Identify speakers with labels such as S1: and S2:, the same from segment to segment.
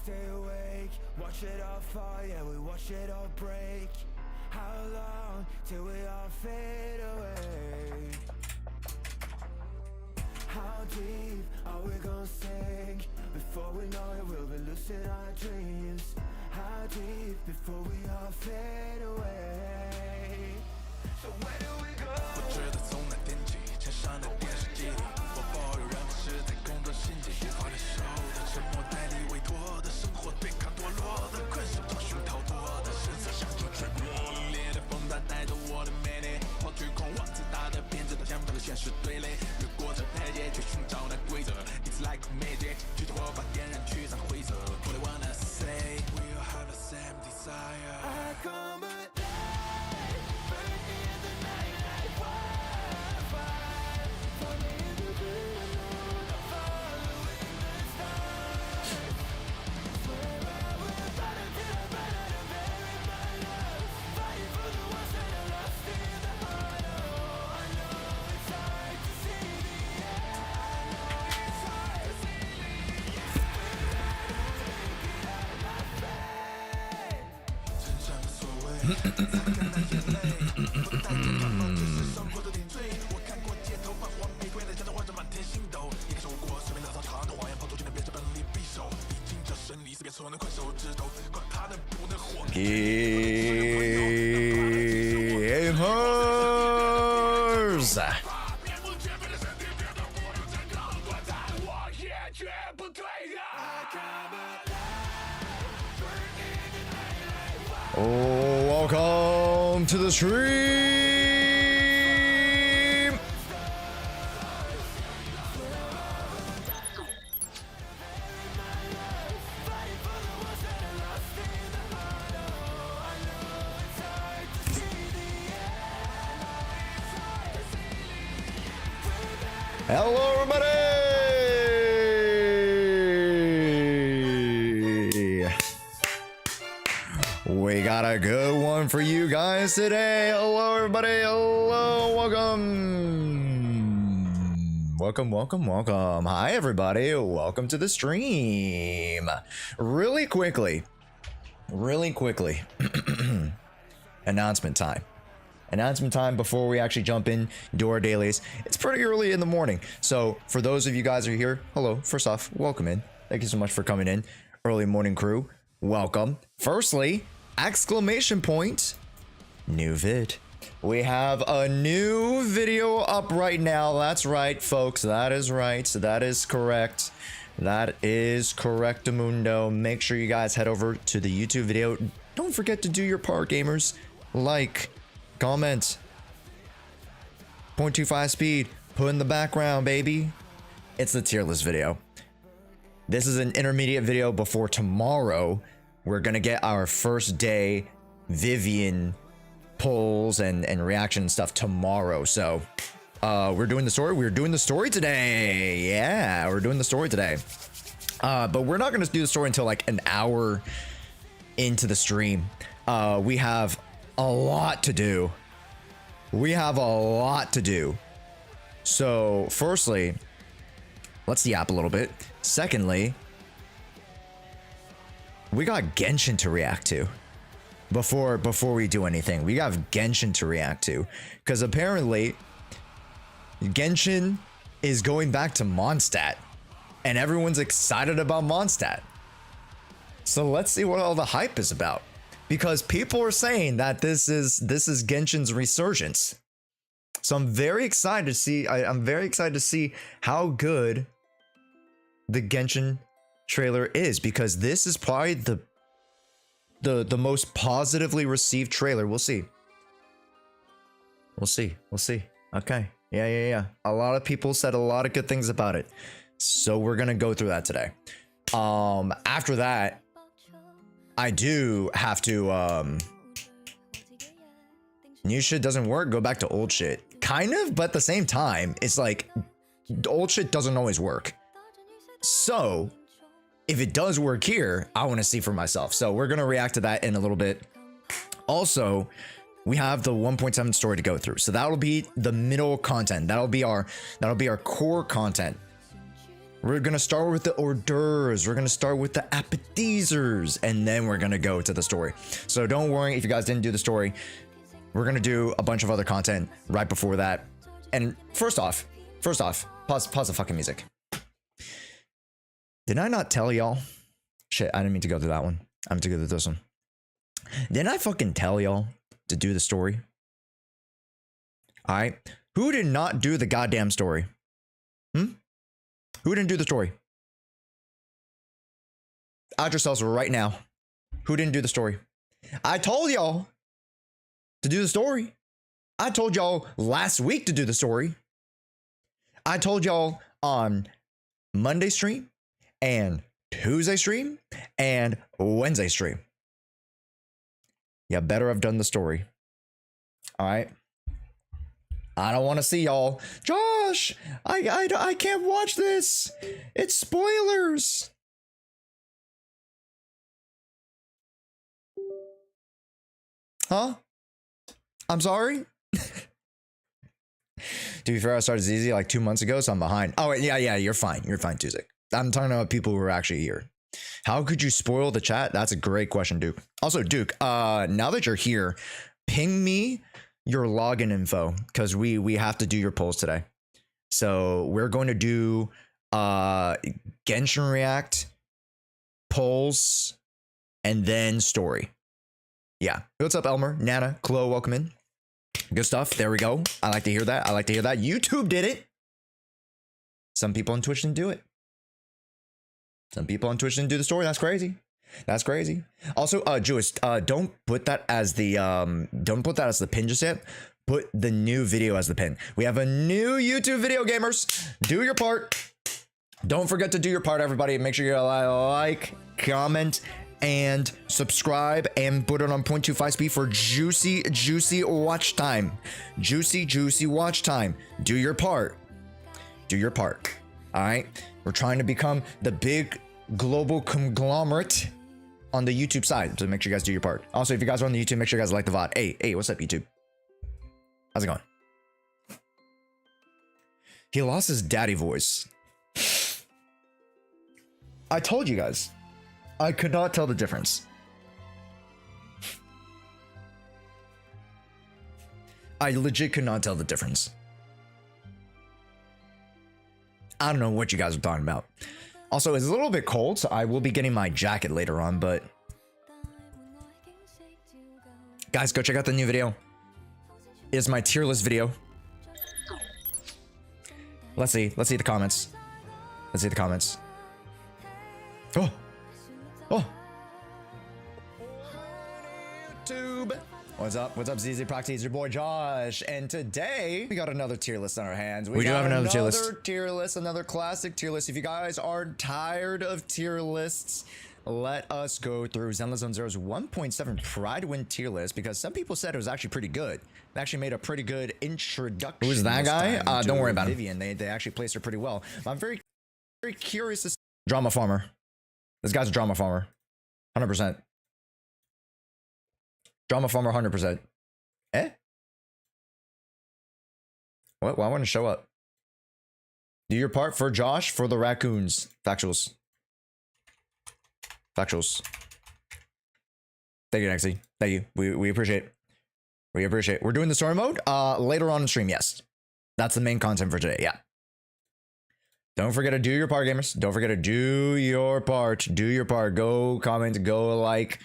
S1: stay awake, watch it all fall, yeah, we watch it all break. How long till we all fade away? How deep are we gonna sink? Before we know it, we'll be losing our dreams. How deep before we all fade away? So where do we go?
S2: 不知道从哪天起，墙上的电视机里，我抱有人的是在工作心悸，发着烧的沉默，代理委托的生活，对抗堕落的困兽，找寻逃脱的身子，像就吹过冷冽的风，它带着我的魅力，抛去狂妄自大的鞭子，到相反的现实对垒，越过这台阶去寻找那规则。It's like magic， 举着火把点燃驱散灰色。All I wanna say， we all have the same desire。
S1: I come alive, burn in the night like wildfire. Falling in the blue, I'm following the stars. Swear I will fight until I run out and bury my love. Fighting for the ones that are lost in the heart. Oh, I know it's hard to see the end. I know it's hard to see the end. But I take it out of my face.
S2: 身上的所谓，擦干那眼泪，不带着盼望，只是生活的点缀。我看过街头泛黄玫瑰的家长望着满天星斗，也受过随便潦草长的谎言，跑出去能变成本领匕首，历经这生离死别，所能困手指头，管他能不能活。
S3: Gamers!
S2: 面目全非的身体，别让我用这个短暂，我也绝不退让。
S3: Oh, welcome to the stream! Hello, everybody! We got a good one for you guys today. Hello, everybody. Hello, welcome. Welcome. Hi, everybody. Welcome to the stream. Really quickly. Announcement time before we actually jump in, do our dailies. It's pretty early in the morning. So for those of you guys who are here, hello. First off, welcome in. Thank you so much for coming in. Early morning crew, welcome. Firstly, exclamation point, new vid. We have a new video up right now. That's right, folks. That is right. That is correct. That is correctamundo. Make sure you guys head over to the YouTube video. Don't forget to do your part, gamers. Like, comment, 0.25 speed, put in the background, baby. It's the tier list video. This is an intermediate video before tomorrow. We're gonna get our first day Vivian polls and reaction and stuff tomorrow. So we're doing the story. We're doing the story today. Yeah, we're doing the story today. But we're not gonna do the story until like an hour into the stream. We have a lot to do. So firstly, let's yap a little bit. Secondly, we got Genshin to react to before we do anything. We got Genshin to react to because apparently Genshin is going back to Mondstadt and everyone's excited about Mondstadt. So let's see what all the hype is about, because people are saying that this is Genshin's resurgence. So I'm very excited to see. I'm very excited to see how good the Genshin trailer is, because this is probably the most positively received trailer. We'll see. Okay. Yeah. A lot of people said a lot of good things about it. So we're gonna go through that today. After that, I do have to new shit doesn't work, go back to old shit. Kind of, but at the same time, it's like old shit doesn't always work. So if it does work here, I want to see for myself. So we're gonna react to that in a little bit. Also, we have the 1.7 story to go through. So that'll be the middle content. That'll be our core content We're gonna start with the hors d'oeuvres. We're gonna start with the appetizers, and then we're gonna go to the story. So don't worry if you guys didn't do the story. We're gonna do a bunch of other content right before that. And first off, pause the fucking music. Did I not tell y'all? Shit, I didn't mean to go to that one. I meant to go to this one. Didn't I fucking tell y'all to do the story? All right. Who did not do the goddamn story? Who didn't do the story? Out yourselves right now. Who didn't do the story? I told y'all to do the story. I told y'all last week to do the story. I told y'all on Monday stream and Tuesday stream and Wednesday stream. You better have done the story. All right. I don't want to see y'all. Josh, I can't watch this. It's spoilers. Huh? I'm sorry. To be fair, I started ZZ like 2 months ago, so I'm behind. Oh, yeah, you're fine. You're fine, Tuzik. I'm talking about people who are actually here. How could you spoil the chat? That's a great question, Duke. Also, Duke, now that you're here, ping me your login info, because we have to do your polls today. So we're going to do Genshin React, polls, and then story. Yeah. What's up, Elmer? Nana, Chloe, welcome in. Good stuff. There we go. I like to hear that. I like to hear that. YouTube did it. Some people on Twitch didn't do it. Some people on Twitch didn't do the story. That's crazy. That's crazy. Also, Jewish, don't put that as the pin just yet. Put the new video as the pin. We have a new YouTube video, gamers. Do your part. Don't forget to do your part, everybody. Make sure you like, comment, and subscribe, and put it on 0.25 speed for juicy watch time. Juicy watch time. Do your part. Do your part. All right. We're trying to become the big global conglomerate on the YouTube side, so make sure you guys do your part. Also, if you guys are on the YouTube, make sure you guys like the VOD. Hey, what's up, YouTube? How's it going? He lost his daddy voice. I told you guys. I could not tell the difference. I legit could not tell the difference. I don't know what you guys are talking about. Also, it's a little bit cold, so I will be getting my jacket later on, but guys, go check out the new video. It's my tier list video. Let's see the comments. Let's see the comments. Oh. YouTube. What's up, ZZ Proxy? It's your boy Josh, and today we got another tier list on our hands. We do have another tier list, another classic tier list. If you guys are tired of tier lists, let us go through Zenless Zone Zero's 1.7 Pride Win tier list, because some people said it was actually pretty good. They actually made a pretty good introduction. Who's that guy? Don't worry about Vivian. They actually placed her pretty well. I'm very curious to see. Drama farmer. This guy's a drama farmer. 100%. Drama farmer 100%. Eh? What? Why wouldn't it show up? Do your part for Josh for the raccoons. Factuals. Factuals. Thank you, Nexy. Thank you. We appreciate it. We appreciate it. We're doing the story mode later on in stream, yes. That's the main content for today, yeah. Don't forget to do your part, gamers. Don't forget to do your part. Do your part. Go comment, go like.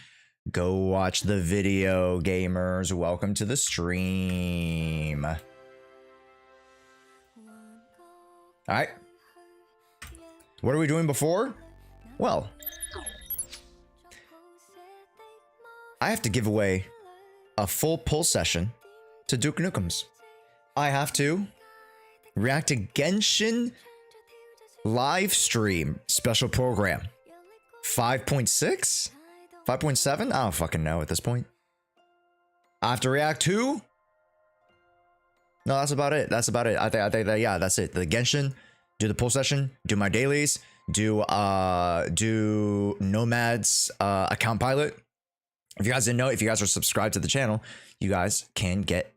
S3: Go watch the video, gamers. Welcome to the stream. All right. What are we doing before? Well, I have to give away a full pull session to Duke Nukem's. I have to react to Genshin live stream special program 5.6? 5.7? I don't fucking know at this point. I have to react to? No, that's about it. That's about it. I think that, yeah, that's it. The Genshin, do the pull session, do my dailies, do Nomad's account pilot. If you guys didn't know, if you guys are subscribed to the channel, you guys can get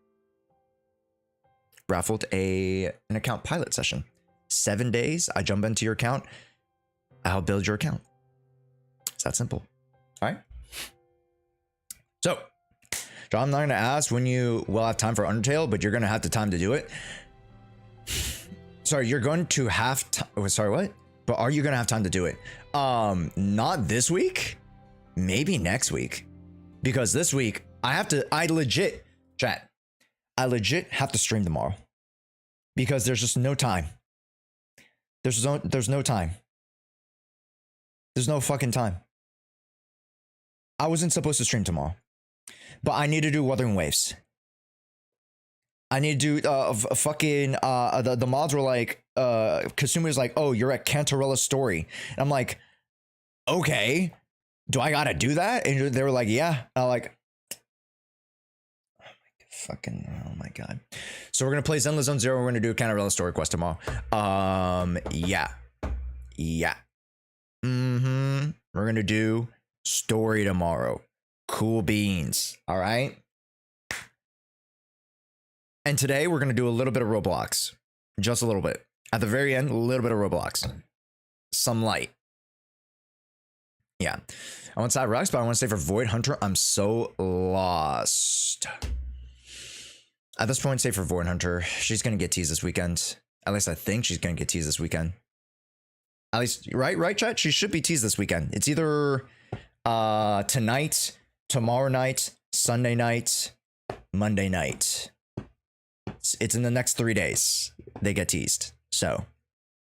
S3: raffled an account pilot session. 7 days, I jump into your account, I'll build your account. It's that simple. All right. So, John, I'm not gonna ask when you will have time for Undertale, but you're gonna have the time to do it. Sorry, you're going to have time. Sorry, what? But are you gonna have time to do it? Not this week. Maybe next week, because this week I legit have to stream tomorrow because there's just no time. There's no time. There's no fucking time. I wasn't supposed to stream tomorrow, but I need to do Wuthering Waves. I need to do the mods were like, Kasumi's like, oh, you're at Cantarella's story. And I'm like, okay, do I gotta do that? And they were like, yeah. And I'm like, oh my god. So we're gonna play Zenless Zone Zero. We're gonna do a Cantarella story quest tomorrow. Yeah. We're gonna do story tomorrow. Cool beans. All right. And today we're gonna do a little bit of Roblox, just a little bit. At the very end, a little bit of Roblox, some light. Yeah, I want Side Rocks, but I want to stay for Void Hunter. I'm so lost. At this point, stay for Void Hunter. She's gonna get teased this weekend. At least I think she's gonna get teased this weekend. At least, right, chat? She should be teased this weekend. It's either tonight, tomorrow night, Sunday night, Monday night. It's in the next 3 days they get teased. So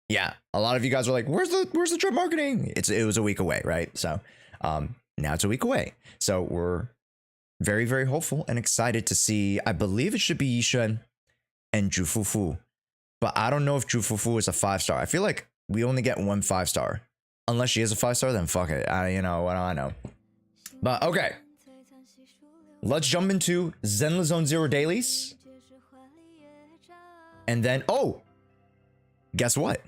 S3: yeah, a lot of you guys are like, where's the drip marketing? It was a week away, right? So now it's a week away. So we're very, very hopeful and excited to see. I believe it should be Yishen and Jufufu, but I don't know if Jufufu is a 5-star. I feel like we only get 1 5-star. Unless she is a 5-star, then fuck it. You know what do I know? But okay, let's jump into Zenless Zone Zero dailies. And then, oh, guess what?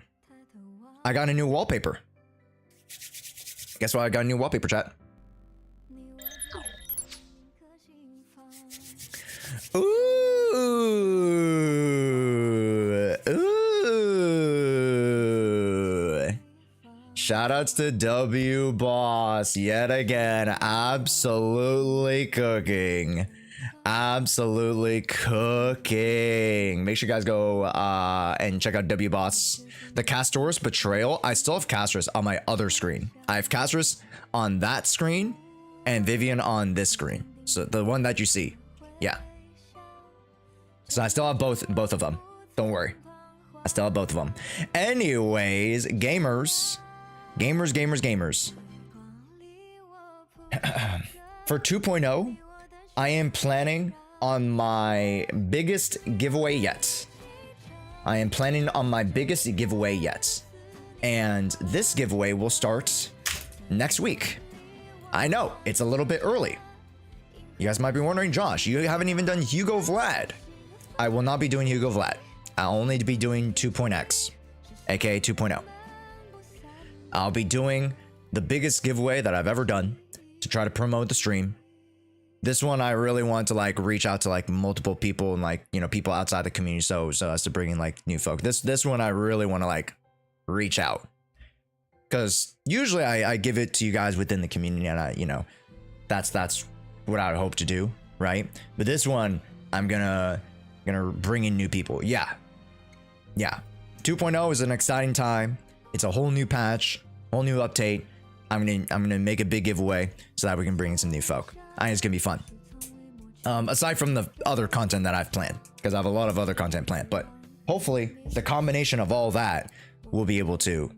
S3: I got a new wallpaper. Guess what? I got a new wallpaper, chat. Ooh. Shoutouts to W Boss yet again. Absolutely cooking. Absolutely cooking. Make sure you guys go and check out W Boss. The Castor's Betrayal. I still have Castor's on my other screen. I have Castor's on that screen and Vivian on this screen. So the one that you see. Yeah. So I still have both of them. Don't worry. I still have both of them. Anyways, gamers. For 2.0, I am planning on my biggest giveaway yet. And this giveaway will start next week. I know, it's a little bit early. You guys might be wondering, Josh, you haven't even done HUGO VLAD. I will not be doing HUGO VLAD. I'll only be doing 2.x, aka 2.0. I'll be doing the biggest giveaway that I've ever done to try to promote the stream. This one I really want to like reach out to like multiple people and like, you know, people outside the community so as to bring in like new folk. This one I really want to like reach out, because usually I give it to you guys within the community and I, you know, that's what I would hope to do, right? But this one I'm gonna bring in new people. Yeah 2.0 is an exciting time. It's a whole new patch, whole new update. I'm gonna make a big giveaway so that we can bring in some new folk. I think it's gonna be fun. Aside from the other content that I've planned, because I have a lot of other content planned, but hopefully the combination of all that will be able to,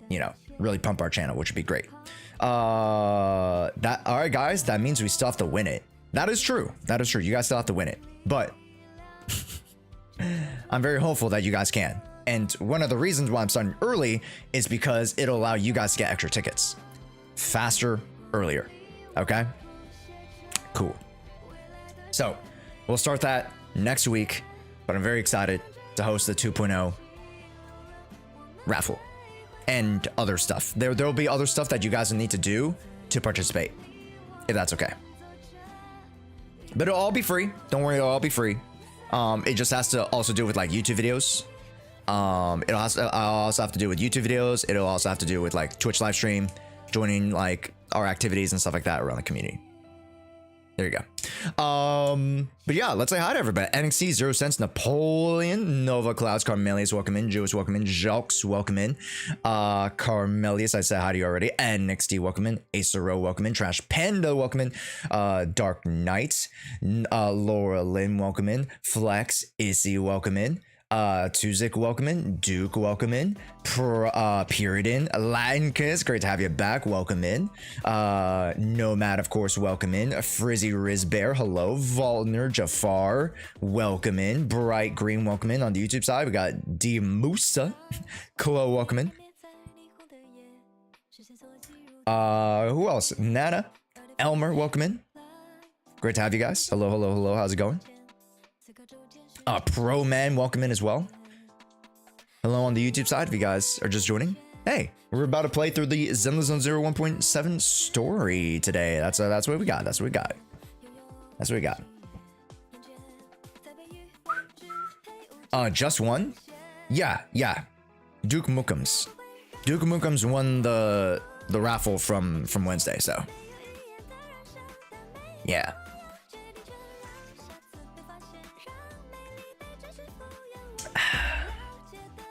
S3: you know, really pump our channel, which would be great. All right, guys, that means we still have to win it. That is true. You guys still have to win it, but I'm very hopeful that you guys can. And one of the reasons why I'm starting early is because it'll allow you guys to get extra tickets faster, earlier. Okay. Cool. So we'll start that next week, but I'm very excited to host the 2.0 raffle and other stuff. There'll be other stuff that you guys will need to do to participate, if that's okay. But it'll all be free. Don't worry, it'll all be free. It just has to also do with like YouTube videos. I'll also have to do with YouTube videos. It'll also have to do with like Twitch live stream, joining like our activities and stuff like that around the community. There you go. But yeah, let's say hi to everybody. NXT 0 Cents, Napoleon, Nova Clouds, Carmelius, welcome in. Juice, welcome in. Jaux, welcome in. Carmelius, I said hi to you already. NXT, welcome in. Acero, welcome in. Trash Panda, welcome in. Dark Knight, Laura Lynn, welcome in. Flex, Issy, welcome in. Tuzik, welcome in. Duke, welcome in. Puritan, Latin Kiss, great to have you back, welcome in. Nomad, of course, welcome in. Frizzy Rizbear, hello. Voltner, Jafar, welcome in. Bright Green, welcome in. On the YouTube side, we got D Musa, Chloe, welcome in. Who else? Nana, Elmer, welcome in. Great to have you guys. Hello, hello, hello, how's it going? Pro Man, welcome in as well. Hello on the YouTube side if you guys are just joining. Hey, we're about to play through the Zenless Zone Zero 1.7 story today. That's what we got. That's what we got. That's what we got. Just one? Yeah. Duke Mookums. Duke Mookums won the raffle from Wednesday, so yeah.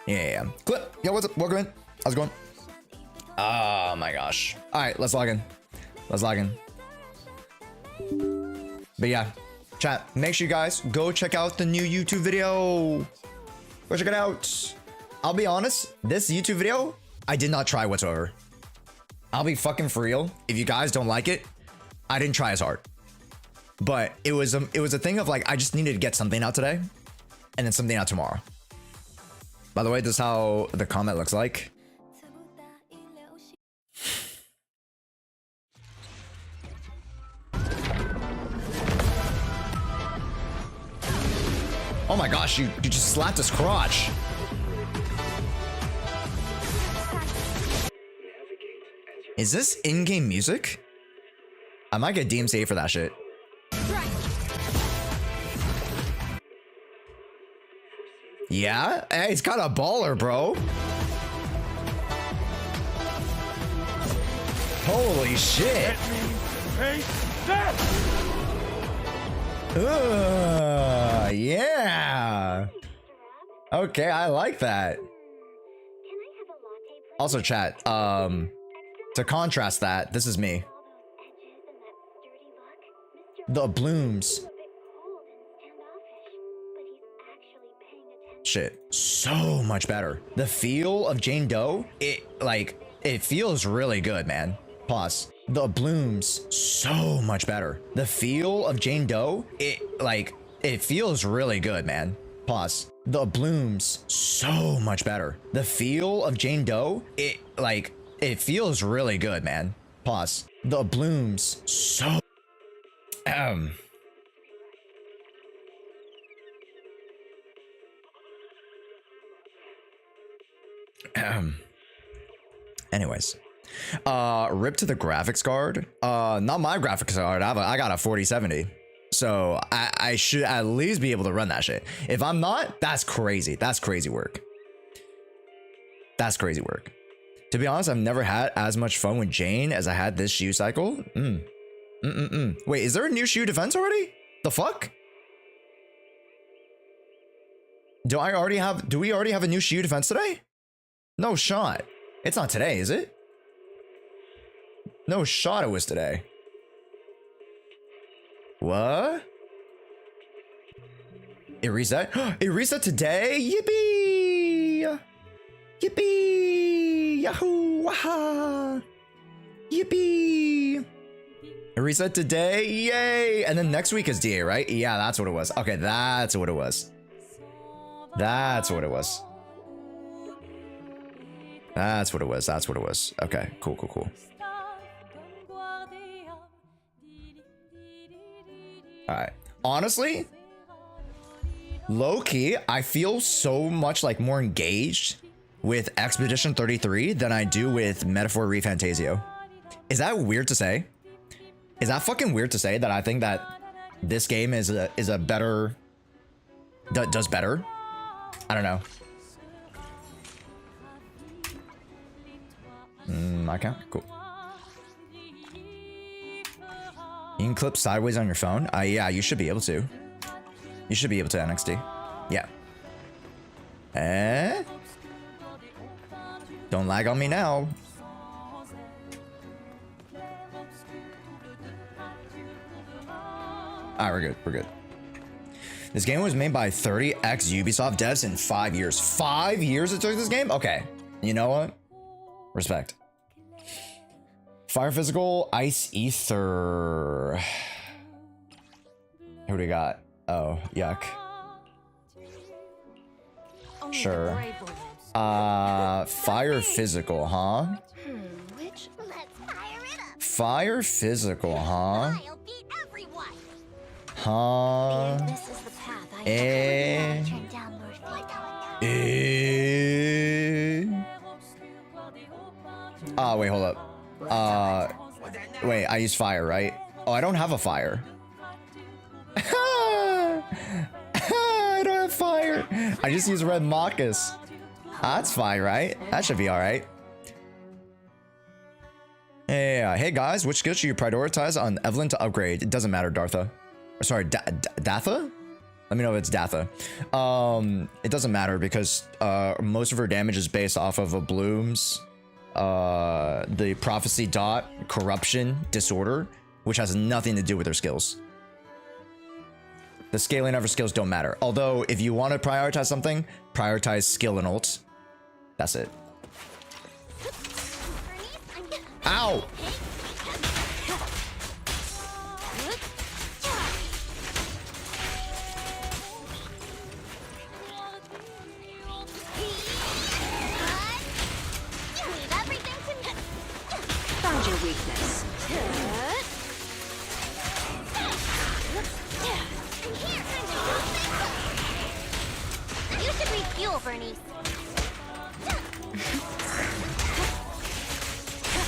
S3: Yeah. Clip. Yo, what's up? Welcome in. How's it going? Oh my gosh. All right, let's log in. But yeah, chat. Make sure you guys go check out the new YouTube video. Go check it out. I'll be honest. This YouTube video, I did not try whatsoever. I'll be fucking for real. If you guys don't like it, I didn't try as hard. But it was a thing of like I just needed to get something out today, and then something out tomorrow. By the way, this is how the comment looks like. Oh my gosh, you just slapped his crotch. Is this in-game music? I might get DMCA for that shit. Yeah? Hey, it's kind of baller, bro. Holy shit. Yeah. Okay, I like that. Also, chat, to contrast that, this is me. The blooms. Shit, so much better. The feel of Jane Doe, it feels really good, man. Pause. The blooms, so much better. The feel of Jane Doe, it feels really good, man. Pause. The blooms, so much better. The feel of Jane Doe, it feels really good, man. Pause. The blooms, so anyways, rip to the graphics card. Not my graphics card. I got a 4070, so I should at least be able to run that shit. If I'm not, that's crazy. That's crazy work. That's crazy work. To be honest, I've never had as much fun with Jane as I had this Shiu cycle. Wait, is there a new Shiu defense already? The fuck? Do we already have a new Shiu defense today? No shot. It's not today, is it? No shot it was today. What? It reset? It reset today? Yippee! Yippee! Yahoo! Waha! Yippee! It reset today? Yay! And then next week is DA, right? Yeah, that's what it was. Okay, that's what it was. That's what it was. That's what it was. That's what it was. Okay, cool. Alright. Honestly, low-key, I feel so much like more engaged with Expedition 33 than I do with Metaphor Refantasio. Is that weird to say? Is that fucking weird to say that I think that this game is a better... does better? I don't know. My account? Cool. You can clip sideways on your phone? Yeah, you should be able to. You should be able to, NXT. Yeah. Don't lag on me now. Alright, we're good. We're good. This game was made by 30x Ubisoft devs in 5 years. 5 years it took this game? Okay. You know what? Respect. Fire Physical, Ice Ether. Who do we got? Oh, yuck. Sure. Fire Physical, huh?
S4: Which let's fire it up.
S3: Fire Physical, huh?
S4: I'll beat everyone.
S3: Huh?
S4: This is the path I turn downward.
S3: Wait, hold up. Wait, I use fire, right? Oh, I don't have a fire. I don't have fire. I just use red Marcus. That's fine, right? That should be all right. Yeah. Hey guys, which skill should you prioritize on Evelyn to upgrade? It doesn't matter, Dartha. Sorry, Datha? Let me know if it's Datha. It doesn't matter because most of her damage is based off of a Bloom's, the Prophecy Dot, Corruption, Disorder, which has nothing to do with her skills. The scaling of her skills don't matter. Although, if you want to prioritize something, prioritize skill and ult. That's it. Ow!
S4: Found your weakness. You should refuel, Bernice.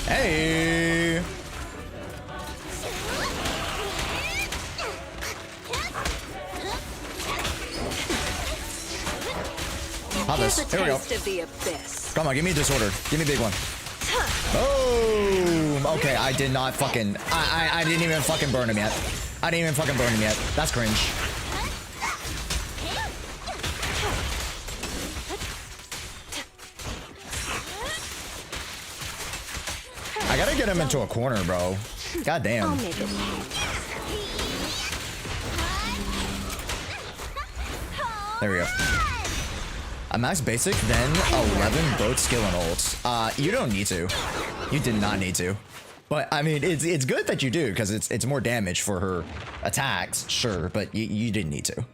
S3: Hey! Hop this. Here we go.
S4: Of the abyss.
S3: Come on, give me disorder. Give me a big one. Boom! Okay, I did not fucking... I didn't even fucking burn him yet. I didn't even fucking burn him yet. That's cringe. I gotta get him into a corner, bro. God damn. There we go. A max basic, then 11 both skill and ults. You don't need to. You did not need to. But I mean, it's good that you do because it's more damage for her attacks, sure. But you didn't need to.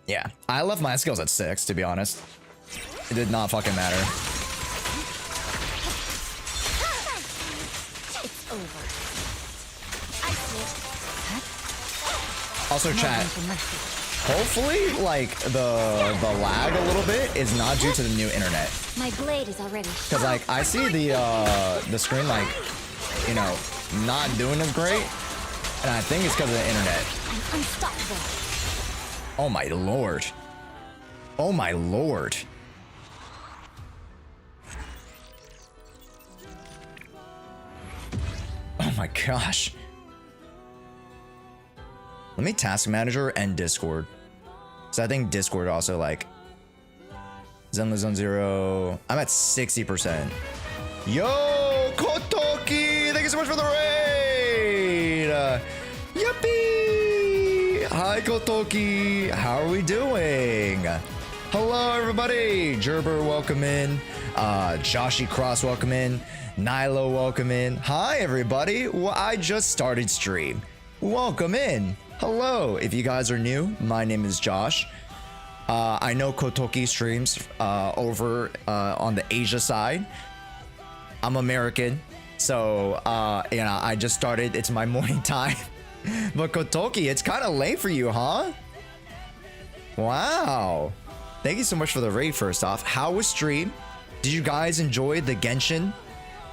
S3: Yeah, I left my skills at 6, to be honest. It did not fucking matter.
S4: It's over.
S3: Also, chat. Hopefully, like the lag a little bit is not due to the new internet.
S4: My blade is already.
S3: Cause like I see the screen like, you know, not doing as great, and I think it's because of the internet.
S4: I'm unstoppable.
S3: Oh my lord. Oh my lord. Oh my gosh. Let me task manager and Discord. So I think Discord also like Zenless Zone Zero. I'm at 60%. Yo, Kotoki! Thank you so much for the raid! Yippee! Hi, Kotoki! How are we doing? Hello, everybody! Gerber, welcome in. Joshi Cross, welcome in. Nilo, welcome in. Hi, everybody! Well, I just started stream. Welcome in. Hello. If you guys are new, my name is Josh. I know Kotoki streams over on the Asia side. I'm American, so you know, I just started. It's my morning time. But Kotoki, it's kind of late for you, huh? Wow. Thank you so much for the raid. First off, how was stream? Did you guys enjoy the Genshin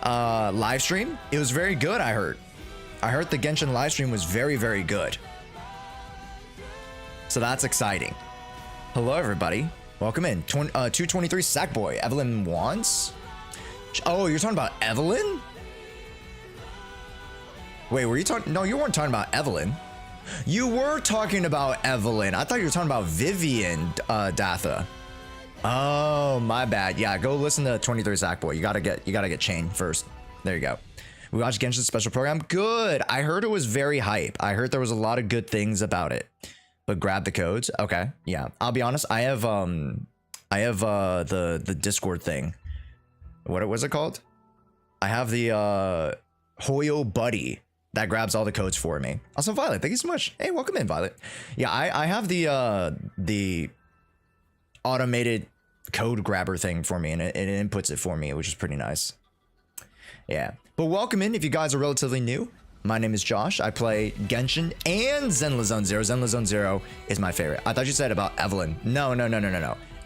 S3: live stream? It was very good. I heard the Genshin live stream was very, very good. So that's exciting. Hello, everybody. Welcome in. 223 Sackboy. Evelyn Wands. Oh, you're talking about Evelyn? Wait, were you talking? No, you weren't talking about Evelyn. You were talking about Evelyn. I thought you were talking about Vivian, Datha. Oh, my bad. Yeah, go listen to 23 Sackboy. You gotta get chained first. There you go. We watched Genshin's special program. Good. I heard it was very hype. I heard there was a lot of good things about it. But grab the codes. Okay. Yeah. I'll be honest. I have the Discord thing. What was it called? I have the HUGO buddy that grabs all the codes for me. Also, Violet, thank you so much. Hey, welcome in, Violet. Yeah, I have the automated code grabber thing for me, and it inputs it for me, which is pretty nice. Yeah, but welcome in if you guys are relatively new. My name is Josh. I play Genshin and Zenless Zone Zero. Zenless Zone Zero is my favorite. I thought you said about Evelyn. No.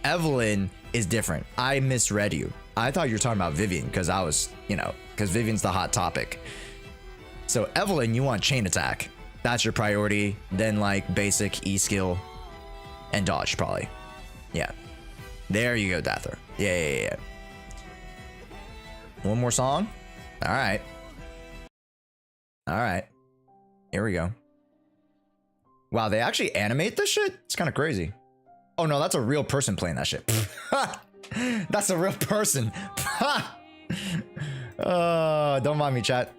S3: Evelyn is different. I misread you. I thought you were talking about Vivian because I was, because Vivian's the hot topic. So Evelyn, you want chain attack. That's your priority. Then like basic E skill and dodge probably. Yeah. There you go, Dather. Yeah. One more song? All right. Here we go. Wow, they actually animate this shit? It's kind of crazy. Oh no, that's a real person playing that shit. That's a real person. Don't mind me, chat.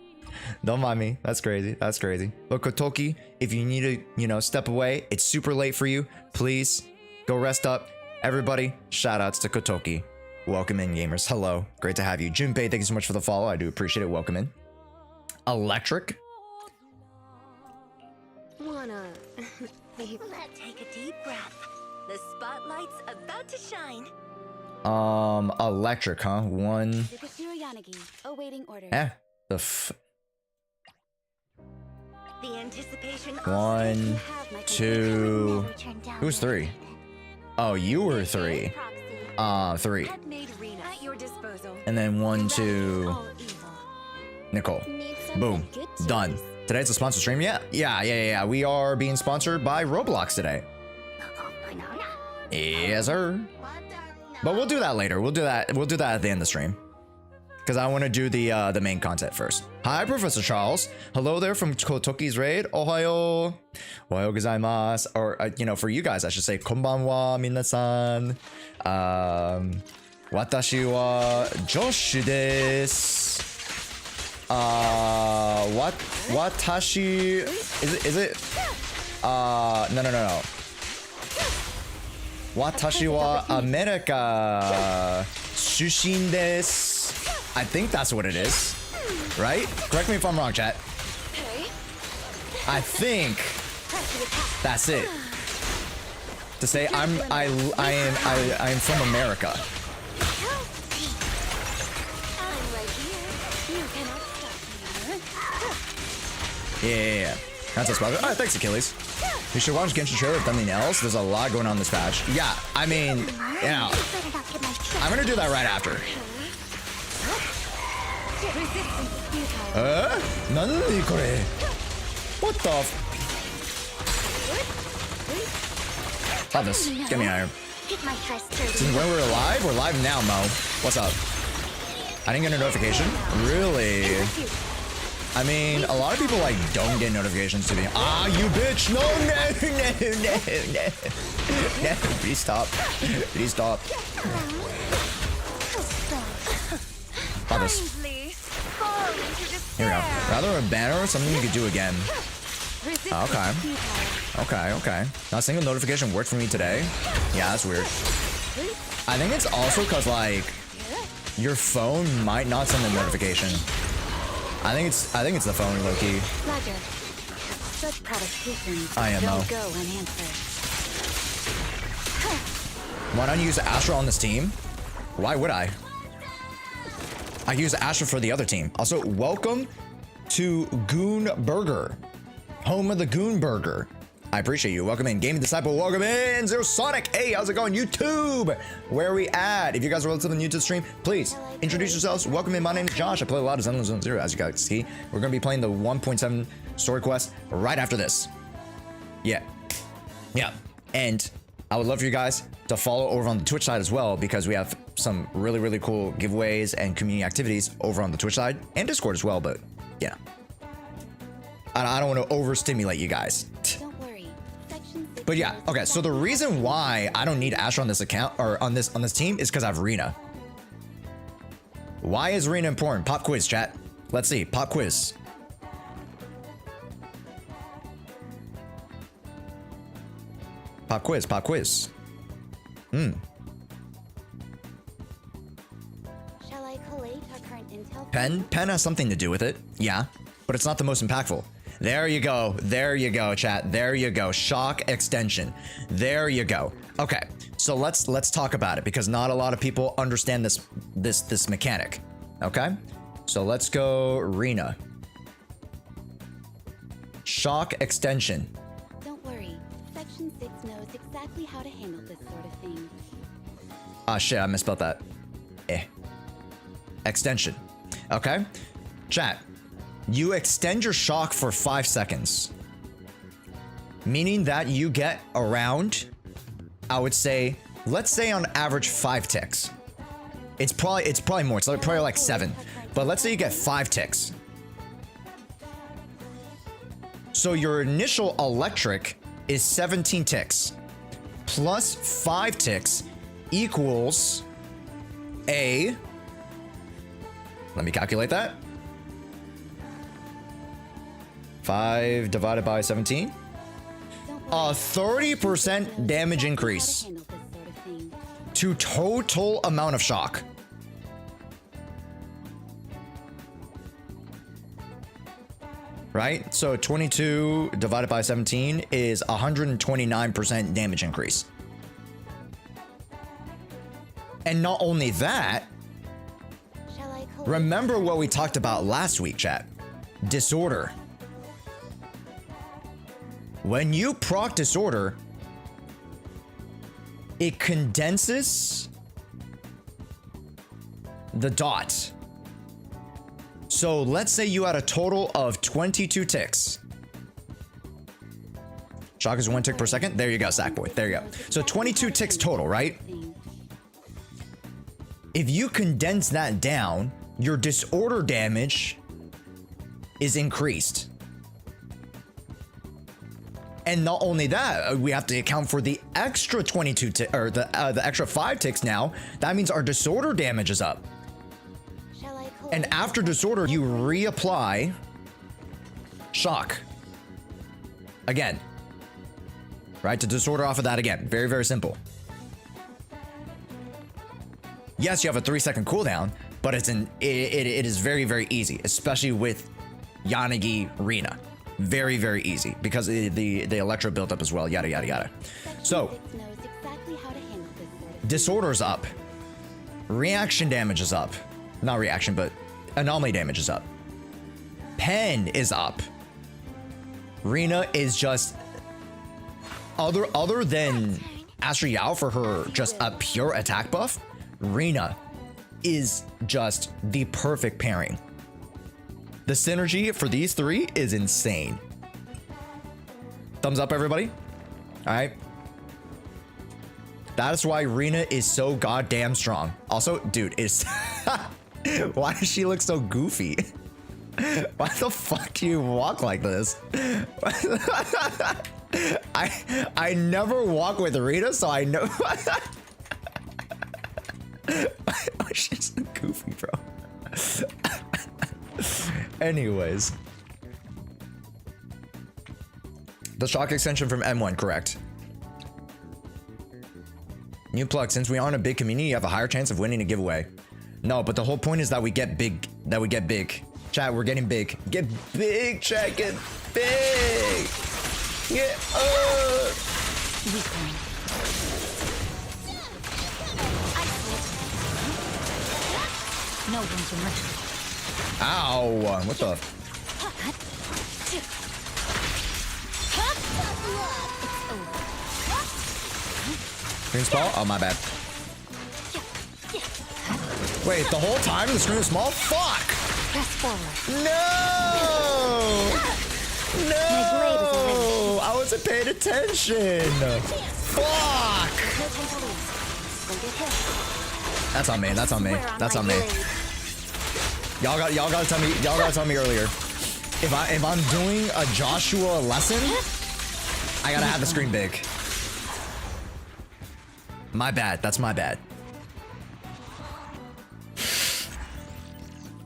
S3: Don't mind me. That's crazy. But Kotoki, if you need to, step away, it's super late for you. Please go rest up. Everybody, shout outs to Kotoki. Welcome in, gamers. Hello. Great to have you. Junpei, thank you so much for the follow. I do appreciate it. Welcome in. Electric.
S4: Wanna take a deep breath. The spotlight's about to shine.
S3: Electric, huh? One.
S4: Awaiting order.
S1: The anticipation.
S3: 1, 2. Who's 3? Oh, you were 3. 3.
S1: At your disposal.
S3: And then 1, 2. Nicole. Boom. Done. Today's a sponsored stream. Yeah. We are being sponsored by Roblox today. Yes, sir. But we'll do that later. We'll do that at the end of the stream. Because I want to do the main content first. Hi, Professor Charles. Hello there from Kotoki's raid. Ohayo. Ohayo gozaimasu. Or, for you guys, I should say, konbanwa, minasan. Watashi wa Josh desu. Watashi. Is it? No. Watashi wa America shushin desu. I think that's what it is, right? Correct me if I'm wrong, chat. I think that's it. To say I am from America. Yeah. That's a spot. Alright, thanks, Achilles. You should watch Genshin trailer if nothing else. There's a lot going on this patch. Yeah, I mean, I'm gonna do that right after. Nani kore? What the Love this. Get me out of here. Since when we're live? We're live now, Mo. What's up? I didn't get a notification? Really? I mean, a lot of people don't get notifications to me. Ah, you bitch! No. Please stop. Love this. Here we go. Rather a banner or something you could do again. Okay. Not a single notification worked for me today. Yeah, that's weird. I think it's also because your phone might not send a notification. I think it's the phone, low-key. I am though. Why don't you use Astra on this team? Why would I? I use Astra for the other team. Also, welcome to Goon Burger, home of the Goon Burger. I appreciate you. Welcome in, Gaming Disciple. Welcome in, Zero Sonic. Hey, how's it going, YouTube? Where are we at? If you guys are relatively new to the stream, please introduce yourselves. Welcome in. My name is Josh. I play a lot of Zenless Zone Zero, as you guys see. We're gonna be playing the 1.7 story quest right after this. Yeah. And I would love for you guys to follow over on the Twitch side as well, because we have some really cool giveaways and community activities over on the Twitch side and Discord as well. But yeah, I don't want to overstimulate you guys.
S4: Don't worry. Section 6
S3: But yeah,
S4: knows
S3: okay. So the
S4: exactly
S3: reason why I don't need Asher on this account or on this team is because I have Rena. Why is Rena important? Pop quiz, chat. Let's see. Pop quiz. Pop quiz. Pop quiz.
S4: Shall I collate our current intel?
S3: Pen has something to do with it. Yeah, but it's not the most impactful. There you go. There you go, chat. There you go. Shock extension. There you go. Okay, so let's talk about it because not a lot of people understand this mechanic. Okay, so let's go Rena. Shock extension.
S4: Don't worry. Section 6 knows exactly how to handle this sort of thing.
S3: Ah, shit, I misspelled that. Extension. Okay, chat. You extend your shock for 5 seconds, meaning that you get around, I would say, let's say on average 5 ticks. It's probably more. It's probably like 7, but let's say you get 5 ticks. So your initial electric is 17 ticks plus 5 ticks equals a. Let me calculate that. 5 divided by 17. A 30% damage increase to total amount of shock. Right? So 22 divided by 17 is 129% damage increase. And not only that, remember what we talked about last week, chat. Disorder. When you proc disorder, it condenses the dot. So let's say you had a total of 22 ticks. Shock is 1 tick per second. There you go, Sackboy. There you go. So 22 ticks total, right? If you condense that down, your disorder damage is increased. And not only that, we have to account for the extra 22 or the extra 5 ticks now. That means our disorder damage is up. And after disorder, you reapply shock again, right? To disorder off of that again. Very, very simple. Yes, you have a 3-second cooldown, but it is very, very easy, especially with Yanagi Rena. Very, very easy because the electro built up as well. Yada yada yada. So disorder's up. Reaction damage is up. Not reaction, but anomaly damage is up. Pen is up. Rena is just other than Astro Yao for her just a pure attack buff. Rena is just the perfect pairing. The synergy for these 3 is insane. Thumbs up, everybody. All right. That is why Rena is so goddamn strong. Also, dude, is why does she look so goofy? Why the fuck do you walk like this? I never walk with Rena, so I know. Why she's so goofy, bro. Anyways, the shock extension from M1, correct? New plug. Since we aren't a big community, you have a higher chance of winning a giveaway. No, but the whole point is that we get big. Chat, we're getting big. Get big, chat. Get big. Get up.
S4: No danger.
S3: Ow! What the? Screen small? Oh, my bad. Wait, the whole time the screen was small? Fuck!
S4: Press forward.
S3: No! No! I wasn't paying attention. Fuck!
S4: No time to lose. Don't get hit.
S3: That's on me. That's on me. That's on me. Y'all gotta tell me. Y'all gotta tell me earlier. If I'm doing a Joshua lesson, I gotta have the screen big. My bad. That's my bad.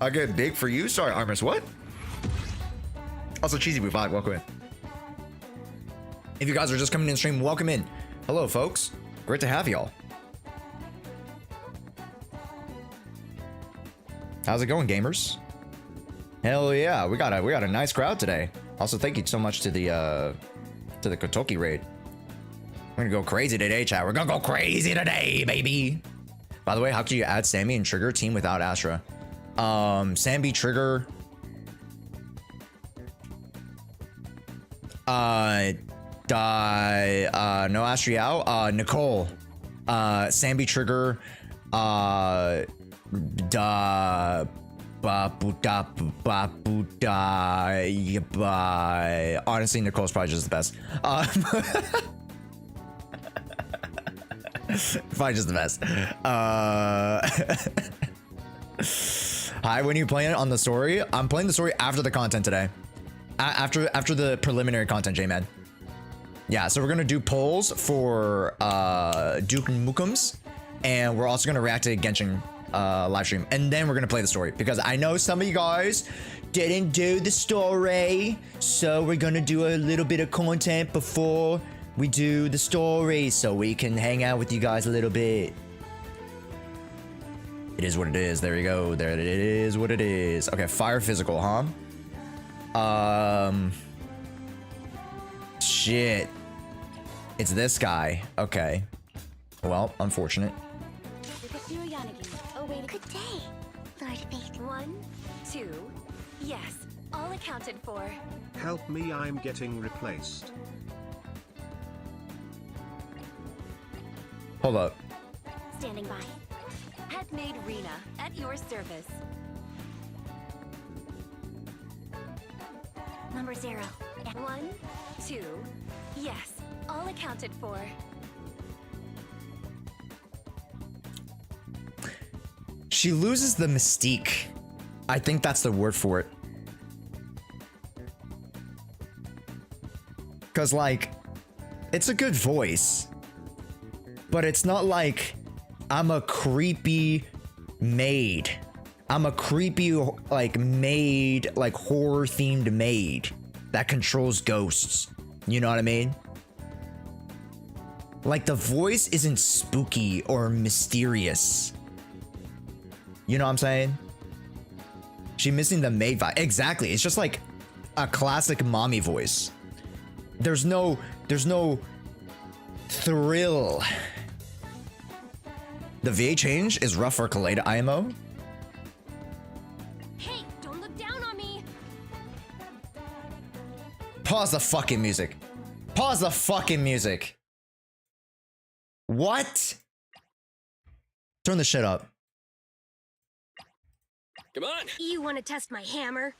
S3: I get big for you. Sorry, Armors. What? Also, Cheesy Boo 5. Welcome in. If you guys are just coming in stream, welcome in. Hello, folks. Great to have y'all. How's it going, gamers? Hell yeah, we got a nice crowd today. Also, thank you so much to the Kotoki raid. We're gonna go crazy today, chat. We're gonna go crazy today, baby. By the way, how can you add Sammy and Trigger team without Astra? Sammy, Trigger. No Astriao. Nicole. Sammy, Trigger. Honestly, Nicole's probably just the best. Probably just the best. Hi, when are you playing on the story? I'm playing the story after the content today. After the preliminary content, J-Man. Yeah, so we're gonna do polls for Duke Mukums, and we're also gonna react to Genshin live stream, and then we're gonna play the story because I know some of you guys didn't do the story, so we're gonna do a little bit of content before we do the story so we can hang out with you guys a little bit. It is what it is. There you go. There it is what it is. Okay, fire physical, huh? Shit. It's this guy. Okay. Well, unfortunate.
S4: Good day, Lord Faith. 1, 2, yes, all accounted for.
S5: Help me, I'm getting replaced.
S3: Hold up.
S4: Standing by. Headmaid Rena, at your service. Number 0. 1, 2, yes, all accounted for.
S3: She loses the mystique. I think that's the word for it. Cause like, it's a good voice, but it's not like I'm a creepy maid. I'm a creepy like maid, like horror themed maid that controls ghosts. You know what I mean? Like the voice isn't spooky or mysterious. You know what I'm saying? She missing the maid vibe. Exactly. It's just like a classic mommy voice. There's no thrill. The VA change is rough for Kaleida IMO.
S4: Hey, don't look down on me.
S3: Pause the fucking music. Pause the fucking music. What? Turn the shit up.
S6: Come on.
S4: You want to test my hammer?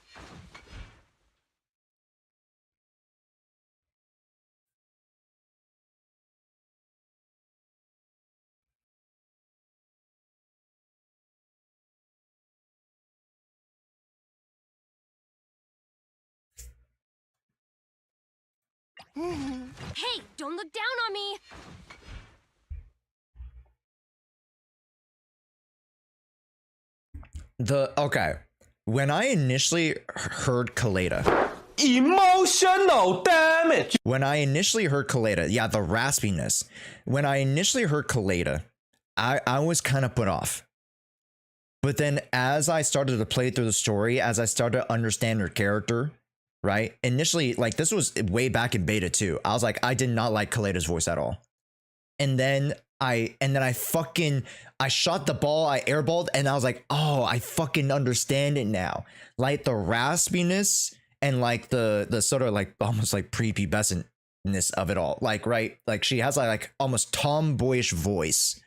S4: Hey, don't look down on me.
S3: Okay. When I initially heard Kaleida.
S6: Emotional damage.
S3: When I initially heard Kaleida, yeah, the raspiness. When I initially heard Kaleida, I was kind of put off. But then as I started to play through the story, as I started to understand her character, right? Initially, like this was way back in beta too. I was like, I did not like Kaleida's voice at all. And then I shot the ball, I airballed, and I was like, oh, I fucking understand it now. Like the raspiness and like the sort of like almost like prepubescentness of it all. Like, right? Like she has like almost tomboyish voice.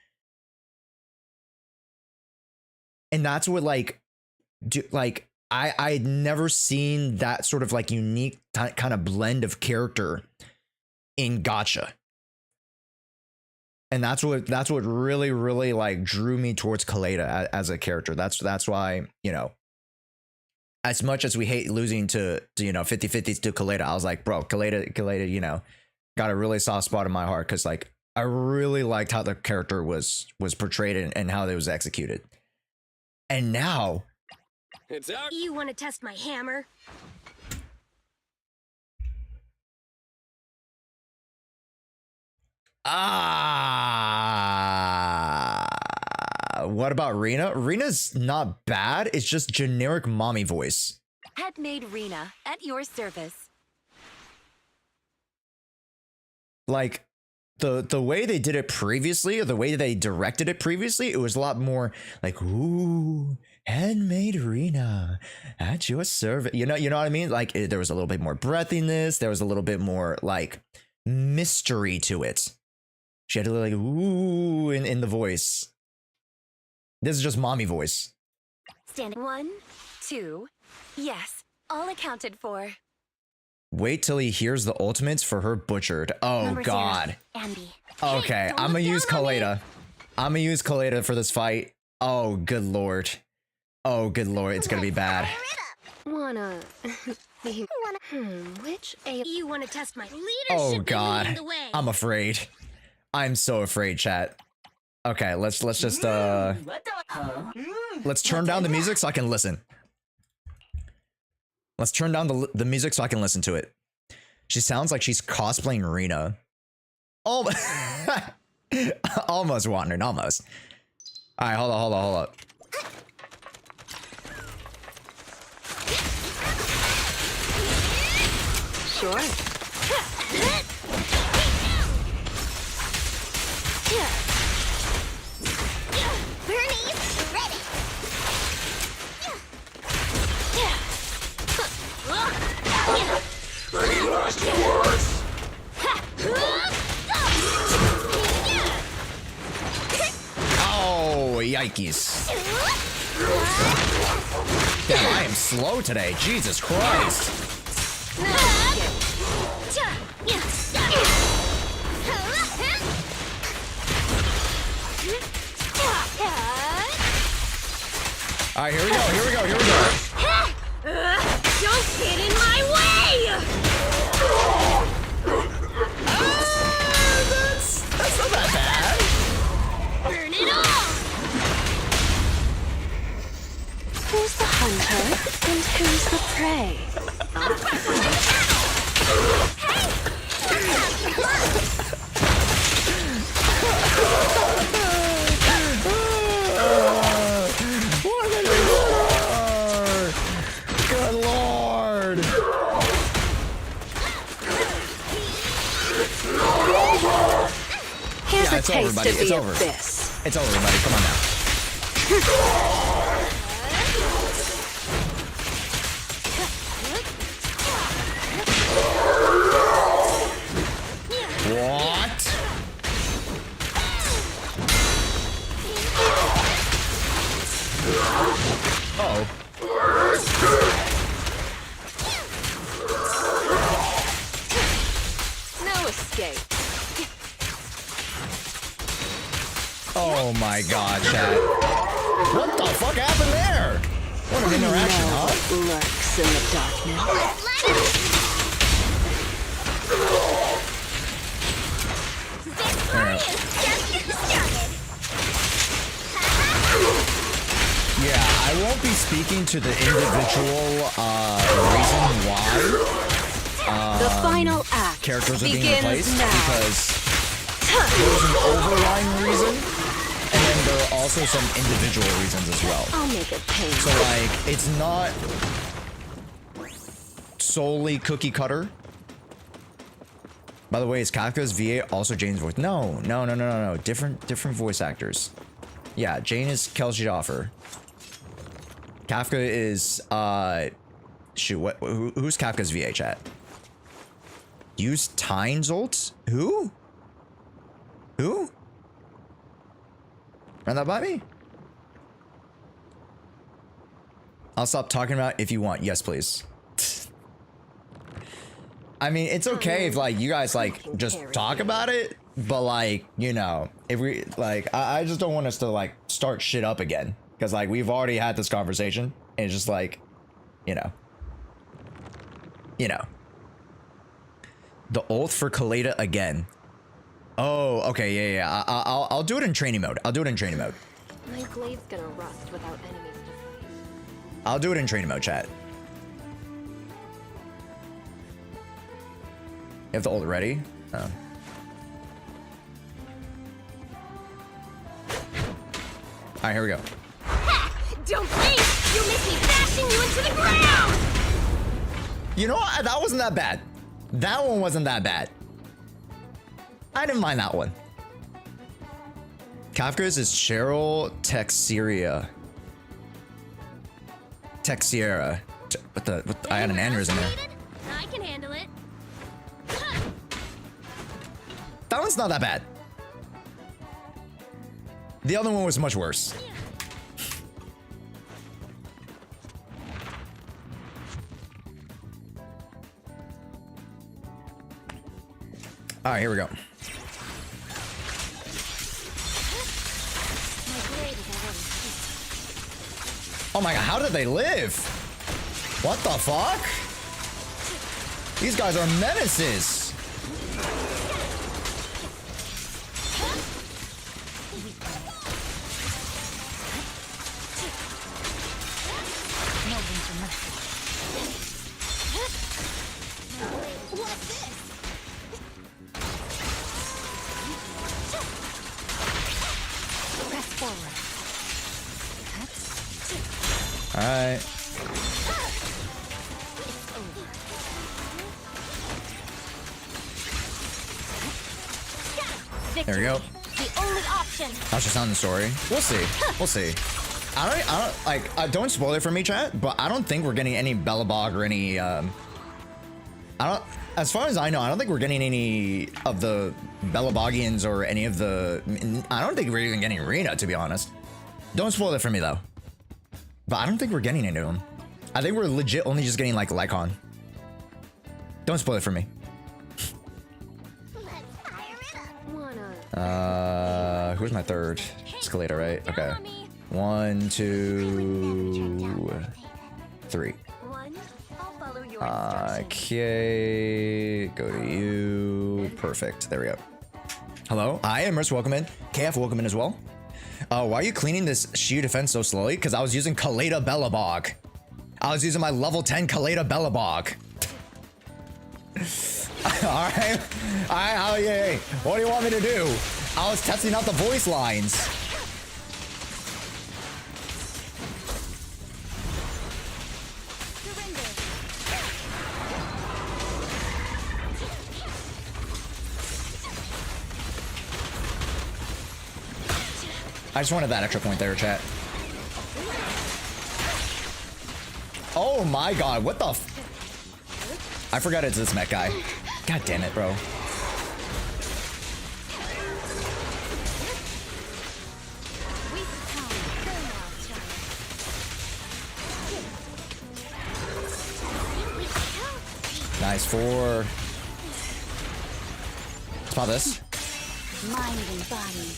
S3: And that's what I'd never seen that sort of like unique kind of blend of character in gacha. And that's what really like drew me towards Kaleda as a character. That's why, you know, as much as we hate losing to you know 50-50s to Kaleda, I was like, bro, Kaleda, you know, got a really soft spot in my heart because like I really liked how the character was portrayed and how it was executed. And now
S6: It's out.
S4: You want to test my hammer?
S3: What about Rena? Rena's not bad. It's just generic mommy voice.
S4: Headmaid Rena, at your service.
S3: Like the way they did it previously, or the way they directed it previously, it was a lot more like, ooh, handmaid Rena at your service. You know what I mean? Like there was a little bit more breathiness. There was a little bit more like mystery to it. She had to like ooh in the voice. This is just mommy voice.
S4: Standing 1, 2. Yes, all accounted for.
S3: Wait till he hears the ultimates for her butchered. Oh
S4: Number
S3: god.
S4: 0, Ambi.
S3: Okay,
S4: Hey, don't
S3: I'm gonna
S4: look
S3: use
S4: down on me.
S3: Kaleda. I'm gonna use Kaleda for this fight. Oh good lord. Oh good lord, it's gonna be bad.
S4: Wanna... which A... You wanna test my leadership?
S3: Oh
S4: and
S3: god.
S4: leading the way.
S3: I'm afraid. I'm so afraid, chat. Okay, let's just let's turn down the music so I can listen. Let's turn down the music so I can listen to it. She sounds like she's cosplaying Rena. Oh, almost wandering, almost. All right, hold on.
S4: Sure. Bernie's ready.
S6: Any last words?
S3: Oh, yikes. Damn, I am slow today. Jesus Christ. All right, here we go.
S4: Don't get in my way!
S3: That's not that bad.
S4: Burn it all! Who's the hunter and who's the prey?
S3: Good lord.
S7: Here's
S3: Yeah,
S7: a
S3: it's over,
S7: taste
S3: buddy.
S7: of
S3: It's
S7: the
S3: over.
S7: abyss.
S3: It's over, buddy. Come on now. What? Oh.
S7: No escape.
S3: Oh my god, chat. What the fuck happened there? What an interaction, huh?
S7: Lurks in the darkness.
S3: Yeah, I won't be speaking to the individual reason why
S7: The final act
S3: characters are being
S7: begins
S3: replaced
S7: now.
S3: because there's an overlying reason and then there are also some individual reasons as well.
S7: I'll make it painful.
S3: So like it's not solely cookie cutter. By the way, is Kafka's VA also Jane's voice? No. Different voice actors. Yeah, Jane is Kelsey Offer. Kafka is shoot, who's Kafka's VA chat? Use Tyne's ult? Who? Run that by me? I'll stop talking about it if you want. Yes, please. I mean, it's okay if like you guys like just talk about it, But like, you know, if we like, I just don't want us to like start shit up again, because like we've already had this conversation, and it's just like, you know, the oath for Kaleda again. Oh, okay, yeah. I'll do it in training mode.
S7: My blade's gonna rust without enemies to fight.
S3: I'll do it in training mode, chat. You have the ult ready? Oh. Alright, here we go.
S4: Don't blink! You miss me bashing you into the ground!
S3: You know what? That wasn't that bad. That one wasn't that bad. I didn't mind that one. Kafka's is Cheryl Texiera. What the I had an aneurysm there.
S4: I can handle it.
S3: That one's not that bad. The other one was much worse. All right, here we go. Oh my god, how did they live? What the fuck? These guys are menaces. All right. There we go.
S4: The only option.
S3: That's just on the story. We'll see. We'll see. I don't like. Don't spoil it for me, chat. But I don't think we're getting any Belobog or any. I don't. As far as I know, I don't think we're getting any of the Belobogians or any of the. I don't think we're even getting Rena, to be honest. Don't spoil it for me though. But I don't think we're getting any of them. I think we're legit only just getting like Lycon. Don't spoil it for me. Who's my third? Escalator, right? Okay. 1, 2, 3. Okay, go to you. Perfect. There we go. Hello. Hi, Immerse. Welcome in. KF, welcome in as well. Why are you cleaning this Shield defense so slowly? Because I was using Kaleda Belobog. I was using my level 10 Kaleda Belobog. Alright. Alright, yeah. What do you want me to do? I was testing out the voice lines. I just wanted that extra point there, chat. Oh my god, what the f— I forgot it's this mech guy. God damn it, bro. Nice, 4. Let's pop this.
S4: Mind and body.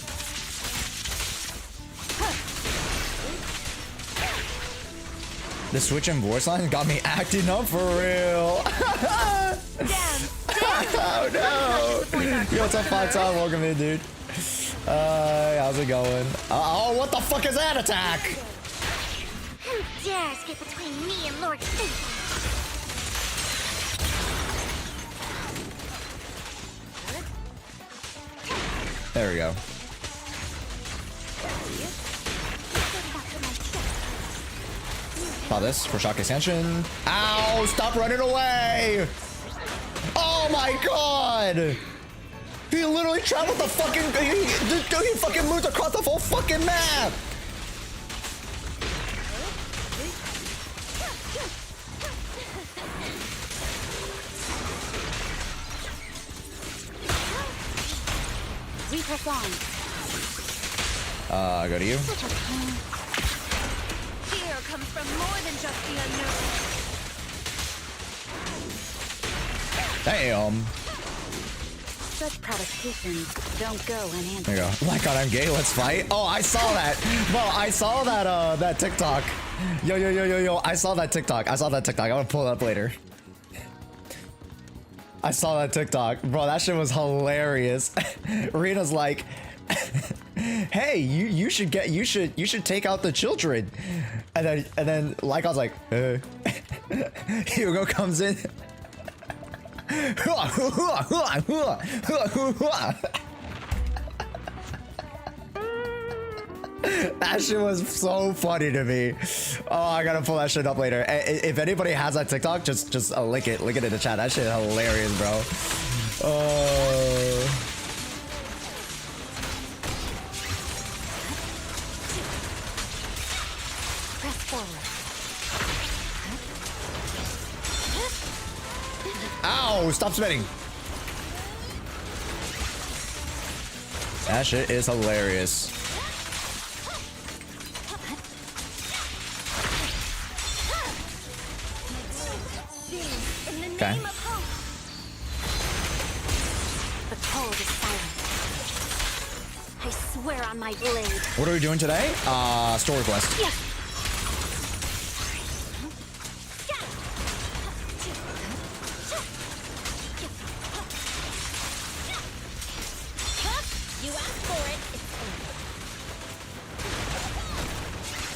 S3: The switch in voice line got me acting up for real. Oh no. Yo, what's up, 5-time? Welcome in, dude. How's it going? Oh, what the fuck is that attack?
S4: Who dares get between me and Lord Satan?
S3: There we go. Saw this for shock extension. Ow! Stop running away! Oh my god! He literally traveled the fucking. He fucking moved across the whole fucking map. Go to you.
S4: Fear comes from more than just the unknown.
S3: Damn.
S4: Such provocations don't go unanswered.
S3: There you go. My God, I'm gay. Let's fight. Oh, I saw that. Bro, I saw that that TikTok. Yo. I saw that TikTok. I'm gonna pull it up later. I saw that TikTok. Bro, that shit was hilarious. Rena's like, hey, you should take out the children. And then like I was like, Hugo comes in. That shit was so funny to me. Oh, I gotta pull that shit up later. If anybody has that TikTok, just link it in the chat. That shit is hilarious, bro.
S4: Press forward.
S3: Ow! Stop spinning. That shit is hilarious. Okay.
S4: The cold is silent. I swear on my blade.
S3: What are we doing today? Story quest.
S4: Yeah. You asked for it.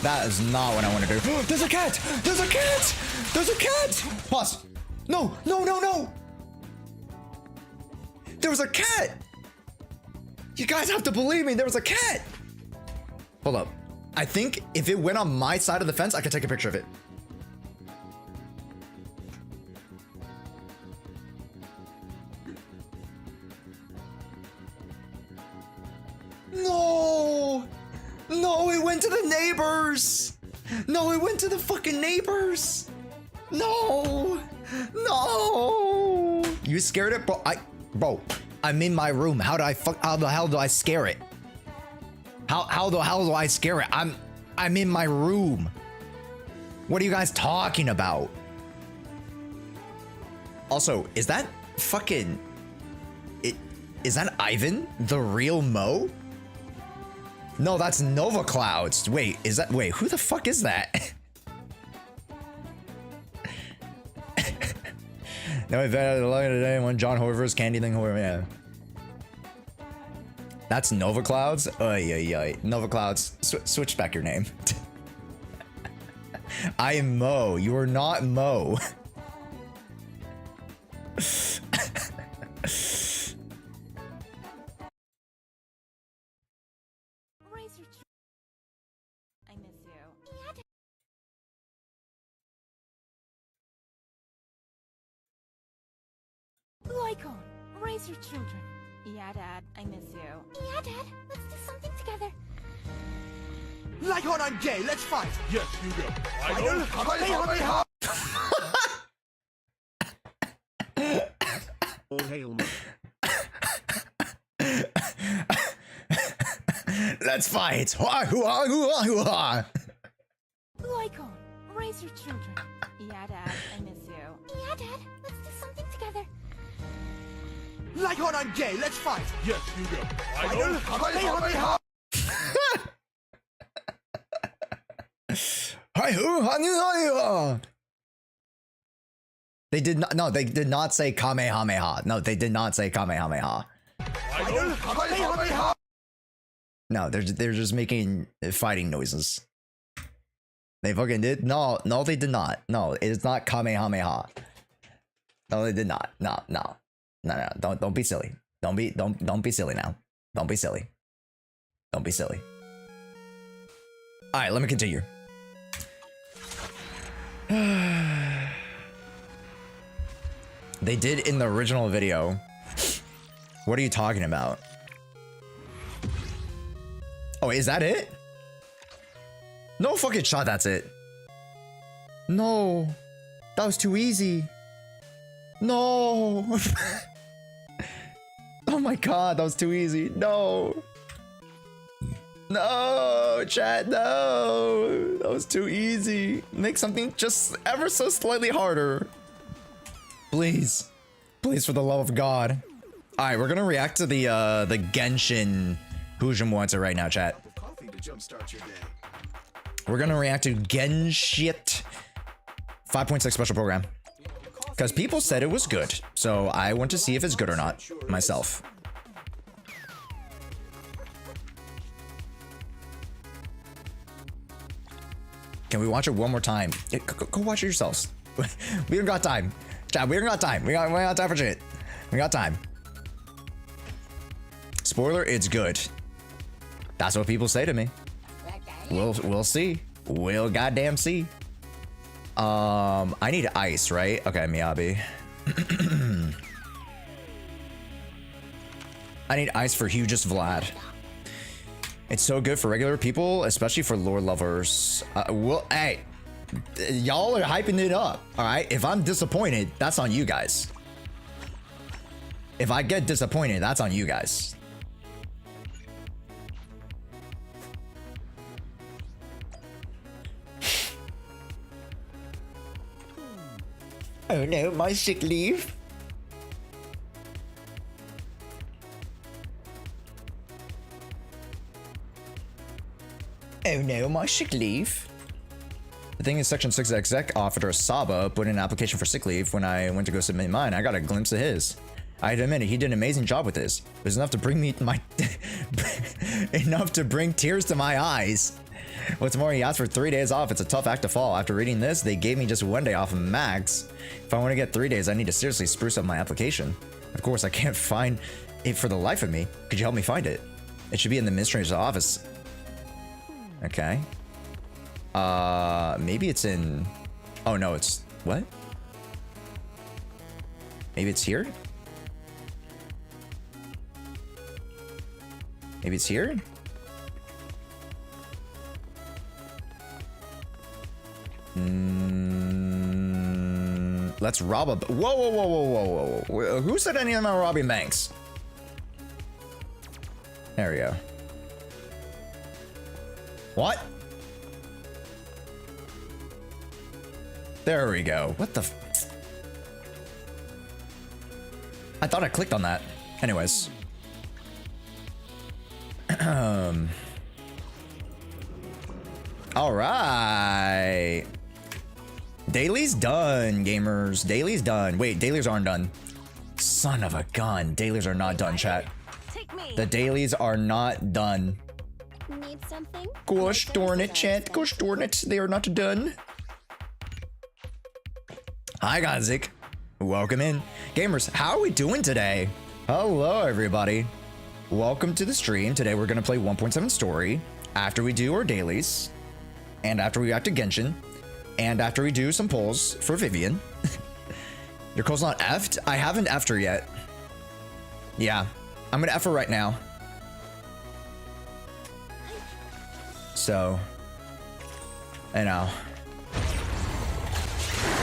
S3: That is not what I want to do. There's a cat! There's a cat! There's a cat! Pause. No! There was a cat! You guys have to believe me, there was a cat! Hold up. I think if it went on my side of the fence, I could take a picture of it. No! No, it went to the neighbors! No, it went to the fucking neighbors! No! No! You scared it? Bro, I'm in my room. How the hell do I scare it? How the hell do I scare it? I'm in my room. What are you guys talking about? Also, is that fucking... Is that Ivan? The real Mo? No, that's Nova Clouds. Wait, who the fuck is that? No, we've had a lot today. One John Horver's candy thing. Yeah. That's Nova Clouds? Nova Clouds. Switch back your name. I am Mo. You are not Mo.
S4: I miss you. Lycon, raise your children. Yeah, Dad, I miss you. Yeah, Dad, let's do something together.
S5: Lycon, I'm gay. Let's fight.
S6: Yes, Hugo.
S5: All hail Mo.
S3: Let's fight.
S4: Lycon, raise your children. Yeah, Dad, I miss you. Yeah, Dad, let's do something together.
S5: Lycon, I'm gay. Let's fight.
S6: Yes, Hugo.
S3: They did not. No, they did not say Kamehameha. No, they did not say Kamehameha. No, they're just making fighting noises. They fucking did. No, they did not. No, it is not Kamehameha. No, they did not. No. Don't be silly. Don't be silly now. Don't be silly. Don't be silly. All right, let me continue. They did in the original video. What are you talking about? Oh, is that it? No fucking shot, that's it. No. That was too easy. No. Oh my god, that was too easy. No. No, chat, no. That was too easy. Make something just ever so slightly harder. Please. Please, for the love of God. All right, we're gonna react to the Genshin Hujum wants it right now, chat.
S2: Coffee to jumpstart your day.
S3: We're gonna react to Genshin 5.6 special program because people said it was good, so I want to see if it's good or not myself. Can we watch it one more time? Yeah, go watch it yourselves. We don't got time, chat. We don't got time. We got time for shit. We got time. Spoiler, it's good. That's what people say to me. We'll see. We'll goddamn see. I need ice, right? Okay, Miyabi. I need ice for hugest Vlad. It's so good for regular people, especially for lore lovers. Well, hey, y'all are hyping it up. All right, if I'm disappointed, that's on you guys. If I get disappointed, that's on you guys. Oh no, my sick leave. Oh no, my sick leave. The thing is, Section 6 exec officer Saba put in an application for sick leave. When I went to go submit mine, I got a glimpse of his. I had to admit it, he did an amazing job with this. It was enough to bring me my enough to bring tears to my eyes. What's more, he asked for 3 days off. It's a tough act to follow. After reading this, they gave me just 1 day off max. If I want to get 3 days, I need to seriously spruce up my application. Of course, I can't find it for the life of me. Could you help me find it? It should be in the administrator's office. Okay. Maybe it's in... Oh, no, it's... What? Maybe it's here? Maybe it's here? Let's rob a... Whoa, whoa, whoa, whoa, whoa, whoa. Who said anything about robbing banks? There we go. What? There we go. What the... I thought I clicked on that. Anyways. All right. Daily's done, gamers. Daily's done. Wait, dailies aren't done. Son of a gun. Dailies are not done, chat.
S7: Take me.
S3: The dailies are not done.
S7: Need something?
S3: Gosh darn it, chat. Gosh darn it. They are not done. Hi, Gonzik. Welcome in. Gamers, how are we doing today? Hello, everybody. Welcome to the stream. Today, we're going to play 1.7 story after we do our dailies and after we react to Genshin and after we do some polls for Vivian. Your call's not effed? I haven't effed her yet. Yeah, I'm going to F her right now. So, I know.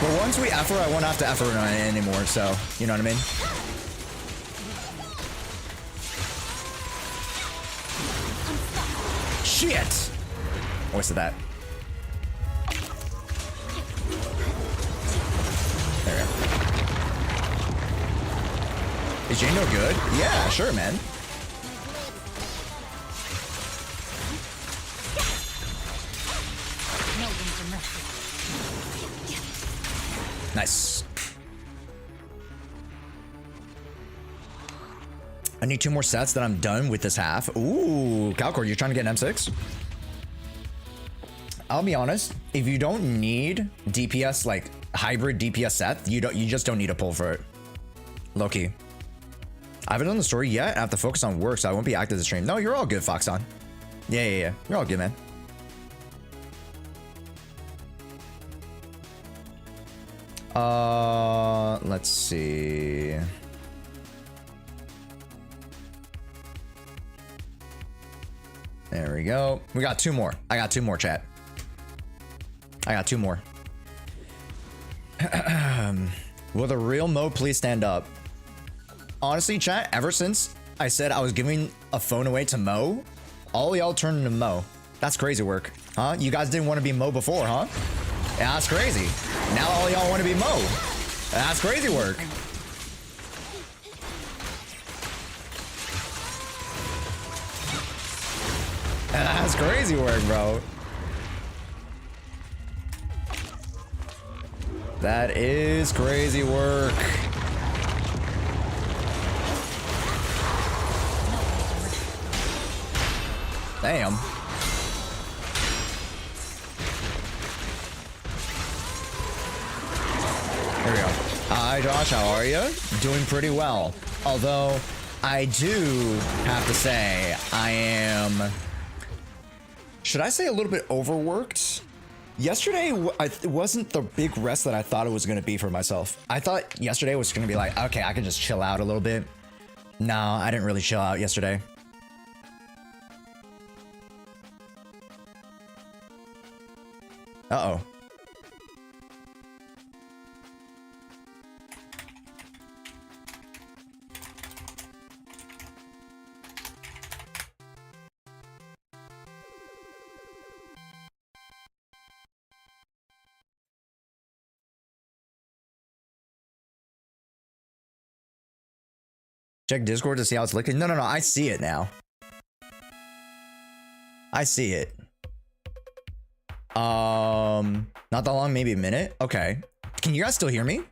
S3: But once we F her, I won't have to F her anymore, so, you know what I mean? Shit! What's that? There we go. Is Jane no good? Yeah, sure, man. Nice. I need 2 more sets, then I'm done with this half. Ooh, Calcord, you're trying to get an M6? I'll be honest, if you don't need DPS, like hybrid DPS set, you just don't need a pull for it. Low-key. I haven't done the story yet. I have to focus on work, so I won't be active this stream. No, you're all good, Foxon. Yeah. You're all good, man. Let's see. There we go. We got 2 more. I got 2 more, chat. I got 2 more. Will the real Mo please stand up? Honestly, chat, ever since I said I was giving a phone away to Mo, all y'all turned into Mo. That's crazy work. Huh? You guys didn't want to be Mo before, huh? Yeah, that's crazy. Now all y'all want to be Mo. That's crazy work. That's crazy work, bro. That is crazy work. Damn. Here we go. Hi, Josh. How are you? Doing pretty well. Although, I do have to say, I am... Should I say a little bit overworked? Yesterday, it wasn't the big rest that I thought it was going to be for myself. I thought yesterday was going to be like, okay, I can just chill out a little bit. No, I didn't really chill out yesterday. Uh-oh. Check Discord to see how it's looking. No, I see it now. I see it. Not that long, maybe a minute. Okay. Can you guys still hear me?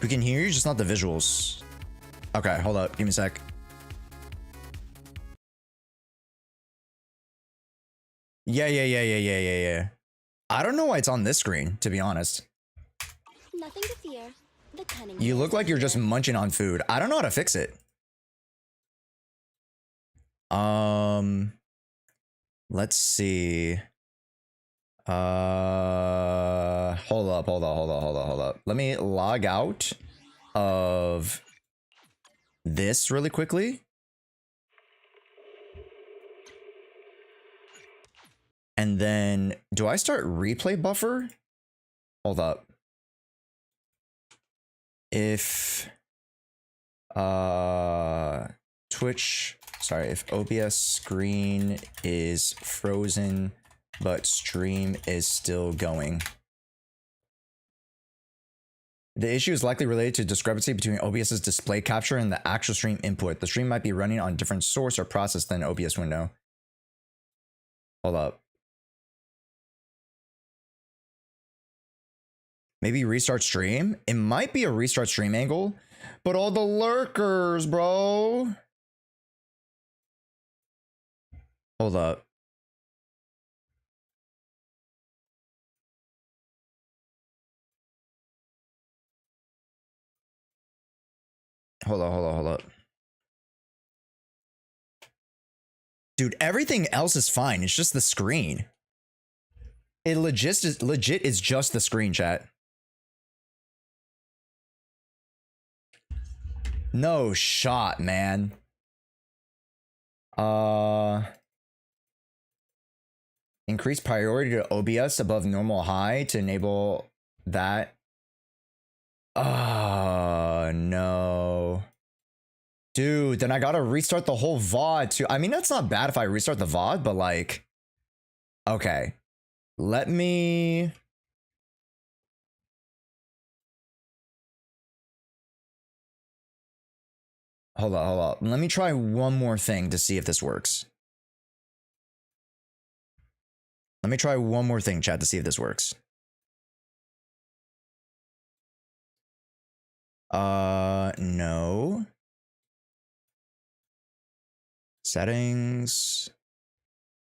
S3: We can hear you, just not the visuals. Okay, hold up. Give me a sec. Yeah. I don't know why it's on this screen, to be honest.
S7: Nothing to fear. The cunning
S3: You look like you're just munching on food. I don't know how to fix it. Let's see. Hold up. Let me log out of this really quickly. And then, do I start replay buffer? Hold up. If Twitch, sorry, if OBS screen is frozen but stream is still going. The issue is likely related to discrepancy between OBS's display capture and the actual stream input. The stream might be running on a different source or process than OBS window. Hold up. Maybe restart stream? It might be a restart stream angle, but all the lurkers, bro. Hold up. Hold up. Dude, everything else is fine. It's just the screen. It legit is just the screen, chat. No shot, man. Increase priority to OBS above normal high to enable that. No. Dude, then I gotta restart the whole VOD too. I mean, that's not bad if I restart the VOD, but like, okay. Let me... Hold up. Let me try one more thing to see if this works. Let me try one more thing, chat, to see if this works. No. Settings.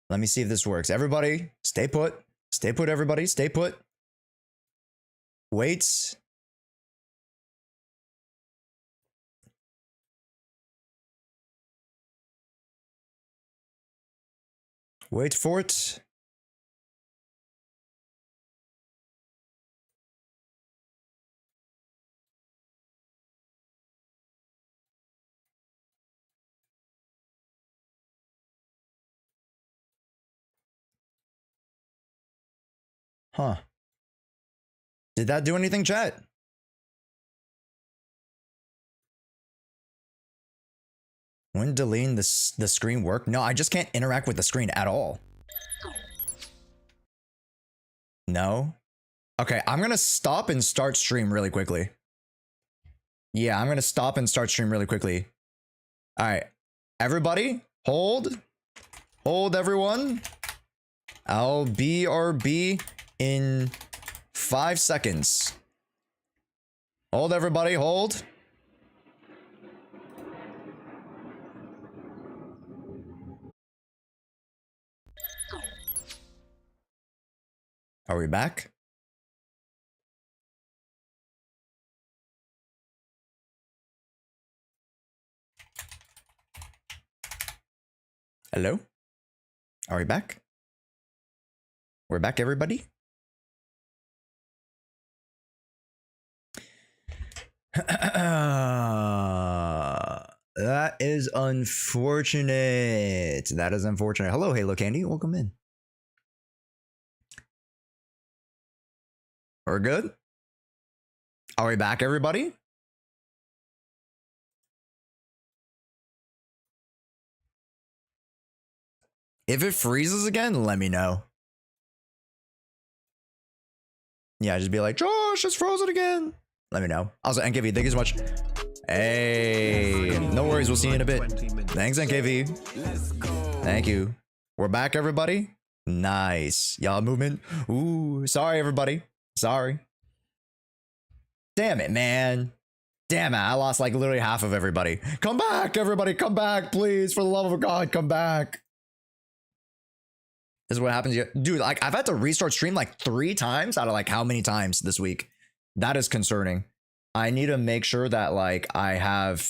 S3: Let me see if this works. Everybody, stay put. Stay put, everybody. Stay put. Wait. Wait for it. Huh. Did that do anything, chat? When deleting the screen work? No, I just can't interact with the screen at all. No. Okay, I'm gonna stop and start stream really quickly. Yeah, I'm gonna stop and start stream really quickly. All right, everybody, hold everyone. I'll BRB in 5 seconds. Hold everybody, hold. Are we back? Hello? Are we back? We're back, everybody? That is unfortunate. That is unfortunate. Hello, Halo Candy. Welcome in. We're good? Are we back, everybody? If it freezes again, let me know. Yeah, just be like, Josh, it's frozen again. Let me know. Also, NKV, thank you so much. Hey, no worries. We'll see you in a bit. Thanks, NKV. Thank you. We're back, everybody. Nice. Y'all movement. Ooh, sorry, everybody. Sorry. Damn it, man. Damn it. I lost like literally half of everybody. Come back, everybody. Come back, please. For the love of God, come back. This is what happens. Dude, like I've had to restart stream like 3 times out of like how many times this week? That is concerning. I need to make sure that like I have,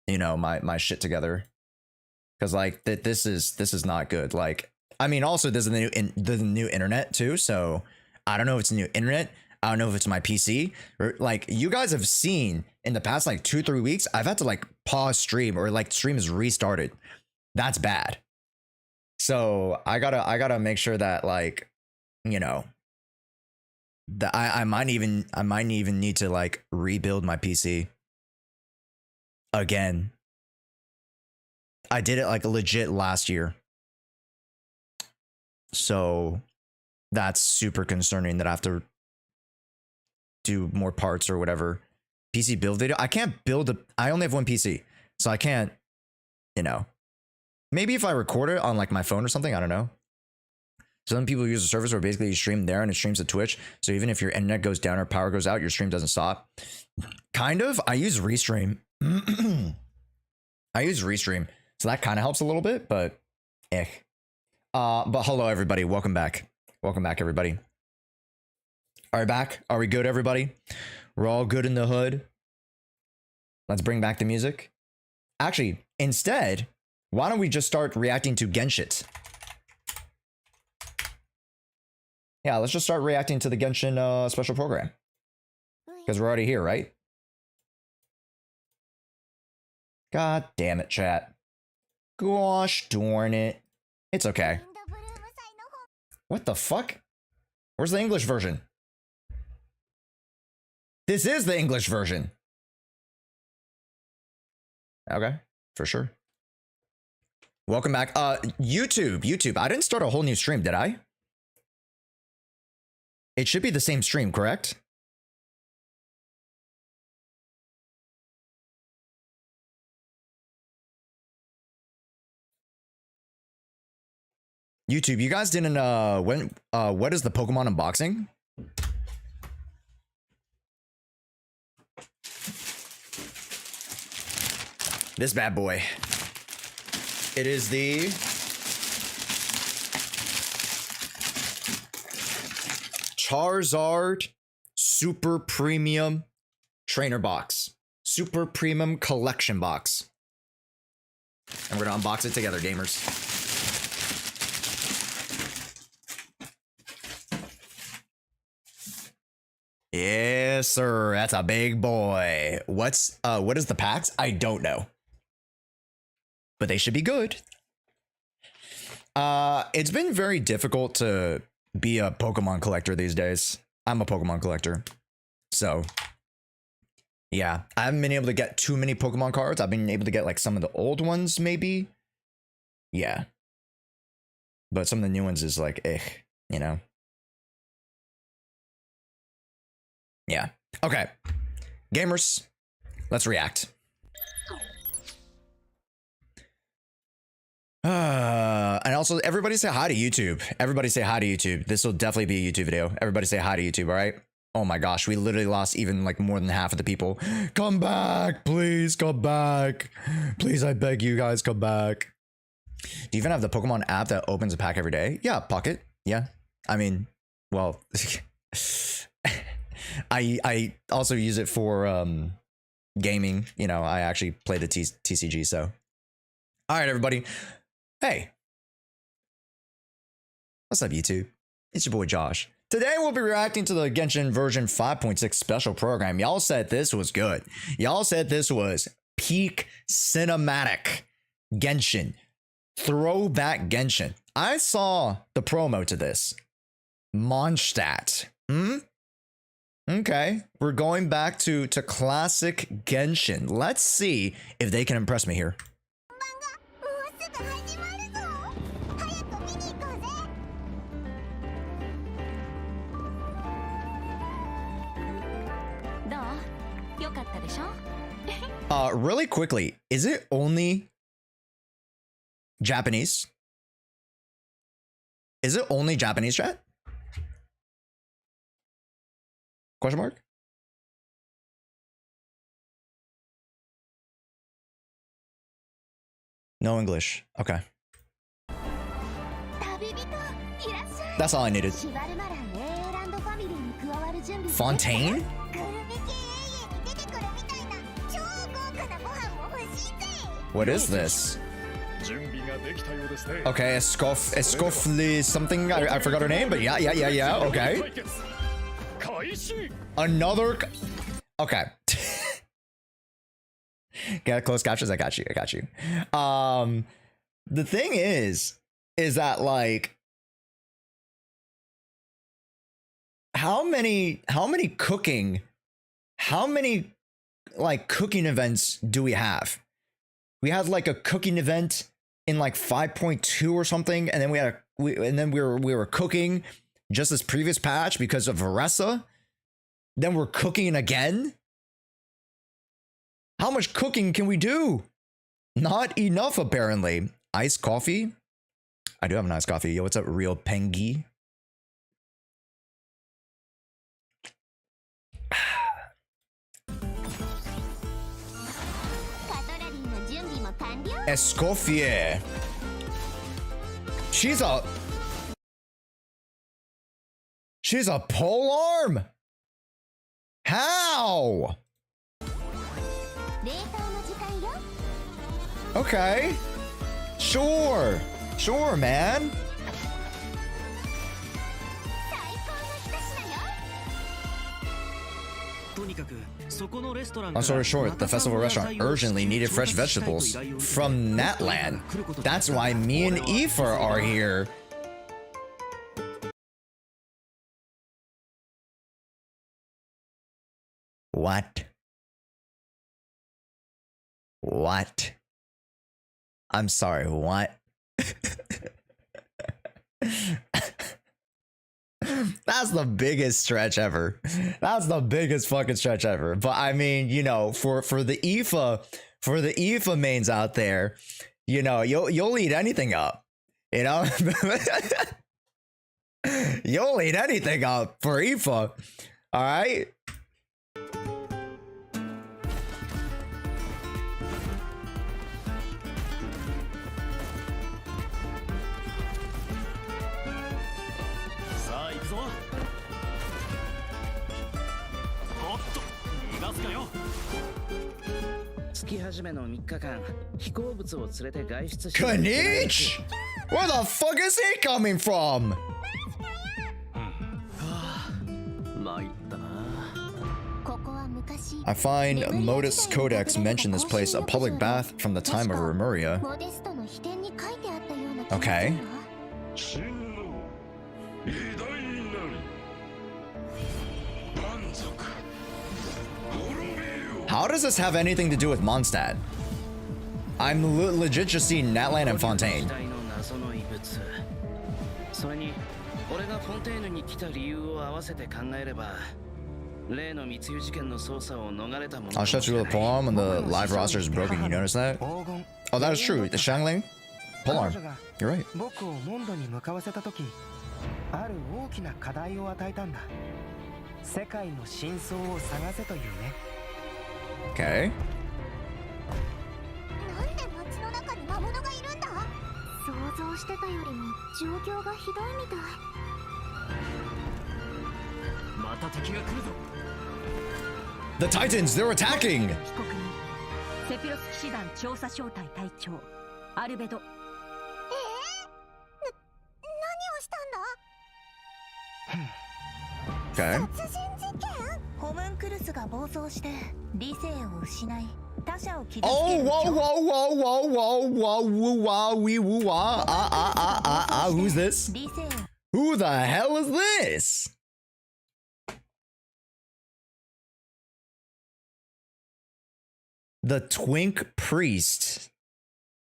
S3: you know, my shit together. Cause like this is not good. Like, I mean, also there's the new internet too. So I don't know if it's the new internet. I don't know if it's my PC. Or, like you guys have seen in the past like 2-3 weeks, I've had to like pause stream or like stream is restarted. That's bad. So I gotta make sure that like, you know, that I might even need to like rebuild my PC again. I did it like legit last year. So that's super concerning that I have to do more parts or whatever. PC build video. I can't build I only have one PC. So I can't, you know. Maybe if I record it on like my phone or something, I don't know. Some people use a service where basically you stream there and it streams to Twitch. So even if your internet goes down or power goes out, your stream doesn't stop. Kind of. I use Restream. I use Restream. So that kind of helps a little bit, but but hello everybody. Welcome back. Welcome back, everybody. Are we back? Are we good, everybody? We're all good in the hood. Let's bring back the music. Actually, instead, why don't we just start reacting to Genshin? Yeah, let's just start reacting to the Genshin special program. Because we're already here, right? God damn it, chat. Gosh darn it. It's okay. What the fuck? Where's the English version? This is the English version. Okay, for sure. Welcome back. YouTube. I didn't start a whole new stream, did I? It should be the same stream, correct? YouTube, you guys didn't what is the Pokemon unboxing? This bad boy. It is the Charizard Super Premium Trainer Box. Super Premium Collection Box. And we're gonna unbox it together, gamers. Yes, sir. That's a big boy. What is the packs? I don't know. But they should be good. It's been very difficult to be a Pokemon collector these days. I'm a Pokemon collector. So, yeah. I haven't been able to get too many Pokemon cards. I've been able to get like some of the old ones, maybe. Yeah. But some of the new ones is like, you know. Yeah. Okay. Gamers, let's react. And also, everybody say hi to YouTube. Everybody say hi to YouTube. This will definitely be a YouTube video. Everybody say hi to YouTube, all right? Oh my gosh, we literally lost even like more than half of the people. Come back, please come back. Please, I beg you guys, come back. Do you even have the Pokemon app that opens a pack every day? Yeah, Pocket. Yeah. I mean, well, I also use it for gaming. You know, I actually play the TCG, so. All right, everybody. Hey. What's up, YouTube? It's your boy Josh. Today we'll be reacting to the Genshin version 5.6 special program. Y'all said this was good. Y'all said this was peak cinematic Genshin. Throwback Genshin. I saw the promo to this. Mondstadt. Okay. We're going back to classic Genshin. Let's see if they can impress me here. Really quickly, is it only Japanese? Is it only Japanese, chat? Question mark? No English. Okay. That's all I needed. Fontaine? What is this? Okay, Escofli something. I forgot her name, but yeah. Okay. Another. Okay. Got close captions. I got you. The thing is that like, how many cooking events do we have? We had like a cooking event in like 5.2 or something, and then we were cooking just this previous patch because of Varessa. Then we're cooking again. How much cooking can we do? Not enough, apparently. Iced coffee. I do have an iced coffee. Yo, what's up, Real Pengi? Escoffier. She's a polearm? How? Okay. Sure, man. Long story short, the festival restaurant urgently needed fresh vegetables from Natland. That's why me and Aoife are here. What? I'm sorry, what? That's the biggest stretch ever. That's the biggest fucking stretch ever. But I mean, you know, for the Aoife mains out there, you know, you'll eat anything up. You know? You'll eat anything up for Aoife. All right? Kanich? Where the fuck is he coming from? I find Modus Codex mentioned this place a public bath from the time of Remuria. Okay. How does this have anything to do with Mondstadt? I'm legit just seeing Natland and Fontaine. I'll shut you with a polearm when the live roster is broken. You notice that? Oh, that is true. The Shangling polearm. You're right.
S5: 僕をモンドに向かわせた時、ある大きな課題を与えたんだ。世界の真相を探せというね。
S3: Okay.
S4: なんで街の中に魔物がいるんだ？想像してたよりも状況がひどいみたい。
S5: また敵が来るぞ。
S3: The Titans, they're attacking!
S8: 被告人セピロス騎士団調査小隊隊長アルベド。
S4: 何をしたんだ？
S3: Okay.
S4: 殺人事件？ホムンクルスが暴走して理性を失い他者を傷つける。
S3: Oh, whoa, whoa, whoa, whoa, whoa, whoa, woo, wah, wee, woo, wah. Who's this?
S4: 理性を
S3: Who the hell is this? The Twink Priest.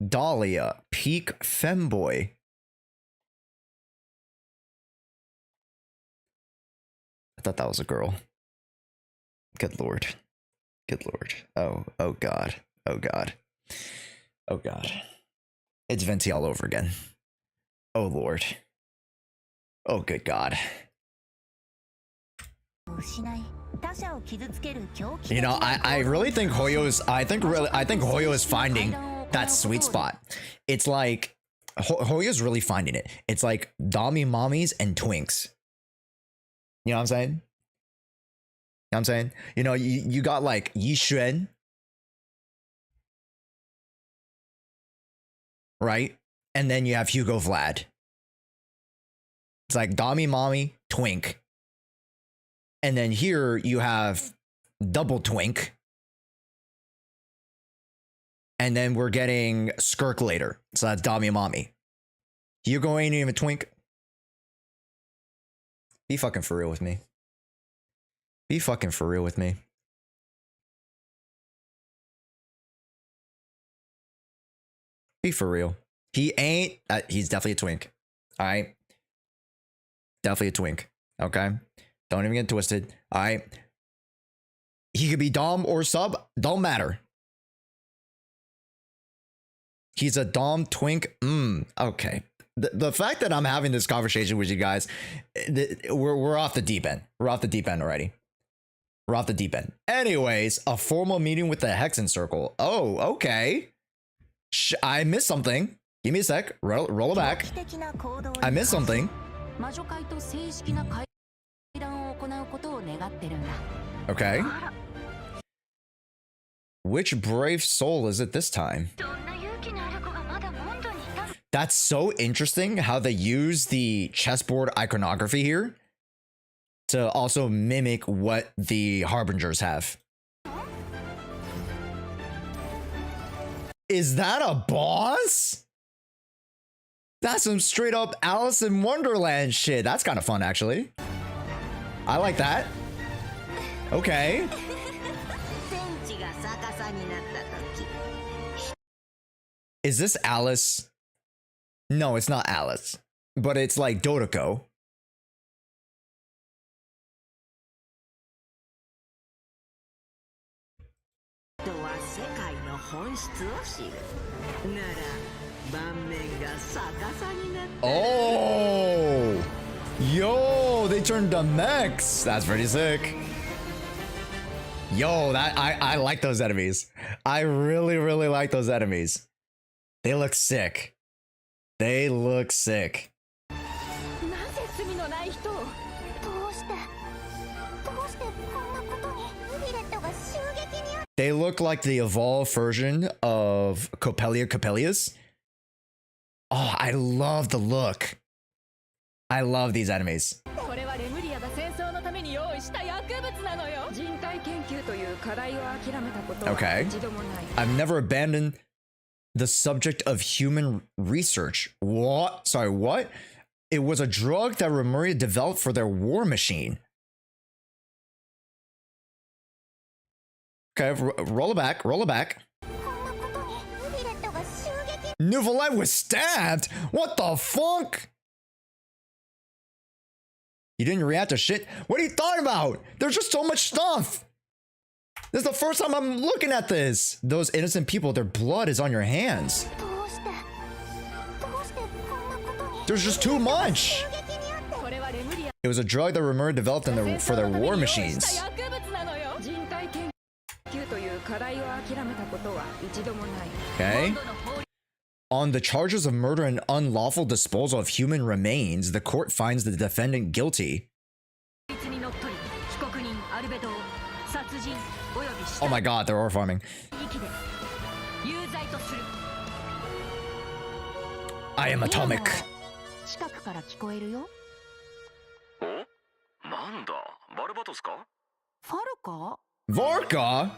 S3: Dahlia. Peak Femboy. I thought that was a girl. Good lord. Good lord. Oh god. Oh god. Oh god. It's Venti all over again. Oh lord. Oh good god.
S4: 失い他者を傷つける狂気。
S3: You know, I really think I think Hoyo is finding that sweet spot. It's like Hoyo's really finding it. It's like Dami mommies and twinks. You know what I'm saying? You know what I'm saying? You know, you got like Yixuan, right? And then you have Hugo Vlad. It's like Dami mommy, twink. And then here you have double twink. And then we're getting Skirk later. So that's Dami mommy. Hugo ain't even twink. Be fucking for real with me. Be fucking for real with me. Be for real. He ain't. He's definitely a twink. All right. Definitely a twink. Okay. Don't even get twisted. All right. He could be Dom or sub. Don't matter. He's a Dom twink. Okay. The fact that I'm having this conversation with you guys, we're off the deep end. We're off the deep end already. We're off the deep end. Anyways, a formal meeting with the Hexen Circle. Oh, okay. I missed something. Give me a sec. Roll it back. I missed something.
S8: 魔女会と正式な会談を行うことを願ってるんだ。
S3: Okay. Which brave soul is it this time?
S4: そんな勇気のある子がまだモンドにいた。
S3: That's so interesting how they use the chessboard iconography here to also mimic what the Harbingers have. Is that a boss? That's some straight up Alice in Wonderland shit. That's kind of fun, actually. I like that. Okay.
S4: 天地が逆さになった時。
S3: Is this Alice? No, it's not Alice. But it's like Dodoko.
S9: 人は世界の本質を知る。なら盤面が逆さになった。
S3: Oh! Yo, they turned to mechs. That's pretty sick. Yo, I like those enemies. I really like those enemies. They look sick. They look sick.
S4: なぜ罪のない人を。どうしてこんなことにウビレットが襲撃にあ。
S3: They look like the evolved version of Coppelia's. Oh, I love the look. I love these enemies.
S8: これはレムリアが戦争のために用意した薬物なのよ。人体研究という課題を諦めたことは
S3: Okay.
S8: 一度もない。
S3: I've never abandoned the subject of human research. What? Sorry, what? It was a drug that Remuria developed for their war machine. Okay, roll it back.
S4: こんなことにウビレットが襲撃。
S3: Nouvelette was stabbed? What the fuck? You didn't react to shit? What are you talking about? There's just so much stuff. This is the first time I'm looking at this. Those innocent people, their blood is on your hands.
S4: どうしてこんなことに
S3: There's just too much.
S8: これはレムリア
S3: It was a drug that Remur developed for their war machines.
S8: 薬物なのよ。人体研究という課題を諦めたことは一度もない。
S3: Okay. On the charges of murder and unlawful disposal of human remains, the court finds the defendant guilty. Oh my god, they're ore farming. I am atomic.
S4: 近くから聞こえるよ。
S2: なんだバルバトスか
S4: ファルカ
S3: Vorka?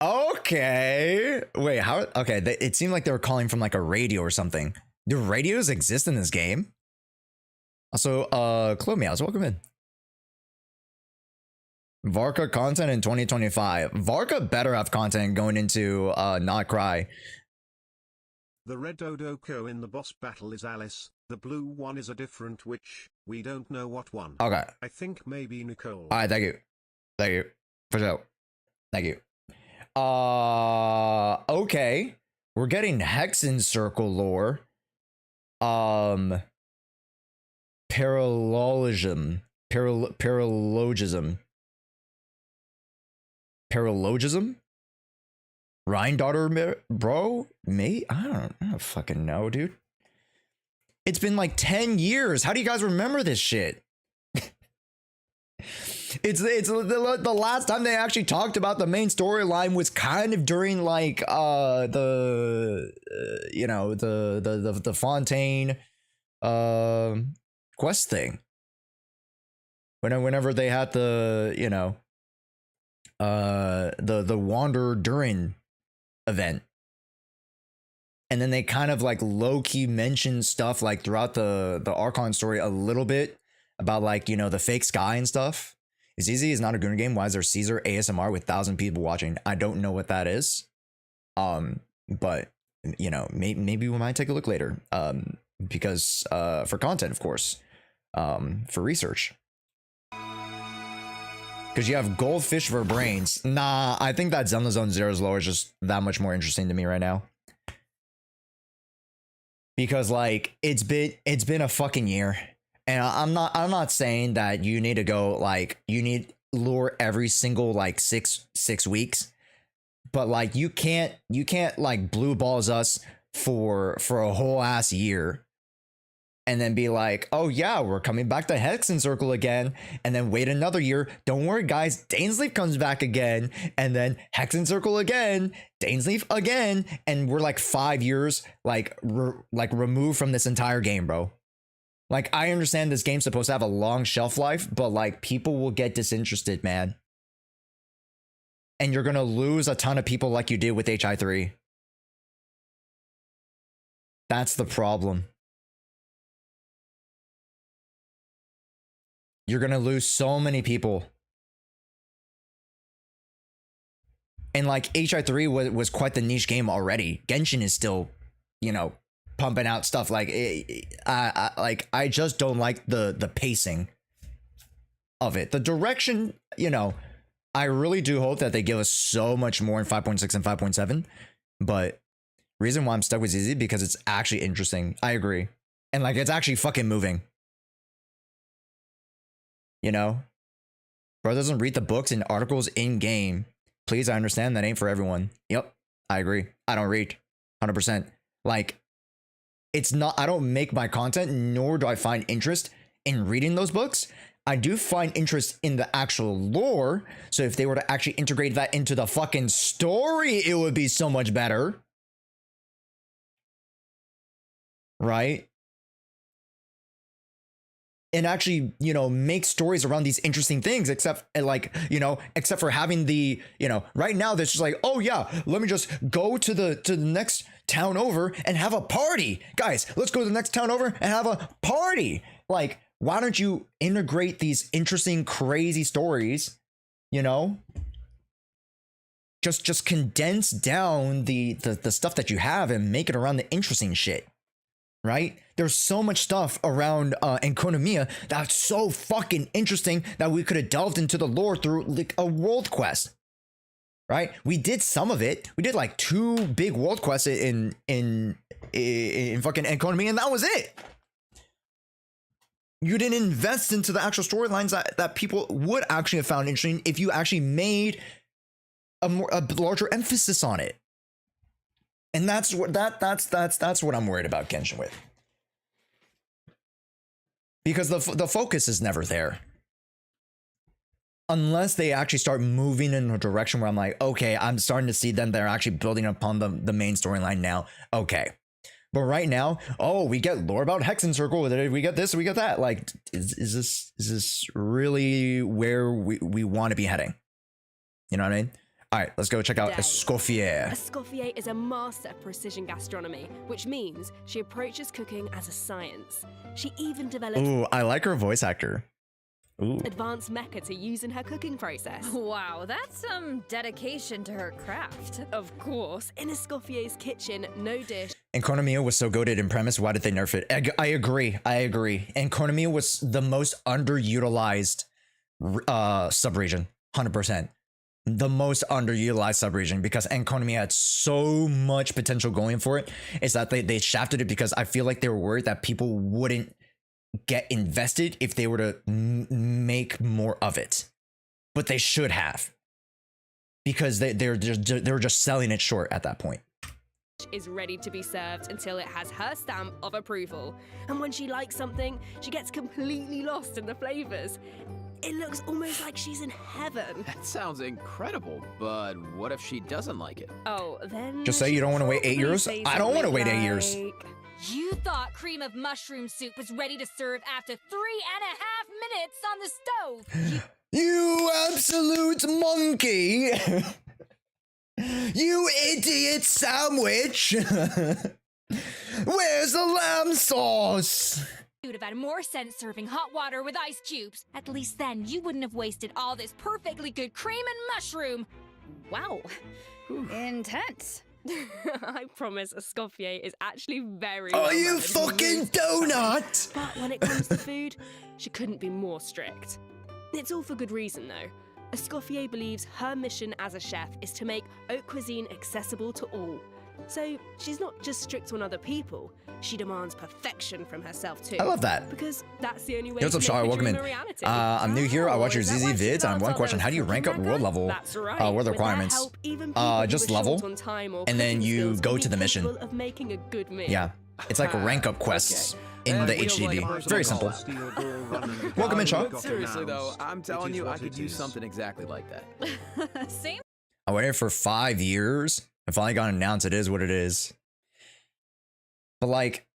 S3: Okay. Wait, how? Okay, it seemed like they were calling from like a radio or something. Do radios exist in this game? Also, Chloemeows, welcome in. Varka content in 2025. Varka better have content going into Not Cry.
S10: The red Odoko in the boss battle is Alice, the blue one is a different witch, we don't know what one.
S3: Okay.
S10: I think maybe Nicole.
S3: Alright, thank you. Thank you. For sure. Thank you. Okay. We're getting Hexen Circle lore. Paralogism. Paralogism. Paralogism? Rhine daughter, bro? Me? I don't fucking know, dude. It's been like 10 years. How do you guys remember this shit? It's the last time they actually talked about the main storyline was kind of during like the Fontaine quest thing. Whenever they had the the Wander Durin event. And then they kind of like low-key mentioned stuff like throughout the Archon story a little bit about like, the fake sky and stuff. ZZZ is not a Gunner game. Why is there Caesar ASMR with 1,000 people watching? I don't know what that is. But maybe we might take a look later. Because for content, of course. For research. Because you have goldfish for brains. Nah, I think that Zenless Zone Zero's lore is just that much more interesting to me right now. Because like it's been a fucking year. And I'm not saying that you need to go like you need lore every single like six weeks. But like you can't like blue balls us for a whole ass year. And then be like, oh yeah, we're coming back to Hexen Circle again. And then wait another year. Don't worry, guys. Dainsleif comes back again. And then Hexen Circle again. Dainsleif again. And we're like 5 years like removed from this entire game, bro. Like, I understand this game's supposed to have a long shelf life, but like people will get disinterested, man. And you're gonna lose a ton of people like you did with HI3. That's the problem. You're gonna lose so many people. And like HI3 was quite the niche game already. Genshin is still, pumping out stuff. Like I just don't like the pacing of it. The direction, I really do hope that they give us so much more in 5.6 and 5.7. But reason why I'm stuck with ZZ because it's actually interesting. I agree. And like it's actually fucking moving. Bro doesn't read the books and articles in game. Please, I understand that ain't for everyone. Yep, I agree. I don't read 100%. Like, it's not, I don't make my content, nor do I find interest in reading those books. I do find interest in the actual lore. So if they were to actually integrate that into the fucking story, it would be so much better. Right? And actually, make stories around these interesting things, except for having the, right now that's just like, oh yeah, let me just go to the next town over and have a party. Guys, let's go to the next town over and have a party. Like, why don't you integrate these interesting, crazy stories, Just condense down the stuff that you have and make it around the interesting shit, right? There's so much stuff around Enconomia that's so fucking interesting that we could have delved into the lore through like a world quest, right? We did some of it. We did like 2 big world quests in fucking Enconomia, and that was it. You didn't invest into the actual storylines that people would actually have found interesting if you actually made a larger emphasis on it. And that's what that's what I'm worried about Genshin with. Because the focus is never there. Unless they actually start moving in a direction where I'm like, okay, I'm starting to see them. They're actually building upon the main storyline now. Okay. But right now, oh, we get lore about Hexen Circle. We get this, we get that. Like, is this really where we want to be heading? You know what I mean? All right, let's go check out Escoffier.
S11: Escoffier is a master of precision gastronomy, which means she approaches cooking as a science. She even develops
S3: Ooh, I like her voice actor. Ooh.
S11: advanced mecha to use in her cooking process.
S8: Wow, that's some dedication to her craft.
S11: Of course, in Escoffier's kitchen, no dish.
S3: Enconomia was so goated in premise. Why did they nerf it? I agree. Enconomia was the most underutilized subregion. 100%. The most underutilized subregion because Enconomia had so much potential going for it. Is that they shafted it because I feel like they were worried that people wouldn't get invested if they were to make more of it. But they should have. Because they were just selling it short at that point.
S11: Is ready to be served until it has her stamp of approval. And when she likes something, she gets completely lost in the flavors. It looks almost like she's in heaven.
S6: That sounds incredible, but what if she doesn't like it?
S11: Oh, then
S3: Just say you don't want to wait 8 years? I don't want to wait 8 years.
S4: You thought cream of mushroom soup was ready to serve after 3.5 minutes on the stove.
S3: You absolute monkey! You idiot sandwich! Where's the lamb sauce?
S4: You would have had more sense serving hot water with ice cubes. At least then you wouldn't have wasted all this perfectly good cream and mushroom.
S8: Wow. Intense.
S11: I promise Escoffier is actually very
S3: Are
S11: well
S3: you
S11: mannered.
S3: fucking donut?
S11: But when it comes to food, she couldn't be more strict. It's all for good reason, though. Escoffier believes her mission as a chef is to make haute cuisine accessible to all. So she's not just strict on other people, she demands perfection from herself too.
S3: I love that.
S11: Because that's the only way
S3: Hey, what's up,
S11: to make
S3: Shari?
S11: her
S3: Welcome in.
S11: dream a reality.
S3: I'm new here. I watch your
S11: Is that
S3: ZZ
S11: why she
S3: vids, and I have one
S11: starts
S3: question.
S11: all
S3: How do you
S11: those
S3: rank up
S11: cooking
S3: world
S11: records?
S3: level?
S11: That's right.
S3: What are the
S11: With their
S3: requirements?
S11: help, even people who
S3: Just
S11: are
S3: level,
S11: short on time or
S3: and then
S11: cooking
S3: you
S11: skills
S3: go
S11: can
S3: to
S11: be
S3: the mission.
S11: capable of making a good meal.
S3: Yeah, it's like rank up quests in
S6: That
S3: the
S6: feels like a
S3: HDD.
S6: personal
S3: Very
S6: call.
S3: simple. Welcome in, Sean.
S6: Seriously though, I'm telling you, I could use something exactly like that.
S8: Same.
S3: I waited for 5 years. I finally got announced. It is what it is. But like,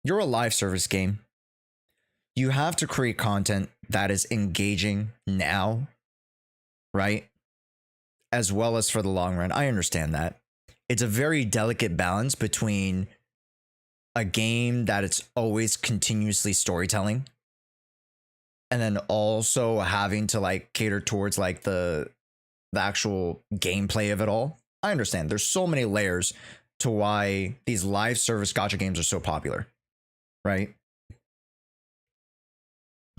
S3: you're a live service game. You have to create content that is engaging now, right? As well as for the long run. I understand that. It's a very delicate balance between a game that it's always continuously storytelling and then also having to like cater towards like the actual gameplay of it all. I understand. There's so many layers to why these live service gacha games are so popular, right?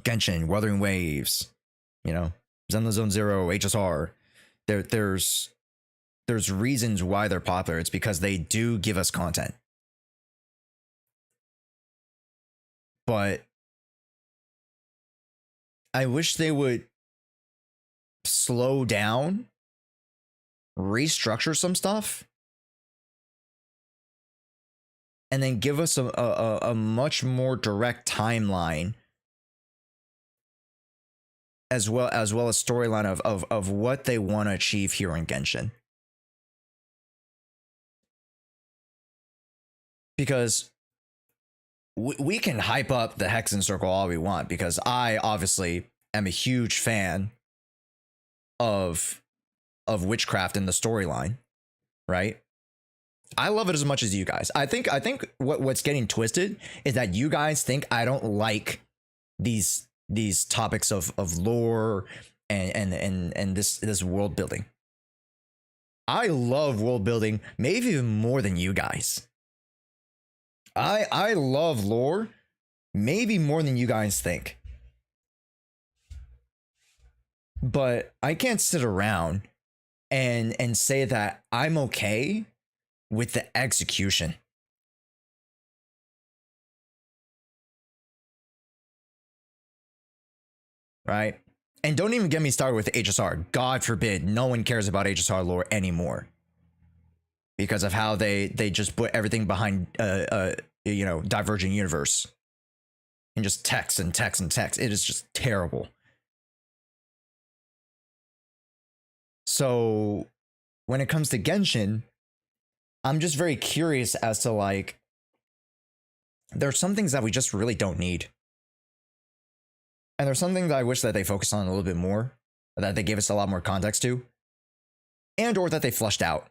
S3: Genshin, Wuthering Waves, you know, Zenless Zone Zero, HSR. There's reasons why they're popular. It's because they do give us content. But I wish they would slow down, restructure some stuff, and then give us a much more direct timeline as well as storyline of what they want to achieve here in Genshin. Because we can hype up the Hexen Circle all we want, because I obviously am a huge fan of witchcraft in the storyline, right? I love it as much as you guys. I think what's getting twisted is that you guys think I don't like these topics of lore and this world building. I love world building, maybe even more than you guys. I love lore, maybe more than you guys think. But I can't sit around and say that I'm okay with the execution. Right? And don't even get me started with HSR. God forbid, no one cares about HSR lore anymore. Because of how they just put everything behind you know, Divergent Universe. And just text and text and text. It is just terrible. So when it comes to Genshin, I'm just very curious as to, like, there's some things that we just really don't need. And there's some things that I wish that they focused on a little bit more, that they gave us a lot more context to, and or that they flushed out.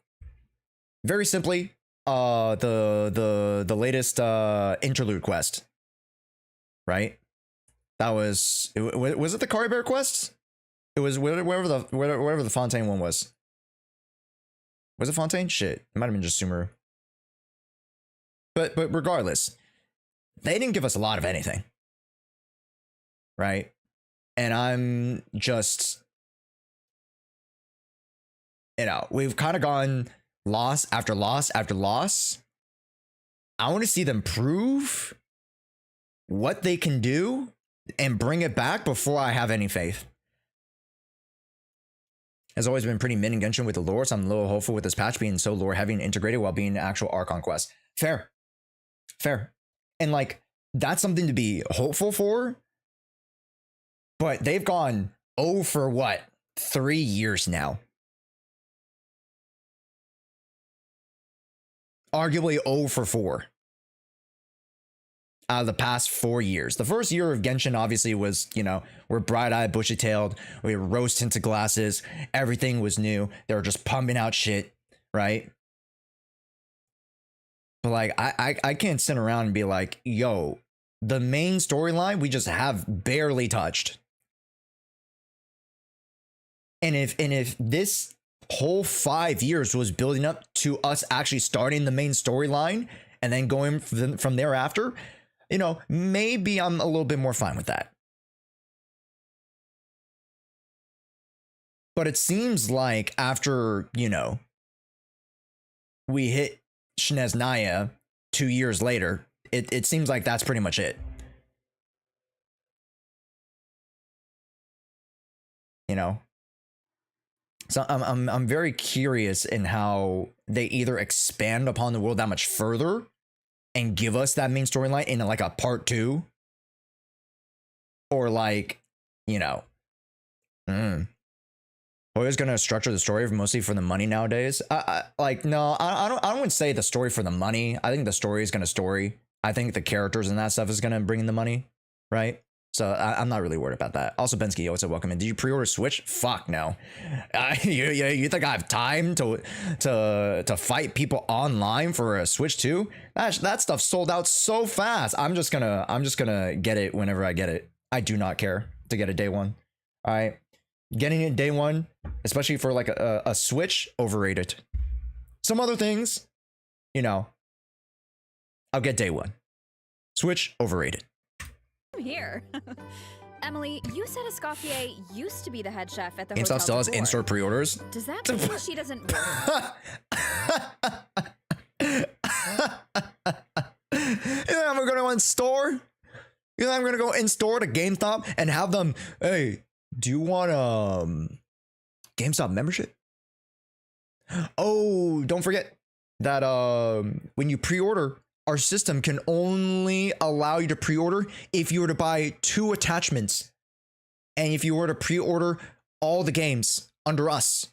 S3: Very simply, the latest interlude quest, right? That was it the Kari Bear quest? It was whatever the Fontaine one was. Was it Fontaine? Shit, it might have been just Sumeru. But regardless, they didn't give us a lot of anything. Right? And I'm just, you know, we've kind of gone loss after loss after loss. I want to see them prove what they can do and bring it back before I have any faith. Has always been pretty mid in Genshin with the lore, so I'm a little hopeful with this patch being so lore heavy and integrated while being an actual Archon quest. Fair. And like, that's something to be hopeful for. But they've gone, oh, for what? 3 years now. Arguably 0 for 4. Out of the past 4 years. The first year of Genshin obviously was, you know, we're bright-eyed, bushy-tailed, we had rose-tinted glasses, everything was new, they were just pumping out shit, right? But like, I can't sit around and be like, yo, the main storyline we just have barely touched. And if this whole 5 years was building up to us actually starting the main storyline and then going from thereafter, you know, maybe I'm a little bit more fine with that. But it seems like after, you know, we hit Shinez 2 years later, it seems like that's pretty much it. You know? So I'm very curious in how they either expand upon the world that much further and give us that main storyline in like a part 2, or like, you know, Always gonna structure the story mostly for the money nowadays. Like, no, I don't say the story for the money. I think the story is gonna story. I think the characters and that stuff is gonna bring in the money, right? So I'm not really worried about that. Also, Bensky, what's up? Welcome in. Did you pre-order Switch? Fuck no. You think I have time to fight people online for a Switch 2? That stuff sold out so fast. I'm just gonna get it whenever I get it. I do not care to get it day one. All right, getting it day one, especially for like a Switch, overrated. Some other things, you know, I'll get day one. Switch, overrated.
S8: I'm here. Emily, you said Escoffier used to be the head chef at the
S3: GameStop
S8: hotel
S3: still has
S8: before.
S3: in-store pre-orders.
S8: Does that mean she doesn't work?
S3: You think I'm gonna go in store? You think I'm gonna go in store to GameStop and have them, hey, do you want GameStop membership? Oh, don't forget that when you pre-order, our system can only allow you to pre-order if you were to buy 2 attachments, and if you were to pre-order all the games under us.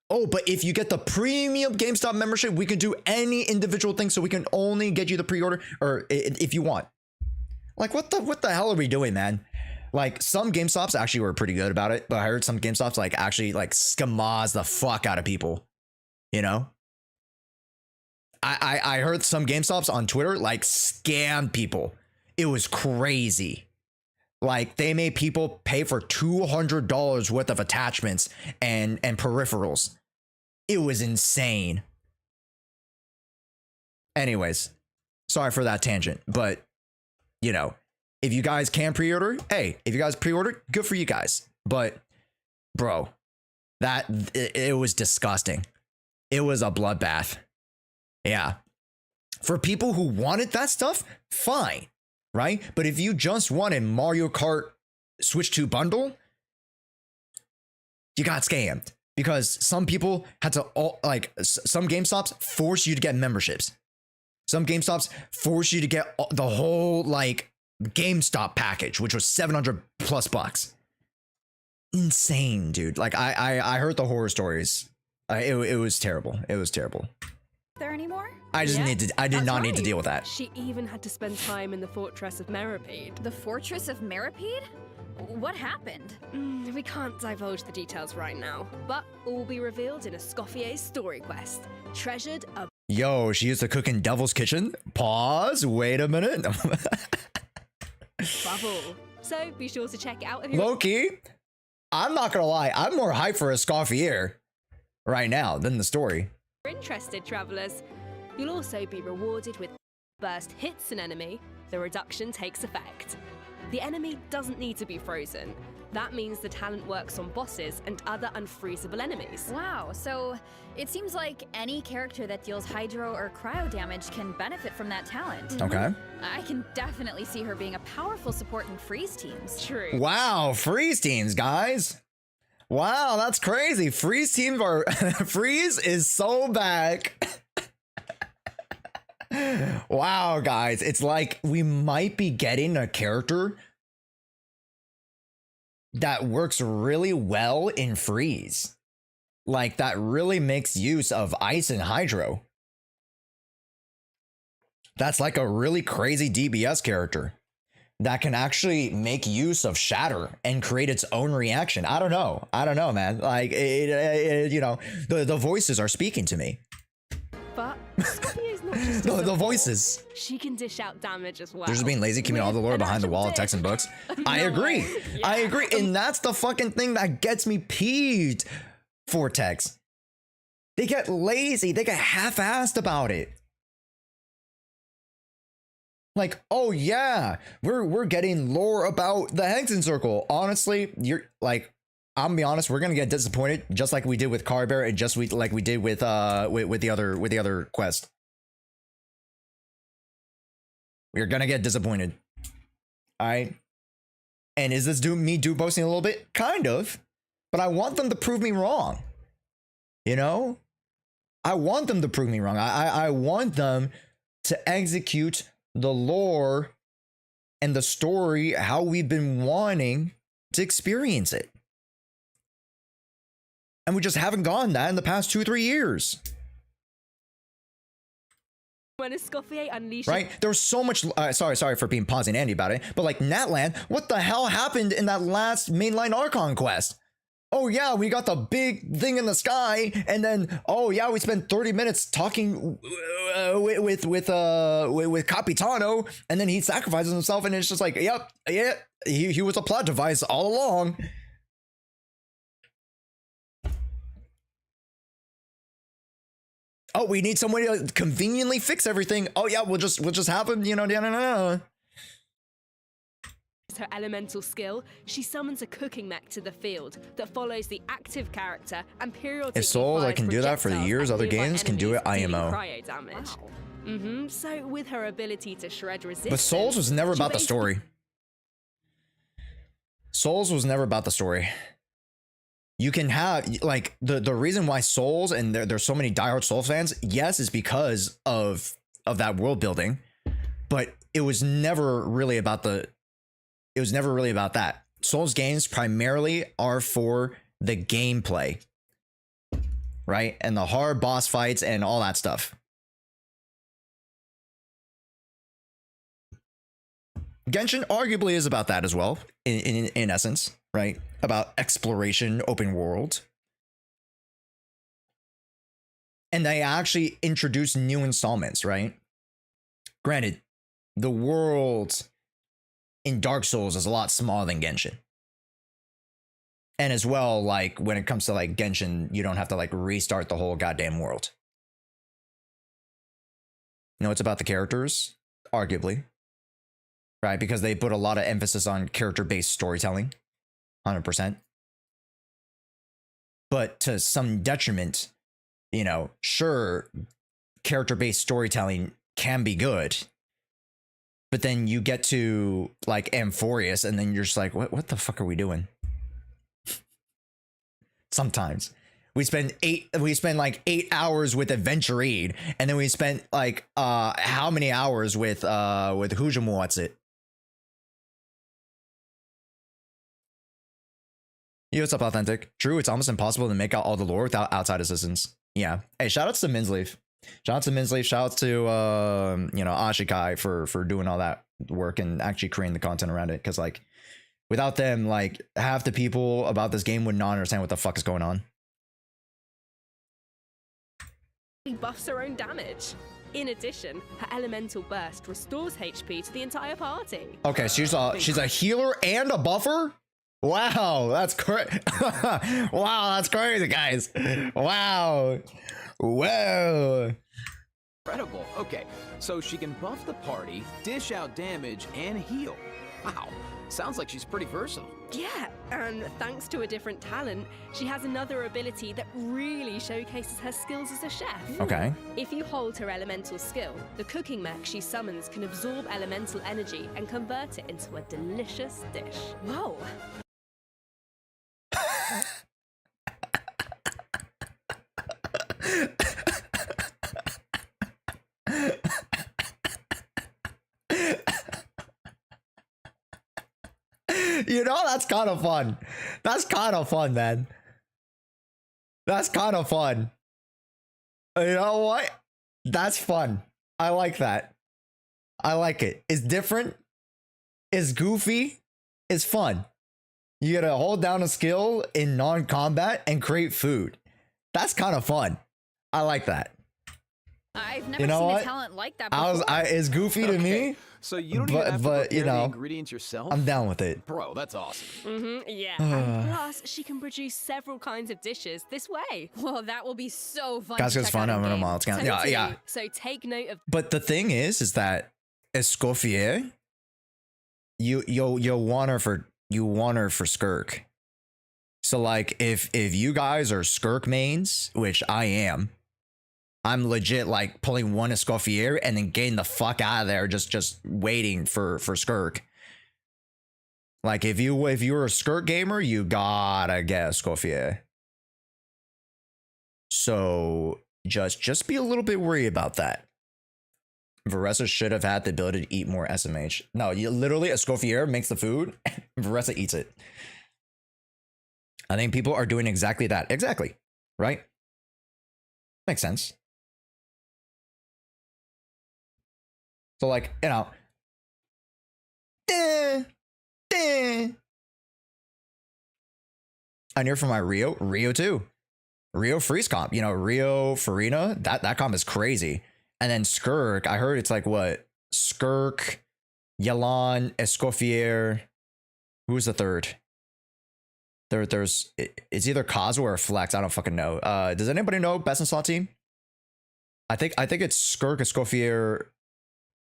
S3: Oh, but if you get the premium GameStop membership, we can do any individual thing, so we can only get you the pre-order, or if you want. Like, what the hell are we doing, man? Like, some GameStops actually were pretty good about it, but I heard some GameStops like actually like scamaz the fuck out of people. You know, I heard some GameStops on Twitter like scam people. It was crazy. Like, they made people pay for $200 worth of attachments and peripherals. It was insane. Anyways, sorry for that tangent, but, you know, if you guys can pre-order, hey, if you guys pre-order, good for you guys. But, bro, it was disgusting. It was a bloodbath. Yeah. For people who wanted that stuff, fine. Right? But if you just wanted Mario Kart Switch 2 bundle, you got scammed because some people had to, some GameStops force you to get memberships. Some GameStops force you to get the whole, like, GameStop package, which was $700+ Insane, dude. Like, I heard the horror stories. It was terrible. It was terrible.
S8: There anymore?
S3: I did not need to deal with that.
S11: She even had to spend time in the Fortress of Meripede.
S8: The Fortress of Meripede? What happened?
S11: We can't divulge the details right now, but all will be revealed in Escoffier's story quest. Treasured a
S3: Yo, she used to cook in Devil's Kitchen? Pause, wait a minute.
S11: bubble. So be sure to check it out if you're
S3: Loki, I'm not gonna lie, I'm more hyped for Escoffier right now than the story.
S11: interested, travelers. You'll also be rewarded with burst hits an enemy. The reduction takes effect. The enemy doesn't need to be frozen. That means the talent works on bosses and other unfreezable enemies.
S8: Wow, so it seems like any character that deals hydro or cryo damage can benefit from that talent.
S3: Okay.
S8: I can definitely see her being a powerful support in freeze teams.
S11: True.
S3: Wow, freeze teams, guys. Wow, that's crazy. Freeze teams are freeze is so back. Wow, guys, it's like we might be getting a character that works really well in freeze. Like, that really makes use of ice and hydro. That's like a really crazy DBS character that can actually make use of shatter and create its own reaction. I don't know, man. Like, you know, the voices are speaking to me.
S11: But Scorpio's not just
S3: The voices.
S11: She can dish out damage as well.
S3: They're just being lazy, keeping all the lore behind the wall of text and books. I agree.
S11: Yeah.
S3: I agree. And that's the fucking thing that gets me peeved, Vortex. They get lazy. They get half-assed about it. Like, oh yeah, we're getting lore about the Hexen Circle. Honestly, you're like, I'm gonna be honest, we're gonna get disappointed, just like we did with Carbear, and like we did with the other quest. We're gonna get disappointed. Alright. And is this me boasting a little bit? Kind of. But I want them to prove me wrong. You know? I want them to prove me wrong. I want them to execute the lore and the story how we've been wanting to experience it. And we just haven't gotten that in the past 2-3 years.
S11: When Escoffier unleashed...
S3: Right? There was so much... sorry for being pausing Andy about it. But like, Natlan, what the hell happened in that last mainline Archon quest? Oh yeah, we got the big thing in the sky, and then, oh yeah, we spent 30 minutes talking with Capitano, and then he sacrifices himself, and it's just like, yep, yeah, he was a plot device all along. Oh, we need somebody to conveniently fix everything. Oh yeah, we'll just have him, you know,
S11: her elemental skill, she summons a cooking mech to the field that follows the active character and periodically
S3: If Souls I can do that for the years other games can do it, IMO.
S11: Cryo damage. So with her ability to shred resistance,
S3: But Souls was never about the story. Souls was never about the story. You can have, like, the reason why Souls, and there's so many diehard Souls fans, yes, is because of that world building, but it was never really about that. Souls games primarily are for the gameplay, right? And the hard boss fights and all that stuff. Genshin arguably is about that as well, in essence, right? About exploration, open world. And they actually introduce new installments, right? Granted, the world in Dark Souls is a lot smaller than Genshin. And as well, like when it comes to like Genshin, you don't have to like restart the whole goddamn world. You know, it's about the characters, arguably, right? Because they put a lot of emphasis on character-based storytelling, 100%. But to some detriment, you know, sure, character-based storytelling can be good, but then you get to like Amphorius, and then you're just like, what the fuck are we doing? Sometimes we spend like 8 hours with Adventurine, and then we spent like how many hours with HUGO? What's it? Yo, what's up, Authentic? True, it's almost impossible to make out all the lore without outside assistance. Yeah. Hey, shout outs to Minsleaf. Shout out to Minsleaf. Shout out to you know, Ashikai for doing all that work and actually creating the content around it. Because like, without them, like half the people about this game would not understand what the fuck is going on.
S11: She buffs her own damage. In addition, her elemental burst restores HP to the entire party.
S3: Okay, she's a healer and a buffer. Wow, that's crazy. Wow, that's crazy, guys. Wow. Whoa.
S6: Incredible. Okay, so she can buff the party, dish out damage, and heal. Wow, sounds like she's pretty versatile.
S11: Yeah, and thanks to a different talent, she has another ability that really showcases her skills as a chef.
S3: Okay.
S11: If you hold her elemental skill, the cooking mech she summons can absorb elemental energy and convert it into a delicious dish. Whoa.
S3: You know, that's kind of fun. That's kind of fun, man. That's kind of fun. You know what? That's fun. I like that. I like it. It's different. It's goofy. It's fun. You gotta hold down a skill in non-combat and create food. That's kind of fun. I like that.
S8: I've never
S3: You know
S8: seen
S3: what?
S8: a talent like that before.
S3: It's goofy to me.
S6: So you don't even have to prepare
S3: you know,
S6: the ingredients yourself?
S3: I'm down with it.
S6: Bro, that's awesome.
S11: Yeah. And plus, she can produce several kinds of dishes this way.
S8: Well, that will be so fun.
S3: Guys,
S8: to
S3: it's
S8: check
S3: fun.
S8: out
S3: I'm
S8: in
S3: gonna
S8: game.
S3: mod. Yeah.
S11: So take note of.
S3: But the thing is that Escoffier, you want her for Skirk. So like if you guys are Skirk mains, which I am, I'm legit like pulling one Escoffier and then getting the fuck out of there, just waiting for Skirk. Like if you're a Skirk gamer, you gotta get Escoffier. So just be a little bit worried about that. Varessa should have had the ability to eat more SMH. No, you literally Escoffier makes the food, Varessa eats it. I think people are doing exactly that. Exactly. Right? Makes sense. So like, you know, I knew from my Rio too. Rio freeze comp, you know, Rio Farina, that comp is crazy. And then Skirk, I heard it's like what? Skirk, Yelan, Escoffier. Who's the third? There's it's either Kazu or Flex. I don't fucking know. Does anybody know best in slot team? I think it's Skirk, Escoffier,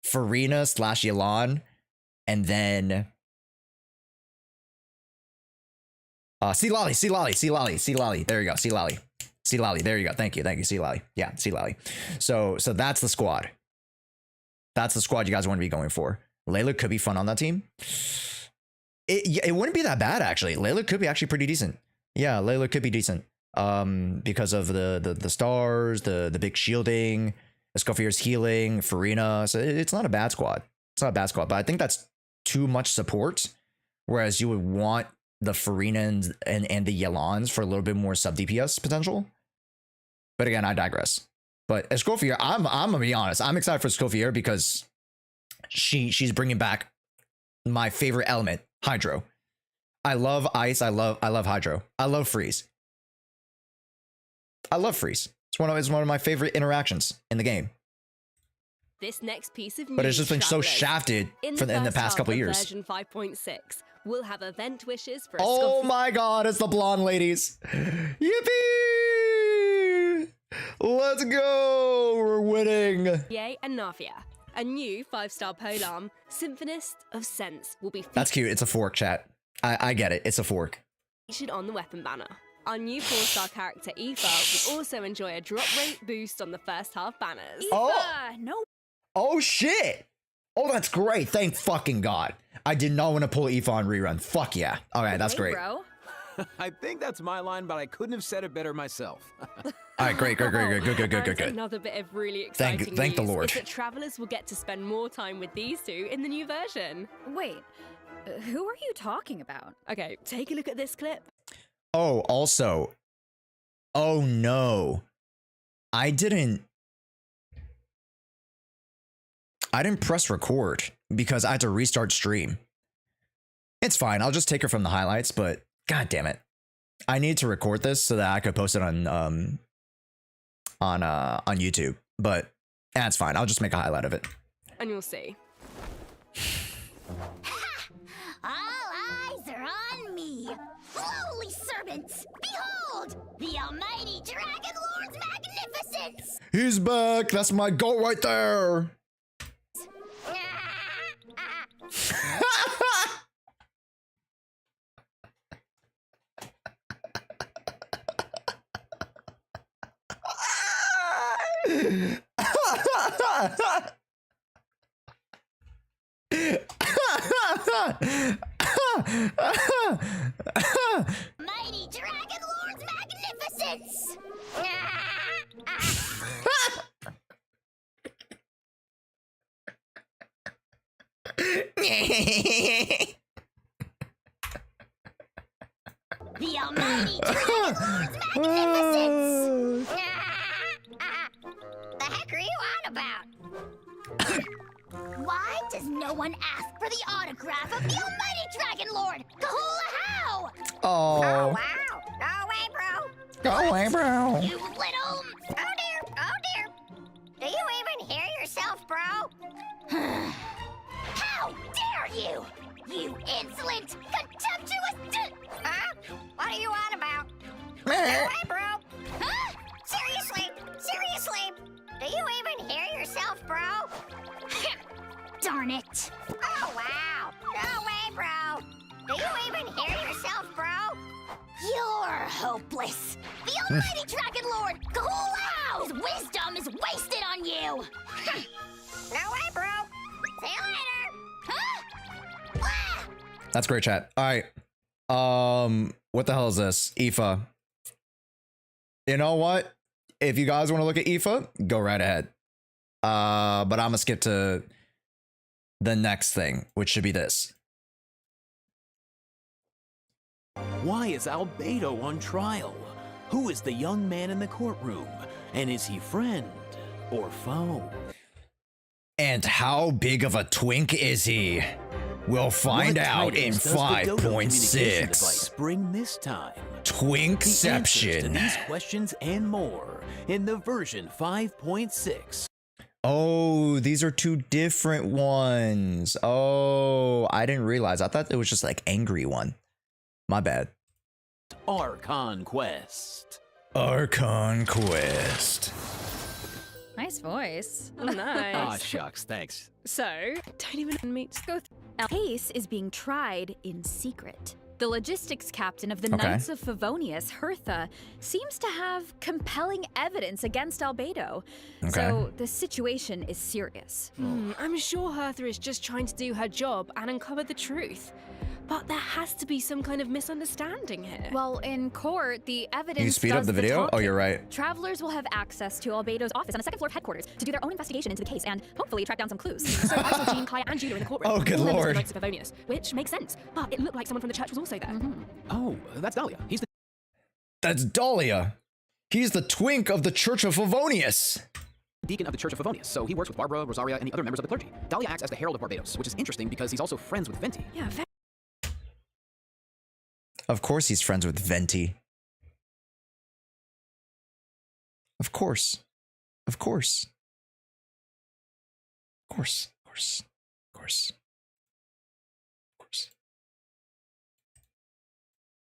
S3: Farina / Yelan, and then C Lolly. There you go, C Lolly. There you go. Thank you, C Lolly. Yeah, C Lolly. So that's the squad. That's the squad you guys want to be going for. Layla could be fun on that team. It wouldn't be that bad actually. Layla could be actually pretty decent. Yeah, Layla could be decent. Because of the stars, the big shielding, Escoffier's healing, Farina. So it's not a bad squad. It's not a bad squad, but I think that's too much support. Whereas you would want the Farina and the Yelans for a little bit more sub DPS potential. But again, I digress. But Escoffier, I'm gonna be honest. I'm excited for Escoffier because she's bringing back my favorite element, Hydro. I love ice. I love Hydro. I love freeze. I love freeze. It's one of my favorite interactions in the game.
S11: This next piece of news,
S3: But it's just been so
S11: travellers.
S3: shafted in the
S11: first
S3: past
S11: half
S3: couple
S11: of
S3: years.
S11: Version 5.6, we'll have event wishes for a
S3: Oh
S11: Scoffy
S3: my god, it's the blonde ladies. Yippee! Let's go! We're winning.
S11: and Navia. A new 5-star polearm, Symphonist of Sense, will be
S3: That's cute. It's a fork, chat. I get it. It's a fork.
S11: featured on the weapon banner. Our new 4-star character, Aoife, will also enjoy a drop rate boost on the first half banners.
S3: Oh. Oh shit! Oh, that's great. Thank fucking god. I did not want to pull Aoife on rerun. Fuck yeah. All right, that's great.
S8: Bro.
S6: I think that's my line, but I couldn't have said it better myself.
S3: All right, great. Good.
S11: And another bit of really exciting
S3: Thank the
S11: news
S3: Lord.
S11: is that travelers will get to spend more time with these two in the new version.
S8: Wait, who are you talking about?
S11: Okay, take a look at this clip.
S3: Oh, also. Oh no. I didn't press record because I had to restart stream. It's fine. I'll just take her from the highlights, but god damn it. I need to record this so that I could post it on YouTube. But that's fine. I'll just make a highlight of it.
S11: And you'll see.
S4: All eyes are on me. Lowly servants, behold, the almighty Dragon Lord's magnificence.
S3: He's back. That's my goal right there.
S4: Mighty Dragon Lord's magnificence. The almighty Dragon Lord's magnificence. The heck are you on about? Why does no one ask for the autograph of the almighty Dragon Lord? Kahula how?
S3: Oh.
S4: Oh wow! Go away, bro!
S3: Go away, bro.
S4: You little... Oh dear! Oh dear! Do you even hear yourself, bro? How dare you! You insolent, contemptuous... Huh? What are you on about? Go away, bro! Huh? Seriously? Seriously? Do you even hear yourself, bro? Darn it! Oh wow! Go away, bro! Do you even hear yourself, bro? You're hopeless! The almighty Dragon Lord, Kahulao! His wisdom is wasted on you! No way, bro! See you later! Huh? Ah!
S3: That's great, chat. All right. What the hell is this? Aoife. You know what? If you guys want to look at Aoife, go right ahead. But I'm gonna skip to the next thing, which should be this.
S6: Why is Albedo on trial? Who is the young man in the courtroom? And is he friend or foe?
S3: And how big of a twink is he? We'll find
S6: What
S3: out in
S6: tidings does the Dodo communication
S3: 5.6.
S6: device bring this time? The answers to
S3: Twinkception.
S6: these questions and more in the version 5.6.
S3: Oh, these are two different ones. Oh, I didn't realize. I thought it was just like angry one. My bad.
S6: Archon Quest.
S3: Archon Quest.
S8: Nice voice.
S11: Oh, nice.
S6: Ah, shucks, thanks.
S11: So, don't even meet. Go
S8: Our case is being tried in secret. The logistics captain of the
S3: Okay.
S8: Knights of Favonius, Hertha, seems to have compelling evidence against Albedo.
S3: Okay.
S8: So the situation is serious.
S11: I'm sure Hertha is just trying to do her job and uncover the truth. But there has to be some kind of misunderstanding here.
S8: Well, in court, the evidence
S3: You speed up
S8: does
S3: the video? Oh,
S8: talking.
S3: you're right.
S8: Travelers will have access to Albedo's office on the second floor of headquarters to do their own investigation into the case and hopefully track down some clues.
S11: So I saw Jean, Kaya, and Judah in the courtroom.
S3: Oh, good
S11: all members of the
S3: lord.
S11: Knights of Favonius, which makes sense. But it looked like someone from the church was also there.
S6: Oh, that's Dahlia. He's the
S3: That's Dahlia. He's the twink of the Church of Favonius.
S6: deacon of the Church of Favonius, so he works with Barbara, Rosaria, and the other members of the clergy. Dahlia acts as the herald of Barbados, which is interesting because he's also friends with Venti.
S11: Yeah,
S3: Of course he's friends with Venti. Of course. Of course. Of course. Of course. Of course. Of course.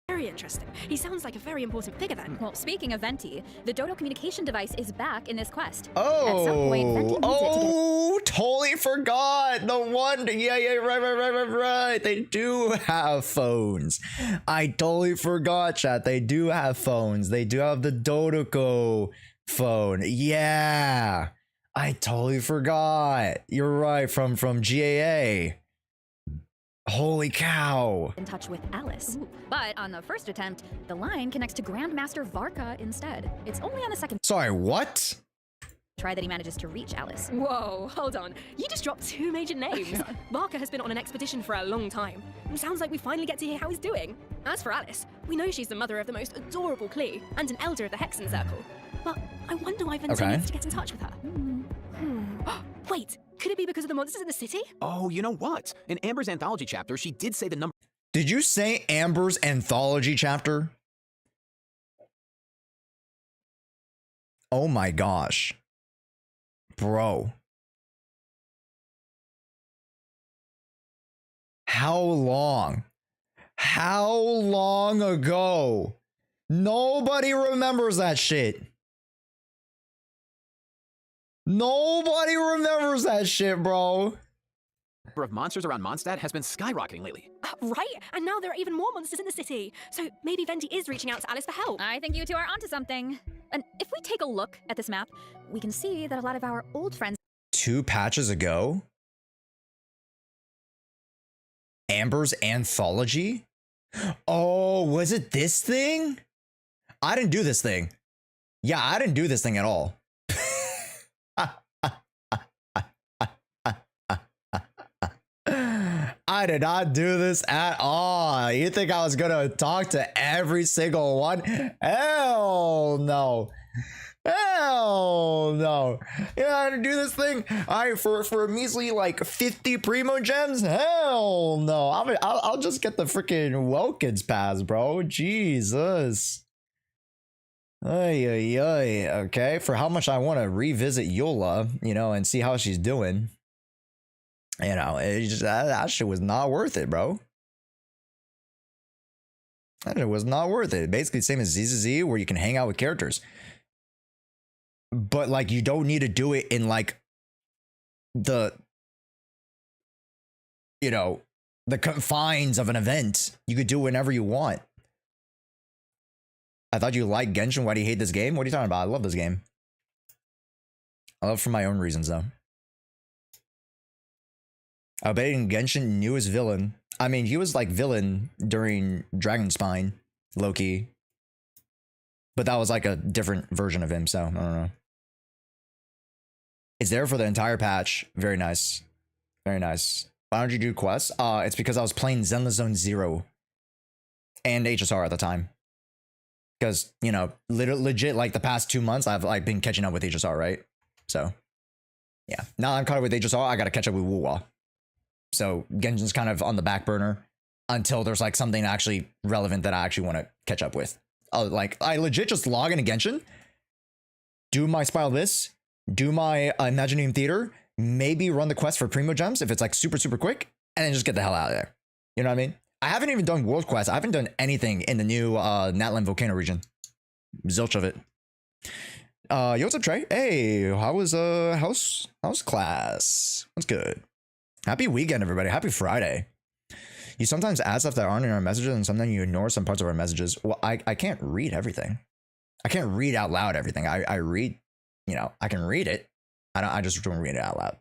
S11: Very interesting. He sounds like a very important figure then.
S8: Well, speaking of Venti, the Dodo communication device is back in this quest.
S3: Oh,
S8: At some point, Venti needs it to get...
S3: totally forgot. No wonder. Yeah, right. They do have phones. I totally forgot, chat. They do have phones. They do have the Dodoko phone. Yeah, I totally forgot. You're right. From GAA. Holy cow.
S8: In touch with Alice. But on the first attempt, the line connects to Grandmaster Varka instead. It's only on the second
S3: Sorry, what?
S8: try that he manages to reach Alice.
S11: Whoa, hold on. You just dropped 2 major names. Barker has been on an expedition for a long time. It sounds like we finally get to hear how he's doing. As for Alice, we know she's the mother of the most adorable Klee and an elder of the Hexen Circle. But I wonder why Venti needs to get in touch with her. Wait, could it be because of the monsters in the city?
S6: Oh, you know what? In Amber's anthology chapter, she did say the number.
S3: Did you say Amber's anthology chapter? Oh my gosh. Bro. How long? How long ago? Nobody remembers that shit. Nobody remembers that shit, bro.
S6: Number of monsters around Mondstadt has been skyrocketing lately.
S11: Right, and now there are even more monsters in the city. So maybe Venti is reaching out to Alice for help.
S8: I think you two are onto something. And if we take a look at this map, we can see that a lot of our old friends
S3: 2 patches ago? Amber's anthology? Oh, was it this thing? I didn't do this thing. Yeah, I didn't do this thing at all. I did not do this at all. You think I was gonna talk to every single one? Hell no. Hell no. Yeah, I didn't do this thing. For a measly like 50 primo gems? Hell no. I'll just get the freaking Wilkins pass, bro. Jesus. Ay. Okay, for how much I want to revisit Yola, you know, and see how she's doing. You know, it just that shit was not worth it, bro. That shit was not worth it. Basically, same as ZZZ, where you can hang out with characters, but like you don't need to do it in like the, you know, the confines of an event. You could do it whenever you want. I thought you liked Genshin. Why do you hate this game? What are you talking about? I love this game. I love it for my own reasons, though. I bet in Genshin, newest villain. I mean, he was like villain during Dragon Spine, Loki. But that was like a different version of him, so I don't know. It's there for the entire patch. Very nice. Very nice. Why don't you do quests? It's because I was playing Zenless Zone Zero and HSR at the time. Because, you know, legit, like the past 2 months, I've like been catching up with HSR, right? So, yeah. Now I'm caught up with HSR, I gotta catch up with Wuwa. So Genshin's kind of on the back burner until there's like something actually relevant that I actually want to catch up with. Like I legit just log into Genshin, do my Spiral Abyss, do my Imagineering Theater, maybe run the quest for Primo Gems if it's like super quick, and then just get the hell out of there. You know what I mean? I haven't even done world quests. I haven't done anything in the new Natlan Volcano region. Zilch of it. Yo, what's up, Trey? Hey, how was house class? What's good? Happy weekend, everybody. Happy Friday. You sometimes add stuff that aren't in our messages, and sometimes you ignore some parts of our messages. Well, I can't read everything. I can't read out loud everything. I read, you know, I can read it. I just don't read it out loud.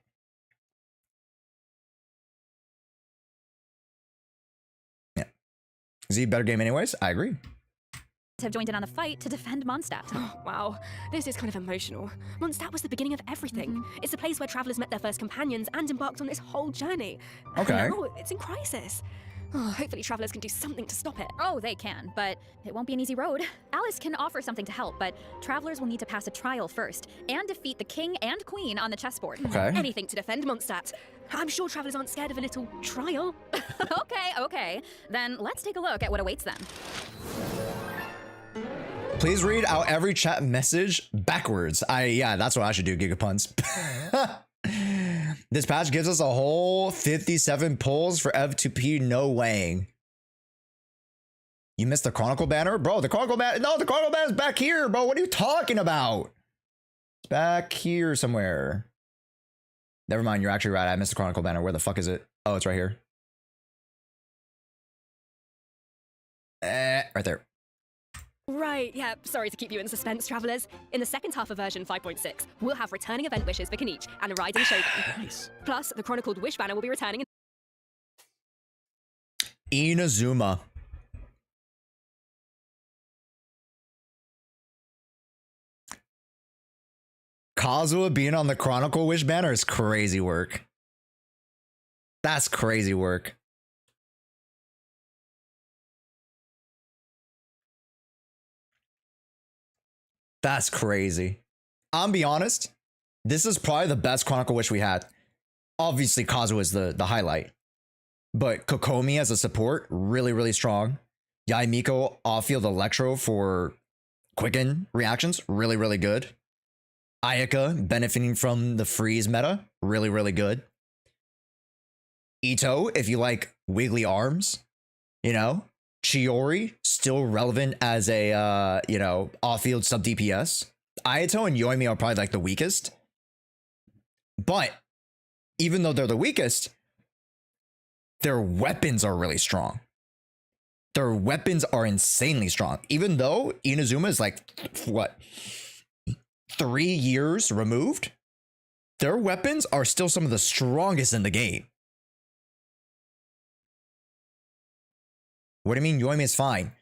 S3: Yeah. Is he a better game anyways? I agree.
S8: have joined in on the fight to defend Mondstadt.
S11: Oh, wow, this is kind of emotional. Mondstadt was the beginning of everything. It's the place where travelers met their first companions and embarked on this whole journey.
S3: Okay.
S11: Now it's in crisis. Oh, hopefully travelers can do something to stop it.
S8: Oh, they can, but it won't be an easy road. Alice can offer something to help, but travelers will need to pass a trial first and defeat the king and queen on the chessboard.
S3: Okay.
S11: Anything to defend Mondstadt. I'm sure travelers aren't scared of a little trial.
S8: Okay. Then let's take a look at what awaits them.
S3: Please read out every chat message backwards. Yeah, that's what I should do, Gigapuns. This patch gives us a whole 57 pulls for F2P, no weighing. You missed the Chronicle banner? Bro, the Chronicle banner, no, the Chronicle banner is back here, bro. What are you talking about? It's back here somewhere. Never mind, you're actually right. I missed the Chronicle banner. Where the fuck is it? Oh, it's right here. Right there.
S11: Right, yeah, sorry to keep you in suspense, travelers. In the second half of version 5.6, we'll have returning event wishes for Kenichi and a riding shogun.
S6: Nice.
S11: Plus, the Chronicled Wish banner will be returning in
S3: Inazuma. Kazuha being on the Chronicle Wish banner is crazy work. That's crazy work. That's crazy. I'll be honest. This is probably the best Chronicle Wish we had. Obviously, Kazuha is the highlight. But Kokomi as a support, really, really strong. Yaimiko off-field Electro for quicken reactions, really, really good. Ayaka benefiting from the freeze meta, really, really good. Ito, if you like wiggly arms, you know. Chiori, still relevant as a, you know, off-field sub-DPS. Ayato and Yoimi are probably like the weakest. But even though they're the weakest, their weapons are really strong. Their weapons are insanely strong. Even though Inazuma is like, what, 3 years removed? Their weapons are still some of the strongest in the game. What do you mean Yoimi is fine?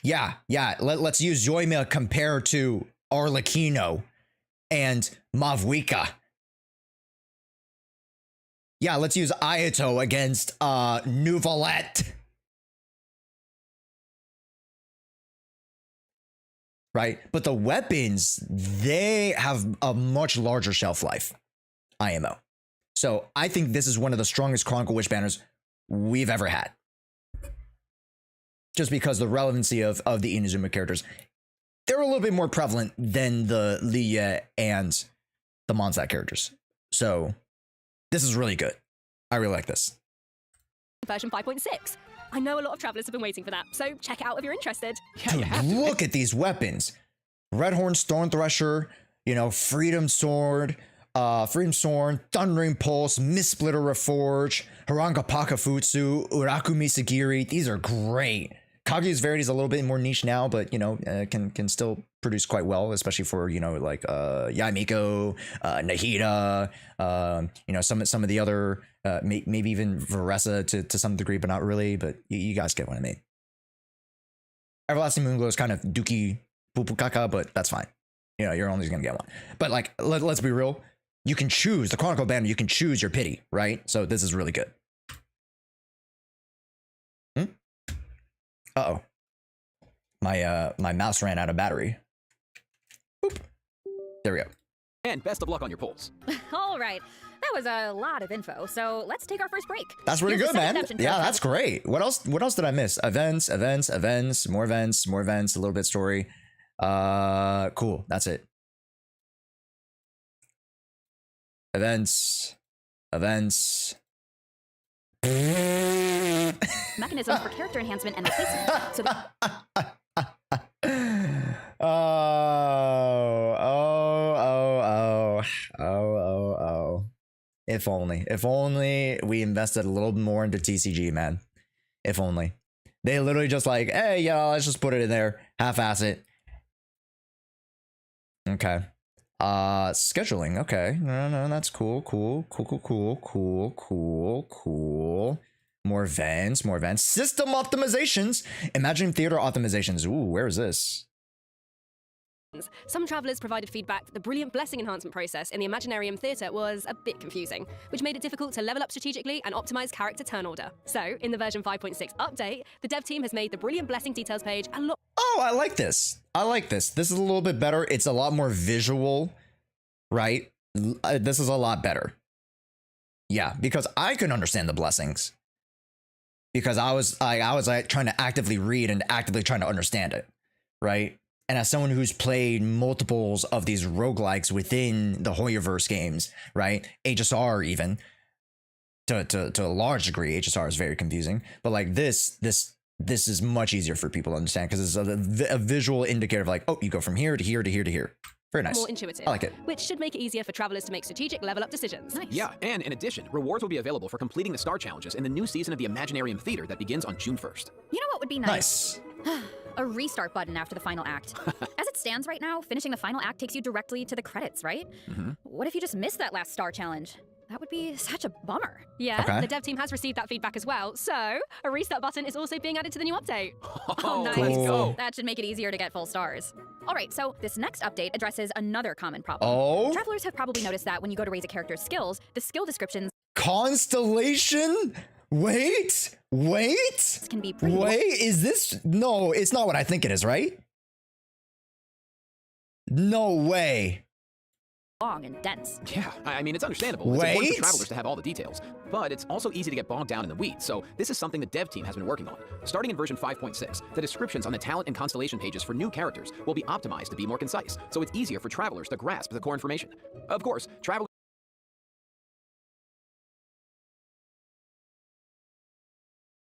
S3: Yeah. Let's use Yoimi compared to Arlecchino and Mavuika. Yeah, let's use Ayato against Nuvolette. Right? But the weapons, they have a much larger shelf life. IMO. So I think this is one of the strongest Chronicle Wish banners we've ever had. Just because the relevancy of the Inazuma characters, they're a little bit more prevalent than the Liya and the Mondstadt characters. So this is really good. I really like this.
S11: version 5.6. I know a lot of travelers have been waiting for that, so check it out if you're interested.
S3: Dude, look at these weapons. Redhorn Storm Thresher, you know, Freedom Sword, Thundering Pulse, Mist Splitter Reforge, Haranga Pakafutsu, Urakumi Sagiri. These are great. Kaguya's Verity is a little bit more niche now, but, you know, can still produce quite well, especially for, you know, like Yaimiko, Nahida, you know, some of the other, maybe even Veresa to some degree, but not really. But you guys get what I mean. Everlasting Moonglow is kind of Dookie Pupukaka, but that's fine. You know, you're only gonna get one. But like, let's be real. You can choose the Chronicle banner. You can choose your pity, right? So this is really good. Uh-oh. My mouse ran out of battery. Boop. There we go.
S6: And best of luck on your polls.
S8: All right. That was a lot of info, so let's take our first break.
S3: That's pretty good, man. Yeah, that's great. What else did I miss? Events, more events, a little bit story. Cool. That's it. Events.
S8: Mechanisms for character enhancement and replacement. So
S3: If only we invested a little more into TCG, man. If only. They literally just like, hey, yeah, let's just put it in there, half-ass it. Okay. Scheduling. Okay. No, that's cool. More events. System optimizations. Imagine theater optimizations. Ooh, where is this?
S11: Some travellers provided feedback that the brilliant blessing enhancement process in the Imaginarium Theatre was a bit confusing, which made it difficult to level up strategically and optimize character turn order. So, in the version 5.6 update, the dev team has made the brilliant blessing details page a lot.
S3: Oh, I like this. This is a little bit better. It's a lot more visual, right? This is a lot better. Yeah, because I can understand the blessings. Because I was like trying to actively read and actively trying to understand it, right? and as someone who's played multiples of these roguelikes within the HUGO games, right? HSR even, to a large degree, HSR is very confusing. But like this is much easier for people to understand because it's a visual indicator of like, oh, you go from here to here to here to here. Very nice.
S11: More intuitive.
S3: I like it.
S11: Which should make it easier for travelers to make strategic level up decisions.
S8: Nice.
S6: Yeah, and in addition, rewards will be available for completing the star challenges in the new season of the Imaginarium Theater that begins on June 1st.
S8: You know what would be nice? A restart button after the final act. As it stands right now, finishing the final act takes you directly to the credits, right? What if you just missed that last star challenge? That would be such a bummer.
S11: Yeah,
S3: Okay.
S11: the dev team has received that feedback as well, so a restart button is also being added to the new update.
S6: Oh,
S8: nice.
S6: let's go.
S8: That should make it easier to get full stars. All right, so this next update addresses another common problem.
S3: Oh?
S8: Travelers have probably noticed that when you go to raise a character's skills, the skill descriptions
S3: Constellation? Wait,
S8: can be pretty
S3: is this? No, it's not what I think it is, right? No way.
S8: long and dense.
S6: Yeah, I mean, it's understandable. It's important
S3: Wait.
S6: for travelers to have all the details, but it's also easy to get bogged down in the weeds, so this is something the dev team has been working on. Starting in version 5.6, the descriptions on the talent and constellation pages for new characters will be optimized to be more concise, so it's easier for travelers to grasp the core information. Of course, travelers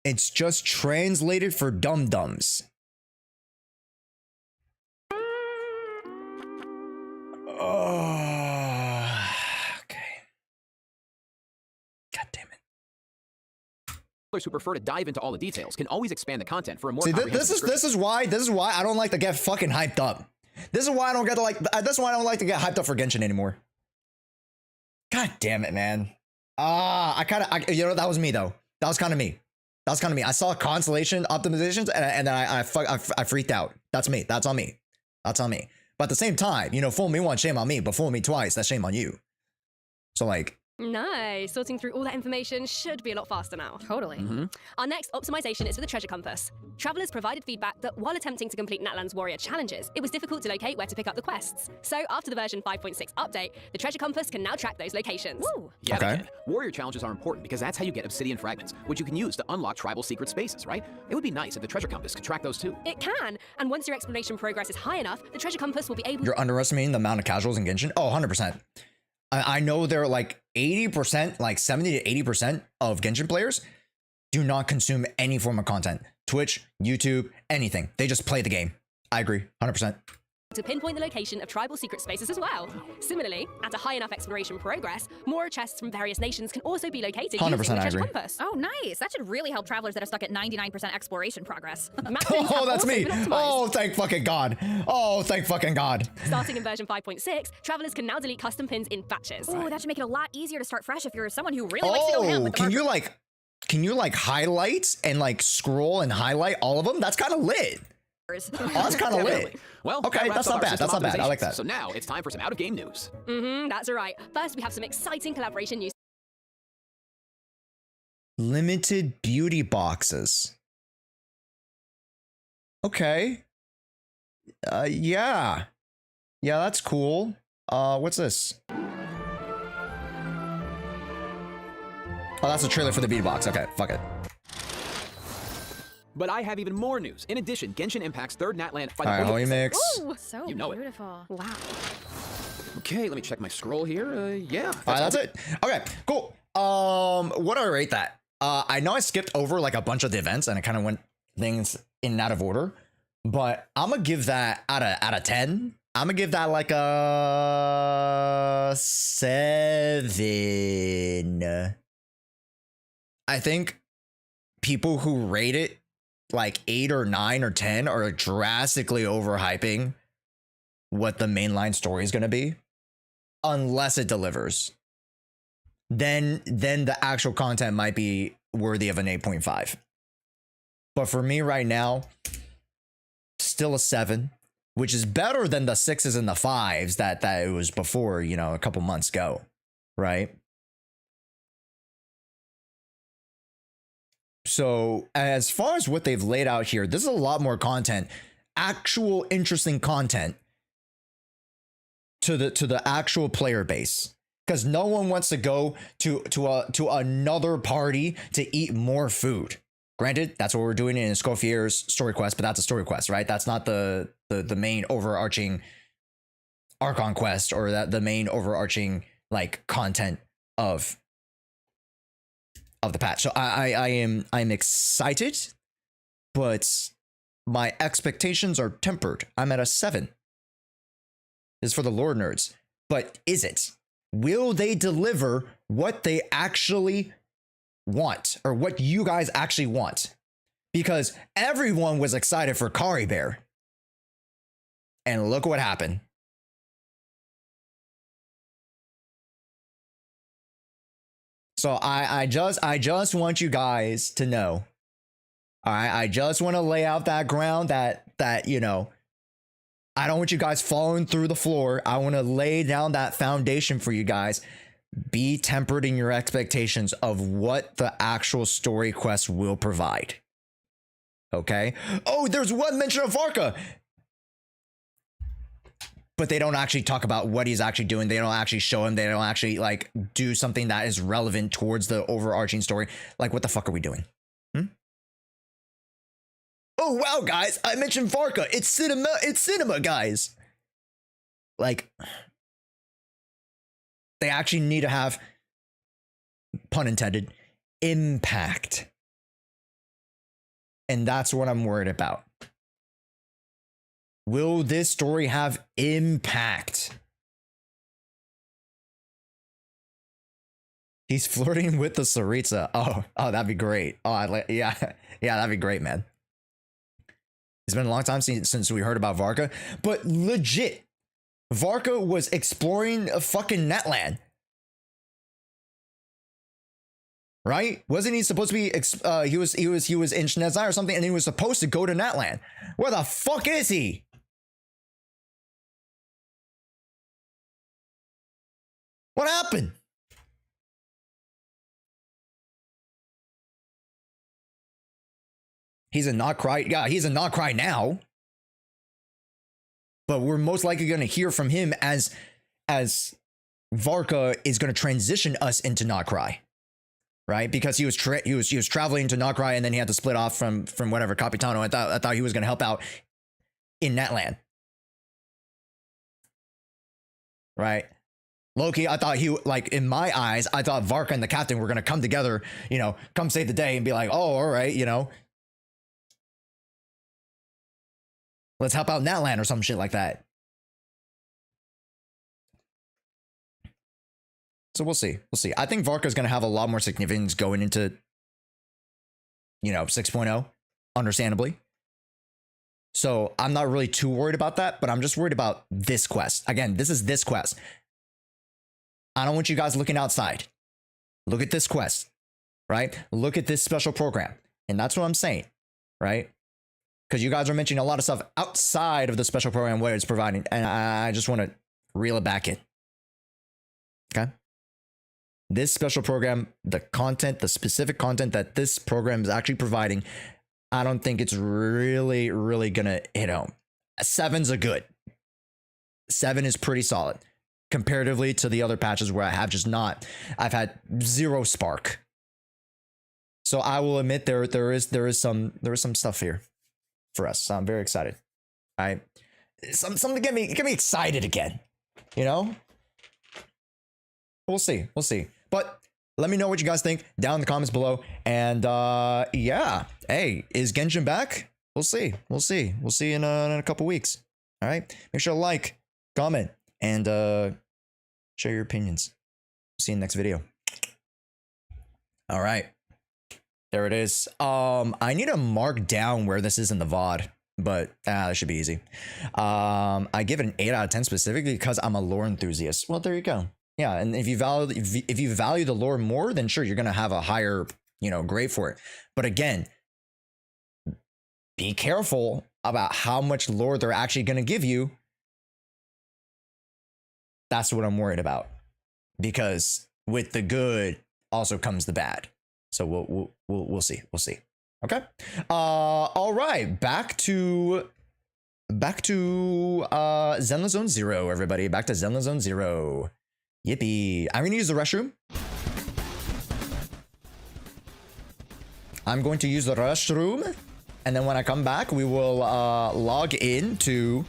S3: It's just translated for dum-dums. Okay. God damn it.
S6: who prefer to dive into all the details can always expand the content for a more
S3: See,
S6: comprehensive
S3: this is why I don't like to get fucking hyped up. This is why I don't get to like. That's why I don't like to get hyped up for Genshin anymore. God damn it, man. You know, that was me though. That was kind of me. That was kind of me. I saw constellation optimizations and then I freaked out. That's me. That's on me. That's on me. But at the same time, you know, fool me once, shame on me. But fool me twice, that's shame on you. So like.
S11: Nice. Sorting through all that information should be a lot faster now.
S8: Totally.
S11: Our next optimization is for the treasure compass. Travelers provided feedback that while attempting to complete Natlan's warrior challenges, it was difficult to locate where to pick up the quests. So after the version 5.6 update, the treasure compass can now track those locations.
S8: Woo.
S6: Yeah,
S3: Okay.
S6: they can. Warrior challenges are important because that's how you get obsidian fragments, which you can use to unlock tribal secret spaces, right? It would be nice if the treasure compass could track those too.
S11: It can, and once your exploration progress is high enough, the treasure compass will be able
S3: You're underestimating the amount of casuals in Genshin? Oh, 100%. I know they're like 80%, like 70 to 80% of Genshin players do not consume any form of content. Twitch, YouTube, anything. They just play the game. I agree, 100%.
S11: to pinpoint the location of tribal secret spaces as well. Similarly, at a high enough exploration progress, more chests from various nations can also be located using
S3: 100%
S11: the
S3: I
S11: treasure
S3: agree.
S11: compass.
S8: Oh, nice. That should really help travelers that are stuck at 99% exploration progress.
S11: Map things
S3: Oh,
S11: have
S3: that's
S11: also
S3: me.
S11: been optimized.
S3: Oh, thank fucking God. Oh, thank fucking God.
S11: Starting in version 5.6, travelers can now delete custom pins in batches.
S8: Oh, that should make it a lot easier to start fresh if you're someone who really likes to go ham
S3: Oh,
S8: with the
S3: can you like highlight and like scroll and highlight all of them? That's kind of lit.
S8: markers.
S3: Oh, that's kind of lit.
S6: Well,
S3: Okay,
S6: that wraps
S3: that's
S6: up
S3: not
S6: our
S3: bad.
S6: system
S3: That's not bad. I like
S6: optimizations.
S3: that.
S6: So now it's time for some out-of-game news.
S11: That's right. First, we have some exciting collaboration news.
S3: Limited beauty boxes. Okay. Yeah. Yeah, that's cool. What's this? Oh, that's a trailer for the beauty box. Okay, fuck it.
S6: But I have even more news. In addition, Genshin Impact's third Natland...
S3: All right, holy mix.
S8: Ooh, so
S6: You know it.
S8: beautiful. Wow.
S6: Okay, let me check my scroll here. Yeah.
S3: All right, that's it. Okay, cool. What do I rate that? I know I skipped over like a bunch of the events and I kind of went things in and out of order, but I'm gonna give that out of 10. I'm gonna give that like a 7. I think people who rate it like 8 or 9 or 10 are drastically overhyping what the mainline story is gonna be, unless it delivers. Then the actual content might be worthy of an 8.5. But for me right now, still a 7, which is better than the 6s and the 5s that it was before, you know, a couple months ago, right? So as far as what they've laid out here, this is a lot more content, actual interesting content to the actual player base. Because no one wants to go to another party to eat more food. Granted, that's what we're doing in Escoffier's story quest, but that's a story quest, right? That's not the the main overarching Archon quest, or that the main overarching like content of the patch. So I'm excited, but my expectations are tempered. I'm at a 7. This is for the lore nerds. But is it? Will they deliver what they actually want, or what you guys actually want? Because everyone was excited for Kari Bear. And look what happened. So I just want you guys to know. All right, I just want to lay out that ground that you know, I don't want you guys falling through the floor. I want to lay down that foundation for you guys. Be tempered in your expectations of what the actual story quest will provide. Okay? Oh, there's one mention of Varka. But they don't actually talk about what he's actually doing. They don't actually show him. They don't actually like do something that is relevant towards the overarching story. Like, what the fuck are we doing? Oh, wow, guys, I mentioned Varka. It's cinema, guys. Like, they actually need to have, pun intended, impact. And that's what I'm worried about. Will this story have impact? He's flirting with the Saritsa. Oh, that'd be great. Oh, yeah, that'd be great, man. It's been a long time since we heard about Varka, but legit, Varka was exploring a fucking Netland. Right? Wasn't he supposed to be? He was in Shnezai or something, and he was supposed to go to Netland. Where the fuck is he? What happened? He's a not cry. Yeah, he's a not cry now. But we're most likely going to hear from him as Varka is going to transition us into not cry. Right? Because he was traveling to Nokrai, and then he had to split off from whatever Capitano. I thought he was going to help out in Netland. Right? Loki, I thought he, like, in my eyes, I thought Varka and the captain were going to come together, you know, come save the day and be like, oh, all right, you know, let's help out Natland or some shit like that. So we'll see. We'll see. I think Varka is going to have a lot more significance going into, you know, 6.0, understandably. So I'm not really too worried about that, but I'm just worried about this quest. Again, this is this quest. I don't want you guys looking outside. Look at this quest, right? Look at this special program. And that's what I'm saying, right? Because you guys are mentioning a lot of stuff outside of the special program where it's providing. And I just want to reel it back in. Okay? This special program, the content, the specific content that this program is actually providing, I don't think it's really going to hit home. 7's a good. 7 is pretty solid comparatively to the other patches where I've had zero spark. So I will admit there is some stuff here for us. So I'm very excited. All right. Something to get me excited again. You know? We'll see. But let me know what you guys think down in the comments below. And yeah, hey, is Genshin back? We'll see. We'll see in a couple weeks. All right. Make sure to like, comment, and share your opinions. See you in the next video. All right. There it is. I need to mark down where this is in the VOD, but that should be easy. I give it an 8 out of 10 specifically because I'm a lore enthusiast. Well, there you go. Yeah, and if you value the lore more, then sure, you're gonna have a higher, grade for it. But again, be careful about how much lore they're actually gonna give you. That's what I'm worried about, because with the good also comes the bad. So we'll see. Okay. All right. Back to Zenless Zone Zero, everybody. Back to Zenless Zone Zero. Yippee. I'm going to use the restroom. And then when I come back, we will log in to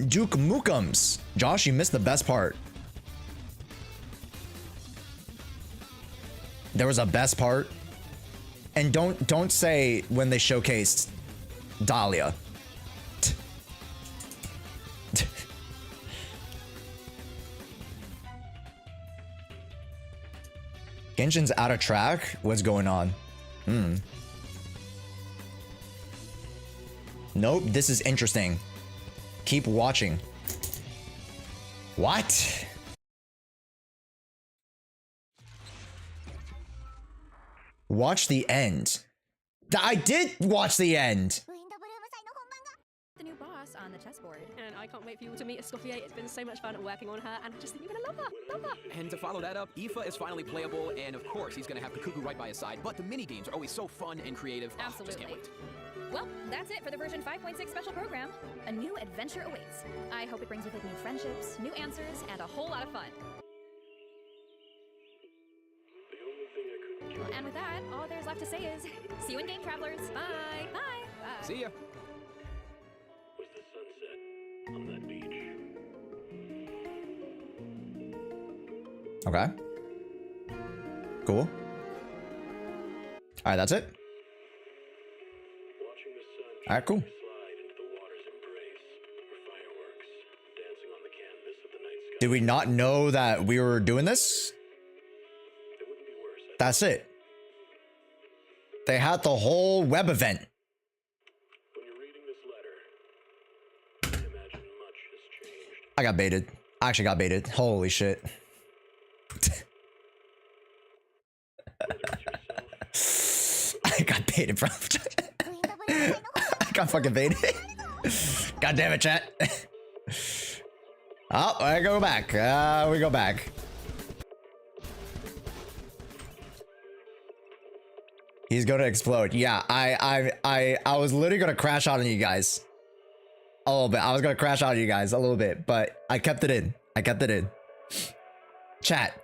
S3: Duke Mukem's. Josh, you missed the best part. There was a best part. And don't say when they showcased Dahlia. Genshin's out of track? What's going on? Nope, this is interesting. Keep watching. What? Watch the end. I did watch the end.
S8: The new boss on the chessboard.
S11: And I can't wait for you all to meet Escoffier. It's been so much fun working on her, and I just think you're gonna love her. Love her.
S6: And to follow that up, Aoife is finally playable, and of course he's gonna have Kakuku right by his side, but the mini-games are always so fun and creative. Oh, just can't
S8: Absolutely.
S6: wait.
S8: Well, that's it for the version 5.6 special program. A new adventure awaits. I hope it brings with it new friendships, new answers, and a whole lot of fun. And with that, all there's left to say is, see you in game, travelers. Bye. Bye. Bye.
S6: See ya.
S2: Was the sunset on that beach?
S3: Okay. Cool. Alright, that's it.
S2: Watching the sun
S3: Alright, cool.
S2: slide into the water's embrace, or fireworks dancing on the canvas of the night sky.
S3: Did we not know that we were doing this?
S2: It wouldn't be worse.
S3: That's it. They had the whole web event.
S2: When you're reading this letter, I imagine much has changed.
S3: I got baited. I actually got baited. Holy shit. I got baited, bro. I got fucking baited. God damn it, chat. Oh, I go back. We go back. He's gonna explode. Yeah, I was literally gonna crash out on you guys. A little bit. I was gonna crash out on you guys a little bit, but I kept it in. I kept it in. Chat.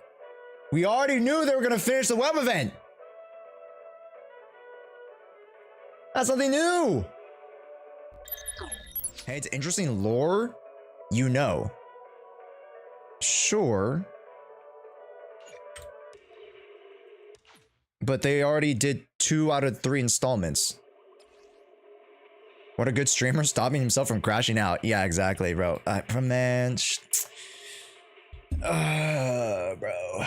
S3: We already knew they were gonna finish the web event. That's something new. Hey, it's interesting lore. You know. Sure. But they already did 2 out of 3 installments. What a good streamer, stopping himself from crashing out. Yeah, exactly, bro. Man, bro.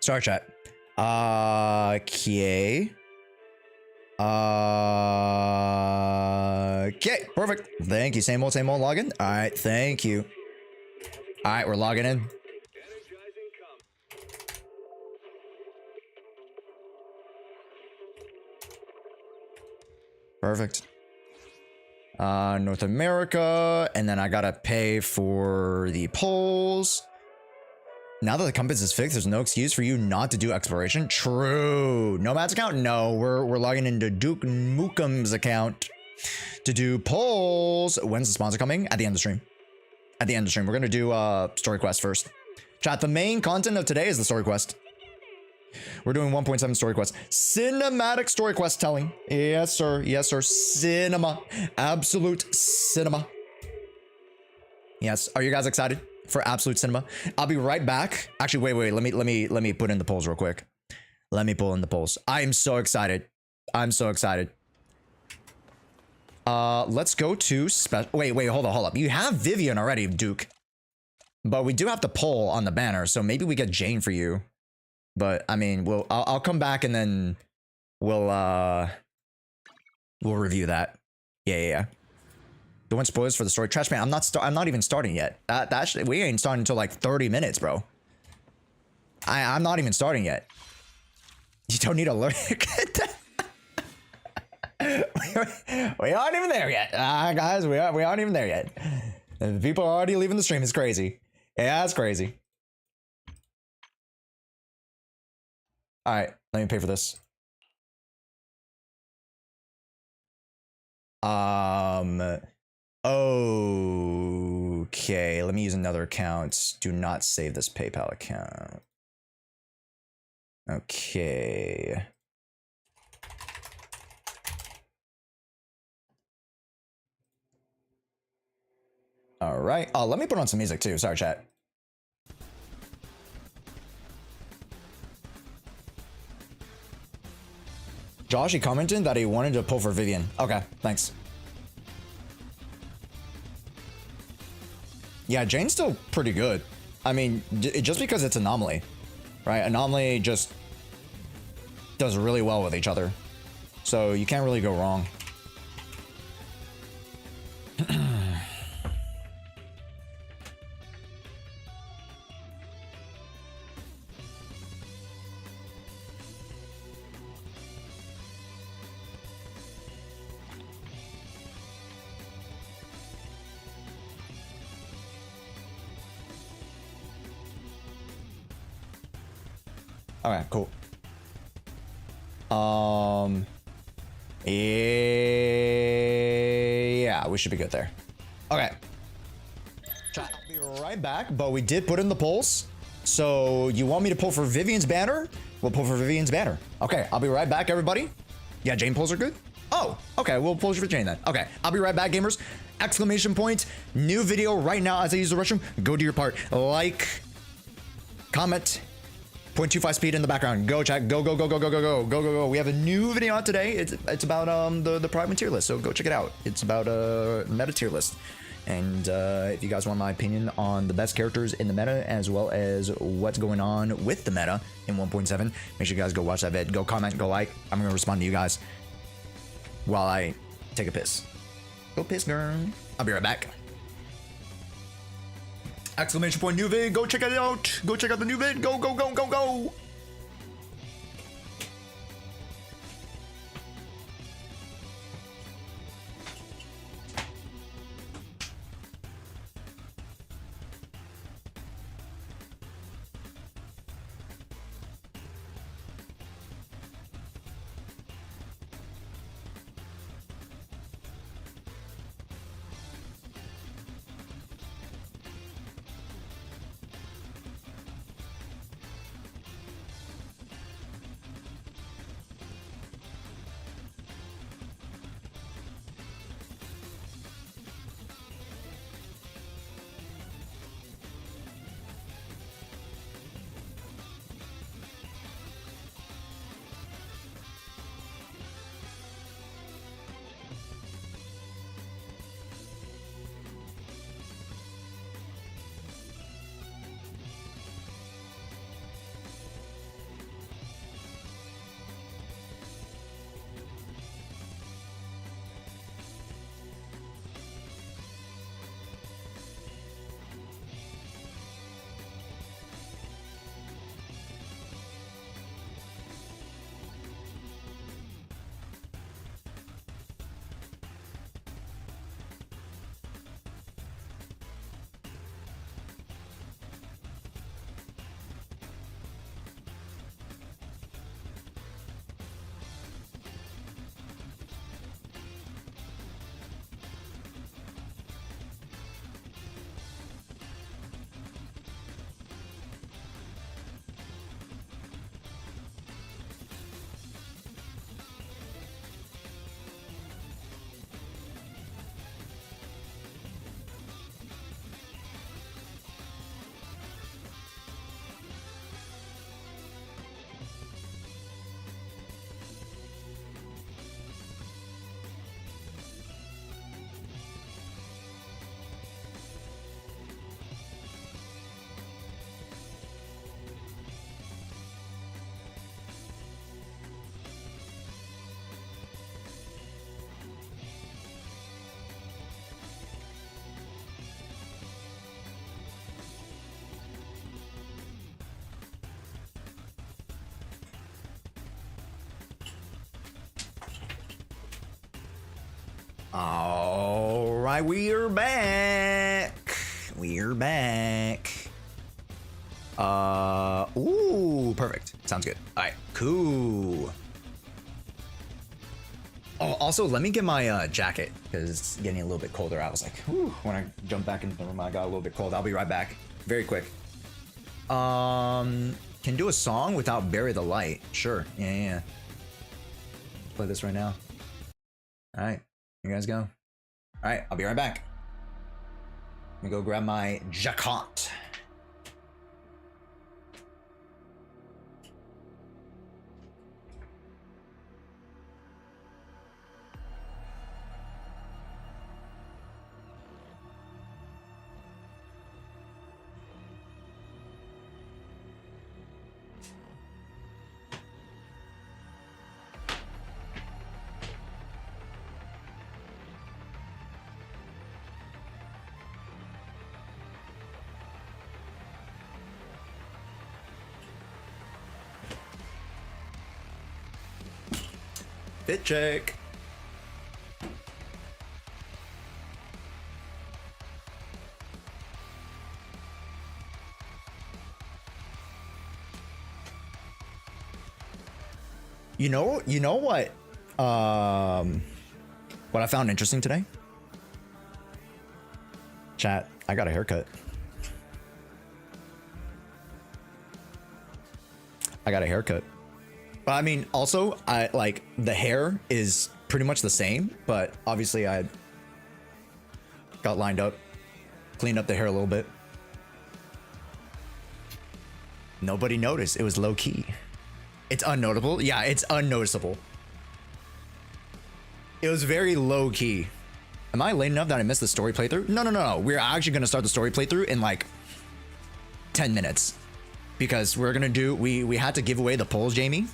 S3: Sorry, chat. Okay. Okay, perfect. Thank you. Same old login. All right, thank you. All right, we're logging in. Perfect. North America, and then I gotta pay for the polls. Now that the compass is fixed, there's no excuse for you not to do exploration. True. Nomad's account? No, we're logging into Duke Mukem's account to do polls. When's the sponsor coming? At the end of the stream. At the end of the stream. We're gonna do story quest first. Chat, the main content of today is the story quest. We're doing 1.7 story quest. Cinematic story quest telling. Yes, sir. Yes, sir. Cinema. Absolute cinema. Yes. Are you guys excited for absolute cinema? I'll be right back. Actually, wait. Let me put in the polls real quick. Let me pull in the polls. I am so excited. I'm so excited. Let's go to wait, hold up. You have Vivian already, Duke. But we do have to poll on the banner, so maybe we get Jane for you. But I mean, I'll come back and then we'll review that. Yeah. Don't want spoilers for the story. Trash man, I'm not even starting yet. We ain't starting until like 30 minutes, bro. I'm not even starting yet. You don't need to learn. We aren't even there yet. Guys, we aren't even there yet. And people are already leaving the stream. It's crazy. Yeah, it's crazy. All right, let me pay for this. Okay, let me use another account. Do not save this PayPal account. Okay. All right. Oh, let me put on some music too. Sorry, chat. Josh, he commented that he wanted to pull for Vivian. Okay, thanks. Yeah, Jane's still pretty good. I mean, just because it's Anomaly, right? Anomaly just does really well with each other. So you can't really go wrong. Okay, cool. Yeah, we should be good there. Okay. I'll be right back, but we did put in the polls. So you want me to pull for Vivian's banner? We'll pull for Vivian's banner. Okay, I'll be right back, everybody. Yeah, Jane polls are good. Oh, okay, we'll pull for Jane then. Okay, I'll be right back, gamers. Exclamation point, new video right now as I use the restroom. Go do your part. Like, comment, 0.25 speed in the background. Go chat. Go. We have a new video out today. It's about the private tier list. So go check it out. It's about meta tier list. And if you guys want my opinion on the best characters in the meta, as well as what's going on with the meta in 1.7, make sure you guys go watch that vid. Go comment, go like. I'm gonna respond to you guys while I take a piss. Go piss, girl. I'll be right back. Exclamation point, new vid. Go check it out. Go check out the new vid. Go. All right, we are back. We're back. Ooh, perfect. Sounds good. All right, cool. Oh, also, let me get my jacket because it's getting a little bit colder. I was like, whew, when I jumped back into the room, I got a little bit cold. I'll be right back. Very quick. Can do a song without Bury the Light. Sure. Yeah. Play this right now. All right, you guys go. All right, I'll be right back. Let me go grab my jacket. Fit check. You know what? What I found interesting today? Chat, I got a haircut. I got a haircut. I mean, also, I like the hair is pretty much the same, but obviously I got lined up, cleaned up the hair a little bit. Nobody noticed. It was low key. It's unnotable. Yeah, it's unnoticeable. It was very low key. Am I late enough that I missed the story playthrough? No. We're actually going to start the story playthrough in like 10 minutes because we're going to do, we had to give away the polls, Jamie.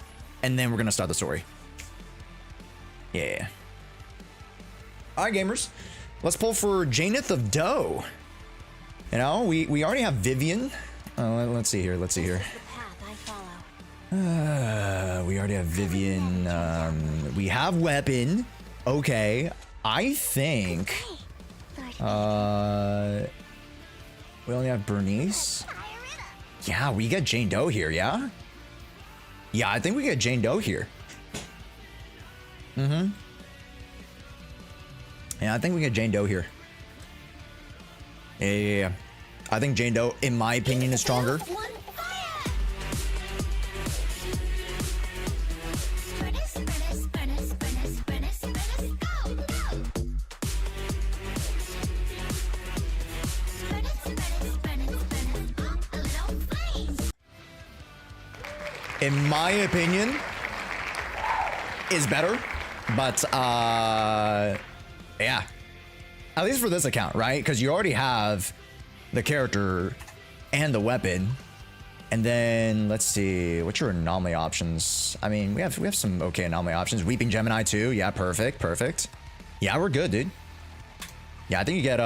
S3: And then we're gonna start the story. Yeah. All right, gamers. Let's pull for Janeth of Doe. You know, we already have Vivian. Let's see here. We already have Vivian. We have Weapon. Okay. I think. We only have Bernice. Yeah, we get Jane Doe here. Yeah. Yeah, I think we get Jane Doe here. Yeah, I think we get Jane Doe here. Yeah. I think Jane Doe, in my opinion, is stronger. In my opinion, is better, but yeah, at least for this account, right? Because you already have the character and the weapon, and then let's see, what's your anomaly options? I mean, we have some okay anomaly options. Weeping Gemini too, yeah, perfect. Yeah, we're good, dude. Yeah, I think you get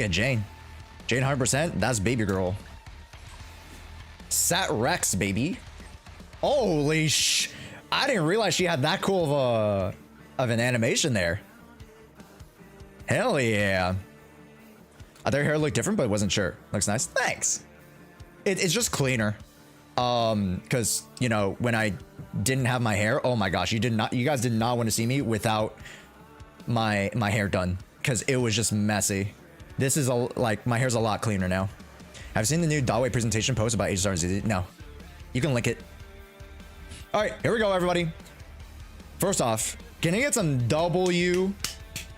S3: Jane 100%. That's baby girl. Sat Rex, baby. Holy sh! I didn't realize she had that cool of an animation there. Hell yeah! I thought her hair looked different, but wasn't sure. Looks nice. Thanks. It's just cleaner. Because you know when I didn't have my hair, oh my gosh, you guys did not want to see me without my hair done because it was just messy. This is like my hair's a lot cleaner now. I've seen the new Dawei presentation post about ZZZ. No, you can link it. All right, here we go, everybody. First off, can I get some W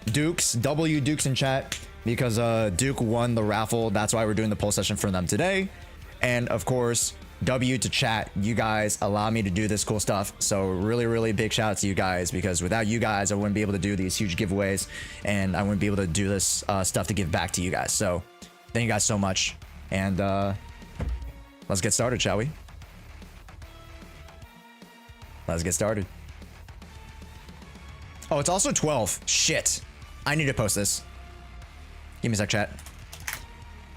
S3: Dukes in chat? Because Duke won the raffle. That's why we're doing the poll session for them today. And of course, W to chat. You guys allow me to do this cool stuff. So really big shout out to you guys, because without you guys, I wouldn't be able to do these huge giveaways, and I wouldn't be able to do this stuff to give back to you guys. So thank you guys so much. And let's get started, shall we? Let's get started. Oh, it's also 12. Shit. I need to post this. Give me a sec, chat.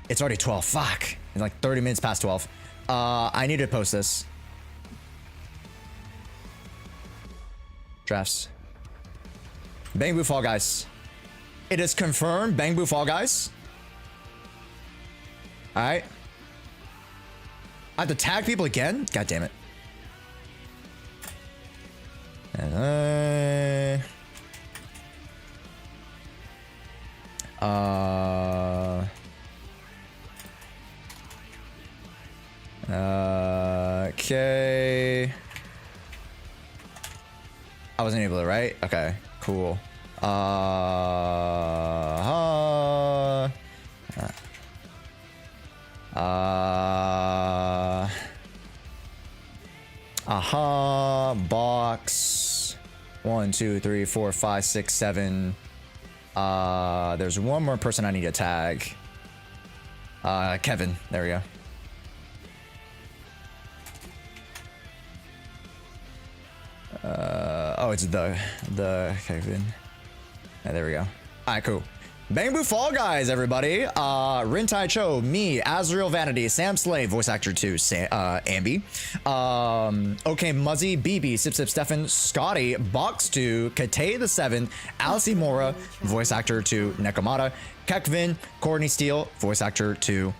S3: It's already 12. Fuck. It's like 30 minutes past 12. I need to post this. Bang Boo Fall Guys. It is confirmed. Bang Boo Fall Guys. All right. I have to tag people again? God damn it. Okay. I wasn't able to, right? Okay, cool. Box 1 2 3 4 5 6 7. There's one more person I need to tag. Kevin, there we go. Oh, it's the Kevin. Yeah, there we go. All right, cool. Bang Boo Fall Guys, everybody. Rintai Cho, me, Azrael Vanity, Sam Slave, voice actor to Ambi. Okay, Muzzy, BB, Sip Sip Stefan, Scotty, Box 2, Kate the 7th, Alice Mora, voice actor to Nekomata, Kekvin, Courtney Steele, voice actor to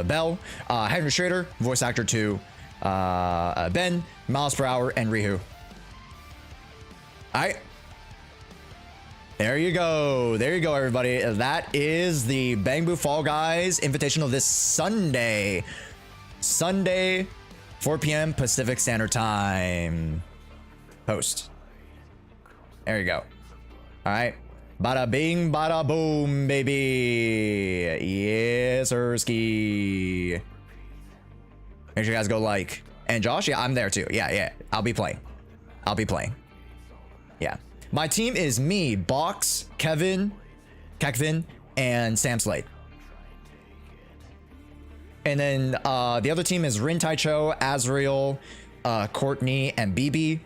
S3: Bell, Henry Schrader, voice actor to Ben, Miles Per Hour, and Rihu. All right. There you go. There you go, everybody. That is the Bang Boo Fall Guys Invitational this Sunday. Sunday, 4 p.m. Pacific Standard Time. Post. There you go. All right. Bada bing, bada boom, baby. Yes, Ersky. Make sure you guys go like. And Josh, yeah, I'm there too. Yeah. I'll be playing. Yeah. My team is me, Box, Kevin, and Sam Slade. And then the other team is Rin Tai Cho, Azrael, Courtney, and BB.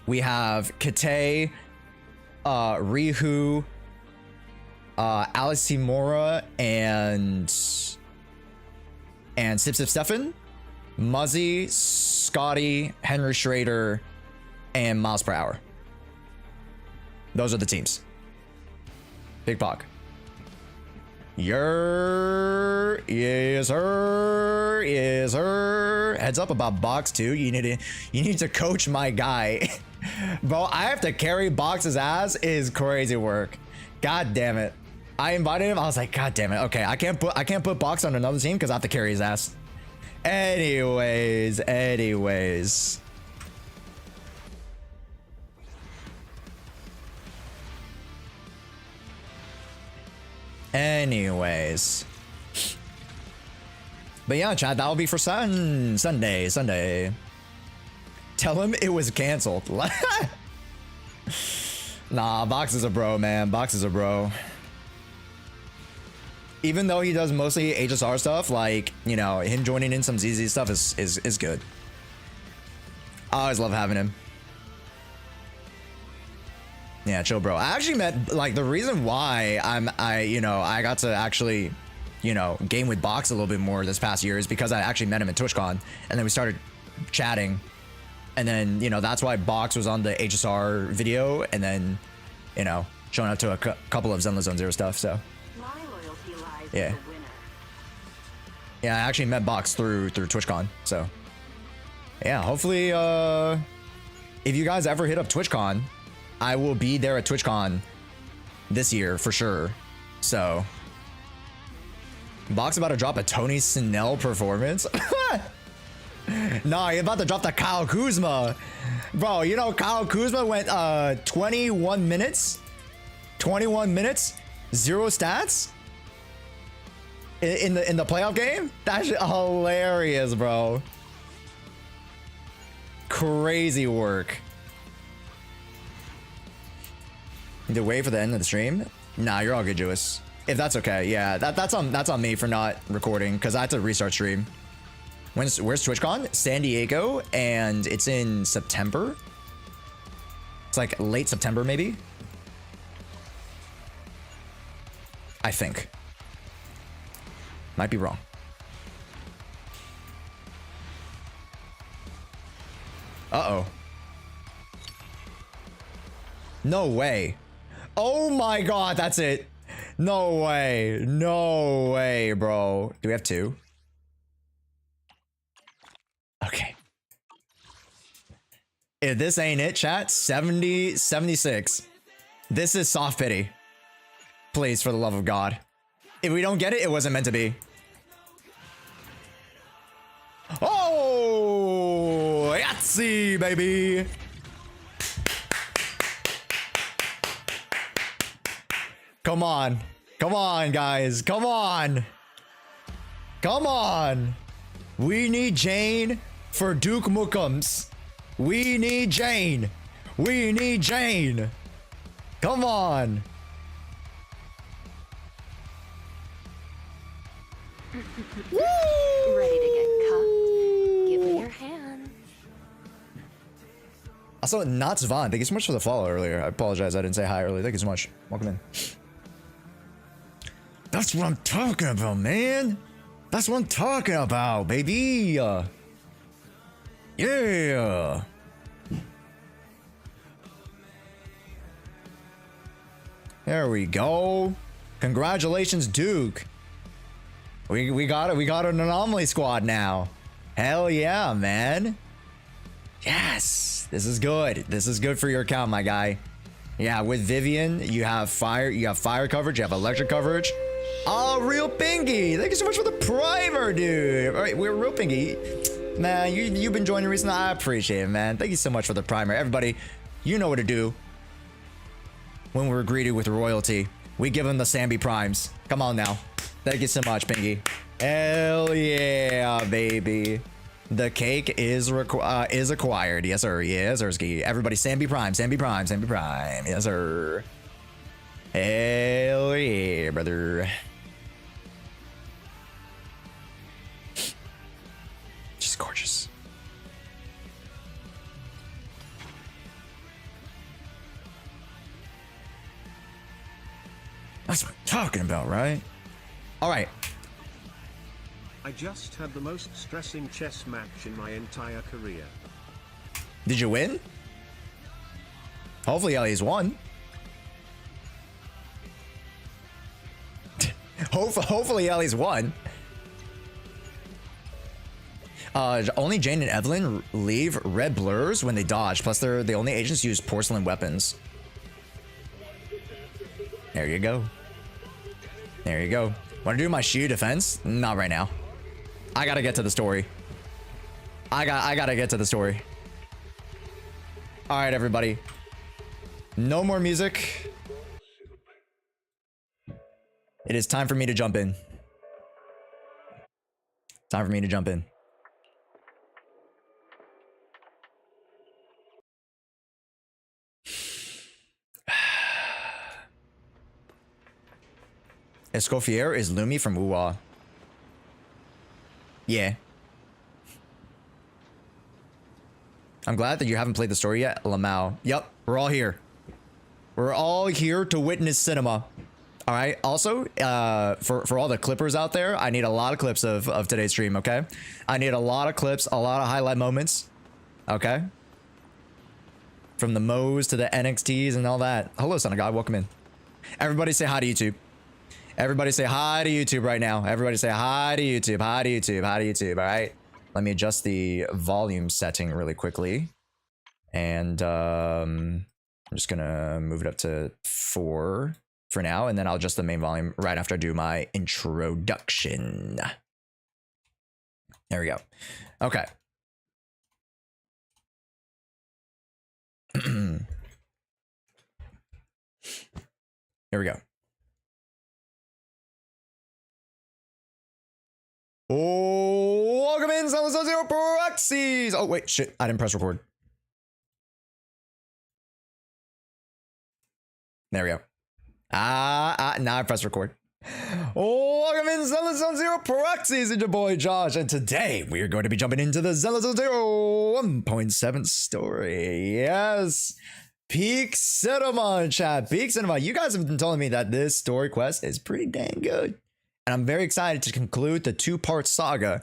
S3: We have Kate, Rihu, Alice Mora, and Sip Sip Stefan, Muzzy, Scotty, Henry Schrader, and Miles Per Hour. Those are the teams. Big Pog. Yes sir. Heads up about Box 2. You need to coach my guy. Bro, I have to carry Box's ass is crazy work. God damn it. I invited him. I was like, God damn it. Okay, I can't put Box on another team because I have to carry his ass. Anyways. But yeah, chat, that'll be for Sunday. Tell him it was canceled. Nah, Box is a bro, man. Box is a bro. Even though he does mostly HSR stuff, like, you know, him joining in some ZZ stuff is good. I always love having him. Yeah, chill, bro. I actually met, like, the reason why I got to actually, you know, game with Box a little bit more this past year is because I actually met him at TwitchCon, and then we started chatting, and then, you know, that's why Box was on the HSR video, and then, you know, showing up to a couple of Zenless Zone Zero stuff, so. Yeah. Yeah, I actually met Box through TwitchCon, so. Yeah, hopefully, if you guys ever hit up TwitchCon, I will be there at TwitchCon this year for sure. So, Box about to drop a Tony Snell performance. Nah, you're about to drop the Kyle Kuzma. Bro, you know Kyle Kuzma went 21 minutes, 0 stats in the playoff game. That's hilarious, bro. Crazy work. Need to wait for the end of the stream? Nah, you're all good, Jewis. If that's okay, yeah. That's on me for not recording because I had to restart stream. Where's TwitchCon? San Diego, and it's in September. It's like late September, maybe. I think. Might be wrong. Uh-oh. No way. Oh my god, that's it. No way. No way, bro. Do we have 2? Okay. If this ain't it, chat, 70, 76. This is soft pity. Please, for the love of God. If we don't get it, it wasn't meant to be. Oh, Yahtzee, baby. Come on. Come on, guys. Come on. Come on. We need Jane for Duke Mookums. We need Jane. We need Jane. Come on.
S7: Ready to get cuffed? Give me your hand.
S3: Also, not Svan. Thank you so much for the follow earlier. I apologize. I didn't say hi earlier. Thank you so much. Welcome in. That's what I'm talking about, man. That's what I'm talking about, baby. Yeah. There we go. Congratulations, Duke. We got it. We got an anomaly squad now. Hell yeah, man. Yes. This is good. This is good for your account, my guy. Yeah, with Vivian, you have fire coverage, you have electric coverage. Oh, Real Pingy. Thank you so much for the primer, dude. All right, we're Real Pingy. Man, you've been joining recently. I appreciate it, man. Thank you so much for the primer. Everybody, you know what to do when we're greeted with royalty. We give them the Sambi primes. Come on now. Thank you so much, Pingy. Hell yeah, baby. The cake is acquired. Yes, sir. Yes, sir. Everybody, Sambi prime, Sambi prime, Sambi prime. Yes, sir. Hell yeah, brother. She's gorgeous. That's what I'm talking about, right? All right.
S10: I just had the most stressing chess match in my entire career.
S3: Did you win? Hopefully Ellie's won. Hopefully Ellie's won. Only Jane and Evelyn leave red blurs when they dodge. Plus, they're the only agents who use porcelain weapons. There you go. There you go. Want to do my Shiyu defense? Not right now. I gotta get to the story. I gotta get to the story. All right, everybody. No more music. It is time for me to jump in. Time for me to jump in. Escoffier is Lumi from UA. Yeah. I'm glad that you haven't played the story yet, Lamau. Yep, we're all here. We're all here to witness cinema. All right. Also, for all the clippers out there, I need a lot of clips of today's stream, okay? I need a lot of clips, a lot of highlight moments, okay? From the Moes to the NXTs and all that. Hello, son of God. Welcome in. Everybody say hi to YouTube. Everybody say hi to YouTube right now. Everybody say hi to YouTube. Hi to YouTube. Hi to YouTube. All right. Let me adjust the volume setting really quickly. And I'm just going to move it up to 4 for now. And then I'll adjust the main volume right after I do my introduction. There we go. Okay. Here we go. Oh, welcome in, Zenless Zone Zero proxies. Oh, wait, shit. I didn't press record. There we go. Now I press record. Oh, welcome in, Zenless Zone Zero proxies. It's your boy, Josh. And today we are going to be jumping into the Zenless Zone Zero 1.7 story. Yes. Peak Cinema, chat. Peak Cinema. You guys have been telling me that this story quest is pretty dang good. And I'm very excited to conclude the 2-part saga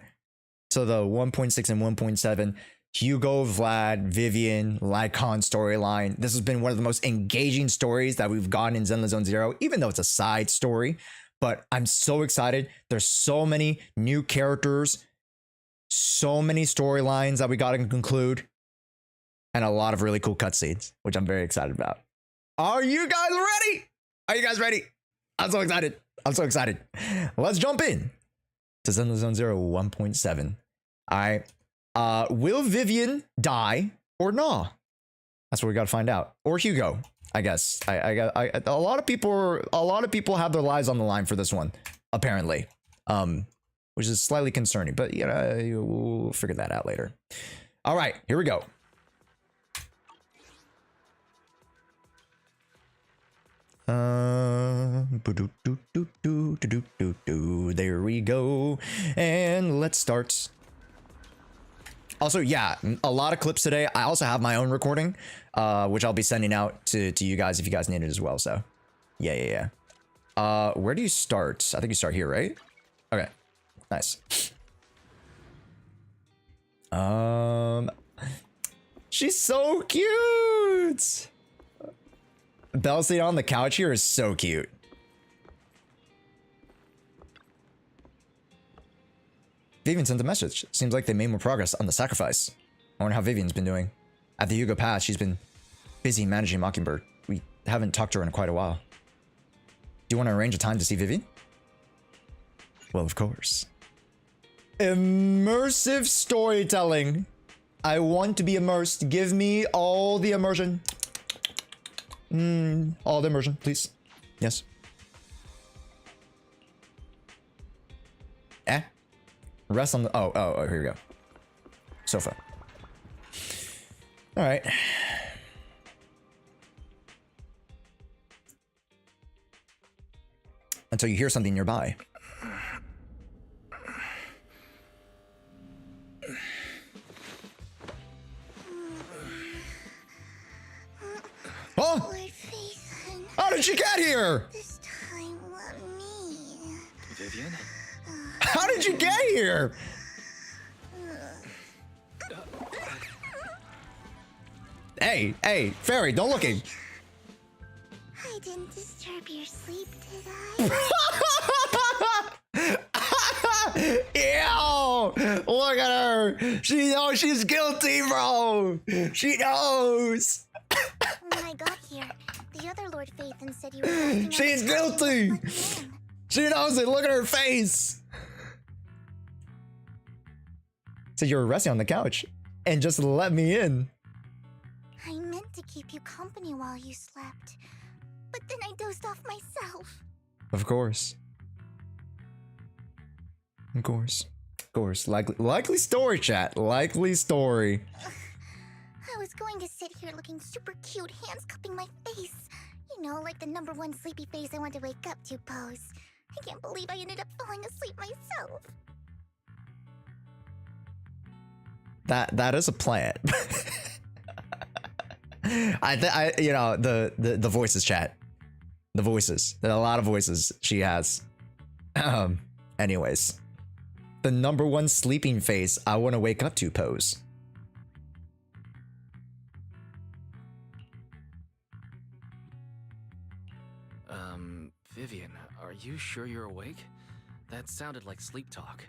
S3: to the 1.6 and 1.7 Hugo, Vlad, Vivian, Lycon storyline. This has been one of the most engaging stories that we've gotten in Zenless Zone Zero, even though it's a side story. But I'm so excited. There's so many new characters, so many storylines that we got to conclude, and a lot of really cool cutscenes, which I'm very excited about. Are you guys ready? Are you guys ready? I'm so excited. I'm so excited. Let's jump in to Zenless Zone Zero 1.7. Will Vivian die or not? That's what we got to find out. Or Hugo, I guess. A lot of people have their lives on the line for this one, apparently. Which is slightly concerning, but you know, we'll figure that out later. All right, here we go. There we go. And let's start. Also, yeah, a lot of clips today. I also have my own recording, which I'll be sending out to you guys if you guys need it as well. So, yeah. Where do you start? I think you start here, right? Okay, nice. She's so cute. Belle sitting on the couch here is so cute. Vivian sent a message. Seems like they made more progress on the sacrifice. I wonder how Vivian's been doing. At the Hugo Pass, she's been busy managing Mockingbird. We haven't talked to her in quite a while. Do you want to arrange a time to see Vivian? Well, of course. Immersive storytelling. I want to be immersed. Give me all the immersion. All the immersion, please. Yes. Rest on the... Oh, here we go. Sofa. All right. Until you hear something nearby. Oh! How did she get here?
S4: This time, let me.
S2: Vivian?
S3: How did you get here? Hey, Fairy, don't look at.
S4: I didn't disturb your sleep, did I?
S3: Ew! Look at her. She knows she's guilty, bro. She knows.
S4: When I got here, the other Lord Phaethon said you were.
S3: She's guilty. She knows it. Look at her face. So you were resting on the couch and just let me in.
S4: I meant to keep you company while you slept, but then I dozed off myself.
S3: Of course. Of course. Of course. Likely story, chat. Likely story.
S4: I was going to sit here looking super cute, hands cupping my face. You know, like the #1 sleepy face I want to wake up to pose. I can't believe I ended up falling asleep myself.
S3: That is a plan. You know, the voices, chat. The voices. There are a lot of voices she has. Anyways. The #1 sleeping face I want to wake up to pose.
S12: Vivian, are you sure you're awake? That sounded like sleep talk.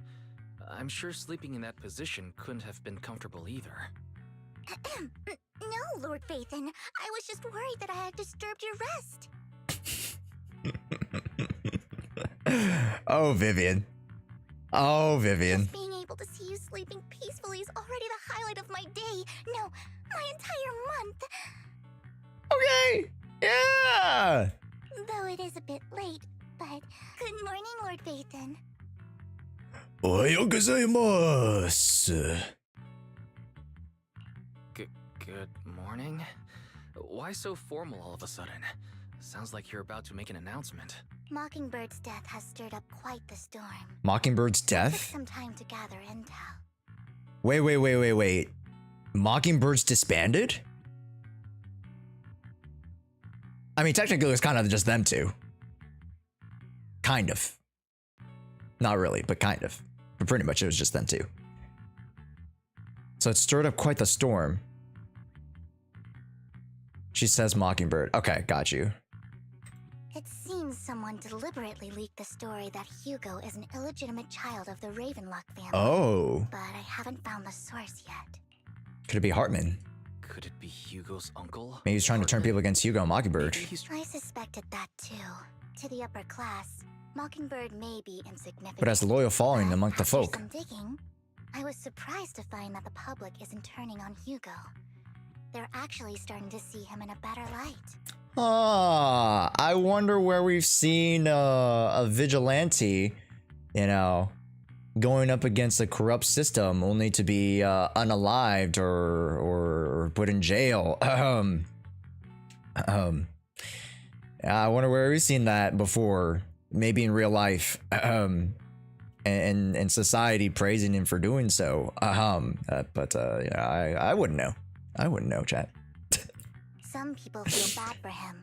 S12: I'm sure sleeping in that position couldn't have been comfortable either.
S4: No, Lord Phaethon. I was just worried that I had disturbed your rest.
S3: Oh, Vivian. Oh, Vivian.
S4: Just being able to see you sleeping peacefully is already the highlight of my day. No, my entire month.
S3: Okay. Yeah.
S4: Though it is a bit late, but good morning, Lord Phaethon.
S3: Ohayou gozaimasu.
S12: Good morning? Why so formal all of a sudden? Sounds like you're about to make an announcement.
S4: Mockingbird's death has stirred up quite the storm.
S3: Mockingbird's
S4: It
S3: death?
S4: took some time to gather intel.
S3: Wait. Mockingbird's disbanded? I mean, technically it was kind of just them two. Kind of. Not really, but kind of. But pretty much it was just them two. So it stirred up quite the storm. She says Mockingbird. Okay, got you.
S4: It seems someone deliberately leaked the story that Hugo is an illegitimate child of the Ravenlock family.
S3: Oh.
S4: But I haven't found the source yet.
S3: Could it be Hartman?
S12: Could it be Hugo's uncle?
S3: Maybe he's trying to turn people against Hugo and Mockingbird.
S4: I suspected that too. To the upper class, Mockingbird may be insignificant.
S3: But has a loyal following among the folk.
S4: After some digging, I was surprised to find that the public isn't turning on Hugo. They're actually starting to see him in a better light.
S3: Ah, I wonder where we've seen a vigilante, you know, going up against a corrupt system only to be unalived or put in jail. I wonder where we've seen that before. Maybe in real life. And society praising him for doing so. Yeah, I wouldn't know. I wouldn't know, chat.
S4: Some people feel bad for him.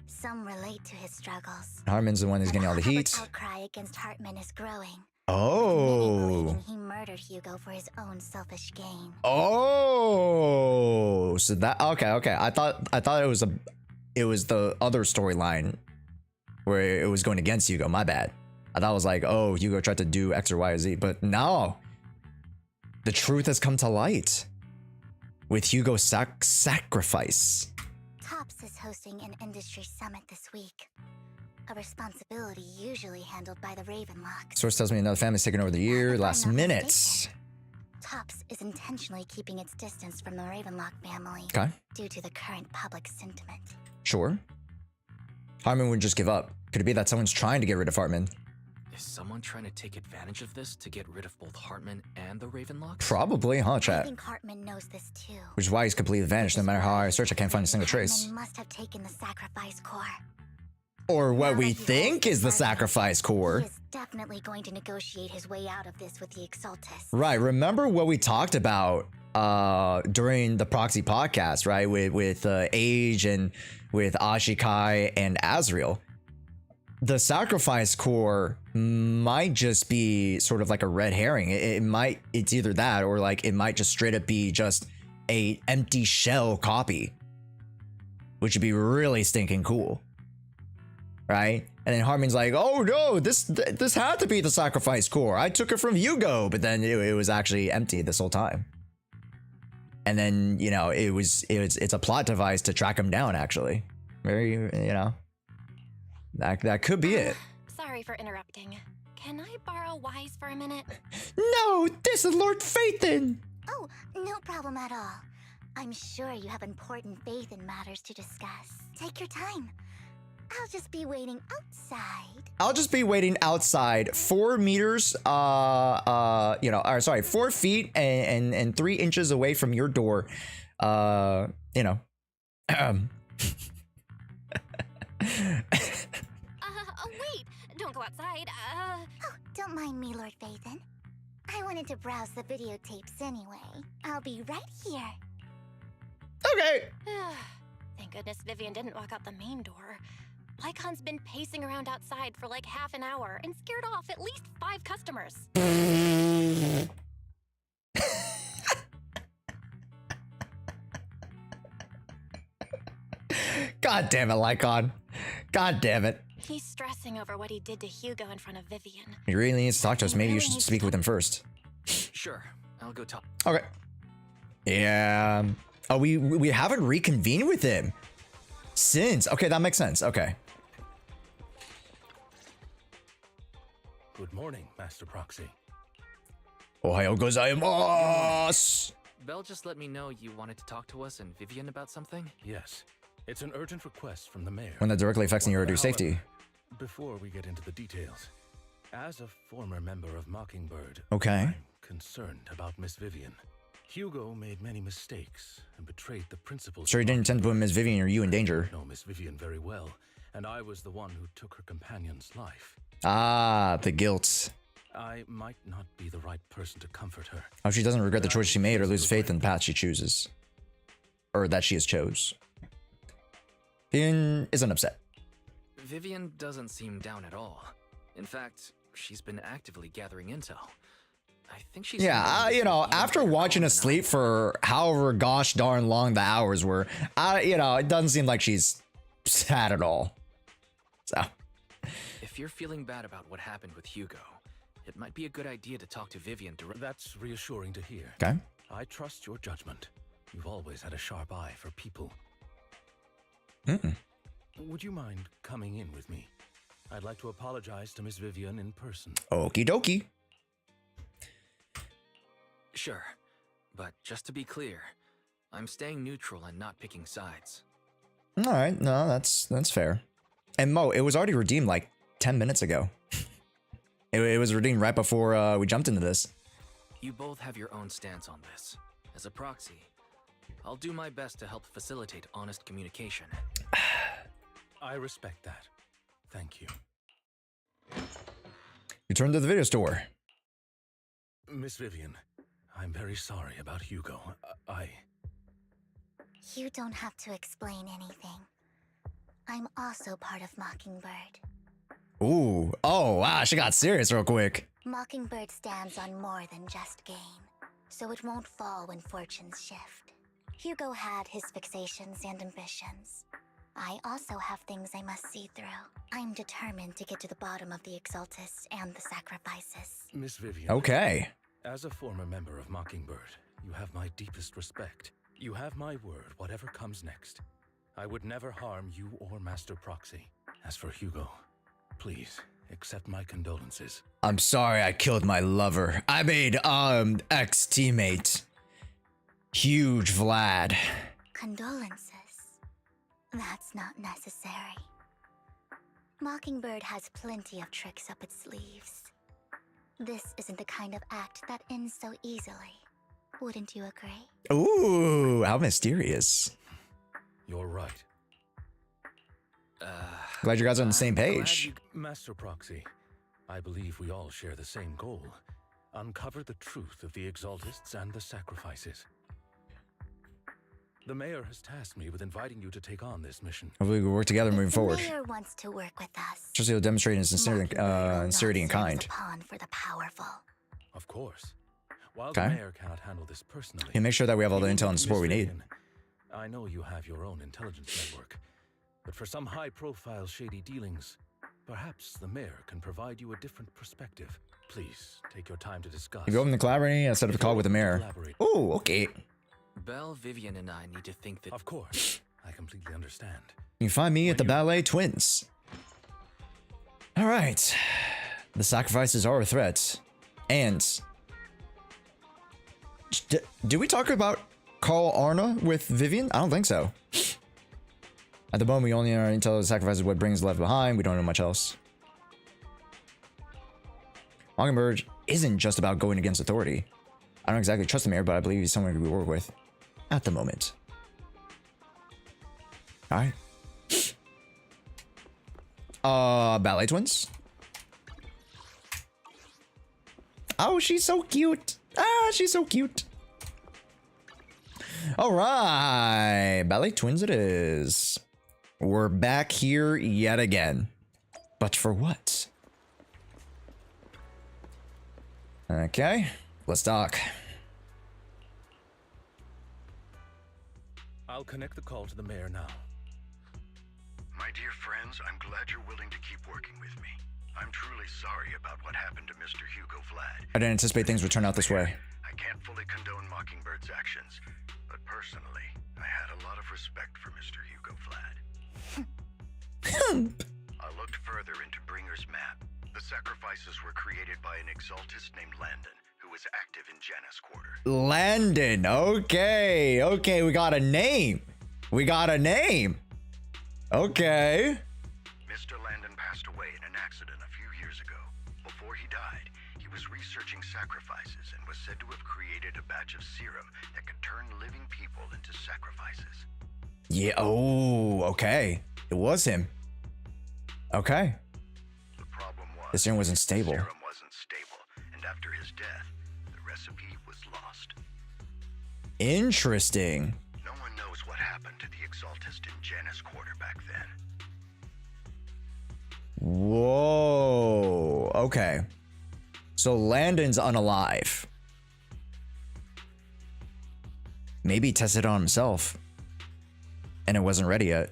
S4: Some relate to his struggles.
S3: Hartman's the one who's getting all the heat.
S4: The outcry against Hartman is growing.
S3: Oh.
S4: He murdered Hugo for his own selfish gain.
S3: Oh. So that okay. I thought it was the other storyline where it was going against Hugo. My bad. I thought it was like, oh, Hugo tried to do X or Y or Z, but no. The truth has come to light with Hugo's sacrifice.
S4: Tops is hosting an industry summit this week. A responsibility usually handled by the Ravenlock.
S3: Source tells me another family's taken over the year, last minute.
S4: Tops is intentionally keeping its distance from the Ravenlock family.
S3: Okay.
S4: Due to the current public sentiment.
S3: Sure. Hartman wouldn't just give up. Could it be that someone's trying to get rid of Hartman?
S12: Is someone trying to take advantage of this to get rid of both Hartman and the Ravenlocks?
S3: Probably, huh,
S4: I
S3: chat?
S4: think Hartman knows this too.
S3: Which is why he's completely vanished. No matter how I search, I can't find a single trace.
S4: Hartman must have taken the sacrifice core.
S3: Or what we think is the sacrifice core.
S4: He is definitely going to negotiate his way out of this with the Exaltus.
S3: Right. Remember what we talked about during the Proxy podcast, right? With Age and with Ashikai and Azriel. The sacrifice core might just be sort of like a red herring. It's either that or like it might just straight up be just a empty shell copy, which would be really stinking cool, right? And then Hartman's like, oh no, this had to be the sacrifice core. I took it from Hugo, but then it was actually empty this whole time. And then, you know, it's a plot device to track him down. Actually, very, you know. That could be it.
S13: Sorry for interrupting. Can I borrow Wise for a minute?
S3: No, this is Lord Phaethon.
S4: Oh, no problem at all. I'm sure you have important faith in matters to discuss. Take your time. I'll just be waiting outside.
S3: I'll just be waiting outside 4 meters, 4 feet and 3 inches away from your door. You know.
S13: Wait! Don't go outside.
S4: Oh, don't mind me, Lord Phaethon. I wanted to browse the videotapes anyway. I'll be right here.
S3: Okay.
S13: Thank goodness Vivian didn't walk out the main door. Lycon's been pacing around outside for like half an hour and scared off at least 5 customers.
S3: God damn it, Lycon. God damn it.
S13: He's stressing over what he did to Hugo in front of Vivian.
S3: He really needs to talk to us. Maybe you should speak with him first.
S12: Sure, I'll go talk.
S3: Okay. Yeah. Oh, we haven't reconvened with him since. Okay, that makes sense. Okay.
S14: Good morning, Master Proxy.
S3: Ohayo gozaimasu.
S12: Bell just let me know you wanted to talk to us and Vivian about something?
S14: Yes. It's an urgent request from the mayor.
S3: One that directly affects your safety.
S14: Before we get into the details, as a former member of Mockingbird,
S3: okay,
S14: I'm concerned about Miss Vivian. Hugo made many mistakes and betrayed the principles.
S3: Sure, he didn't intend to put Miss Vivian or you in danger.
S14: I know Miss Vivian very well, and I was the one who took her companion's life.
S3: Ah, the guilt.
S14: I might not be the right person to comfort her.
S3: Oh, she doesn't regret the choice she made or lose faith in the path she chooses. Or that she has chose. Vivian isn't upset.
S12: Vivian doesn't seem down at all. In fact, she's been actively gathering intel. I think she's.
S3: Yeah, you know, after watching Asleep for however gosh darn long the hours were, you know, it doesn't seem like she's sad at all. So.
S12: If you're feeling bad about what happened with Hugo, it might be a good idea to talk to Vivian directly.
S14: That's reassuring to hear.
S3: Okay.
S14: I trust your judgment. You've always had a sharp eye for people. Would you mind coming in with me? I'd like to apologize to Miss Vivian in person.
S3: Okie dokie.
S12: Sure, but just to be clear, I'm staying neutral and not picking sides.
S3: All right, no, that's fair. And Mo, it was already redeemed like 10 minutes ago. It was redeemed right before we jumped into this.
S12: You both have your own stance on this. As a proxy, I'll do my best to help facilitate honest communication.
S14: I respect that. Thank you.
S3: Return to the video store.
S14: Miss Vivian, I'm very sorry about Hugo.
S4: You don't have to explain anything. I'm also part of Mockingbird.
S3: Ooh. Oh, wow, she got serious real quick.
S4: Mockingbird stands on more than just gain, so it won't fall when fortunes shift. Hugo had his fixations and ambitions. I also have things I must see through. I'm determined to get to the bottom of the Exaltists and the sacrifices.
S14: Miss Vivian.
S3: Okay.
S14: As a former member of Mockingbird, you have my deepest respect. You have my word, whatever comes next. I would never harm you or Master Proxy. As for Hugo, please accept my condolences.
S3: I'm sorry I killed my lover. I made, ex-teammate. Huge VLAD.
S4: Condolences? That's not necessary. Mockingbird has plenty of tricks up its sleeves. This isn't the kind of act that ends so easily. Wouldn't you agree?
S3: Ooh, how mysterious.
S14: You're right.
S3: Glad you guys are on the same page.
S14: Master Proxy, I believe we all share the same goal. Uncover the truth of the Exaltists and the sacrifices. The mayor has tasked me with inviting you to take on this mission.
S3: Hopefully we work together moving forward.
S4: The mayor wants to work with us.
S3: Just to demonstrate his sincerity and kind.
S4: A pawn for the powerful.
S14: Of course. While the mayor cannot handle this personally,
S3: Yeah, make sure that we have all the intel and support we need.
S14: I know you have your own intelligence network, but for some high-profile shady dealings, perhaps the mayor can provide you a different perspective. Please take your time to discuss.
S3: If you open the collaborating, set up a call with the mayor. Oh, okay.
S12: Belle, Vivian, and I need to think that.
S14: Of course, I completely understand.
S3: You can find me at the Ballet Twins. All right. The sacrifices are a threat. And did we talk about Carl Arna with Vivian? I don't think so. At the moment, we only know intel the sacrifices what brings left behind. We don't know much else. Mockingbird isn't just about going against authority. I don't exactly trust the mayor, but I believe he's someone we work with at the moment. All right. Ballet Twins. Oh, she's so cute. Ah, she's so cute. All right, Ballet Twins it is. We're back here yet again. But for what? Okay, let's talk.
S14: I'll connect the call to the mayor now.
S15: My dear friends, I'm glad you're willing to keep working with me. I'm truly sorry about what happened to Mr. Hugo VLAD.
S3: I didn't anticipate things would turn out this way.
S15: I can't fully condone Mockingbird's actions, but personally, I had a lot of respect for Mr. Hugo VLAD. I looked further into Bringer's map. The sacrifices were created by an Exaltist named Landon, who was active in Janus Quarter.
S3: Landon, okay. Okay, we got a name. We got a name. Okay.
S15: Mr. Landon passed away in an accident a few years ago. Before he died, he was researching sacrifices and was said to have created a batch of serum that could turn living people into sacrifices.
S3: Yeah, oh, okay. It was him. Okay.
S15: The problem was
S3: the serum wasn't stable.
S15: The serum wasn't stable, and after his death, the recipe was lost.
S3: Interesting.
S15: No one knows what happened to the Exaltist in Janus Quarter back then.
S3: Whoa. Okay. So Landon's unalive. Maybe he tested it on himself. And it wasn't ready yet.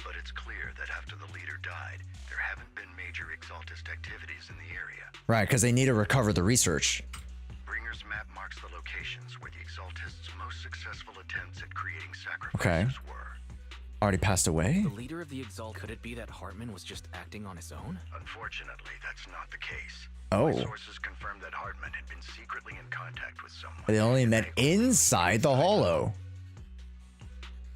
S15: But it's clear that after the leader died, there haven't been major Exaltist activities in the area.
S3: Right, because they need to recover the research.
S15: Bringer's map marks the locations where the Exaltists' most successful attempts at creating sacrifices
S3: Okay.
S15: were.
S3: Already passed away?
S12: The leader of the Exalt, could it be that Hartman was just acting on his own?
S15: Unfortunately, that's not the case.
S3: Oh.
S15: My sources confirmed that Hartman had been secretly in contact with someone.
S3: They only met inside the hollow.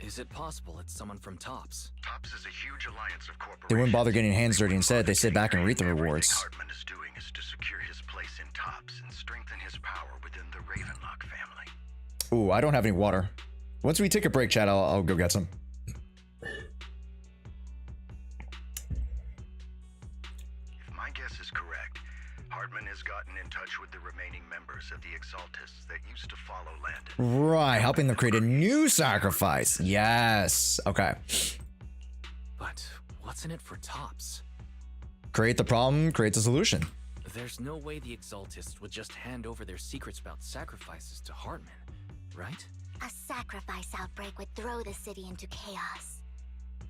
S12: Is it possible it's someone from Tops?
S15: Tops is a huge alliance of corporations.
S3: They wouldn't bother getting hands dirty. Instead, they sit back and reap the rewards.
S15: Hartman is doing is to secure his place in Tops and strengthen his power within the Ravenlock family.
S3: Ooh, I don't have any water. Once we take a break, chat, I'll go get some.
S15: If my guess is correct, Hartman has gotten in touch with the remaining members of the Exaltists that used to follow Landon.
S3: Right, helping them create a new sacrifice. Yes. Okay.
S12: But what's in it for Tops?
S3: Create the problem, create the solution.
S12: There's no way the Exaltists would just hand over their secrets about sacrifices to Hartman, right?
S4: A sacrifice outbreak would throw the city into chaos.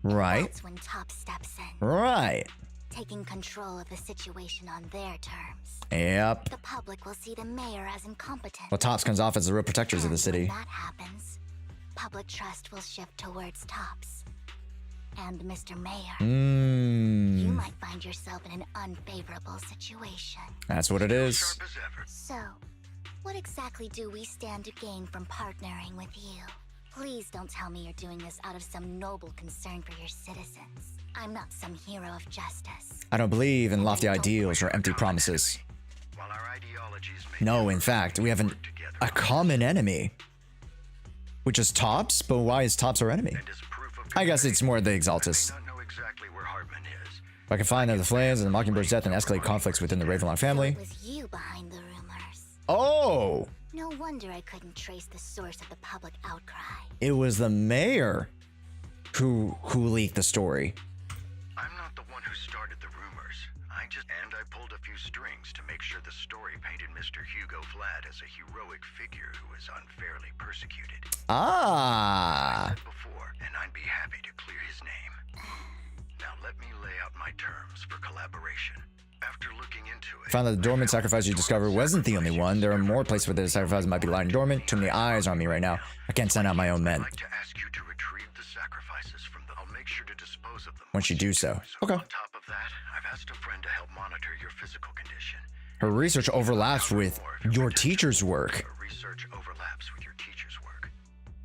S3: Right.
S4: That's when Top steps in,
S3: Right.
S4: taking control of the situation on their terms.
S3: Yep.
S4: The public will see the mayor as incompetent.
S3: Well, Tops comes off as the real protectors of the city.
S4: When that happens, public trust will shift towards Tops. And Mr. Mayor, you might find yourself in an unfavorable situation.
S3: That's what it is.
S4: So, what exactly do we stand to gain from partnering with you? Please don't tell me you're doing this out of some noble concern for your citizens. I'm not some hero of justice.
S3: I don't believe in lofty ideals or empty promises.
S15: While our ideologies may
S3: No, in fact, we have a common enemy. Which is Tops, but why is Tops our enemy? I guess it's more the Exaltists. If I can find the flames and the Mockingbird's death and escalate conflicts within the Ravenlock family.
S4: It was you behind the rumors.
S3: Oh!
S4: No wonder I couldn't trace the source of the public outcry.
S3: It was the mayor who leaked the story.
S15: I'm not the one who started the rumors. I pulled a few strings to make sure the story painted Mr. Hugo VLAD as a heroic figure who was unfairly persecuted.
S3: Ah.
S15: I said before, and I'd be happy to clear his name. Now let me lay out my terms for collaboration. After looking into it,
S3: Found that the dormant sacrifice you discovered wasn't the only one. There are more places where the sacrifice might be lying dormant. Too many eyes on me right now. I can't send out my own men.
S15: I'd like to ask you to retrieve the sacrifices from the... I'll make sure to dispose of them.
S3: Once you do so. Okay.
S15: On top of that, I've asked a friend to help monitor your physical condition.
S3: Her research overlaps with your teacher's work.
S15: Research overlaps with your teacher's work.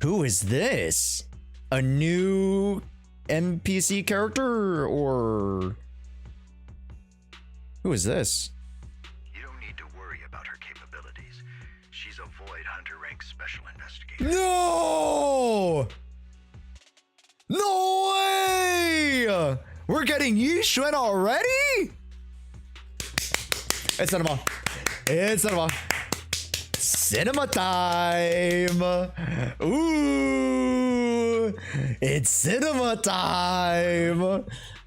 S3: Who is this? A new NPC character or who is this?
S15: You don't need to worry about her capabilities. She's a Void Hunter rank special investigator.
S3: No! No way! We're getting XUAN already? It's cinema. It's cinema. Cinema time. Ooh. It's cinema time.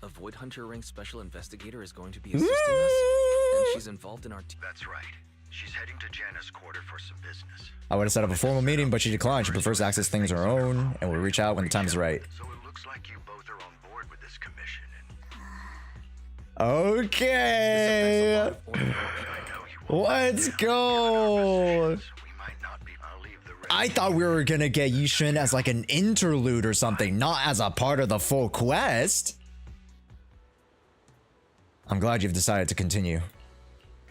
S12: A Void Hunter rank special investigator is going to be assisting us, and she's involved in our team.
S15: That's right. She's heading to Janna's quarter for some business.
S3: I would have set up a formal meeting, but she declined. She prefers to access things on her own, and will reach out when the time is right.
S15: So it looks like you both are on board with this commission.
S3: Okay. Let's go. I thought we were gonna get XUAN as like an interlude or something, not as a part of the full quest. I'm glad you've decided to continue.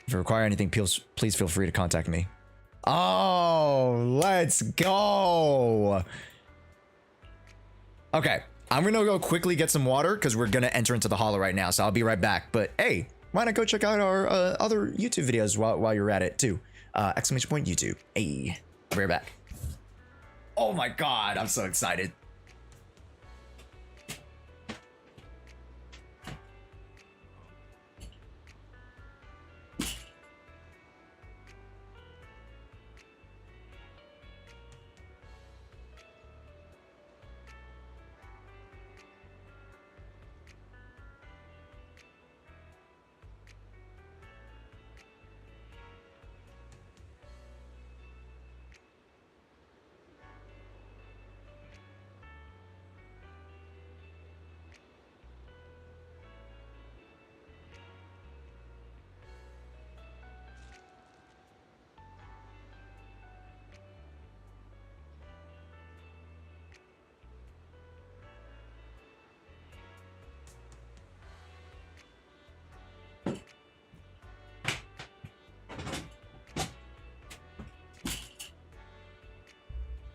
S3: If you require anything, please feel free to contact me. Oh, let's go. Okay, I'm gonna go quickly get some water because we're gonna enter into the hollow right now. So I'll be right back. But hey, why not go check out our other YouTube videos while you're at it too? Exclamation point YouTube. Hey, I'll be right back. Oh my God, I'm so excited.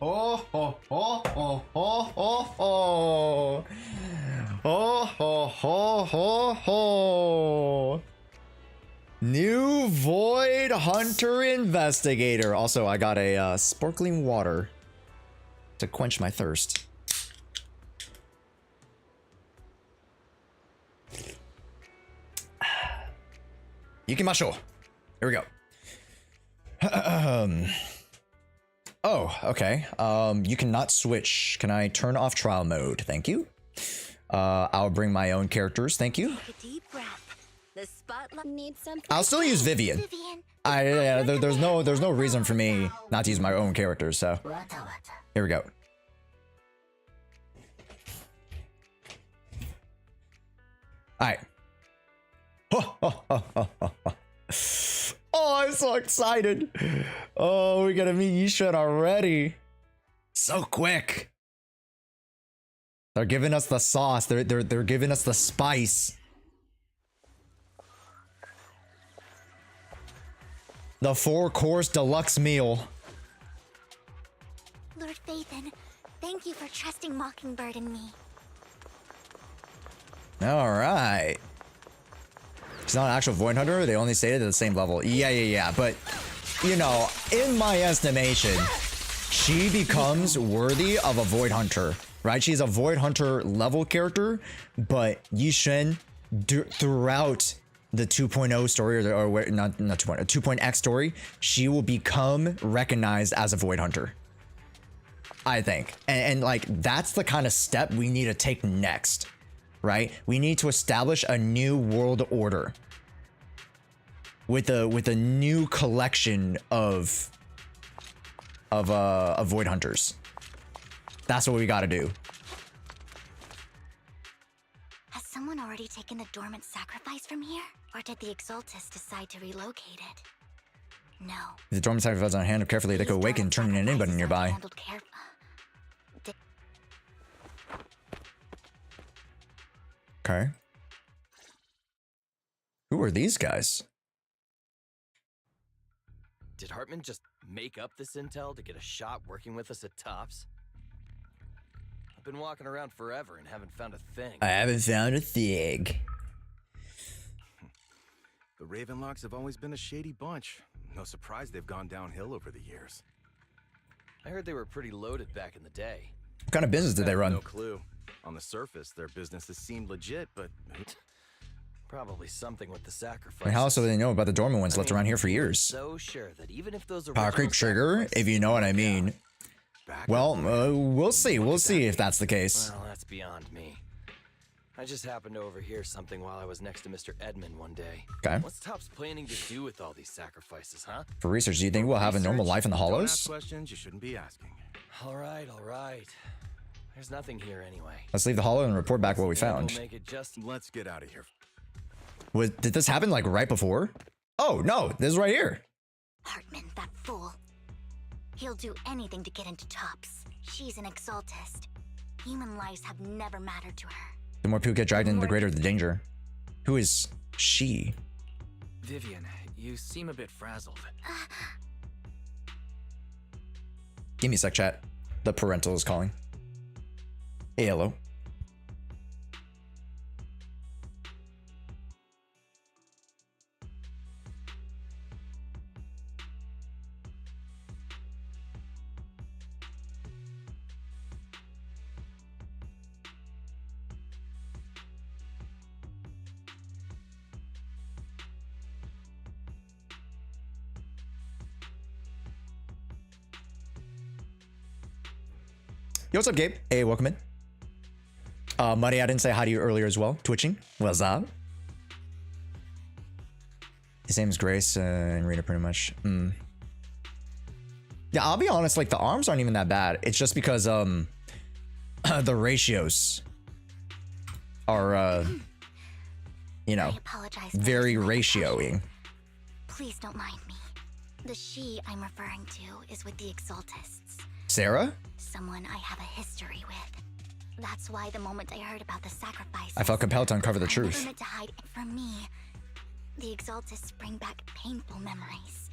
S3: Oh, oh, oh, oh, oh, oh, oh. Oh, oh, oh, oh, oh. New Void Hunter Investigator. Also, I got a sparkling water to quench my thirst. Yukimasho. Here we go. Oh, okay. You cannot switch. Can I turn off trial mode? Thank you. I'll bring my own characters. Thank you.
S4: Take a deep breath. The spotlight needs something.
S3: I'll still use Vivian. There's no reason for me not to use my own characters. So here we go. All right. Oh, I'm so excited. Oh, we're gonna meet Yishan already. So quick. They're giving us the sauce. They're giving us the spice. The 4-course deluxe meal.
S4: Lord Phaethon, thank you for trusting Mockingbird and me.
S3: All right. She's not an actual Void Hunter. They only stated at the same level. Yeah. But, you know, in my estimation, she becomes worthy of a Void Hunter, right? She's a Void Hunter level character, but Yishen, throughout the 2.0 story, or not 2.0, 2.x story, she will become recognized as a Void Hunter, I think. And like, that's the kind of step we need to take next. Right? We need to establish a new world order with a new collection of Void Hunters. That's what we got to do.
S4: Has someone already taken the dormant sacrifice from here? Or did the Exaltus decide to relocate it? No.
S3: If the dormant sacrifice on hand carefully, they could awaken, turning in anybody nearby. Okay. Who are these guys?
S16: Did Hartman just make up this intel to get a shot working with us at Tops? I've been walking around forever and haven't found a thing.
S3: I haven't found a thing.
S17: The Ravenlocks have always been a shady bunch. No surprise they've gone downhill over the years.
S16: I heard they were pretty loaded back in the day.
S3: What kind of business did they run?
S17: No clue. On the surface, their businesses seemed legit, but
S16: probably something with the sacrifice.
S3: And how else do they know about the dormant ones left around here for years?
S16: So sure that even if those
S3: Power creep trigger, if you know what I mean. Well, we'll see. We'll see if that's the case.
S16: Well, that's beyond me. I just happened to overhear something while I was next to Mr. Edmund one day.
S3: Okay.
S16: What's Tops planning to do with all these sacrifices, huh?
S3: For research, do you think we'll have a normal life in the
S17: don't ask
S3: Hollows?
S17: questions you shouldn't be asking.
S16: All right. There's nothing here anyway.
S3: Let's leave the Hollow and report back what we found.
S16: We'll make it just...
S17: Let's get out of here.
S3: Did this happen like right before? Oh no, this is right here.
S4: Hartman, that fool. He'll do anything to get into Tops. She's an Exaltist. Human lives have never mattered to her.
S3: The more people get dragged in, the greater the danger. Who is she?
S12: Vivian, you seem a bit frazzled.
S3: Give me a sec, chat. The parental is calling. Hey, hello. Yo, what's up, Gabe? Hey, welcome in. Muddy, I didn't say hi to you earlier as well. Twitching. What's up? His name's Grace and Rita, pretty much. Yeah, I'll be honest, like, the arms aren't even that bad. It's just because, the ratios are, you know, very ratioing.
S4: Please don't mind me. The she I'm referring to is with the Exaltists.
S3: Sarah?
S4: Someone I have a history with. That's why the moment I heard about the sacrifice,
S3: I felt compelled to uncover the
S4: I
S3: truth.
S4: never meant to hide it from me. The Exaltists bring back painful memories.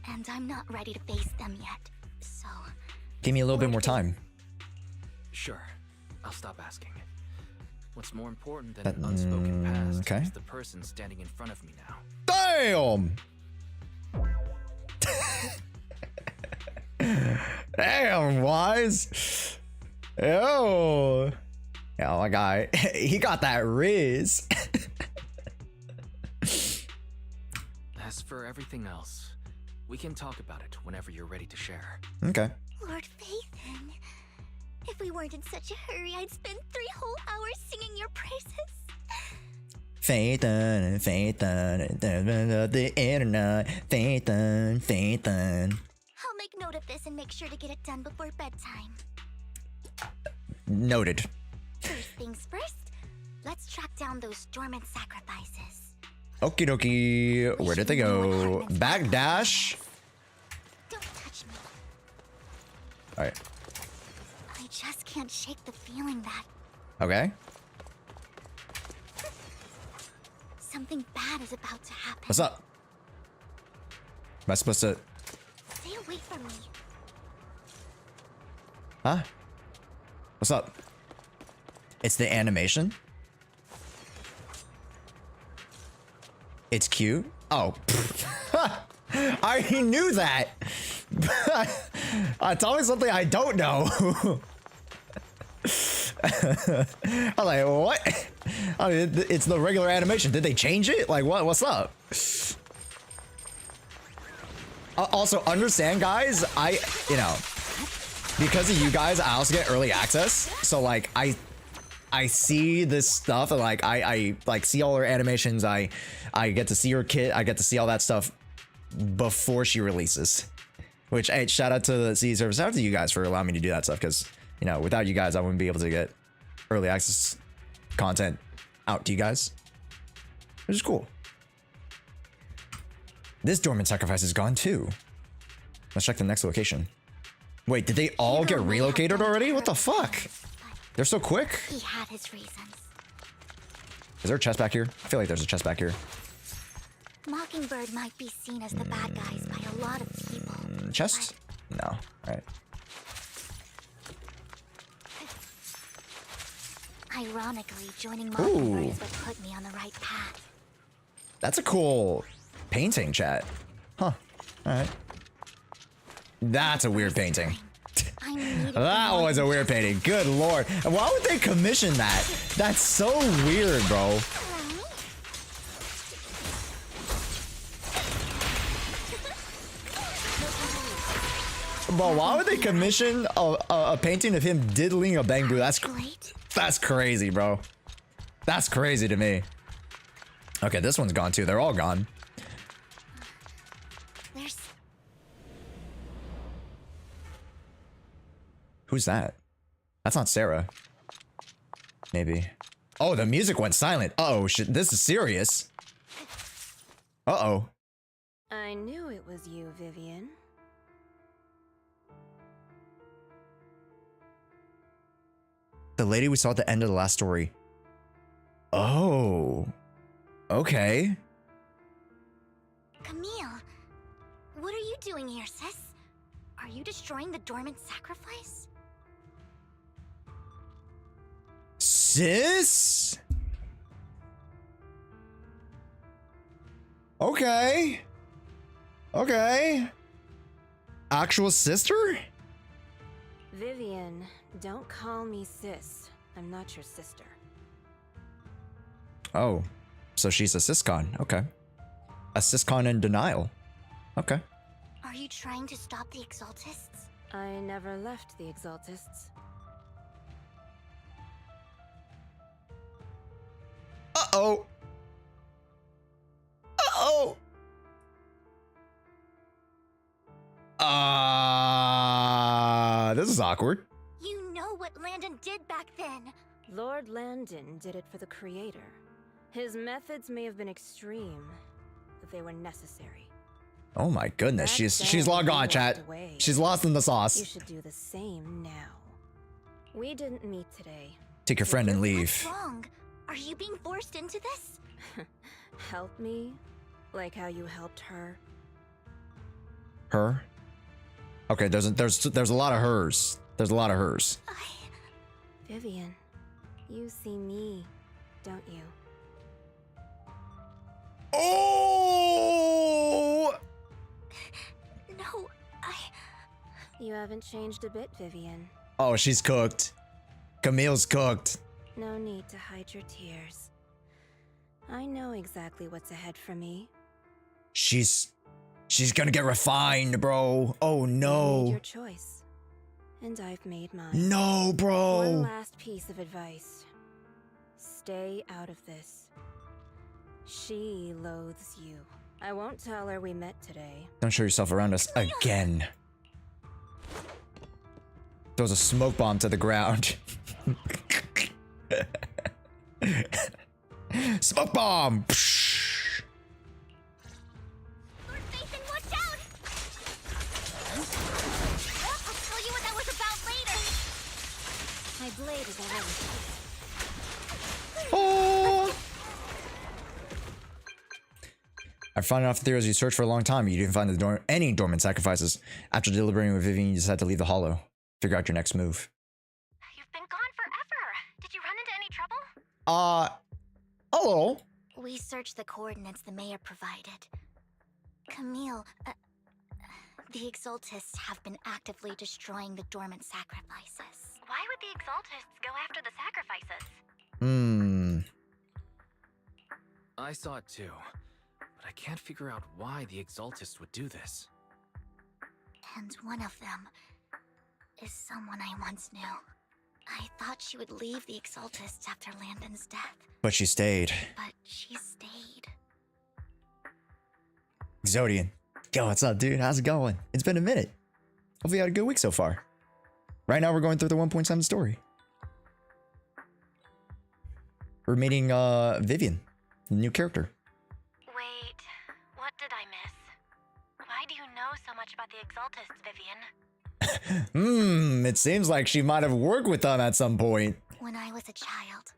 S4: And I'm not ready to face them yet, so...
S3: Give me a little bit more time.
S12: Sure, I'll stop asking. What's more important than an unspoken past
S3: okay.
S12: is the person standing in front of me now.
S3: Damn! Damn, Wise. Yo. Yeah, my guy. He got that riz.
S12: As for everything else, we can talk about it whenever you're ready to share.
S3: Okay.
S4: Lord Phaethon, if we weren't in such a hurry, I'd spend 3 whole hours singing your praises.
S3: Phaethon, Phaethon, the internet. Phaethon, Phaethon.
S4: I'll make note of this and make sure to get it done before bedtime.
S3: Noted.
S4: First things first, let's track down those dormant sacrifices.
S3: Okie dokie. Where did they go? Backdash.
S4: Don't touch me.
S3: Alright.
S4: I just can't shake the feeling that
S3: Okay.
S4: something bad is about to happen.
S3: What's up? Am I supposed to...
S4: Stay away from me.
S3: Huh? What's up? It's the animation? It's cute? Oh. I already knew that. Tell me something I don't know. I'm like, what? I mean, it's the regular animation. Did they change it? Like, what? What's up? Also, understand, guys, you know, because of you guys, I also get early access. So, like, I see this stuff and, like, I like see all her animations. I get to see her kit. I get to see all that stuff before she releases. Which, hey, shout out to the CE service. Shout out to you guys for allowing me to do that stuff, because, you know, without you guys, I wouldn't be able to get early access content out to you guys, which is cool. This dormant sacrifice is gone too. Let's check the next location. Wait, did they all get relocated already? What the fuck? They're so quick.
S4: He had his reasons.
S3: Is there a chest back here? I feel like there's a chest back here.
S4: Mockingbird might be seen as the bad guys by a lot of people.
S3: Chest? No. All right.
S4: Ironically, joining Mockingbird is what put me on the right path.
S3: That's a cool painting, chat. Huh. All right. That's a weird painting. That was a weird painting. Good lord. And why would they commission that? That's so weird, bro. Bro, why would they commission a painting of him diddling a bamboo? That's crazy, bro. That's crazy to me. Okay, this one's gone too. They're all gone. Who's that? That's not Sarah. Maybe. Oh, the music went silent. Uh-oh, shit. This is serious. Uh-oh.
S18: I knew it was you, Vivian.
S3: The lady we saw at the end of the last story. Oh. Okay.
S4: Camille, what are you doing here, sis? Are you destroying the dormant sacrifice?
S3: Sis? Okay. Okay. Actual sister?
S18: Vivian, don't call me sis. I'm not your sister.
S3: Oh. So she's a siscon. Okay. A siscon in denial. Okay.
S4: Are you trying to stop the Exaltists?
S18: I never left the Exaltists.
S3: Uh-oh. Uh-oh. This is awkward.
S4: You know what Landon did back then.
S18: Lord Landon did it for the Creator. His methods may have been extreme, but they were necessary.
S3: Oh my goodness, she's logged on, chat. She's lost in the sauce.
S18: You should do the same now. We didn't meet today.
S3: Take your friend and leave.
S4: What's wrong? Are you being forced into this?
S18: Help me? Like how you helped her?
S3: Her? Okay, there's a lot of hers. There's a lot of hers.
S18: Vivian, you see me, don't you?
S3: Oh!
S4: No,
S18: You haven't changed a bit, Vivian.
S3: Oh, she's cooked. Camille's cooked.
S18: No need to hide your tears. I know exactly what's ahead for me.
S3: She's gonna get refined, bro. Oh
S18: You made
S3: no.
S18: your choice, and I've made mine.
S3: No, bro.
S18: One last piece of advice. Stay out of this. She loathes you. I won't tell her we met today.
S3: Don't show yourself around us again. Throws a smoke bomb to the ground. Smoke bomb! Psh.
S4: Lord Nathan, watch out! I'll tell you what that was about later. My blade is already.
S3: Oh! I found enough theories you searched for a long time. You didn't find any dormant sacrifices. After deliberating with Vivian, you decided to leave the hollow. Figure out your next move.
S13: You've been gone forever. Did you run into any trouble?
S3: Hello.
S4: We searched the coordinates the mayor provided. Camille, the Exaltists have been actively destroying the dormant sacrifices.
S13: Why would the Exaltists go after the sacrifices?
S12: I saw it too, but I can't figure out why the Exaltists would do this.
S4: And one of them is someone I once knew. I thought she would leave the Exaltists after Landon's death.
S3: But she stayed.
S4: But she stayed.
S3: Zodian. Yo, what's up, dude? How's it going? It's been a minute. Hopefully you had a good week so far. Right now we're going through the 1.7 story. We're meeting Vivian, the new character.
S13: Wait, what did I miss? Why do you know so much about the Exaltists, Vivian?
S3: It seems like she might have worked with them at some point.
S4: When I was a child,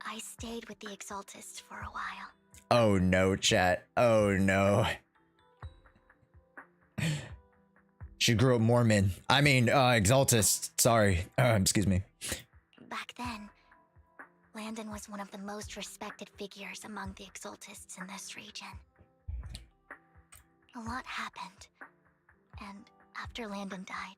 S4: I stayed with the Exaltists for a while.
S3: Oh no, chat. Oh no. She grew up Mormon. I mean, Exaltist. Sorry. Excuse me.
S4: Back then, Landon was one of the most respected figures among the Exaltists in this region. A lot happened, and after Landon died,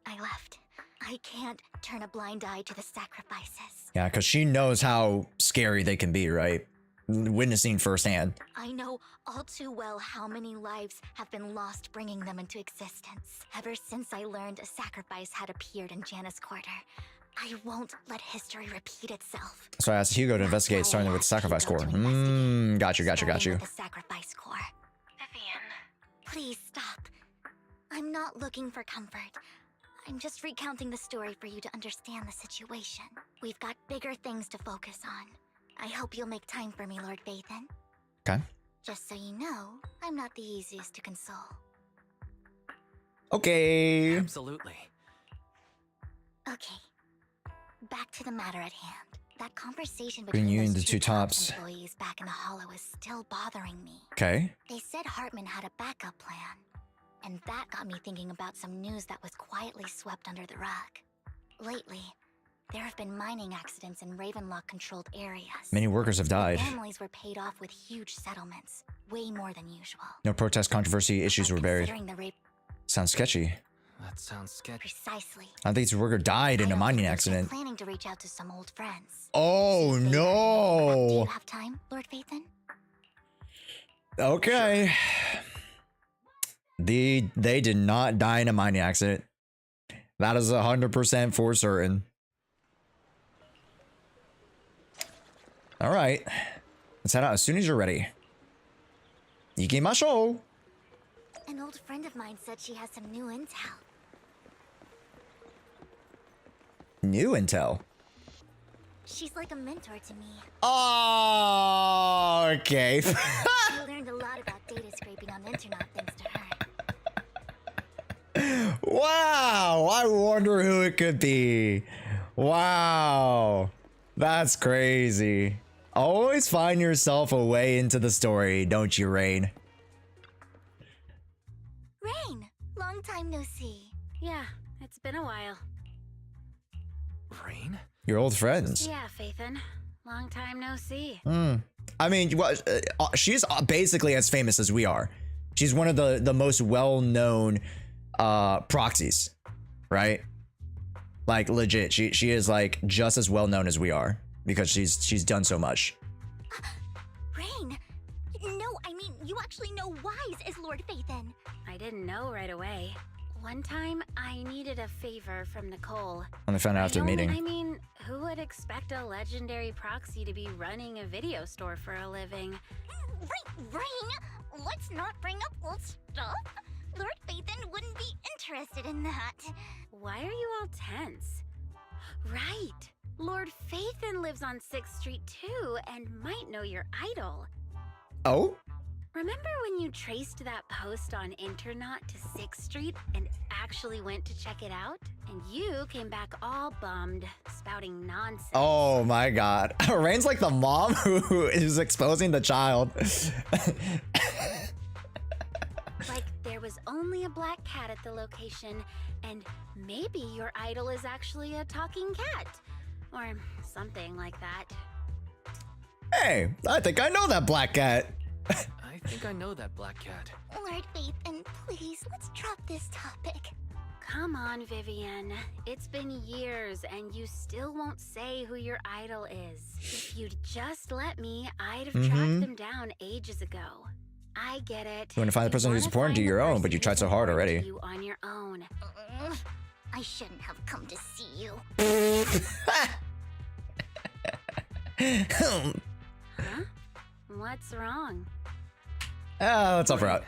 S4: I left. I can't turn a blind eye to the sacrifices.
S3: Yeah, because she knows how scary they can be, right? Witnessing firsthand.
S4: I know all too well how many lives have been lost bringing them into existence. Ever since I learned a sacrifice had appeared in Janus Quarter, I won't let history repeat itself.
S3: So I asked Hugo to investigate, starting with the sacrifice core. Got you.
S4: The sacrifice core.
S13: Vivian.
S4: Please stop. I'm not looking for comfort. I'm just recounting the story for you to understand the situation. We've got bigger things to focus on. I hope you'll make time for me, Lord Vathan.
S3: Okay.
S4: Just so you know, I'm not the easiest to console.
S3: Okay.
S12: Absolutely.
S4: Okay. Back to the matter at hand. That conversation
S3: Bring
S4: between
S3: you
S4: those
S3: into two tops.
S4: employees back in the Hollow is still bothering me.
S3: Okay.
S4: They said Hartman had a backup plan. And that got me thinking about some news that was quietly swept under the rug. Lately, there have been mining accidents in Ravenlock-controlled areas.
S3: Many workers have died.
S4: Families were paid off with huge settlements, way more than usual.
S3: No protest, controversy, issues were buried.
S4: Considering the rape
S3: Sounds sketchy.
S12: That sounds sketchy.
S4: precisely.
S3: I think this worker died in a mining accident.
S4: Planning to reach out to some old friends.
S3: Oh
S4: Do you
S3: no.
S4: have time, Lord Vathan?
S3: Okay. They did not die in a mining accident. That is 100% for certain. All right. Let's head out as soon as you're ready. Ikimashou.
S4: An old friend of mine said she has some new intel.
S3: New intel.
S4: She's like a mentor to me.
S3: Oh, okay.
S4: I learned a lot about data scraping on the internet thanks to her.
S3: Wow. I wonder who it could be. Wow. That's crazy. Always find yourself a way into the story, don't you, Rain?
S4: time no see.
S18: Yeah, it's been a while.
S12: Rain?
S3: Your old friends.
S18: Yeah, Faithin. Long time no see.
S3: I mean, she's basically as famous as we are. She's one of the most well-known proxies, right? Like legit, she is like just as well known as we are because she's done so much.
S4: Rain! No, I mean, you actually know Wise as Lord Faithin.
S18: I didn't know right away. One time, I needed a favor from Nicole.
S3: And I found out after the meeting.
S18: I mean, who would expect a legendary proxy to be running a video store for a living?
S4: Rain, let's not bring up old stuff. Lord Faithin wouldn't be interested in that.
S18: Why are you all tense? Right. Lord Faithin lives on 6th Street too and might know your idol.
S3: Oh?
S18: Remember when you traced that post on Internet to 6th Street and actually went to check it out? And you came back all bummed, spouting nonsense.
S3: Oh my god. Rain's like the mom who is exposing the child.
S18: Like there was only a black cat at the location, and maybe your idol is actually a talking cat. Or something like that.
S3: Hey, I think I know that black cat.
S12: I think I know that black cat.
S4: Lord Faithin, please, let's drop this topic.
S18: Come on, Vivian. It's been years and you still won't say who your idol is. If you'd just let me, I'd have tracked them down ages ago. I get it.
S3: You want to find the person who's important to your own, but you tried so hard already.
S18: You on your own.
S4: I shouldn't have come to see you.
S18: Huh? What's wrong?
S3: What's up, Route?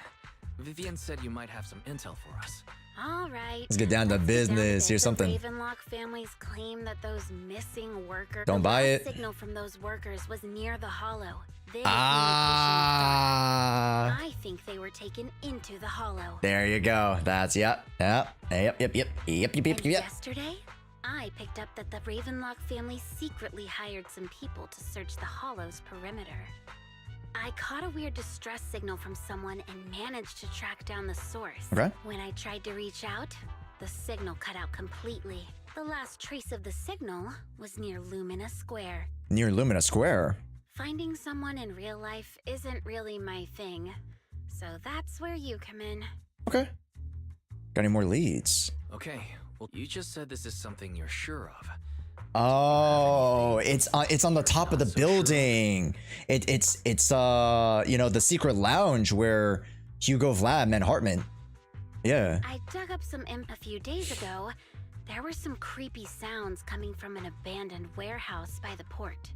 S12: Vivian said you might have some intel for us.
S18: All right.
S3: Let's get down to business. Here's something.
S18: The Ravenlock family's claim that those missing workers.
S3: Don't buy it.
S18: The signal from those workers was near the Hollow. I think they were taken into the Hollow.
S3: There you go. That's yep.
S18: Yesterday, I picked up that the Ravenlock family secretly hired some people to search the Hollow's perimeter. I caught a weird distress signal from someone and managed to track down the source.
S3: Okay.
S18: When I tried to reach out, the signal cut out completely. The last trace of the signal was near Lumina Square.
S3: Near Lumina Square?
S18: Finding someone in real life isn't really my thing, so that's where you come in.
S3: Okay. Got any more leads?
S12: Okay, well, you just said this is something you're sure of.
S3: Oh, it's on the top of the building. It's you know, the secret lounge where Hugo, Vlad met Hartman. Yeah.
S18: I dug up some a few days ago. There were some creepy sounds coming from an abandoned warehouse by the port.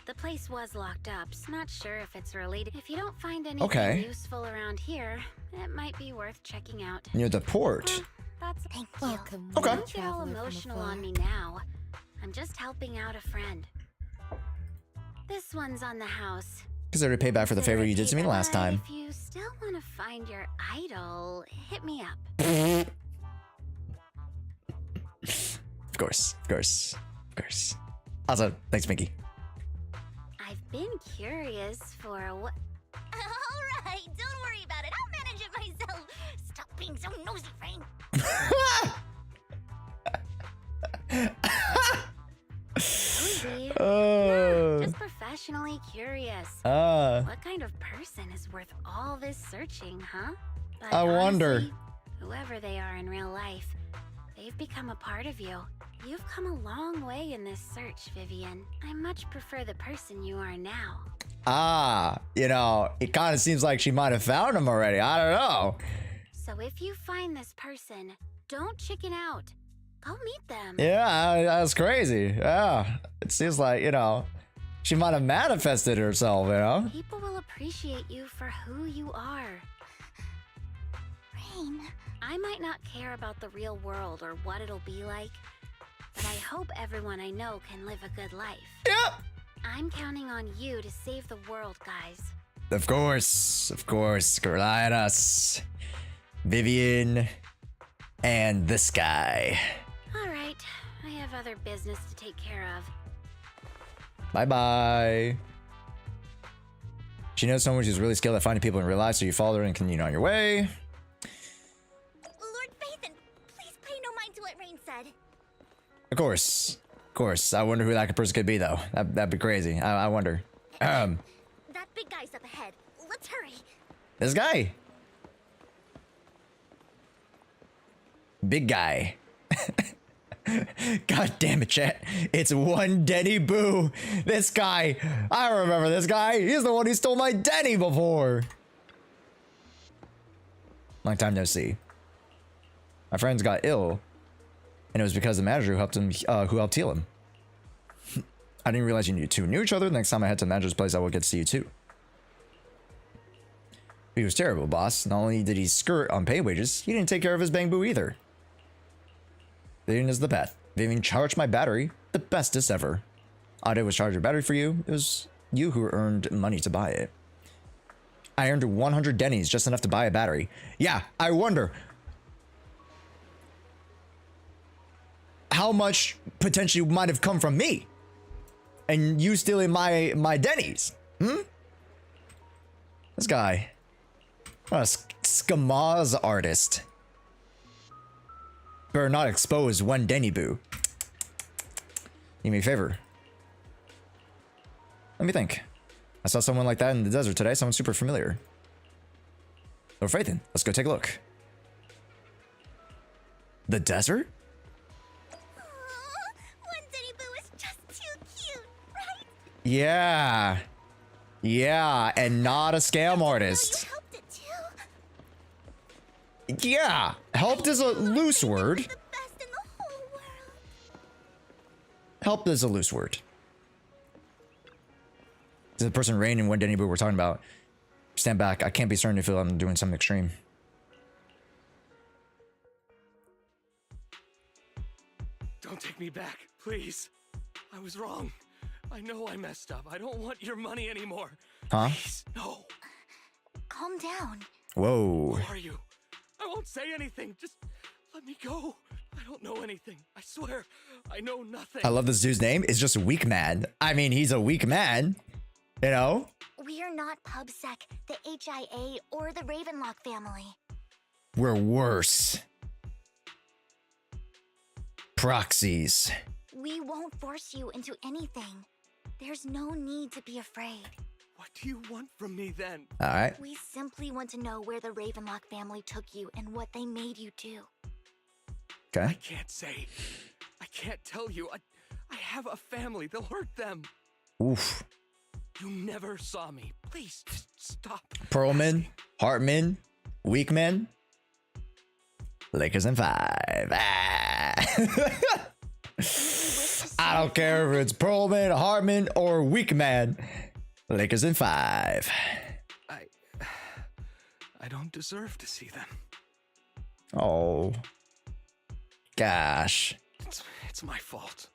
S18: The place was locked up, so not sure if it's related. If you don't find anything useful around here, it might be worth checking out.
S3: Near the port.
S18: That's
S4: Thank you.
S18: welcome.
S3: Okay.
S18: Don't get all emotional on me now. I'm just helping out a friend. This one's on the house.
S3: Consider to pay back for the favor you did to me last time.
S18: If you still want to find your idol, hit me up.
S3: Of course. Also, thanks, Mickey.
S18: I've been curious for what.
S4: Alright, don't worry about it. I'll manage it myself. Stop being so nosy, Rain.
S18: Nosy? Just professionally curious. What kind of person is worth all this searching, huh? But
S3: I wonder.
S18: honestly, whoever they are in real life, they've become a part of you. You've come a long way in this search, Vivian. I much prefer the person you are now.
S3: You know, it kind of seems like she might have found him already. I don't know.
S18: So if you find this person, don't chicken out. Go meet them.
S3: Yeah, that's crazy. Yeah, it seems like, you know, she might have manifested herself, you know?
S18: People will appreciate you for who you are.
S4: Rain.
S18: I might not care about the real world or what it'll be like, but I hope everyone I know can live a good life.
S3: Yep.
S18: I'm counting on you to save the world, guys.
S3: Of course. Rely on us. Vivian and this guy.
S18: All right, I have other business to take care of.
S3: Bye-bye. She knows someone who's really skilled at finding people in real life, so you follow her and continue on your way.
S4: Lord
S3: Of course. Of course. I wonder who that person could be, though. That'd be crazy. I wonder.
S4: That big guy's up ahead. Let's hurry.
S3: This guy. Big guy. God damn it, chat. It's one Denny Boo. This guy. I remember this guy. He's the one who stole my Denny before. Long time no see. My friends got ill, and it was because the manager who helped him, who helped heal him. I didn't realize you two knew each other. The next time I head to the manager's place, I will get to see you too. He was terrible, boss. Not only did he skirt on pay wages, he didn't take care of his bang boo either. Vivian is the path. Vivian charged my battery, the bestest ever. All I did was charge your battery for you. It was you who earned money to buy it. I earned 100 Denny's, just enough to buy a battery. Yeah, I wonder how much potentially might have come from me and you stealing my Denny's. This guy. What a Skamaz artist. Better not expose one Denny Boo. Do me a favor. Let me think. I saw someone like that in the desert today. Someone super familiar. So Phaethon, let's go take a look. The desert?
S4: One Denny Boo is just too cute, right?
S3: Yeah. Yeah, and not a scam artist. Yeah, helped is a loose word. Help is a loose word. The person Rain and one Denny Boo we're talking about. Stand back. I can't be certain if I'm doing something extreme.
S12: Don't take me back, please. I was wrong. I know I messed up. I don't want your money anymore.
S3: Huh?
S12: Please, no.
S4: Calm down.
S3: Whoa.
S12: Who are you? I won't say anything. Just let me go. I don't know anything. I swear, I know nothing.
S3: I love this dude's name. It's just Weak Man. I mean, he's a weak man. You know?
S4: We are not PubSec, the HIA, or the Ravenlock family.
S3: We're worse. Proxies.
S4: We won't force you into anything. There's no need to be afraid.
S12: What do you want from me then?
S3: All right.
S4: We simply want to know where the Ravenlock family took you and what they made you do.
S3: Okay.
S12: I can't say. I can't tell you. I have a family. They'll hurt them.
S3: Oof.
S12: You never saw me. Please, just stop.
S3: Pearlman, Hartman, Weakman, Lakers in 5. I don't care if it's Pearlman, Hartman, or Weakman. Lakers in 5.
S12: I don't deserve to see them.
S3: Oh. Gosh.
S12: It's my fault.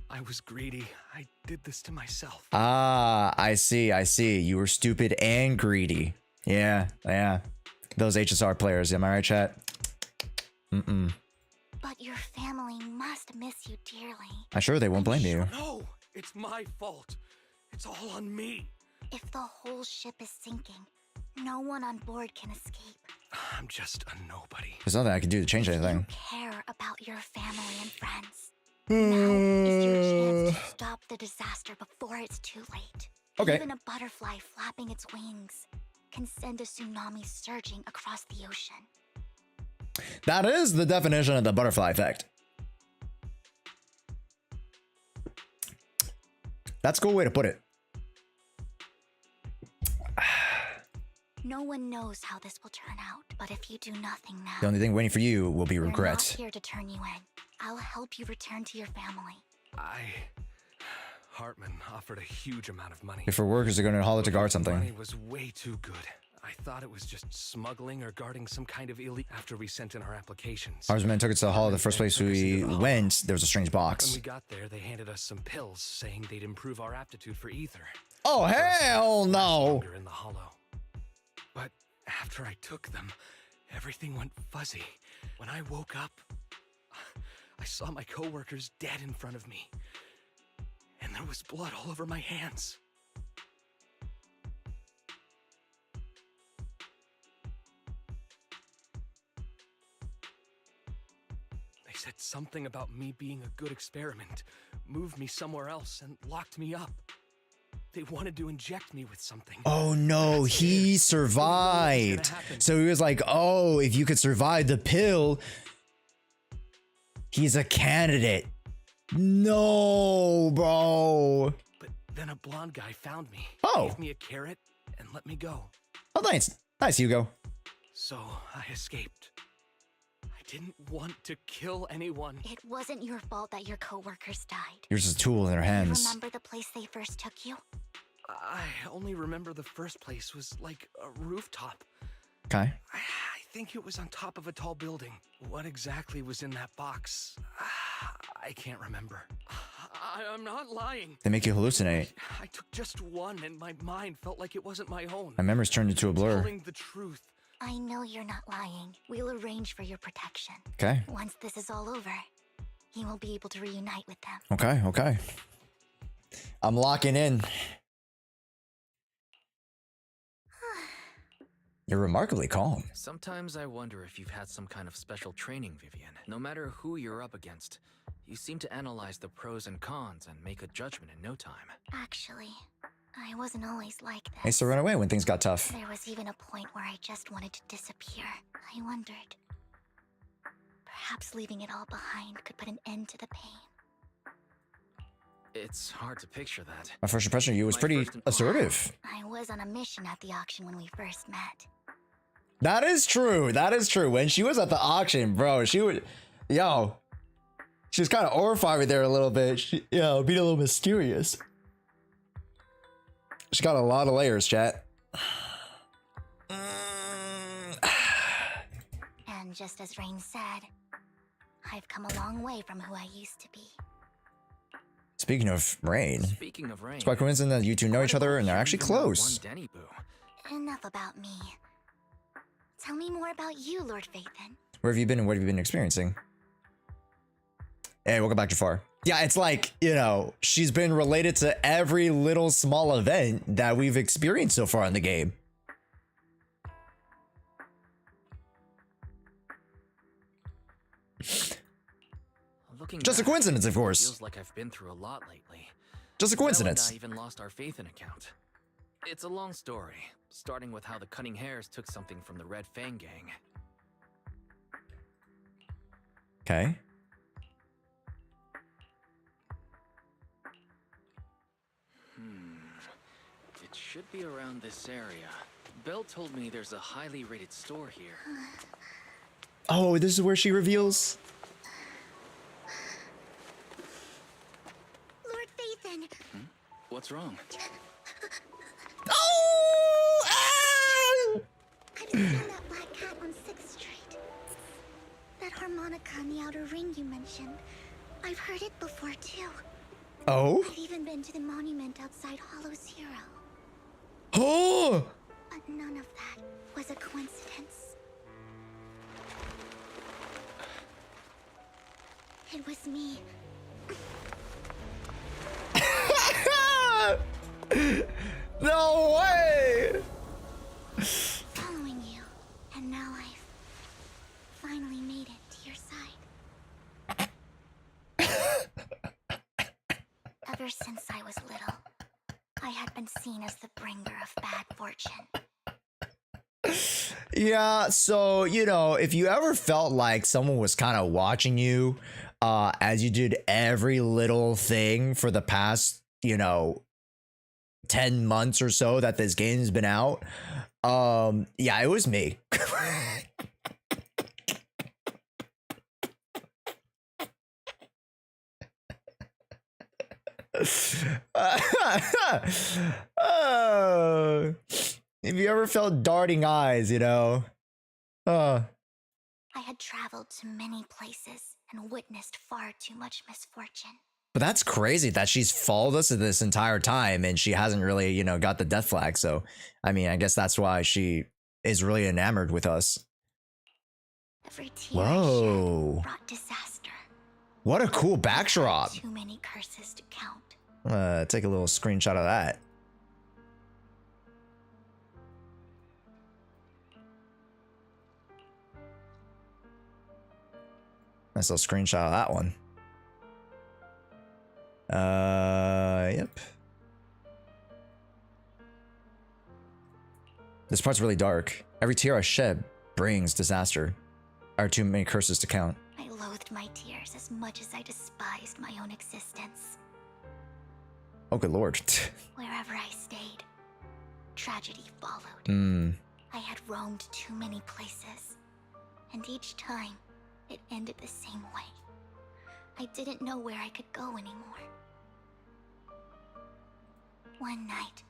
S12: I was greedy. I did this to myself.
S3: Ah, I see. You were stupid and greedy. Yeah. Those HSR players, am I right, chat?
S4: But your family must miss you dearly.
S3: I'm sure they won't blame you.
S12: No, it's my fault. It's all on me.
S4: If the whole ship is sinking, no one on board can escape.
S12: I'm just a nobody.
S3: There's nothing I can do to change anything.
S4: Care about your family and friends. Now is your chance to stop the disaster before it's too late.
S3: Okay.
S4: Even a butterfly flapping its wings can send a tsunami surging across the ocean.
S3: That is the definition of the butterfly effect. That's a cool way to put it.
S4: No one knows how this will turn out, but if you do nothing now,
S3: The only thing waiting for you will be
S4: we're not
S3: regret.
S4: here to turn you in. I'll help you return to your family.
S12: Hartman offered a huge amount of money.
S3: If our workers are going to holler to guard
S12: The money
S3: something.
S12: was way too good. I thought it was just smuggling or guarding some kind of illegal. After we sent in our applications,
S3: Harsman took it to the hall. The first place we went, there was a strange
S12: when
S3: box.
S12: we got there, they handed us some pills saying they'd improve our aptitude for ether.
S3: Oh, hell no.
S12: Longer in the hollow. But after I took them, everything went fuzzy. When I woke up, I saw my coworkers dead in front of me. And there was blood all over my hands. They said something about me being a good experiment, moved me somewhere else, and locked me up. They wanted to inject me with something.
S3: Oh no, he survived. So he was like, oh, if you could survive the pill, he's a candidate. No, bro.
S12: But then a blonde guy found me,
S3: Oh.
S12: gave me a carrot, and let me go.
S3: Oh, nice. Nice, Hugo.
S12: So I escaped. I didn't want to kill anyone.
S4: It wasn't your fault that your coworkers died.
S3: Here's his tool in their hands.
S4: Remember the place they first took you?
S12: I only remember the first place was like a rooftop.
S3: Okay.
S12: I think it was on top of a tall building. What exactly was in that box? I can't remember. I'm not lying.
S3: They make you hallucinate.
S12: I took just one and my mind felt like it wasn't my own.
S3: My memories turned into a blur.
S12: Telling the truth.
S4: I know you're not lying. We'll arrange for your protection.
S3: Okay.
S4: Once this is all over, you will be able to reunite with them.
S3: Okay, okay. I'm locking in. You're remarkably calm.
S19: Sometimes I wonder if you've had some kind of special training, Vivian. No matter who you're up against, you seem to analyze the pros and cons and make a judgment in no time.
S4: Actually, I wasn't always like this.
S3: I used to run away when things got tough.
S4: There was even a point where I just wanted to disappear. I wondered, perhaps leaving it all behind could put an end to the pain.
S19: It's hard to picture that.
S3: My first impression of you was pretty assertive.
S4: I was on a mission at the auction when we first met.
S3: That is true. That is true. When she was at the auction, bro, she would, yo, she was kind of horrified me there a little bit. She, being a little mysterious. She got a lot of layers, chat.
S4: And just as Rain said, I've come a long way from who I used to be.
S3: Speaking of Rain, it's quite coincident that you two know each other and they're actually close.
S4: Enough about me. Tell me more about you, Lord Vathan.
S3: Where have you been and what have you been experiencing? Hey, welcome back, Jafar. Yeah, it's like, she's been related to every little small event that we've experienced so far in the game. Just a coincidence, of course.
S19: Feels like I've been through a lot lately.
S3: Just a coincidence.
S19: I even lost our faith in account. It's a long story, starting with how the Cunning Hares took something from the Red Fang gang.
S3: Okay.
S19: It should be around this area. Belle told me there's a highly rated store here.
S3: Oh, this is where she reveals.
S4: Lord Vathan.
S19: What's wrong?
S4: Oh! I've seen that black cat on 6th Street. That harmonica in the outer ring you mentioned. I've heard it before too.
S3: Oh?
S4: I've even been to the monument outside Hollow Zero.
S3: Oh!
S4: But none of that was a coincidence. It was me.
S3: No way!
S4: Following you, and now I've finally made it to your side. Ever since I was little, I had been seen as the bringer of bad fortune.
S3: Yeah, so, if you ever felt like someone was kind of watching you as you did every little thing for the past, 10 months or so that this game's been out, yeah, it was me. If you ever felt darting eyes,
S4: I had traveled to many places and witnessed far too much misfortune.
S3: But that's crazy that she's followed us this entire time and she hasn't really, got the death flag. So, I mean, I guess that's why she is really enamored with us.
S4: Every tear
S3: Whoa.
S4: I shed brought disaster.
S3: What a cool backdrop.
S4: Too many curses to count.
S3: Take a little screenshot of that. Nice little screenshot of that one. Yep. This part's really dark. Every tear I shed brings disaster. Are too many curses to count.
S4: I loathed my tears as much as I despised my own existence.
S3: Oh, good lord.
S4: Wherever I stayed, tragedy followed. I had roamed too many places, and each time, it ended the same way. I didn't know where I could go anymore. One night,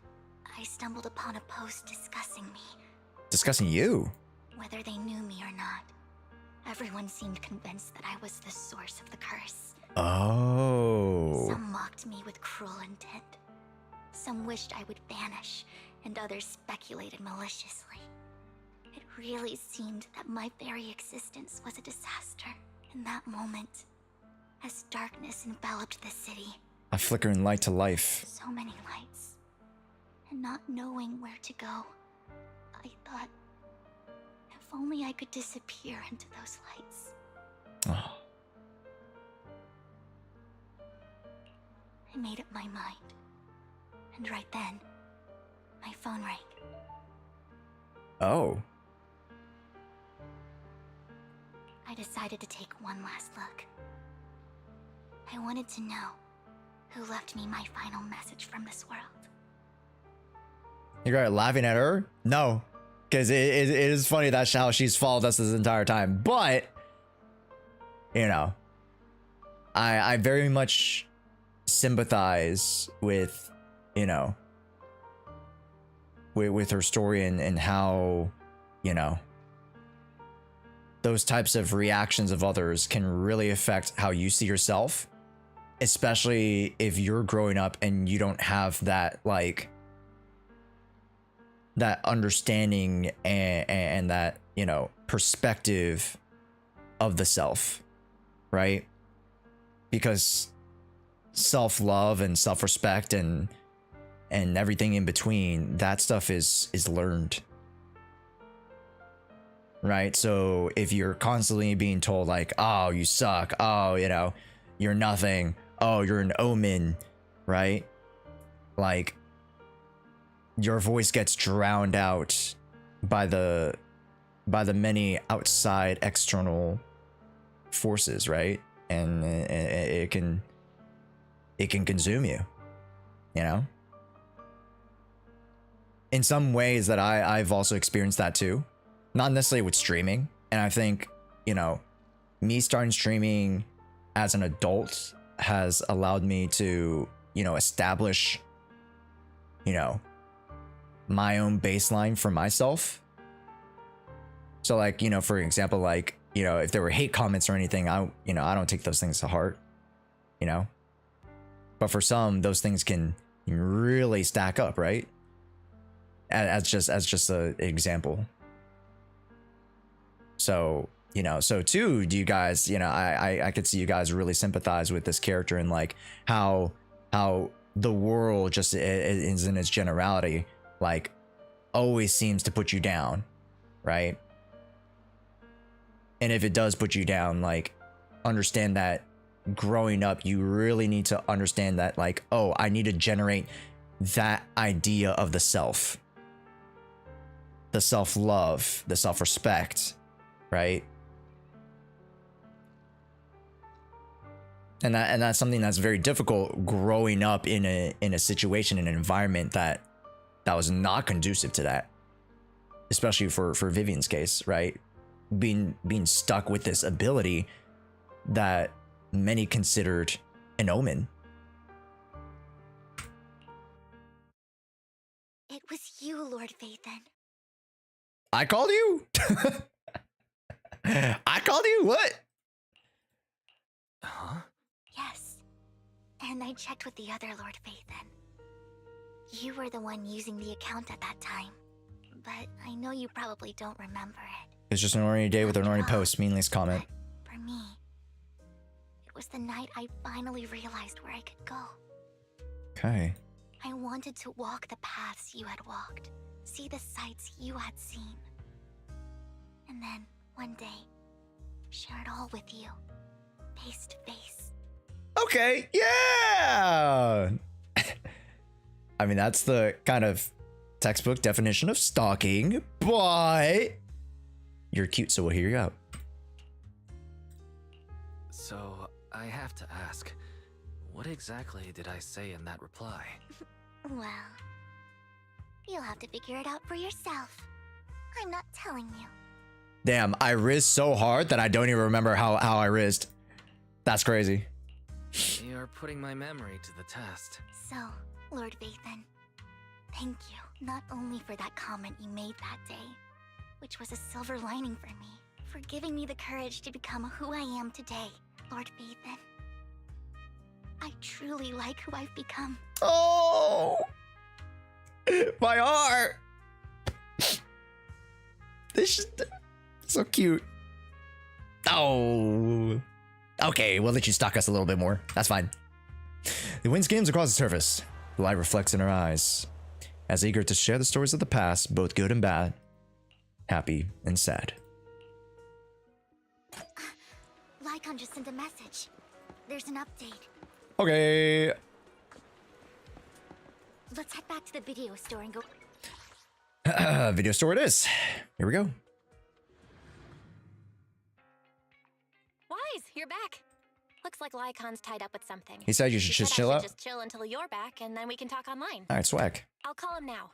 S4: I stumbled upon a post discussing me.
S3: Discussing you?
S4: Whether they knew me or not, everyone seemed convinced that I was the source of the curse.
S3: Oh.
S4: Some mocked me with cruel intent. Some wished I would vanish, and others speculated maliciously. It really seemed that my very existence was a disaster. In that moment, as darkness enveloped the city,
S3: A flickering light to life.
S4: so many lights, and not knowing where to go, I thought, if only I could disappear into those lights.
S3: Oh.
S4: I made up my mind, and right then, my phone rang.
S3: Oh.
S4: I decided to take one last look. I wanted to know who left me my final message from this world.
S3: You guys laughing at her? No. Because it is funny that's how she's followed us this entire time. But, you know, I very much sympathize with, you know, with her story and how, you know, those types of reactions of others can really affect how you see yourself, especially if you're growing up and you don't have that, like, that understanding and that, you know, perspective of the self, right? Because self-love and self-respect and everything in between, that stuff is learned, right? So if you're constantly being told like, oh, you suck, oh, you know, you're nothing, oh, you're an omen, right? Like, your voice gets drowned out by the many outside external forces, right? And it can consume you, you know? In some ways that I've also experienced that too. Not necessarily with streaming. And I think, you know, me starting streaming as an adult has allowed me to, you know, establish, you know, my own baseline for myself. So like, you know, for example, like, you know, if there were hate comments or anything, I don't take those things to heart, you know? But for some, those things can really stack up, right? As just an example. So, you know, so too, do you guys, you know, I could see you guys really sympathize with this character and like how the world just is in its generality, like always seems to put you down, right? And if it does put you down, like understand that growing up, you really need to understand that like, oh, I need to generate that idea of the self, the self-love, the self-respect, right? And that's something that's very difficult growing up in a situation, in an environment that was not conducive to that, especially for Vivian's case, right? Being stuck with this ability that many considered an omen.
S4: It was you, Lord Vathan.
S3: I called you? I called you? What?
S16: Huh?
S4: Yes. And I checked with the other Lord Vathan. You were the one using the account at that time. But I know you probably don't remember it.
S3: It's just an ordinary day with an ordinary post, meaningless comment.
S4: For me, it was the night I finally realized where I could go.
S3: Okay.
S4: I wanted to walk the paths you had walked, see the sights you had seen. And then, one day, share it all with you. face to face.
S3: Okay, yeah. I mean, that's the kind of textbook definition of stalking, but you're cute, so we'll hear you out.
S19: So, I have to ask, what exactly did I say in that reply?
S4: Well, you'll have to figure it out for yourself. I'm not telling you.
S3: Damn, I rizzed so hard that I don't even remember how I rizzed. That's crazy.
S19: You're putting my memory to the test.
S4: So, Lord Vathan, thank you not only for that comment you made that day, which was a silver lining for me, for giving me the courage to become who I am today, Lord Vathan. I truly like who I've become.
S3: Oh, my heart. This is so cute. Oh, okay, we'll let you stalk us a little bit more. That's fine. The wind skims across the surface. The light reflects in her eyes, as eager to share the stories of the past, both good and bad, happy and sad.
S4: Lycon just sent a message. There's an update.
S3: Okay.
S4: Let's head back to the video store and go.
S3: Video store it is. Here we go.
S13: Wise, you're back. Looks like Lycon's tied up with something.
S3: He said you should just chill out.
S13: Just chill until you're back, and then we can talk online.
S3: All right, swag.
S13: I'll call him now.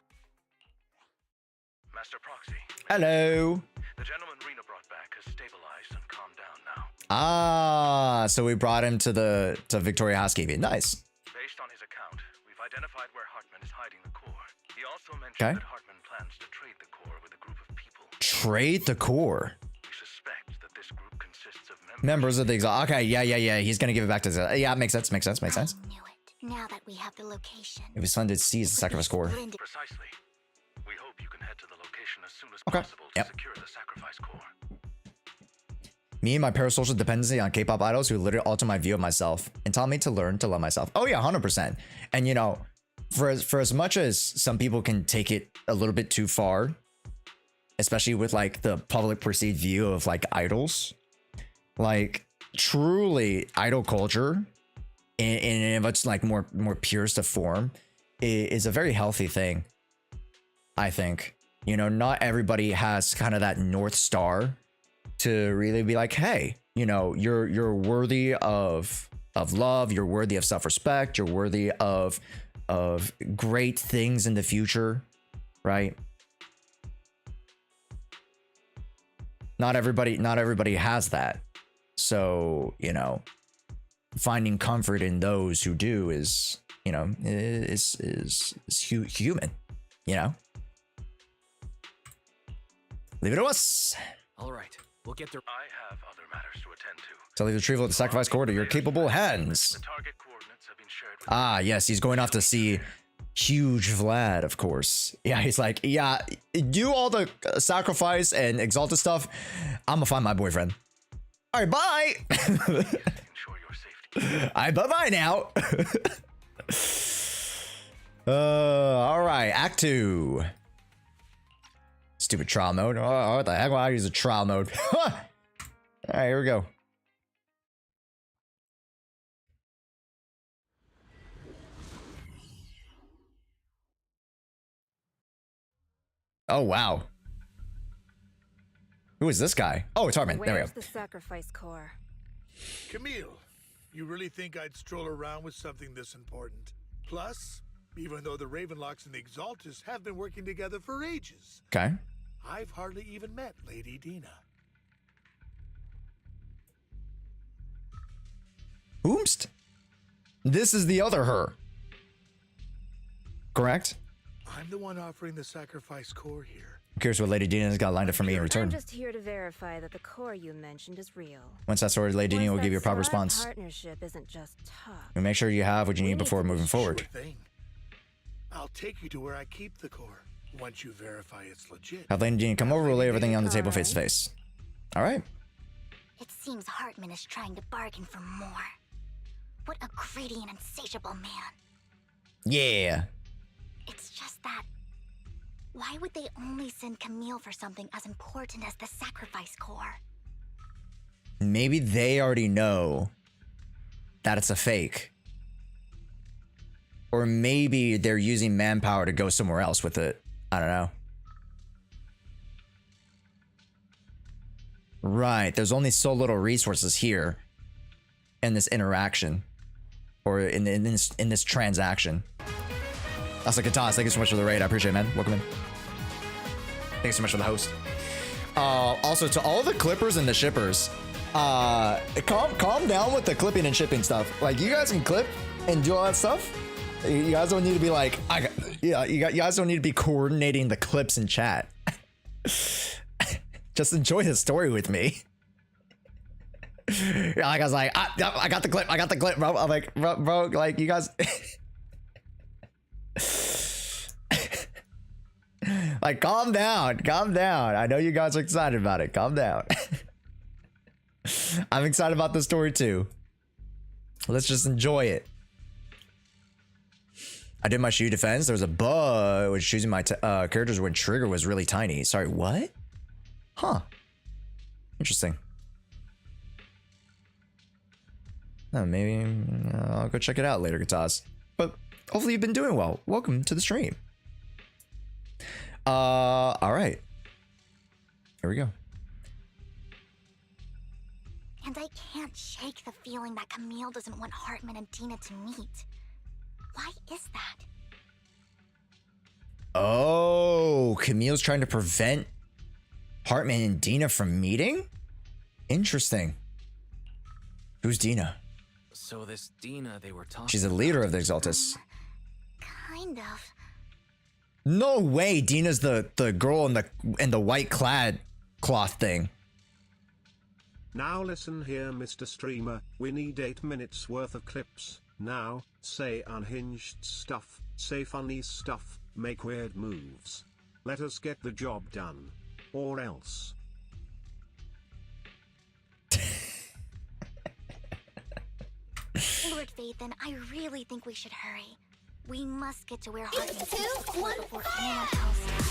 S2: Master Proxy.
S3: Hello.
S2: The gentleman Rena brought back has stabilized and calmed down now.
S3: Ah, so we brought him to Victoria Housekeeping. Nice.
S2: Based on his account, we've identified where Hartman is hiding the core. He also mentioned
S3: Okay.
S2: that Hartman plans to trade the core with a group of people.
S3: Trade the core.
S2: We suspect that this group consists of
S3: Members of the Exalt. Okay, yeah. He's gonna give it back to the. Yeah, makes sense. Makes sense.
S4: Now that we have the location.
S3: It was fun to seize the sacrifice core.
S2: Precisely. We hope you can head to the location as soon as
S3: Okay.
S2: possible to secure the sacrifice core.
S3: Me and my parasocial dependency on K-pop idols who literally alter my view of myself and taught me to learn to love myself. Oh yeah, 100%. And you know, for as much as some people can take it a little bit too far, especially with like the public perceived view of like idols, like truly idol culture in a much like more purest of form is a very healthy thing. I think, you know, not everybody has kind of that North Star to really be like, hey, you know, you're worthy of love, you're worthy of self-respect, you're worthy of great things in the future, right? Not everybody has that. So, you know, finding comfort in those who do is, you know, is human, you know? Leave it to us.
S19: All right, we'll get there.
S2: I have other matters to attend to.
S3: To leave the retrieval of the sacrifice core to your capable hands. Ah, yes, he's going off to see huge Vlad, of course. Yeah, he's like, yeah, do all the sacrifice and exalted stuff. I'm gonna find my boyfriend. All right, bye. All right, bye-bye now. All right, Act 2. Stupid trial mode. Oh, what the heck? Why I use a trial mode? All right, here we go. Oh, wow. Who is this guy? Oh, it's Hartman. There we go.
S20: Where's the sacrifice core?
S21: Camille, you really think I'd stroll around with something this important? Plus, even though the Ravenlocks and the Exaltus have been working together for ages,
S3: Okay.
S21: I've hardly even met Lady Dina.
S3: Oomst. This is the other her. Correct?
S21: I'm the one offering the sacrifice core here.
S3: I'm curious what Lady Dina's got lined up for me in
S20: I'm
S3: return.
S20: just here to verify that the core you mentioned is real.
S3: Once that's sorted, Lady Dina will give you a proper
S20: Once that
S3: response.
S20: partnership isn't just talk.
S3: And make sure you have what you need before moving forward.
S21: Sure thing. I'll take you to where I keep the core. Once you verify it's legit.
S3: Have Lady Dina come over, we'll lay everything on the table face to face. All right.
S4: It seems Hartman is trying to bargain for more. What a greedy and insatiable man.
S3: Yeah.
S4: It's just that. Why would they only send Camille for something as important as the sacrifice core?
S3: Maybe they already know that it's a fake. Or maybe they're using manpower to go somewhere else with it. I don't know. Right, there's only so little resources here in this interaction. Or in this transaction. That's like a toss. Thank you so much for the raid. I appreciate it, man. Welcome in. Thank you so much for the host. Also, to all the clippers and the shippers, calm down with the clipping and shipping stuff. Like, you guys can clip and do all that stuff. You guys don't need to be like, you guys don't need to be coordinating the clips in chat. Just enjoy the story with me. Yeah, like I was like, I got the clip, bro. I'm like, bro, like you guys, like, calm down. I know you guys are excited about it. Calm down. I'm excited about the story too. Let's just enjoy it. I did my shoe defense. There was a bug with choosing my characters when trigger was really tiny. Sorry, what? Huh. Interesting. Oh, maybe I'll go check it out later, Kataz. But hopefully you've been doing well. Welcome to the stream. All right. Here we go.
S4: And I can't shake the feeling that Camille doesn't want Hartman and Dina to meet. Why is that?
S3: Oh, Camille's trying to prevent Hartman and Dina from meeting? Interesting. Who's Dina?
S19: So this Dina they were talking.
S3: She's the leader of the Exaltus.
S4: Kind of.
S3: No way, Dina's the girl in the white clad cloth thing.
S10: Now listen here, Mr. Streamer. We need 8 minutes worth of clips. Now, say unhinged stuff, say funny stuff, make weird moves. Let us get the job done. Or else.
S4: Lord Vathan, I really think we should hurry. We must get to where Hartman's before anyone else does.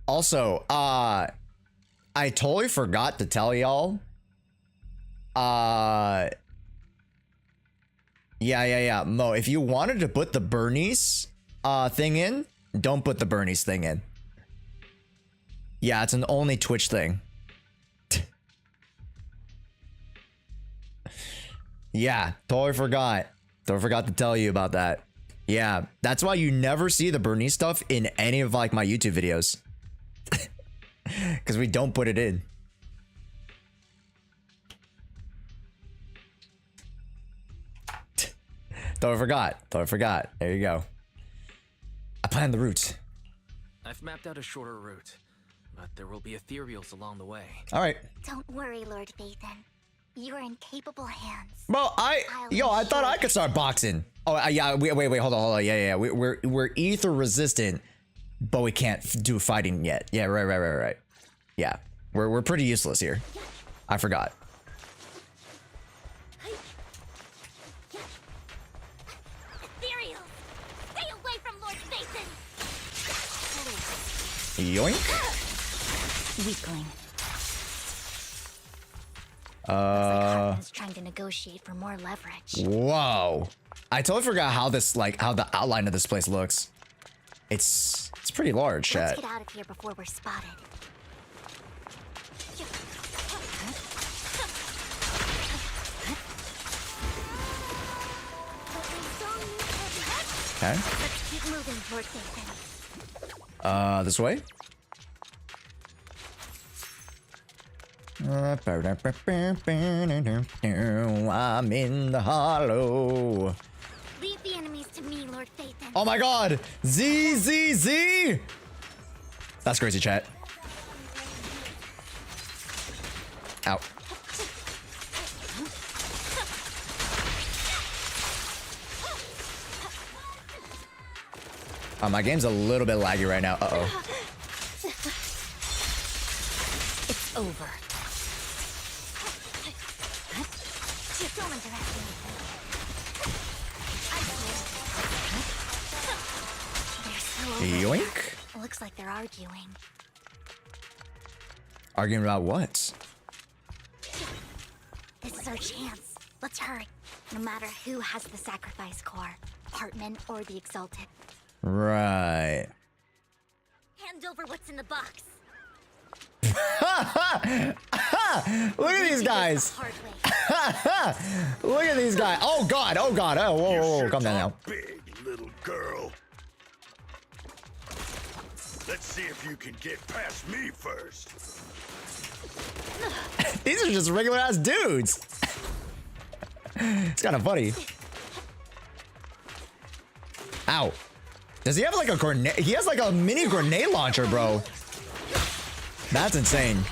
S3: Also, I totally forgot to tell y'all. Yeah. Mo, if you wanted to put the Bernice thing in, don't put the Bernice thing in. Yeah, it's an only Twitch thing. Yeah, totally forgot. Totally forgot to tell you about that. Yeah, that's why you never see the Bernice stuff in any of like my YouTube videos. Because we don't put it in. Totally forgot. There you go. I planned the route.
S19: I've mapped out a shorter route, but there will be ethereals along the way.
S3: All right.
S4: Don't worry, Lord Vathan. You are in capable hands.
S3: Well, I thought I could start boxing. Oh, yeah. Wait. Hold on. Yeah. We're ether resistant, but we can't do fighting yet. Yeah. Right. Yeah. We're pretty useless here. I forgot.
S4: Ethereal! Stay away from Lord Vathan!
S3: Yoink.
S4: Weakling. Hartman's trying to negotiate for more leverage.
S3: Whoa. I totally forgot how the outline of this place looks. It's pretty large, chat.
S4: Let's get out of here before we're spotted.
S3: Okay.
S4: Let's keep moving, Lord Vathan.
S3: This way? I'm in the hollow.
S4: Leave the enemies to me, Lord Vathan.
S3: Oh my god! ZZZ! That's crazy, chat. Ow. My game's a little bit laggy right now. Uh-oh.
S4: It's over. someone directing me. I see. They're still over there.
S3: Yoink.
S4: Looks like they're arguing.
S3: Arguing about what?
S4: This is our chance. Let's hurry. No matter who has the sacrifice core, Hartman or the Exalted.
S3: Right.
S4: Hand over what's in the box.
S3: Look at these guys. Look at these guys. Oh god, oh god. Oh, whoa, whoa, whoa. Calm down now.
S1: Big little girl. Let's see if you can get past me first.
S3: These are just regular ass dudes. It's kind of funny. Ow. Does he have like a grenade? He has like a mini grenade launcher, bro. That's insane.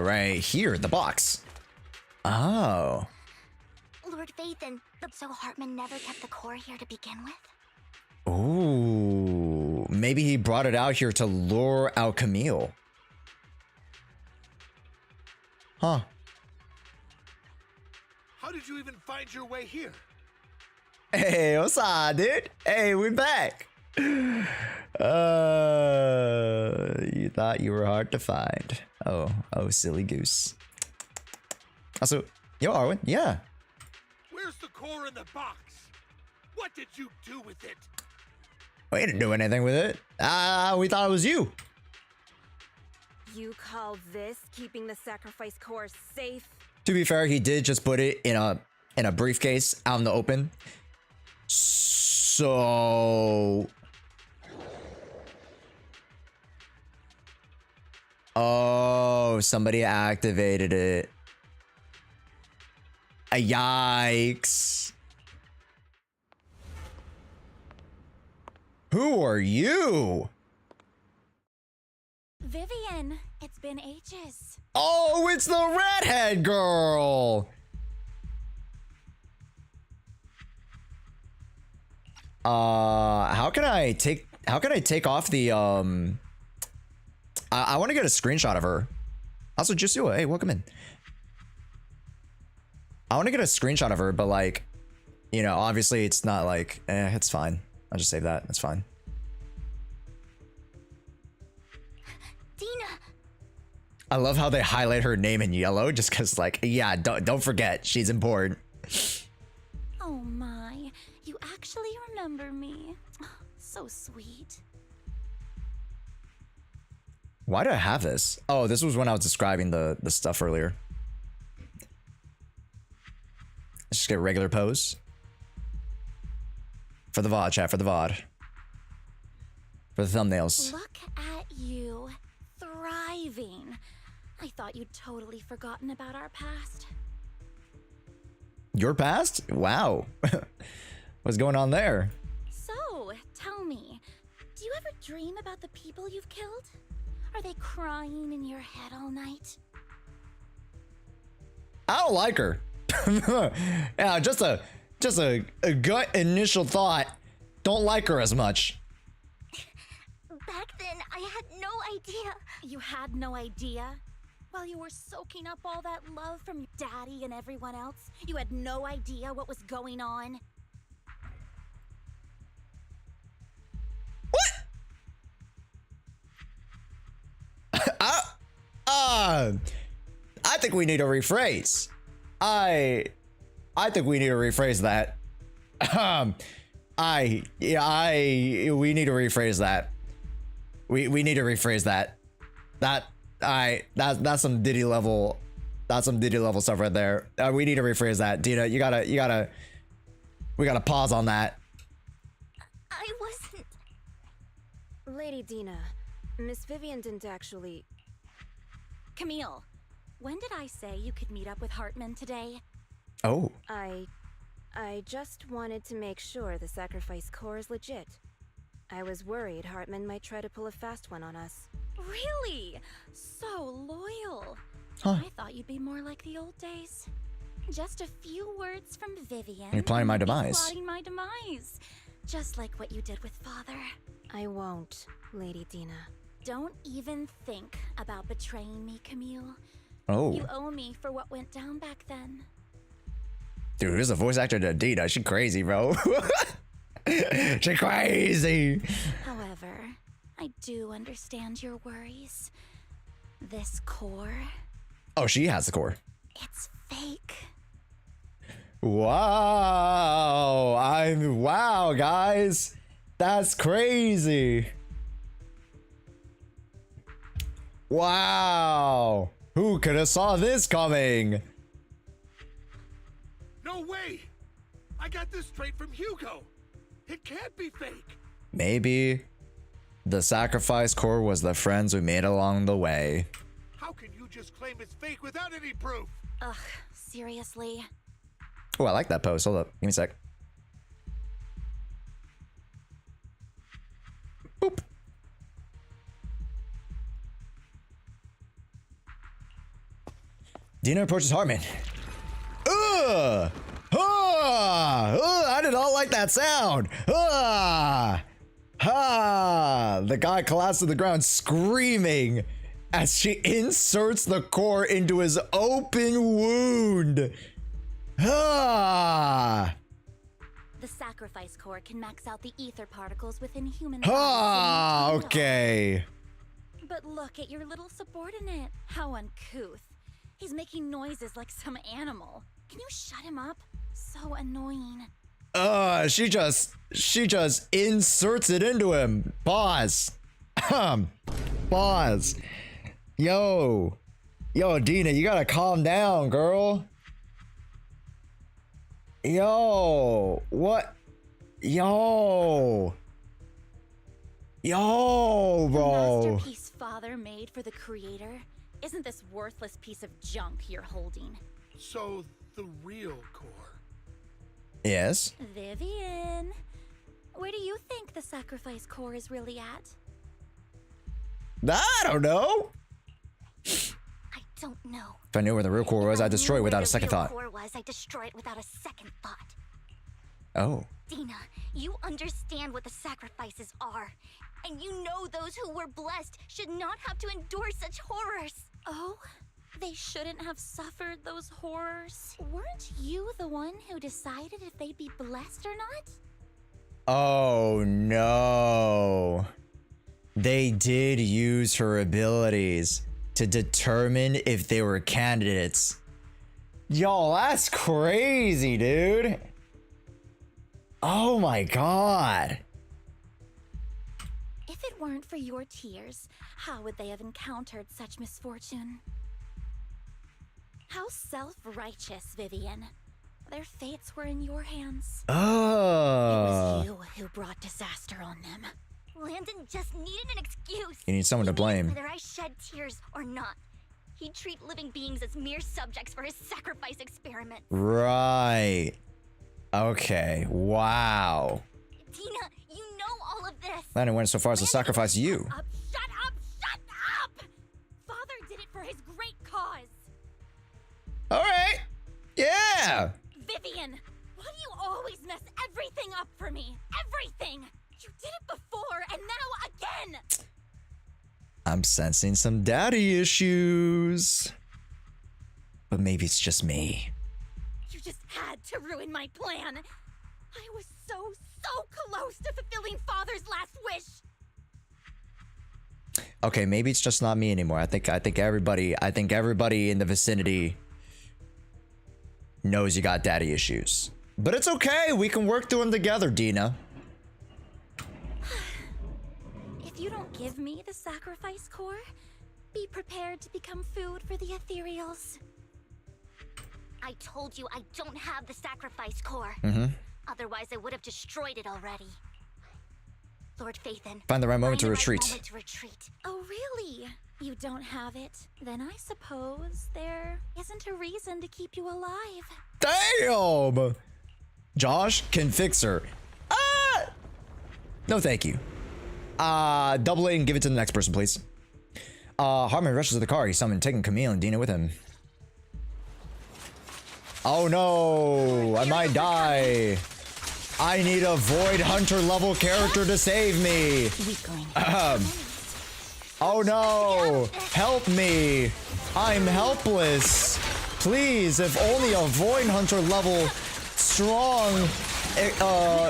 S3: Right here, the box. Oh.
S4: Lord Vathan, so Hartman never kept the core here to begin with?
S3: Ooh. Maybe he brought it out here to lure out Camille. Huh.
S21: How did you even find your way here?
S3: Hey, what's up, dude? Hey, we back. You thought you were hard to find. Oh, silly goose. Also, yo, Arwen, yeah.
S21: Where's the core in the box? What did you do with it?
S3: We didn't do anything with it. We thought it was you.
S20: You call this keeping the sacrifice core safe?
S3: To be fair, he did just put it in a briefcase out in the open. So, oh, somebody activated it. Yikes. Who are you?
S4: Vivian, it's been ages.
S3: Oh, it's the redhead girl. How can I take off the I want to get a screenshot of her. Also, Jusua, hey, welcome in. I want to get a screenshot of her, but like, you know, obviously it's not like, it's fine. I'll just save that. That's fine.
S4: Dina.
S3: I love how they highlight her name in yellow, just because, like, yeah, don't forget, she's important.
S4: Oh my, you actually remember me. So sweet.
S3: Why do I have this? Oh, this was when I was describing the stuff earlier. Let's just get a regular pose. For the VOD, chat, for the VOD. For the thumbnails.
S4: Look at you, thriving. I thought you'd totally forgotten about our past.
S3: Your past? Wow. What's going on there?
S4: So, tell me, do you ever dream about the people you've killed? Are they crying in your head all night?
S3: I don't like her. Yeah, just a gut initial thought. Don't like her as much.
S4: Back then, I had no idea. You had no idea? While you were soaking up all that love from your daddy and everyone else, you had no idea what was going on?
S3: I think we need to rephrase. I think we need to rephrase that. We need to rephrase that. We need to rephrase that. That's some Diddy level. That's some Diddy level stuff right there. We need to rephrase that. Dina, we gotta pause on that.
S4: I wasn't.
S20: Lady Dina, Miss Vivian didn't actually.
S4: Camille, when did I say you could meet up with Hartman today?
S3: Oh.
S20: I just wanted to make sure the sacrifice core is legit. I was worried Hartman might try to pull a fast one on us.
S4: Really? So loyal.
S3: Huh.
S4: I thought you'd be more like the old days. Just a few words from Vivian.
S3: You're planning my demise.
S4: Plotting my demise. Just like what you did with Father.
S20: I won't, Lady Dina.
S4: Don't even think about betraying me, Camille.
S3: Oh.
S4: You owe me for what went down back then.
S3: Dude, who's the voice actor to Dina? She crazy, bro. She crazy.
S4: However, I do understand your worries. This core,
S3: Oh, she has the core.
S4: it's fake.
S3: Wow. Wow, guys. That's crazy. Wow. Who could have saw this coming?
S21: No way! I got this straight from Hugo. It can't be fake.
S3: Maybe the sacrifice core was the friends we made along the way.
S21: How can you just claim it's fake without any proof?
S4: Ugh, seriously.
S3: Oh, I like that post. Hold up. Give me a sec. Boop. Dina approaches Hartman. Ugh! I did not like that sound. The guy collapsed to the ground screaming as she inserts the core into his open wound.
S4: The sacrifice core can max out the ether particles within human bodies.
S3: Okay.
S4: But look at your little subordinate. How uncouth. He's making noises like some animal. Can you shut him up? So annoying.
S3: She just inserts it into him. Pause. Pause. Yo, Dina, you gotta calm down, girl. Yo, what? Yo, bro.
S4: The masterpiece Father made for the creator isn't this worthless piece of junk you're holding.
S21: So, the real core.
S3: Yes.
S4: Vivian, where do you think the sacrifice core is really at?
S3: I don't know.
S4: I don't know.
S3: If I knew where the real core was, I'd destroy it without a second thought.
S4: Core was, I'd destroy it without a second thought.
S3: Oh.
S4: Dina, you understand what the sacrifices are. And you know those who were blessed should not have to endure such horrors. Oh? They shouldn't have suffered those horrors. Weren't you the one who decided if they'd be blessed or not?
S3: Oh no. They did use her abilities to determine if they were candidates. Yo, that's crazy, dude. Oh my god.
S4: If it weren't for your tears, how would they have encountered such misfortune? How self-righteous, Vivian. Their fates were in your hands. It was you who brought disaster on them. Landon just needed an excuse.
S3: You need someone to blame.
S4: Whether I shed tears or not, he'd treat living beings as mere subjects for his sacrifice experiment.
S3: Right. Okay. Wow.
S4: Tina, you know all of this.
S3: Landon went so far as to sacrifice you.
S4: Shut up! Father did it for his great cause.
S3: All right. Yeah.
S4: Vivian, why do you always mess everything up for me? Everything! You did it before, and now again!
S3: I'm sensing some daddy issues. But maybe it's just me.
S4: You just had to ruin my plan. I was so close to fulfilling Father's last wish.
S3: Okay, maybe it's just not me anymore. I think everybody in the vicinity knows you got daddy issues. But it's okay. We can work through them together, Dina.
S4: If you don't give me the sacrifice core, be prepared to become food for the ethereals. I told you I don't have the sacrifice core. Otherwise, I would have destroyed it already. Lord Phaethon,
S3: Find the right moment to retreat.
S4: Oh, really? You don't have it? Then I suppose there isn't a reason to keep you alive.
S3: Damn! Josh can fix her. No, thank you. Double it and give it to the next person, please. Hartman rushes to the car. He summoned, taking Camille and Dina with him. Oh no! I might die. I need a Void Hunter level character to save me. Oh no! Help me! I'm helpless. Please, if only a Void Hunter level strong,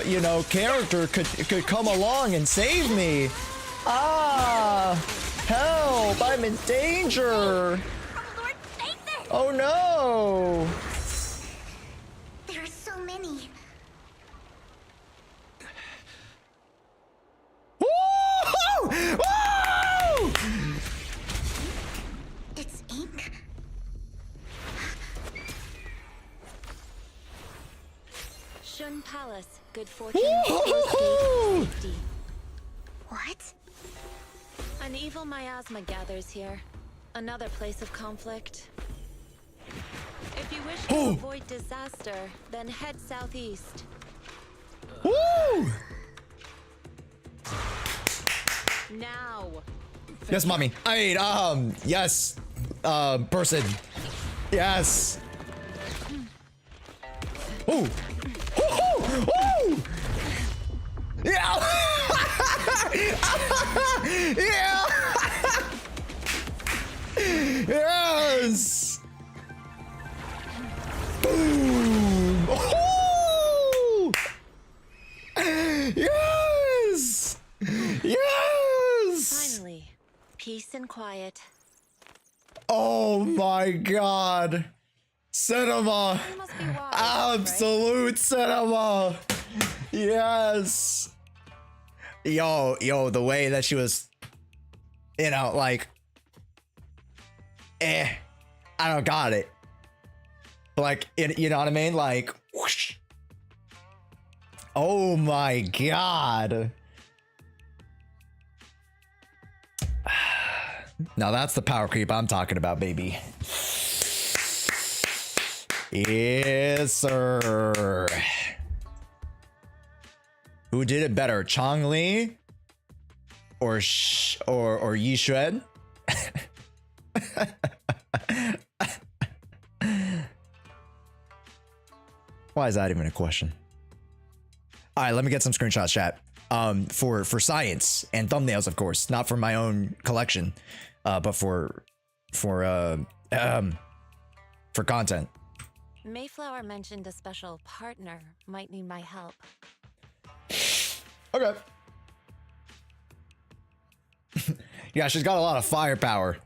S3: you know, character could come along and save me. Ah! Help! I'm in danger. Oh no!
S4: There are so many.
S3: Woo! Woo!
S4: It's ink.
S20: Shun Palace. Good fortune. Safety.
S4: What?
S20: An evil miasma gathers here. Another place of conflict. If you wish to avoid disaster, then head southeast.
S3: Woo!
S20: Now.
S3: Yes, mommy. I mean, yes. Person. Yes. Ooh. Ooh. Ooh. Yeah. Yeah. Yes. Boom. Ooh. Yes. Yes.
S20: Finally, peace and quiet.
S3: Oh my god. Cinema. Absolute cinema. Yes. Yo, the way that she was, you know, like, I don't got it. But like, you know what I mean? Like, whoosh. Oh my god. Now that's the power creep I'm talking about, baby. Yes, sir. Who did it better, Chong Li or Yi Xuan? Why is that even a question? All right, let me get some screenshots, chat. For science and thumbnails, of course, not for my own collection, but for content.
S20: Mayflower mentioned a special partner might need my help.
S3: Okay. Yeah, she's got a lot of firepower.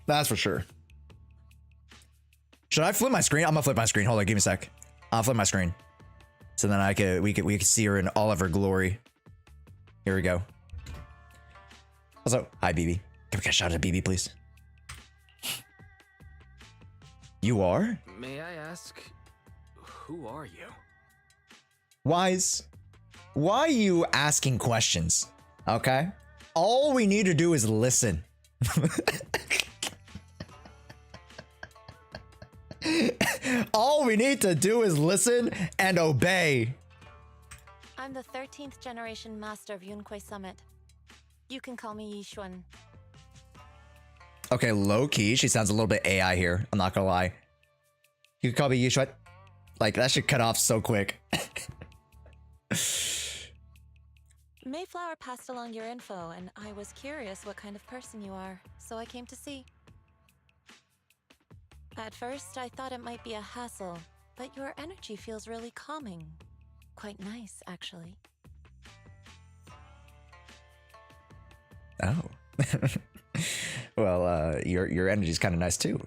S3: That's for sure. Should I flip my screen? I'm gonna flip my screen. Hold on, give me a sec. I'll flip my screen. So then we could see her in all of her glory. Here we go. Also, hi BB. Can we get a shot at BB, please? You are?
S19: May I ask, who are you?
S3: Wise. Why are you asking questions? Okay? All we need to do is listen. All we need to do is listen and obey.
S20: I'm the 13th generation master of Yunquei Summit. You can call me Yi Xuan.
S3: Okay, low key, she sounds a little bit AI here. I'm not gonna lie. You can call me Yi Xuan. Like, that should cut off so quick.
S20: Mayflower passed along your info, and I was curious what kind of person you are, so I came to see. At first, I thought it might be a hassle, but your energy feels really calming. Quite nice, actually.
S3: Oh. Well, your energy's kind of nice too.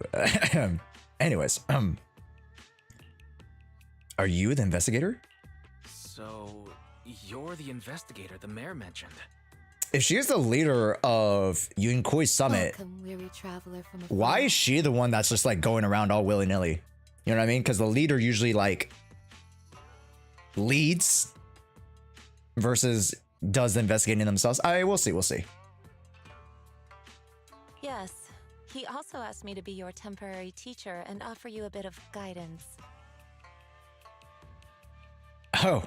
S3: Anyways, are you the investigator?
S19: So, you're the investigator the mayor mentioned.
S3: If she's the leader of Yunquei Summit,
S20: Welcome, weary traveler from
S3: why is she the one that's just like going around all willy-nilly? You know what I mean? Because the leader usually like leads versus does the investigating themselves. We'll see.
S20: Yes, he also asked me to be your temporary teacher and offer you a bit of guidance.
S3: Oh.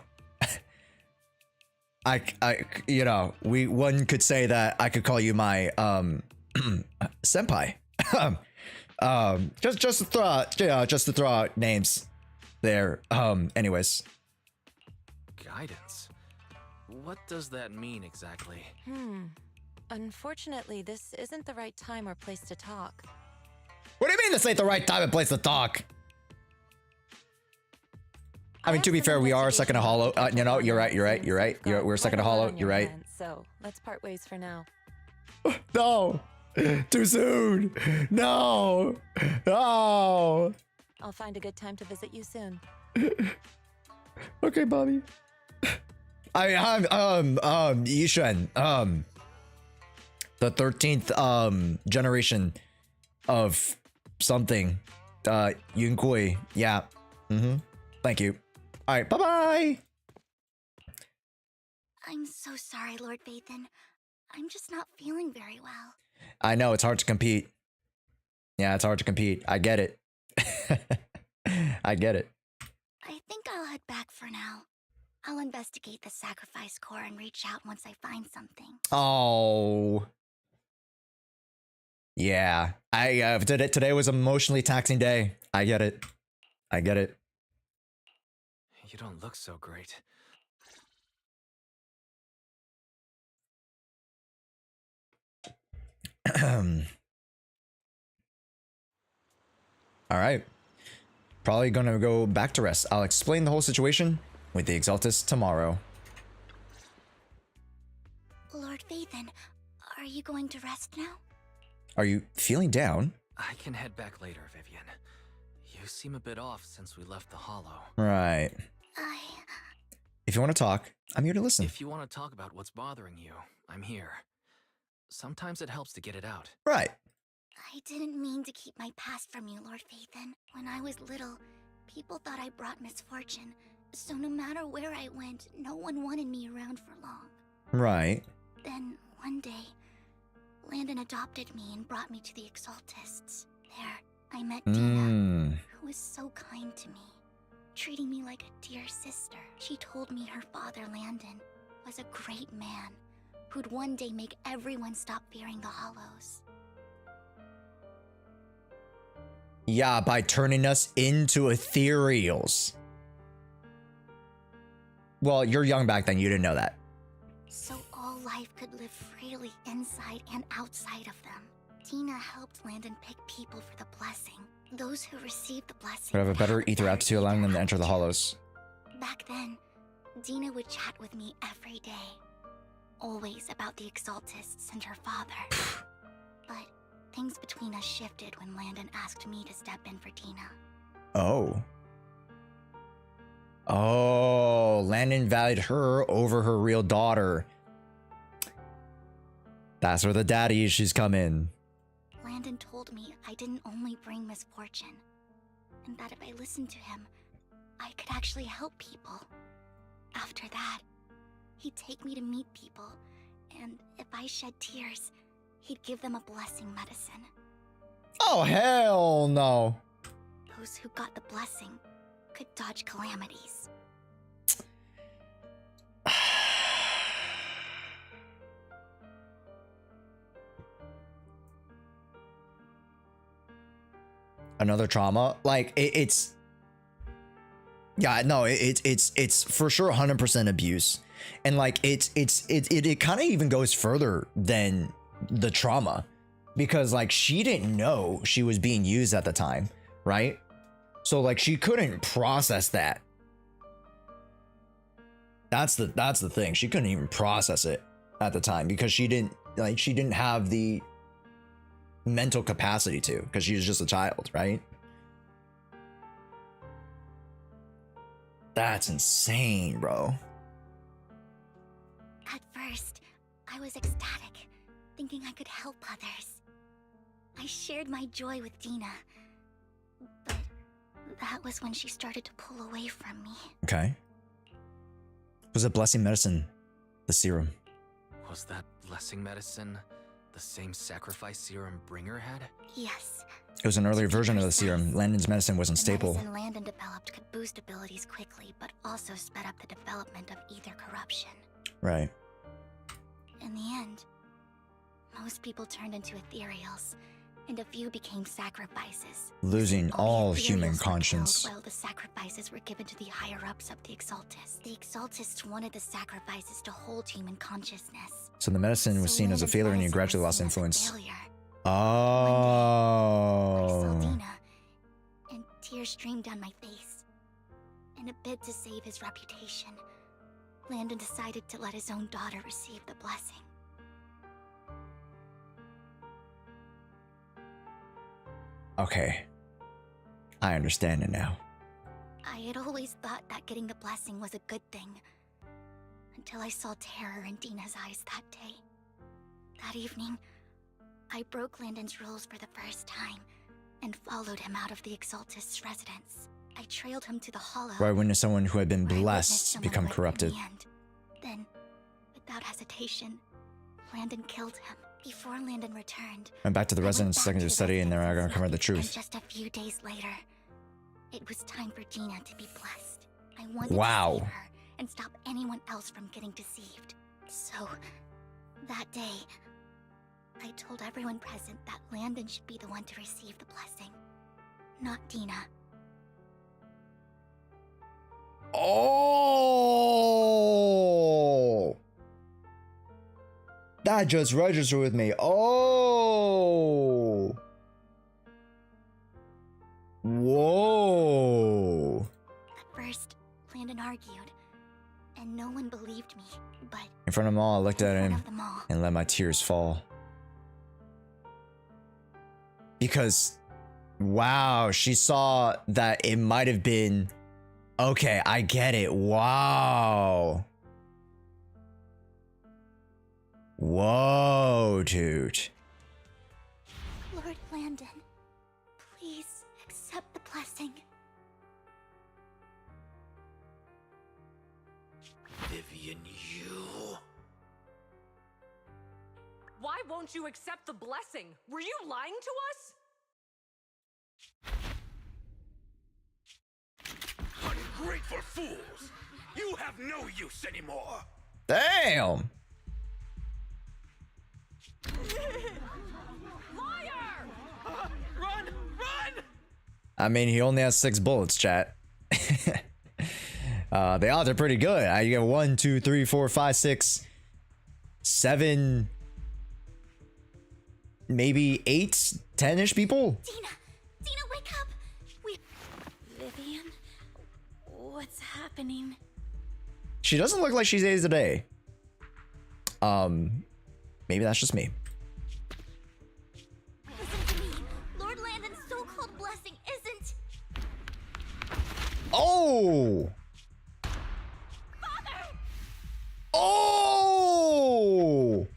S3: You know, one could say that I could call you my senpai. Just to throw out names. there. Anyways.
S19: Guidance? What does that mean exactly?
S20: Unfortunately, this isn't the right time or place to talk.
S3: What do you mean this ain't the right time and place to talk? I mean, to be fair, we are second to hollow. You know, you're right. We're second to hollow. You're right.
S20: So let's part ways for now.
S3: No, too soon. No, no.
S20: I'll find a good time to visit you soon.
S3: Okay, Bobby. Yishuan, the 13th generation of something. Yunkui. Yeah. Thank you. All right, bye-bye.
S4: I'm so sorry, Lord Vathan. I'm just not feeling very well.
S3: I know, it's hard to compete. Yeah, it's hard to compete. I get it. I get it.
S4: I think I'll head back for now. I'll investigate the sacrifice core and reach out once I find something.
S3: Oh. Yeah. Today was an emotionally taxing day. I get it. I get it.
S19: You don't look so great.
S3: All right. Probably gonna go back to rest. I'll explain the whole situation with the Exaltus tomorrow.
S4: Lord Vathan, are you going to rest now?
S3: Are you feeling down?
S19: I can head back later, Vivian. You seem a bit off since we left the Hollow.
S3: Right. If you want to talk, I'm here to listen.
S19: If you want to talk about what's bothering you, I'm here. Sometimes it helps to get it out.
S3: Right.
S4: I didn't mean to keep my past from you, Lord Vathan. When I was little, people thought I brought misfortune. So no matter where I went, no one wanted me around for long.
S3: Right.
S4: Then, one day, Landon adopted me and brought me to the Exaltists. There, I met Dina, who was so kind to me, treating me like a dear sister. She told me her father, Landon, was a great man who'd one day make everyone stop fearing the Hollows.
S3: Yeah, by turning us into ethereals. Well, you're young back then. You didn't know that.
S4: So all life could live freely inside and outside of them. Tina helped Landon pick people for the blessing. Those who received the blessing
S3: Would have a better ether aptitude, allowing them to enter the Hollows.
S4: Back then, Dina would chat with me every day. Always about the Exaltists and her father. But things between us shifted when Landon asked me to step in for Dina.
S3: Oh. Oh, Landon valued her over her real daughter. That's where the daddy issues come in.
S4: Landon told me I didn't only bring misfortune, and that if I listened to him, I could actually help people. After that, he'd take me to meet people, and if I shed tears, he'd give them a blessing medicine.
S3: Oh, hell no.
S4: Those who got the blessing could dodge calamities.
S3: Another trauma, like it's yeah, no, it's for sure 100% abuse, and like it kind of even goes further than the trauma, because like she didn't know she was being used at the time, right? So like she couldn't process that. That's the thing. She couldn't even process it at the time because she didn't have the mental capacity to, because she was just a child, right? That's insane, bro.
S4: At first, I was ecstatic, thinking I could help others. I shared my joy with Dina, but that was when she started to pull away from me.
S3: Okay. Was it blessing medicine, the serum?
S19: Was that blessing medicine the same sacrifice serum Bringer had?
S4: Yes.
S3: It was an earlier version of the serum. Landon's medicine wasn't stable.
S4: The medicine Landon developed could boost abilities quickly, but also sped up the development of ether corruption.
S3: Right.
S4: In the end, most people turned into ethereals, and a few became sacrifices.
S3: Losing all human
S4: Ethereals were
S3: conscience.
S4: killed while the sacrifices were given to the higher-ups of the Exaltists. The Exaltists wanted the sacrifices to hold human consciousness.
S3: So the medicine was seen as a failure and you gradually lost influence.
S4: Failure.
S3: Oh.
S4: Dina, and tears streamed down my face. In a bid to save his reputation, Landon decided to let his own daughter receive the blessing.
S3: Okay. I understand it now.
S4: I had always thought that getting the blessing was a good thing, until I saw terror in Dina's eyes that day. That evening, I broke Landon's rules for the first time, and followed him out of the Exaltist's residence. I trailed him to the hollow.
S3: Where I witnessed someone who had been
S4: where I witnessed
S3: blessed
S4: someone
S3: become
S4: lived in
S3: corrupted.
S4: the end. Then, without hesitation, Landon killed him. Before Landon returned,
S3: Went back to the residence secondary study and they're going to uncover the
S4: and
S3: truth.
S4: just a few days later, it was time for Gina to be blessed. I wanted
S3: Wow.
S4: to save her and stop anyone else from getting deceived. So, that day, I told everyone present that Landon should be the one to receive the blessing, not Dina.
S3: Oh! That just registered with me. Oh! Whoa!
S4: At first, Landon argued, and no one believed me, but
S3: In front of them all, I looked at
S4: in
S3: him
S4: front of them all,
S3: and let my tears fall. Because, wow, she saw that it might have been... Okay, I get it. Wow. Whoa, dude.
S4: Lord Landon, please accept the blessing.
S12: Vivian, you.
S5: Why won't you accept the blessing? Were you lying to us?
S1: Ungrateful fools! You have no use anymore!
S3: Damn.
S5: Liar!
S12: Run! Run!
S3: I mean, he only has 6 bullets, chat. The odds are pretty good. You get 1, 2, 3, 4, 5, 6, 7, maybe 8, 10-ish people.
S4: Dina, wake up! Vivian, what's happening?
S3: She doesn't look like she's days a day. Maybe that's just me.
S4: Listen to me. Lord Landon's so-called blessing isn't...
S3: Oh!
S4: Father!
S3: Oh!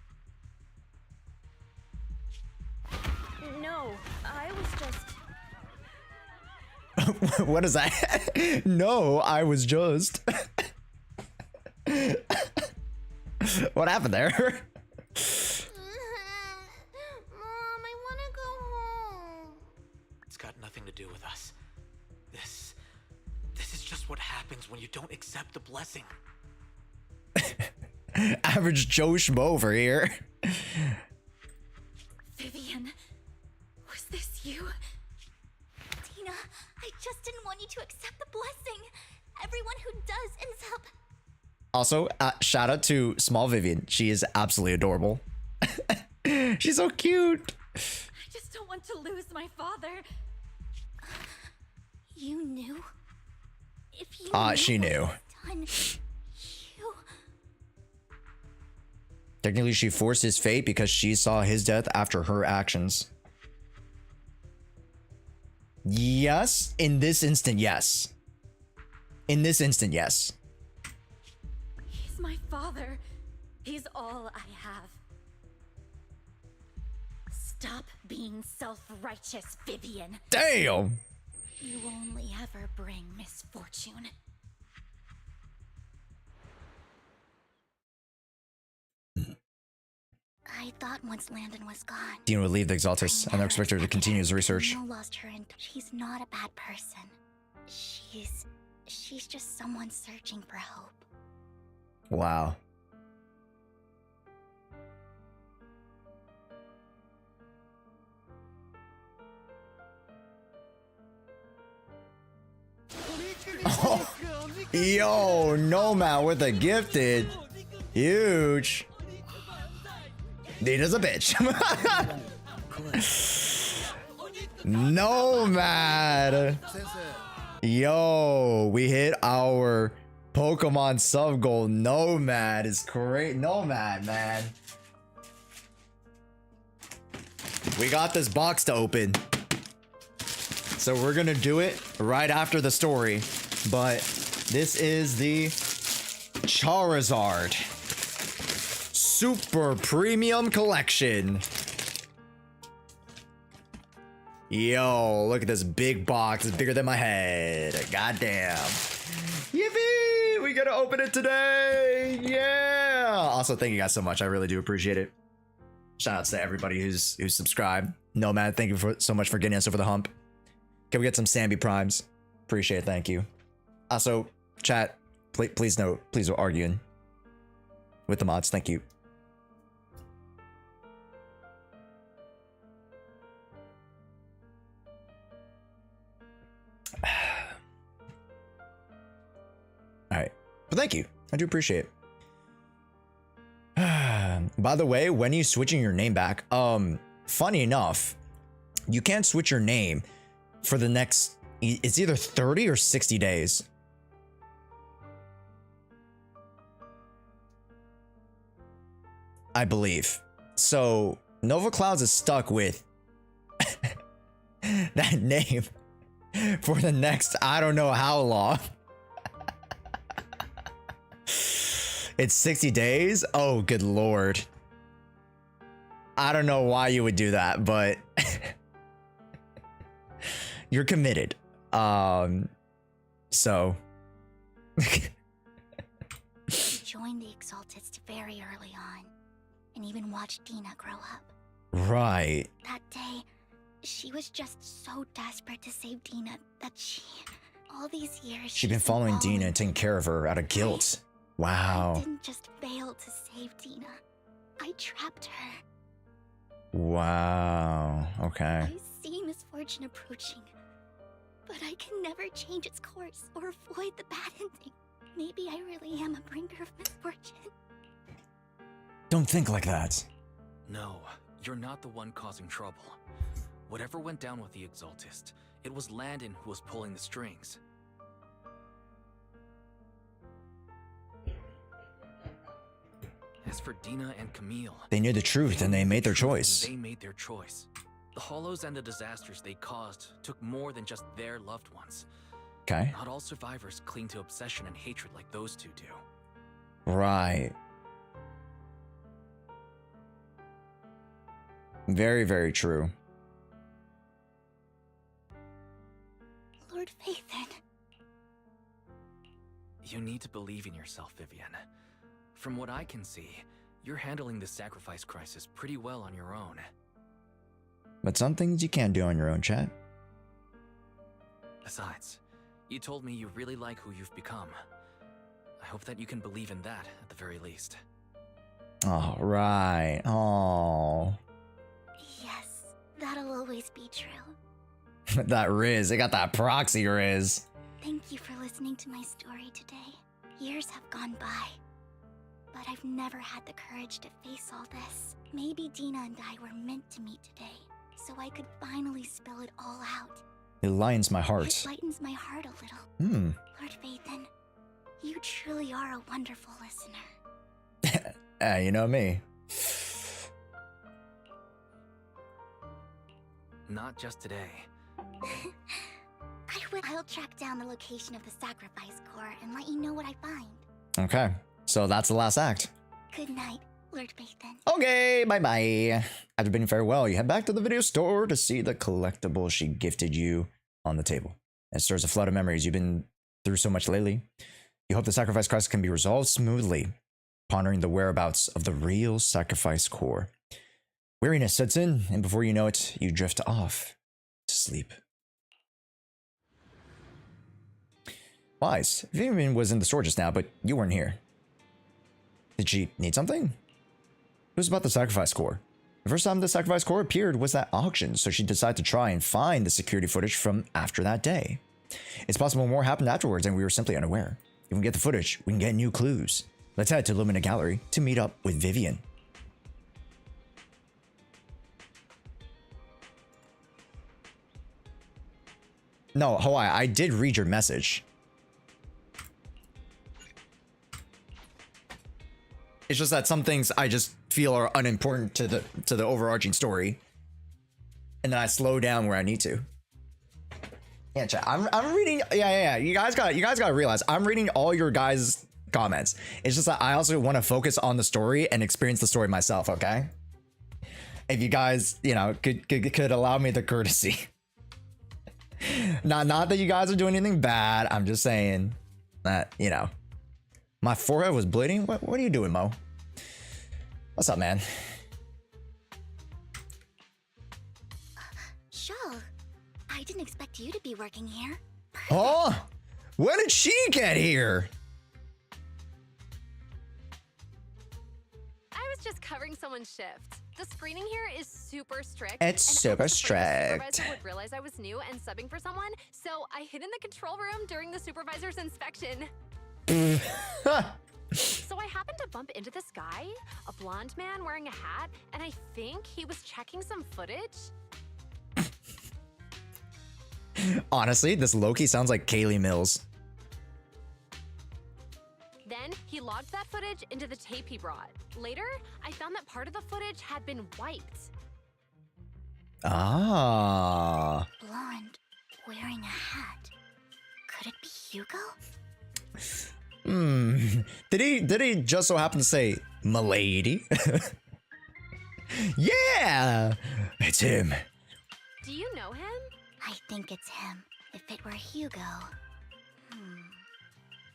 S20: No, I was just...
S3: What is that? No, I was just... What happened there?
S4: Mom, I want to go home.
S12: It's got nothing to do with us. This is just what happens when you don't accept the blessing.
S3: Average Joe Schmo over here.
S4: Vivian, was this you? Dina, I just didn't want you to accept the blessing. Everyone who does ends up...
S3: Also, shout out to small Vivian. She is absolutely adorable. She's so cute.
S4: I just don't want to lose my father. You knew? If you
S3: She knew.
S4: Done, you...
S3: Technically, she forced his fate because she saw his death after her actions. Yes. In this instant, yes. In this instant, yes.
S4: He's my father. He's all I have. Stop being self-righteous, Vivian.
S3: Damn.
S4: You only ever bring misfortune. I thought once Landon was gone.
S3: Dean would leave the Exaltus, and they're expected to continue his research.
S4: Daniel lost her, and she's not a bad person. She's just someone searching for hope.
S3: Wow. Oh, yo, Nomad with a gifted. Huge. Dina's a bitch. Nomad. Yo, we hit our Pokemon sub goal. Nomad is great. Nomad, man. We got this box to open. So we're gonna do it right after the story. But this is the Charizard Super Premium Collection. Yo, look at this big box. It's bigger than my head. Goddamn. Yippee! We gotta open it today. Yeah. Also, thank you guys so much. I really do appreciate it. Shout outs to everybody who's subscribed. Nomad, thank you so much for getting us over the hump. Can we get some Sambi Primes? Appreciate it. Thank you. Also, chat, please note, please no arguing with the mods. Thank you. All right, but thank you. I do appreciate it. By the way, when are you switching your name back? Funny enough, you can't switch your name for the next, it's either 30 or 60 days. I believe. So Nova Clouds is stuck with that name for the next, I don't know how long. It's 60 days? Oh, good lord. I don't know why you would do that, but you're committed. So
S4: Joined the Exaltists very early on, and even watched Dina grow up.
S3: right.
S4: That day, she was just so desperate to save Dina that all these years,
S3: She'd been following Dina and taking care of her out of guilt.
S4: I
S3: Wow.
S4: didn't just fail to save Dina. I trapped her.
S3: Wow. Okay.
S4: I see misfortune approaching, but I can never change its course or avoid the bad ending. Maybe I really am a bringer of misfortune.
S3: Don't think like that.
S19: No, you're not the one causing trouble. Whatever went down with the Exaltist, it was Landon who was pulling the strings. As for Dina and Camille,
S3: They knew the truth and they made their choice.
S19: They made their choice. The hollows and the disasters they caused took more than just their loved ones.
S3: Okay.
S19: Not all survivors cling to obsession and hatred like those two do.
S3: Right. Very, very true.
S4: Lord Phaethon.
S19: You need to believe in yourself, Vivian. From what I can see, you're handling the sacrifice crisis pretty well on your own.
S3: But some things you can't do on your own, chat.
S19: Besides, you told me you really like who you've become. I hope that you can believe in that at the very least.
S3: All right. Oh,
S4: Yes, that'll always be true.
S3: that Riz. They got that proxy Riz.
S4: Thank you for listening to my story today. Years have gone by, but I've never had the courage to face all this. Maybe Dina and I were meant to meet today, so I could finally spill it all out.
S3: It lightens my
S4: It
S3: heart.
S4: lightens my heart a little. Lord Phaethon, you truly are a wonderful listener.
S3: You know me.
S19: Not just today.
S4: I'll track down the location of the sacrifice core and let you know what I find.
S3: Okay. So that's the last act.
S4: Good night, Lord Phaethon.
S3: Okay, bye-bye. After bidding farewell, you head back to the video store to see the collectible she gifted you on the table. It stirs a flood of memories. You've been through so much lately. You hope the sacrifice crisis can be resolved smoothly, pondering the whereabouts of the real sacrifice core. Weariness sets in, and before you know it, you drift off to sleep. Wise, Vivian was in the store just now, but you weren't here. Did she need something? It was about the sacrifice core. The first time the sacrifice core appeared was at auction, so she decided to try and find the security footage from after that day. It's possible more happened afterwards and we were simply unaware. If we get the footage, we can get new clues. Let's head to Lumina Gallery to meet up with Vivian. No, Hawaii, I did read your message. It's just that some things I just feel are unimportant to the overarching story. And then I slow down where I need to. Yeah, chat. I'm reading. Yeah. You guys gotta realize I'm reading all your guys' comments. It's just that I also want to focus on the story and experience the story myself. Okay. If you guys, you know, could allow me the courtesy. Not that you guys are doing anything bad. I'm just saying that, you know, my forehead was bleeding. What are you doing, Mo? What's up, man?
S4: Shaw, I didn't expect you to be working here.
S3: Oh, when did she get here?
S5: I was just covering someone's shift. The screening here is super strict.
S3: It's super
S5: The
S3: strict.
S5: supervisor would realize I was new and subbing for someone, so I hid in the control room during the supervisor's inspection. So I happened to bump into this guy, a blonde man wearing a hat, and I think he was checking some footage.
S3: Honestly, this Loki sounds like Kaylee Mills.
S5: Then he logged that footage into the tape he brought. Later, I found that part of the footage had been wiped.
S3: Ah.
S4: Blonde, wearing a hat. Could it be Hugo?
S3: Did he just so happen to say "Milady"? Yeah, it's him.
S4: Do you know him? I think it's him. If it were Hugo.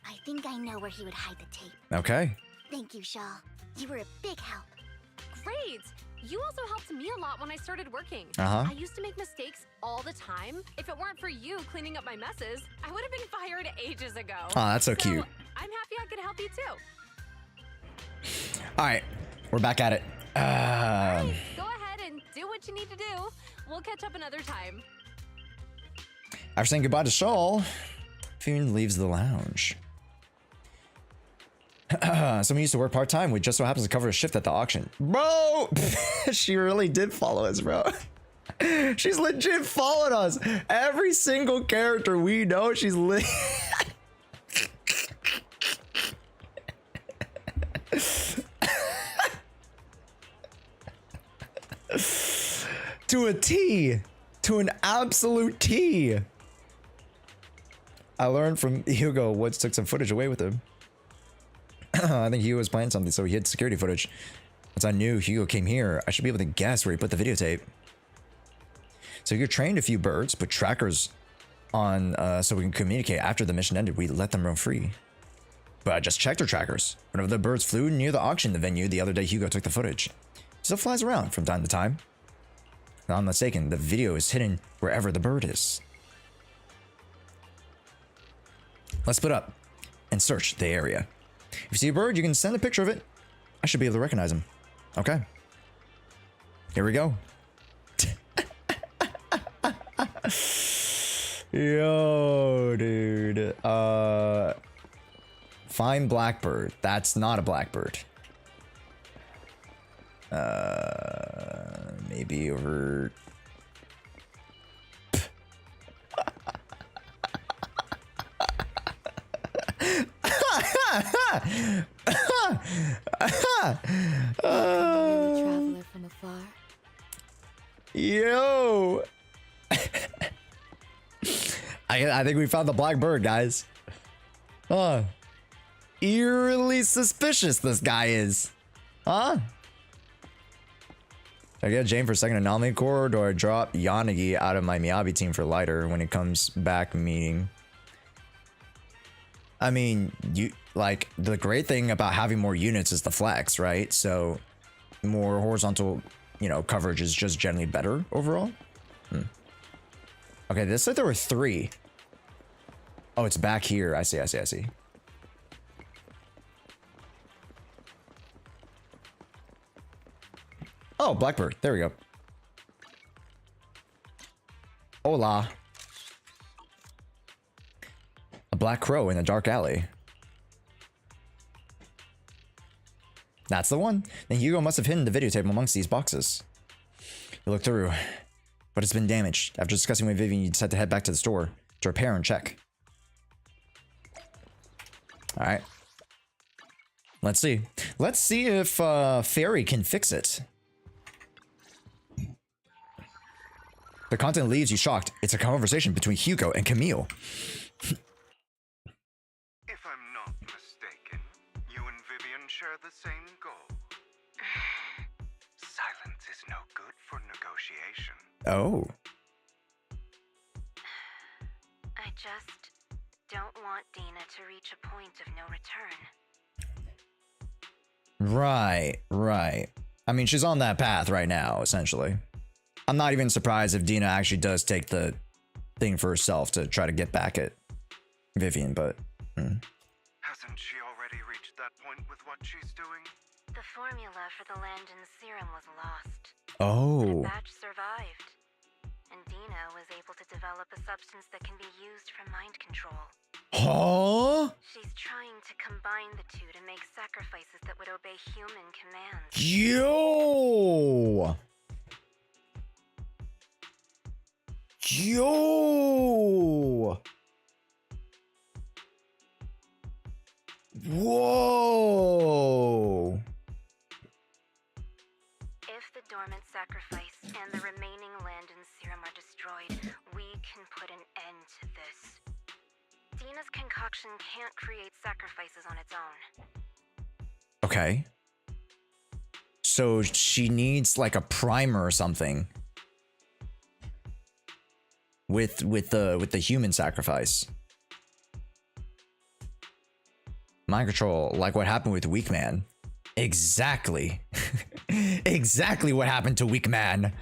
S4: I think I know where he would hide the tape.
S3: Okay.
S4: Thank you, Shaw. You were a big help.
S5: Great! You also helped me a lot when I started working.
S3: Uh-huh.
S5: I used to make mistakes all the time. If it weren't for you cleaning up my messes, I would have been fired ages ago.
S3: Oh, that's so cute.
S5: I'm happy I could help you too.
S3: All right, we're back at it.
S5: Go ahead and do what you need to do. We'll catch up another time.
S3: After saying goodbye to Shaw, Vivian leaves the lounge. Someone used to work part-time, which just so happens to cover a shift at the auction. Bro, she really did follow us, bro. She's legit followed us. Every single character we know, she's to a T, to an absolute T. I learned from Hugo Woods took some footage away with him. I think Hugo was playing something, so he hid security footage. Once I knew Hugo came here, I should be able to guess where he put the videotape. So Hugo trained a few birds, put trackers on so we can communicate after the mission ended. We let them roam free. But I just checked her trackers. Whenever the birds flew near the auction venue the other day, Hugo took the footage. Still flies around from time to time. If I'm not mistaken, the video is hidden wherever the bird is. Let's split up and search the area. If you see a bird, you can send a picture of it. I should be able to recognize him. Okay. Here we go. Yo, dude. Find blackbird. That's not a blackbird. Maybe over...
S20: Traveler from afar.
S3: Yo. I think we found the black bird, guys. Eerily suspicious this guy is. Huh? I get Jane for second anomaly core, or do I drop Yanagi out of my Miyabi team for lighter when it comes back meeting? I mean, you like the great thing about having more units is the flex, right? So more horizontal, you know, coverage is just generally better overall. Okay, this said there were 3. Oh, it's back here. I see. Oh, blackbird. There we go. Hola. black crow in a dark alley. That's the one. Then Hugo must have hidden the videotape amongst these boxes. You look through, but it's been damaged. After discussing with Vivian, you decide to head back to the store to repair and check. Alright. Let's see. Let's see if Fairy can fix it. The content leaves you shocked. It's a conversation between Hugo and Camille.
S15: If I'm not mistaken, you and Vivian share the same goal. Silence is no good for negotiation.
S3: Oh.
S18: I just don't want Dina to reach a point of no return.
S3: Right. I mean, she's on that path right now, essentially. I'm not even surprised if Dina actually does take the thing for herself to try to get back at Vivian, but...
S15: Hasn't she already reached that point with what she's doing?
S18: The formula for the Landon serum was lost.
S3: Oh.
S18: The batch survived, and Dina was able to develop a substance that can be used for mind control.
S3: Huh?
S18: She's trying to combine the two to make sacrifices that would obey human commands.
S3: Yo! Whoa!
S18: If the dormant sacrifice and the remaining Landon serum are destroyed, we can put an end to this. Dina's concoction can't create sacrifices on its own.
S3: Okay. So she needs like a primer or something. With the human sacrifice. Mind control, like what happened with Weak Man. Exactly. Exactly what happened to Weak Man.
S15: And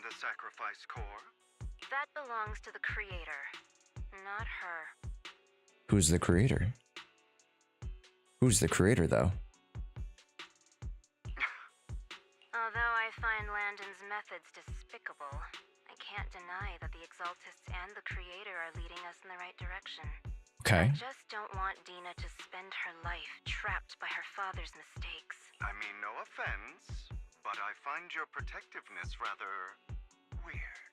S15: the sacrifice core?
S18: That belongs to the creator, not her.
S3: Who's the creator? Who's the creator, though?
S18: Although I find Landon's methods despicable, I can't deny that the Exaltists and the creator are leading us in the right direction.
S3: Okay.
S18: I just don't want Dina to spend her life trapped by her father's mistakes.
S15: I mean, no offense, but I find your protectiveness rather weird.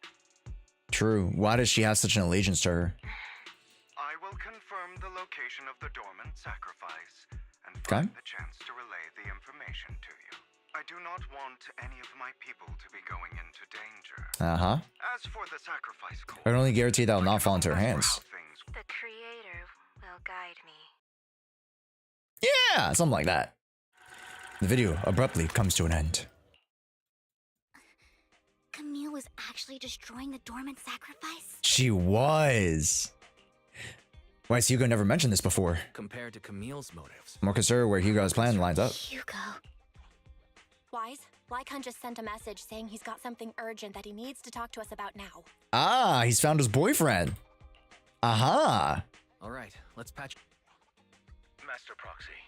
S3: True. Why does she have such an allegiance to her?
S15: I will confirm the location of the dormant sacrifice and
S3: Okay.
S15: find the chance to relay the information to you. I do not want any of my people to be going into danger.
S3: Uh-huh.
S15: As for the sacrifice core,
S3: I can only guarantee that will not fall into her hands.
S18: The creator will guide me.
S3: Yeah, something like that. The video abruptly comes to an end.
S4: Camille was actually destroying the dormant sacrifice?
S3: She was. Why has Hugo never mentioned this before?
S19: Compared to Camille's motives.
S3: More concerned where Hugo's plan lines up.
S13: Hugo. Wise, Lycon just sent a message saying he's got something urgent that he needs to talk to us about now.
S3: Ah, he's found his boyfriend. Aha.
S19: All right, let's patch.
S14: Master Proxy,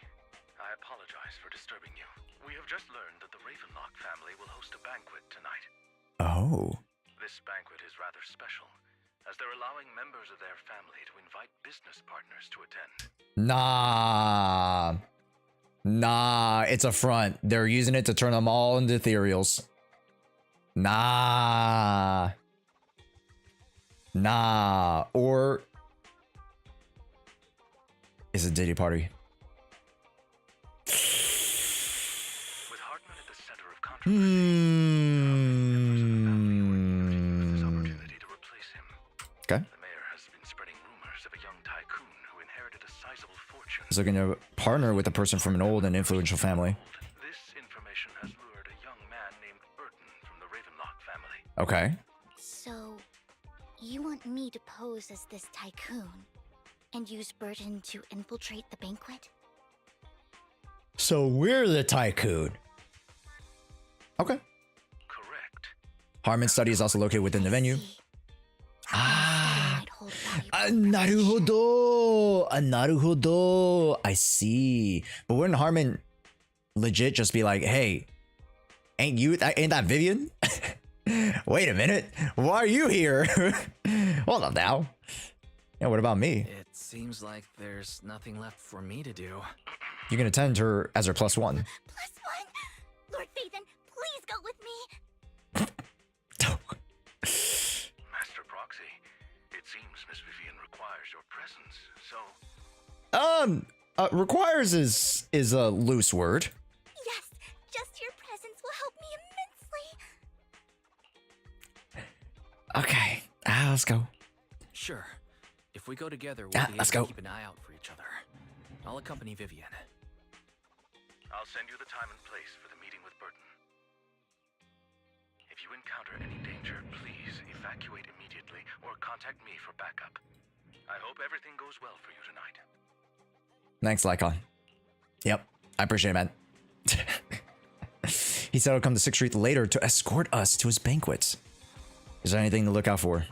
S14: I apologize for disturbing you. We have just learned that the Ravenlock family will host a banquet tonight.
S3: Oh.
S14: This banquet is rather special, as they're allowing members of their family to invite business partners to attend.
S3: Nah. Nah, it's a front. They're using it to turn them all into ethereals. Nah. Nah. Or is it Diddy Party?
S14: With Hartman at the center of
S3: Okay.
S14: the mayor has been spreading rumors of a young tycoon who inherited a sizable fortune.
S3: He's looking to partner with a person from an old and influential family.
S14: This information has lured a young man named Burton from the Ravenlock family.
S3: Okay.
S4: So, you want me to pose as this tycoon and use Burton to infiltrate the banquet?
S3: So we're the tycoon. Okay.
S14: Correct.
S3: Harmon's study is also located within the venue. Ah. Naruhodo. Naruhodo. I see. But wouldn't Harmon legit just be like, hey, ain't that Vivian? Wait a minute. Why are you here? Hold up now. Yeah, what about me?
S19: It seems like there's nothing left for me to do.
S3: You can attend her as her +1.
S4: +1? Lord Phaethon, please go with me.
S15: Master Proxy, it seems Miss Vivian requires your presence, so...
S3: Requires is a loose word.
S4: Yes, just your presence will help me immensely.
S3: Okay, let's go.
S19: Sure. If we go together, we'll be able
S3: let's
S19: to
S3: go.
S19: keep an eye out for each other. I'll accompany Vivian.
S15: I'll send you the time and place for the meeting with Burton. If you encounter any danger, please evacuate immediately or contact me for backup. I hope everything goes well for you tonight.
S3: Thanks, Lycon. Yep, I appreciate it, man. He said he'll come to 6th Street later to escort us to his banquets. Is there anything to look out for?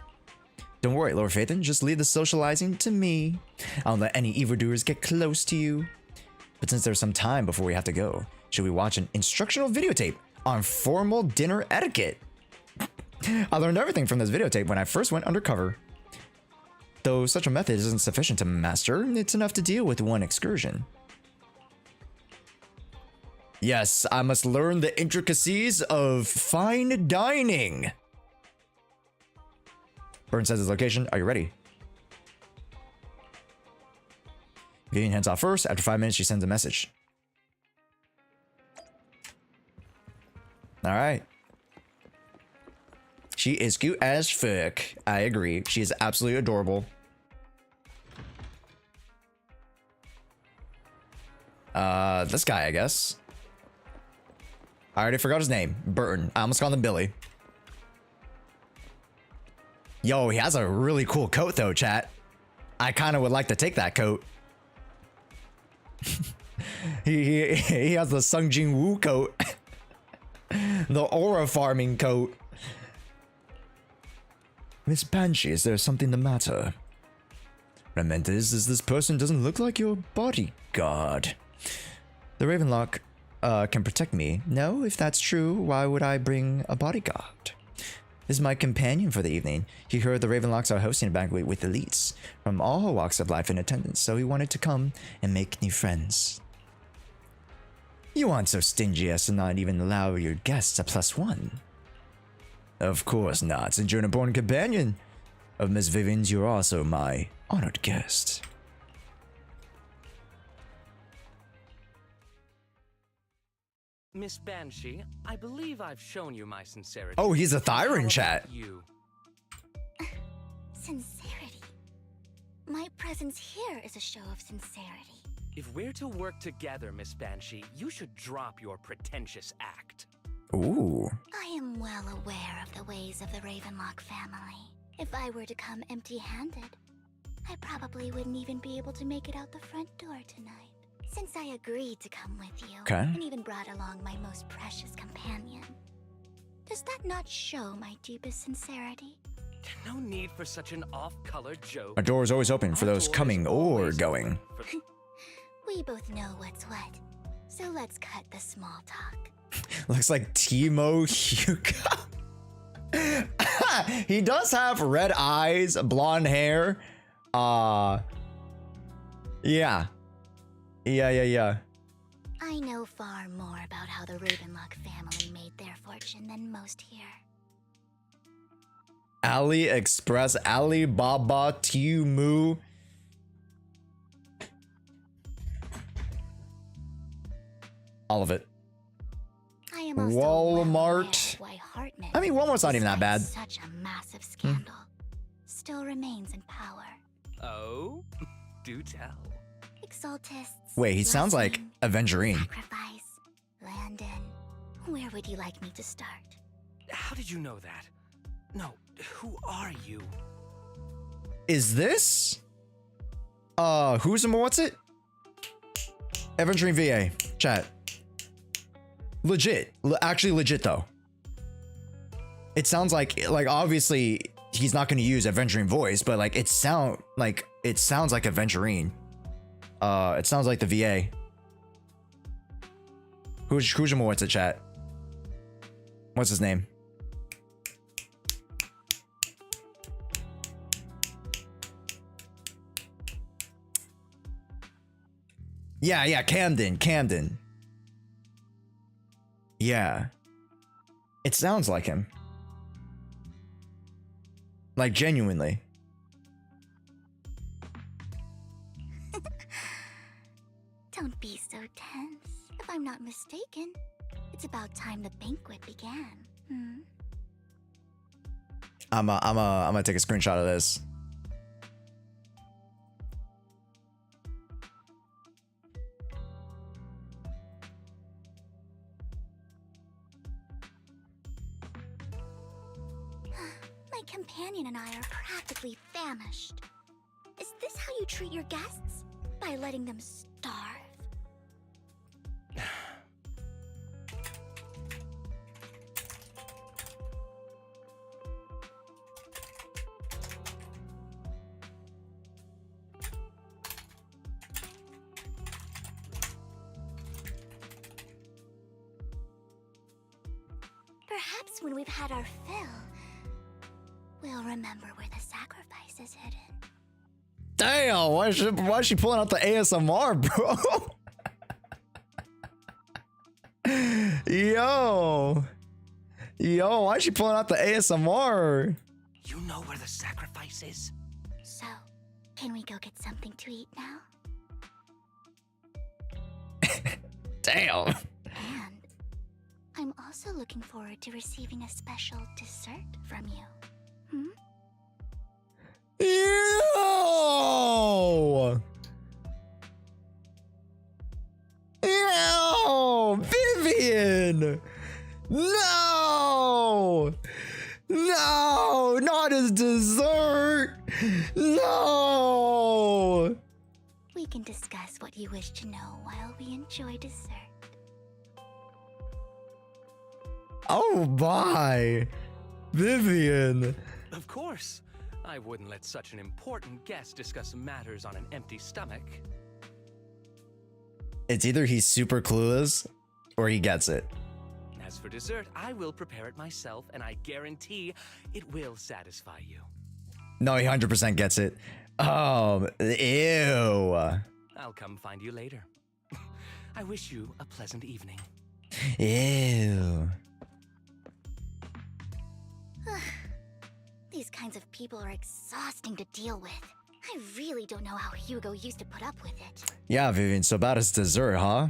S3: Don't worry, Lord Phaethon, just leave the socializing to me. I won't let any evildoers get close to you. But since there's some time before we have to go, should we watch an instructional videotape on formal dinner etiquette? I learned everything from this videotape when I first went undercover. Though such a method isn't sufficient to master, it's enough to deal with one excursion. Yes, I must learn the intricacies of fine dining. Burton says his location. Are you ready? Vivian heads off first. After 5 minutes, she sends a message. All right. She is cute as fuck. I agree. She is absolutely adorable. This guy, I guess. I already forgot his name. Burton. I almost called him Billy. Yo, he has a really cool coat though, chat. I kind of would like to take that coat. he has the Sung Jin Woo coat. The aura farming coat. Miss Banshee, is there something the matter? What I meant is this person doesn't look like your bodyguard. The Ravenlock can protect me. No, if that's true, why would I bring a bodyguard? This is my companion for the evening. He heard the Ravenlocks are hosting a banquet with elites from all walks of life in attendance, so he wanted to come and make new friends. You aren't so stingy as to not even allow your guests a +1. Of course not. Since you're an important companion of Miss Vivian's, you're also my honored guest.
S9: Miss Banshee, I believe I've shown you my sincerity.
S3: Oh, he's a Thyron chat.
S9: You.
S4: Sincerity. My presence here is a show of sincerity.
S9: If we're to work together, Miss Banshee, you should drop your pretentious act.
S3: Ooh.
S4: I am well aware of the ways of the Ravenlock family. If I were to come empty-handed, I probably wouldn't even be able to make it out the front door tonight. Since I agreed to come with you, and even brought along my most precious companion, does that not show my deepest sincerity?
S9: No need for such an off-color joke.
S3: My door is always open for those coming or going.
S4: We both know what's what, so let's cut the small talk.
S3: Looks like Timo Hugo. He does have red eyes, blonde hair. Yeah.
S4: I know far more about how the Ravenlock family made their fortune than most here.
S3: AliExpress, Alibaba, Temu. All of it.
S4: I am also
S3: Walmart.
S4: why Hartman,
S3: I mean, Walmart's not even that bad.
S4: Such a massive scandal still remains in power.
S9: Oh, do tell.
S4: Exaltists.
S3: Wait, he sounds like Avengerine.
S4: Sacrifice. Landon. Where would you like me to start?
S9: How did you know that? No, who are you?
S3: Is this? What's it? Avengerine VA. Chat. Legit. Actually legit though. It sounds like obviously he's not going to use Avengerine voice, but like it sounds like Avengerine. It sounds like the VA. What's it, chat? What's his name? Yeah, Camden. Yeah. It sounds like him. Like, genuinely.
S4: Don't be so tense. If I'm not mistaken, it's about time the banquet began.
S3: I'm gonna take a screenshot of this.
S4: My companion and I are practically famished. Is this how you treat your guests? By letting them starve? Perhaps when we've had our fill, we'll remember where the sacrifice is hidden.
S3: Damn, why is she pulling out the ASMR, bro? Yo, why is she pulling out the ASMR?
S9: You know where the sacrifice is?
S4: So, can we go get something to eat now?
S3: Damn.
S4: And I'm also looking forward to receiving a special dessert from you.
S3: Yo, Vivian! No, not as dessert. No.
S4: We can discuss what you wish to know while we enjoy dessert.
S3: Oh my, Vivian.
S9: Of course. I wouldn't let such an important guest discuss matters on an empty stomach.
S3: It's either he's super clueless or he gets it.
S9: As for dessert, I will prepare it myself, and I guarantee it will satisfy you.
S3: No, he 100% gets it. Ew.
S9: I'll come find you later. I wish you a pleasant evening.
S3: Ew.
S4: These kinds of people are exhausting to deal with. I really don't know how Hugo used to put up with it.
S3: Yeah, Vivian, so about his dessert, huh?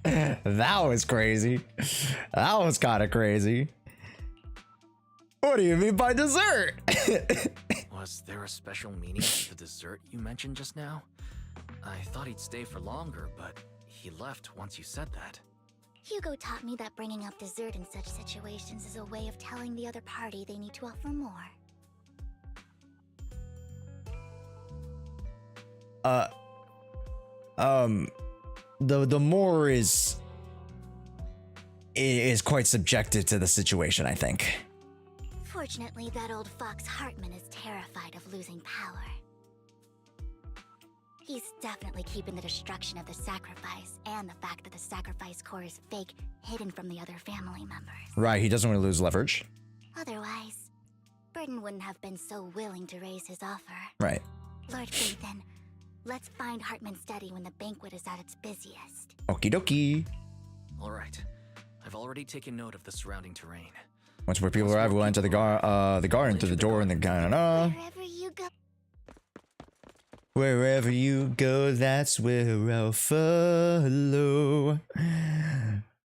S3: That was crazy. That was kind of crazy. What do you mean by dessert?
S19: Was there a special meaning to the dessert you mentioned just now? I thought he'd stay for longer, but he left once you said that.
S4: Hugo taught me that bringing up dessert in such situations is a way of telling the other party they need to offer more.
S3: The more is quite subjective to the situation, I think.
S4: Fortunately, that old fox Hartman is terrified of losing power. He's definitely keeping the destruction of the sacrifice and the fact that the sacrifice core is fake hidden from the other family members.
S3: Right, he doesn't want to lose leverage.
S4: Otherwise, Burden wouldn't have been so willing to raise his offer.
S3: Right.
S4: Lord Bathan, let's find Hartman's study when the banquet is at its busiest.
S3: Okie dokie.
S19: All right. I've already taken note of the surrounding terrain.
S3: Once more people arrive, we'll enter the garden through the door in the garden.
S4: Wherever you go.
S3: Wherever you go, that's where I'll follow.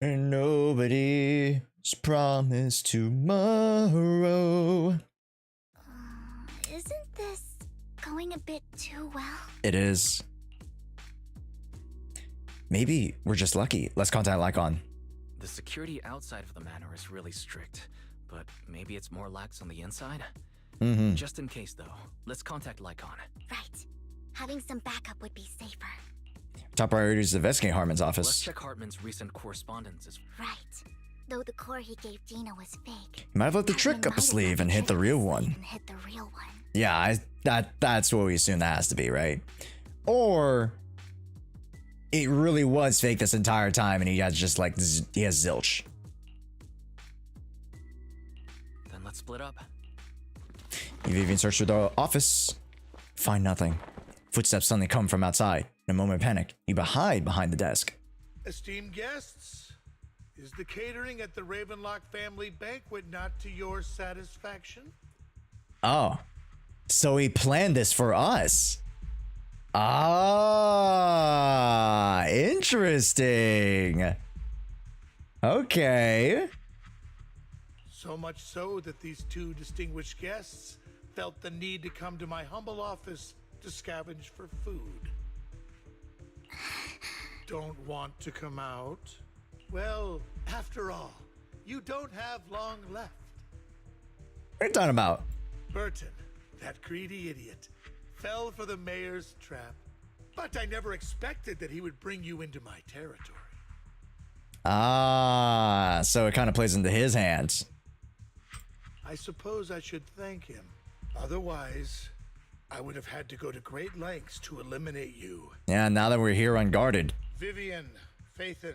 S3: And nobody's promised tomorrow.
S4: Isn't this going a bit too well?
S3: It is. Maybe we're just lucky. Let's contact Lycon.
S19: The security outside of the manor is really strict, but maybe it's more lax on the inside?
S3: Mm-hmm.
S19: Just in case, though, let's contact Lycon.
S4: Right. Having some backup would be safer.
S3: Top priority is to investigate Hartman's
S19: Let's
S3: office.
S19: check Hartman's recent correspondences.
S4: Right. Though the core he gave Dina was fake.
S3: He might have left the trick up his sleeve and hit the real one. Yeah, that's what we assume that has to be, right? Or it really was fake this entire time and he has just like, he has zilch.
S19: Then let's split up.
S3: You've even searched through the office. Find nothing. Footsteps suddenly come from outside. In a moment of panic, you hide behind the desk.
S21: Esteemed guests, is the catering at the Ravenlock family banquet not to your satisfaction?
S3: Oh, so he planned this for us. Ah, interesting. Okay.
S21: So much so that these two distinguished guests felt the need to come to my humble office to scavenge for food. Don't want to come out? Well, after all, you don't have long left.
S3: What are you talking about?
S21: Burton, that greedy idiot, fell for the mayor's trap. But I never expected that he would bring you into my territory.
S3: Ah, so it kind of plays into his hands.
S21: I suppose I should thank him. Otherwise, I would have had to go to great lengths to eliminate you.
S3: Yeah, now that we're here unguarded.
S21: Vivian, Phaethon,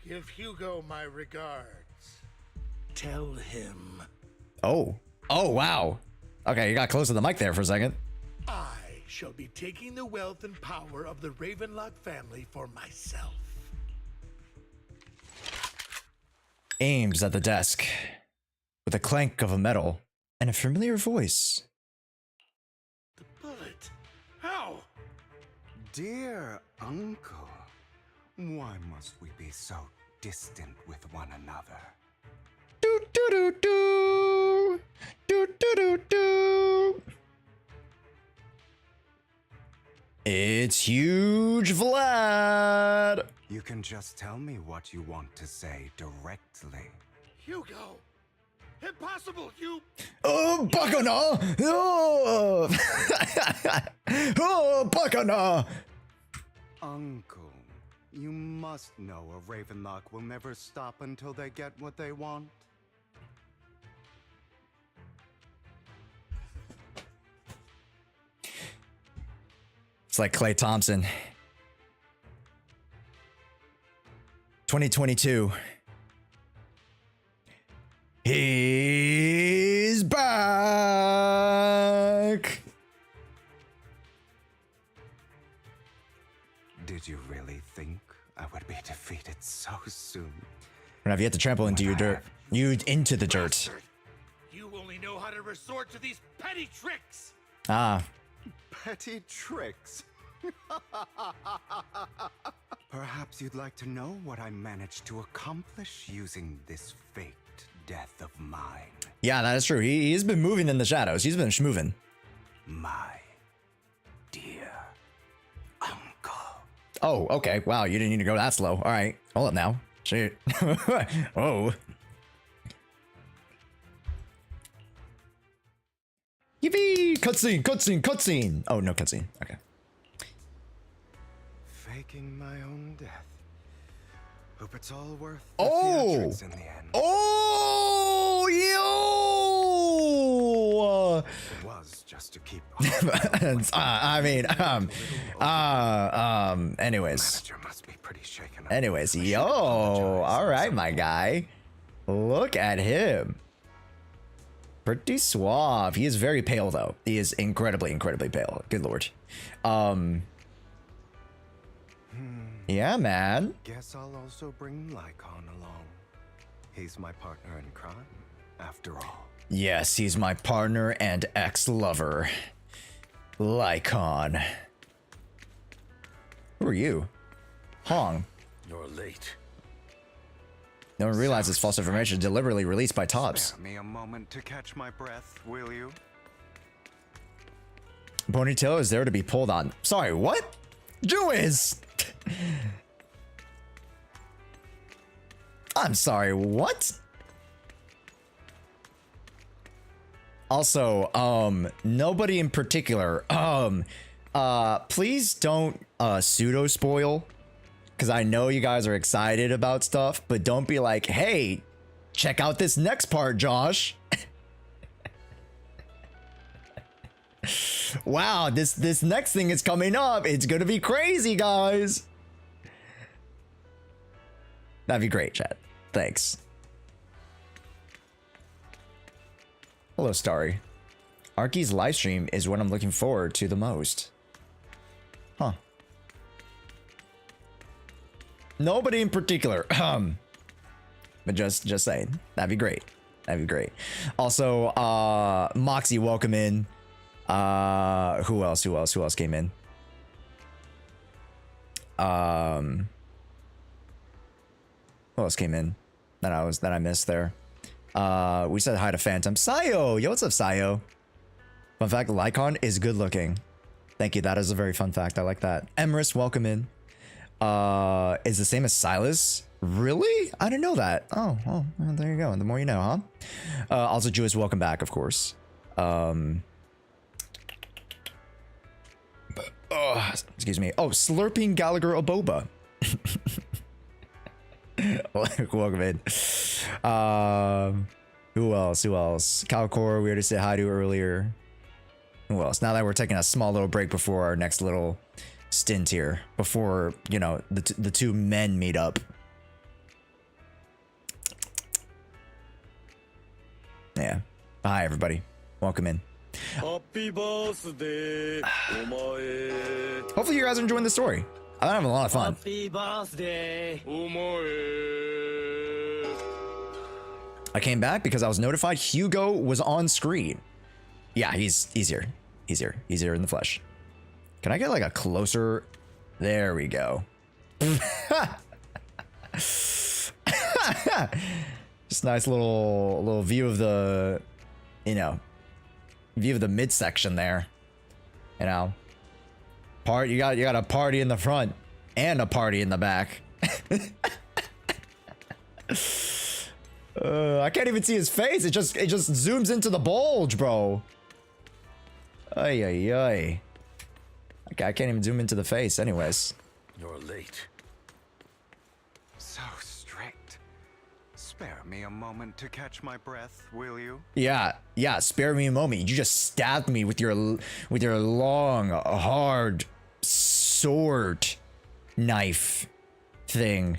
S21: give Hugo my regards. Tell him.
S3: Oh. Oh, wow. Okay, you got close to the mic there for a second.
S21: I shall be taking the wealth and power of the Ravenlock family for myself.
S3: Aims at the desk with a clank of a metal and a familiar voice.
S21: The bullet. How?
S11: Dear uncle, why must we be so distant with one another?
S3: Do do do do. Do do do do. It's huge Vlad.
S11: You can just tell me what you want to say directly.
S21: Hugo! Impossible! You...
S3: Oh, Bacana! Oh! Oh, Bacana!
S11: Uncle, you must know a Ravenlock will never stop until they get what they want.
S3: It's like Klay Thompson. 2022. He's back.
S11: Did you really think I would be defeated so soon?
S3: And I've yet to trample into your dirt. You into the dirt.
S21: You only know how to resort to these petty tricks!
S3: Ah.
S11: Petty tricks? Perhaps you'd like to know what I managed to accomplish using this faked death of mine.
S3: Yeah, that is true. He's been moving in the shadows. He's been schmoving.
S11: My dear uncle.
S3: Oh, okay. Wow, you didn't need to go that slow. All right. Hold up now. Shit. Oh. Yippee! Cutscene, cutscene, cutscene. Oh, no cutscene. Okay.
S11: Faking my own death. Hope it's all worth the
S3: theatrics
S11: in the end.
S3: Oh, yo!
S11: It was just to keep.
S3: I mean, anyways.
S11: Must be pretty shaken up.
S3: Anyways, yo, all right, my guy. Look at him. Pretty suave. He is very pale, though. He is incredibly, incredibly pale. Good lord. Yeah, man.
S11: Guess I'll also bring Lycon along. He's my partner in crime, after all.
S3: Yes, he's my partner and ex-lover. Lycon. Who are you? Hong.
S14: You're late.
S3: No one realizes false information deliberately released by Tops.
S11: Spare me a moment to catch my breath, will you?
S3: Ponytail is there to be pulled on. Sorry, what? JSHOEA'S! I'm sorry, what? Also, nobody in particular, please don't, pseudo spoil, because I know you guys are excited about stuff, but don't be like, hey, check out this next part, Josh. Wow, this next thing is coming up. It's gonna be crazy, guys. That'd be great, chat. Thanks. Hello, Starry. Arky's livestream is what I'm looking forward to the most. Huh. Nobody in particular. But just saying. That'd be great. That'd be great. Also, Moxie, welcome in. Who else came in? Who else came in that I missed there? We said hi to Phantom. Sayo! Yo, what's up, Sayo? Fun fact, Lycon is good looking. Thank you. That is a very fun fact. I like that. Emrys, welcome in. Is the same as Silas? Really? I didn't know that. Oh, well, there you go. The more you know, huh? Also, Jewish, welcome back, of course. Excuse me. Oh, Slurping Gallagher Aboba. Welcome in. Who else? Calcor, we already said hi to earlier. Who else? Now that we're taking a small little break before our next little stint here, before, you know, the two men meet up. Yeah. Hi, everybody. Welcome in.
S8: Happy birthday, omae.
S3: Hopefully you guys are enjoying the story. I'm having a lot of fun.
S8: Happy birthday, omae.
S3: I came back because I was notified Hugo was on screen. Yeah, he's here. He's here in the flesh. Can I get like a closer? There we go. Just nice little view of the, you know, view of the midsection there. You know, you got a party in the front and a party in the back. I can't even see his face. It just zooms into the bulge, bro. Ay ay ay. Okay, I can't even zoom into the face. Anyways,
S11: you're late. So strict. Spare me a moment to catch my breath, will you?
S3: Yeah. Spare me a moment. You just stabbed me with your long, hard sword knife thing.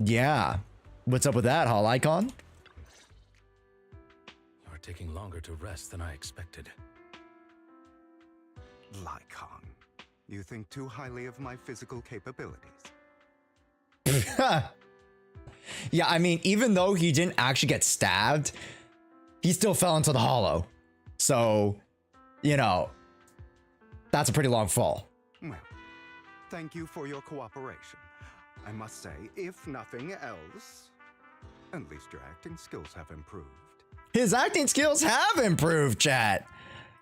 S3: Yeah. What's up with that, Hall Icon?
S14: You're taking longer to rest than I expected.
S11: Lycon, you think too highly of my physical capabilities.
S3: Yeah, I mean, even though he didn't actually get stabbed, he still fell into the hollow. So, you know, that's a pretty long fall.
S11: Well, thank you for your cooperation. I must say, if nothing else, at least your acting skills have improved.
S3: His acting skills have improved, chat.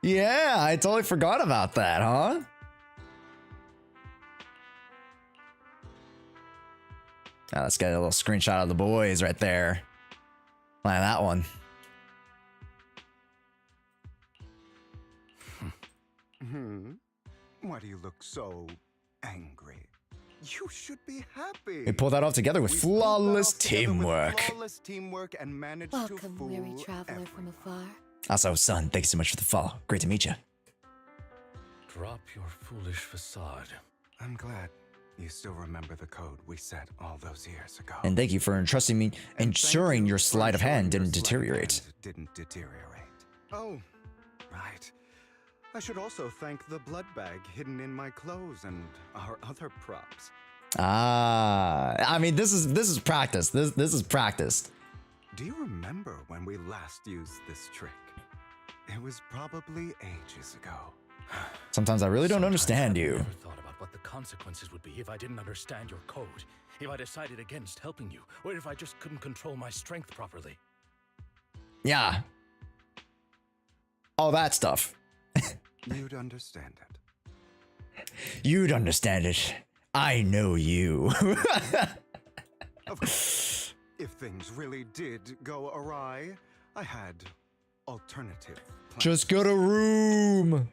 S3: Yeah, I totally forgot about that, huh? Now let's get a little screenshot of the boys right there. Like that one.
S11: Why do you look so angry? You should be happy.
S3: We pulled that off together with flawless teamwork.
S11: And managed
S20: Welcome,
S11: to
S20: weary
S11: fool
S20: traveler from afar.
S3: Also, son, thanks so much for the follow. Great to meet you.
S14: Drop your foolish facade.
S11: I'm glad you still remember the code we set all those years ago.
S3: And thank you for entrusting me, ensuring your sleight of hand didn't deteriorate.
S11: Oh, right. I should also thank the blood bag hidden in my clothes and our other props.
S3: I mean, this is practice. This is practiced.
S11: Do you remember when we last used this trick? It was probably ages ago.
S3: Sometimes I really don't understand you.
S14: I never thought about what the consequences would be if I didn't understand your code, if I decided against helping you, or if I just couldn't control my strength properly.
S3: Yeah. All that stuff.
S11: You'd understand it.
S3: You'd understand it. I know you.
S11: Of course, if things really did go awry, I had alternative plans.
S3: Just get a room.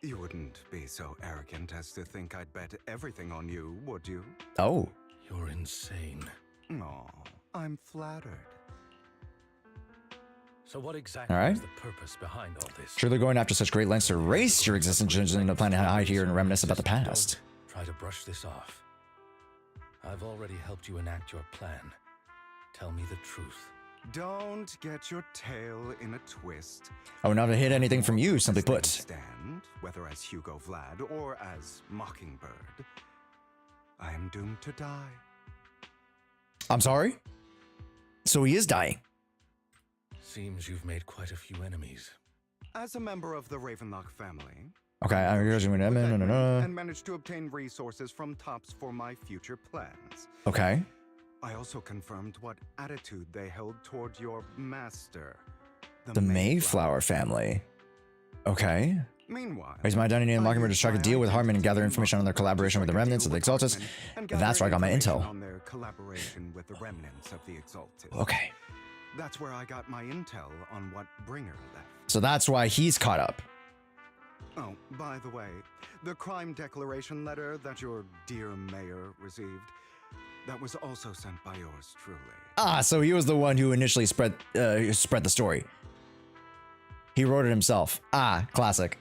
S11: You wouldn't be so arrogant as to think I'd bet everything on you, would you?
S3: Oh.
S14: You're insane.
S11: Aw, I'm flattered.
S14: So what exactly is the purpose behind all this?
S3: Surely going after such great lengths to erase your existence into planning to hide here and reminisce about the past.
S14: Try to brush this off. I've already helped you enact your plan. Tell me the truth.
S11: Don't get your tail in a twist.
S3: I would not have hid anything from you, simply put.
S11: Stand whether as Hugo Vlad or as Mockingbird, I am doomed to die.
S3: I'm sorry? So he is dying.
S14: Seems you've made quite a few enemies.
S11: As a member of the Ravenlock family,
S3: Okay, I'm
S11: and managed to obtain resources from Tops for my future plans.
S3: Okay.
S11: I also confirmed what attitude they held toward your master,
S3: The Mayflower family. Okay.
S11: Meanwhile,
S3: Raise my identity and Mockingbird to strike a deal with Hartman and gather information on their collaboration with the remnants of the Exaltus. That's where I got my intel.
S11: On their collaboration with the remnants of the Exaltus.
S3: Okay.
S11: That's where I got my intel on what Bringer left.
S3: So that's why he's caught up.
S11: Oh, by the way, the crime declaration letter that your dear mayor received, that was also sent by yours truly.
S3: Ah, so he was the one who initially spread the story. He wrote it himself. Ah, classic.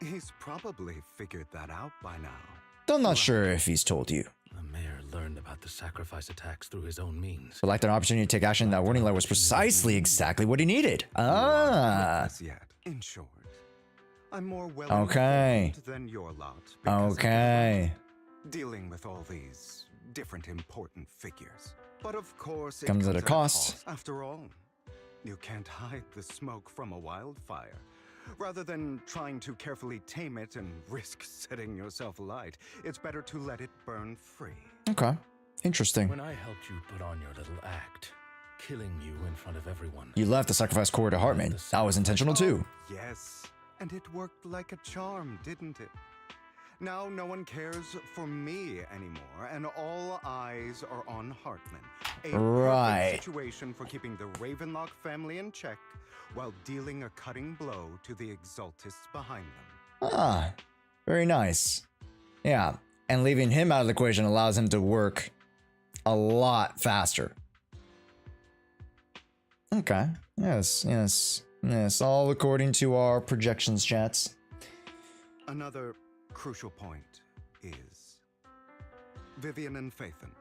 S11: He's probably figured that out by now.
S3: I'm not sure if he's told you.
S14: The mayor learned about the sacrifice attacks through his own means.
S3: But lacked an opportunity to take action. That warning letter was precisely exactly what he needed. Ah.
S11: Yet. In short, I'm more well
S3: Okay.
S11: informed than your lot.
S3: Okay.
S11: Dealing with all these different important figures. But of course, it
S3: Comes at a cost.
S11: After all, you can't hide the smoke from a wildfire. Rather than trying to carefully tame it and risk setting yourself alight, it's better to let it burn free.
S3: Okay. Interesting.
S14: When I helped you put on your little act, killing you in front of everyone.
S3: You left the sacrifice core to Hartman. That was intentional too.
S11: Yes, and it worked like a charm, didn't it? Now no one cares for me anymore, and all eyes are on Hartman. A
S3: Right.
S11: perfect situation for keeping the Ravenlock family in check while dealing a cutting blow to the Exaltists behind them.
S3: Ah, very nice. Yeah, and leaving him out of the equation allows him to work a lot faster. Okay. Yes, yes, yes. All according to our projections, chats.
S11: Another crucial point is Vivian and Phaethon.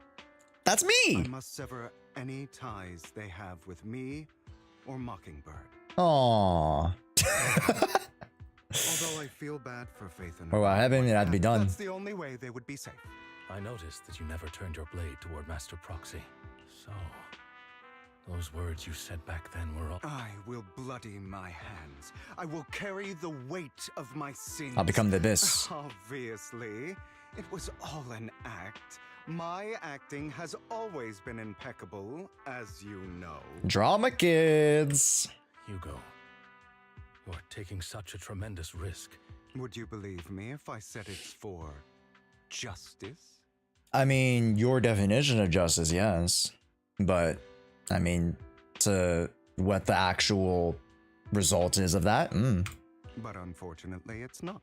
S3: That's me!
S11: I must sever any ties they have with me or Mockingbird.
S3: Aww.
S11: Although I feel bad for Phaethon.
S3: Oh, I haven't. It had to be done.
S11: That's the only way they would be safe.
S14: I noticed that you never turned your blade toward Master Proxy. So, those words you said back then were all...
S11: I will bloody my hands. I will carry the weight of my sins.
S3: I'll become the abyss.
S11: Obviously, it was all an act. My acting has always been impeccable, as you know.
S3: Drama kids.
S14: Hugo, you're taking such a tremendous risk.
S11: Would you believe me if I said it's for justice?
S3: I mean, your definition of justice, yes. But, I mean, to what the actual result is of that,
S11: But unfortunately, it's not.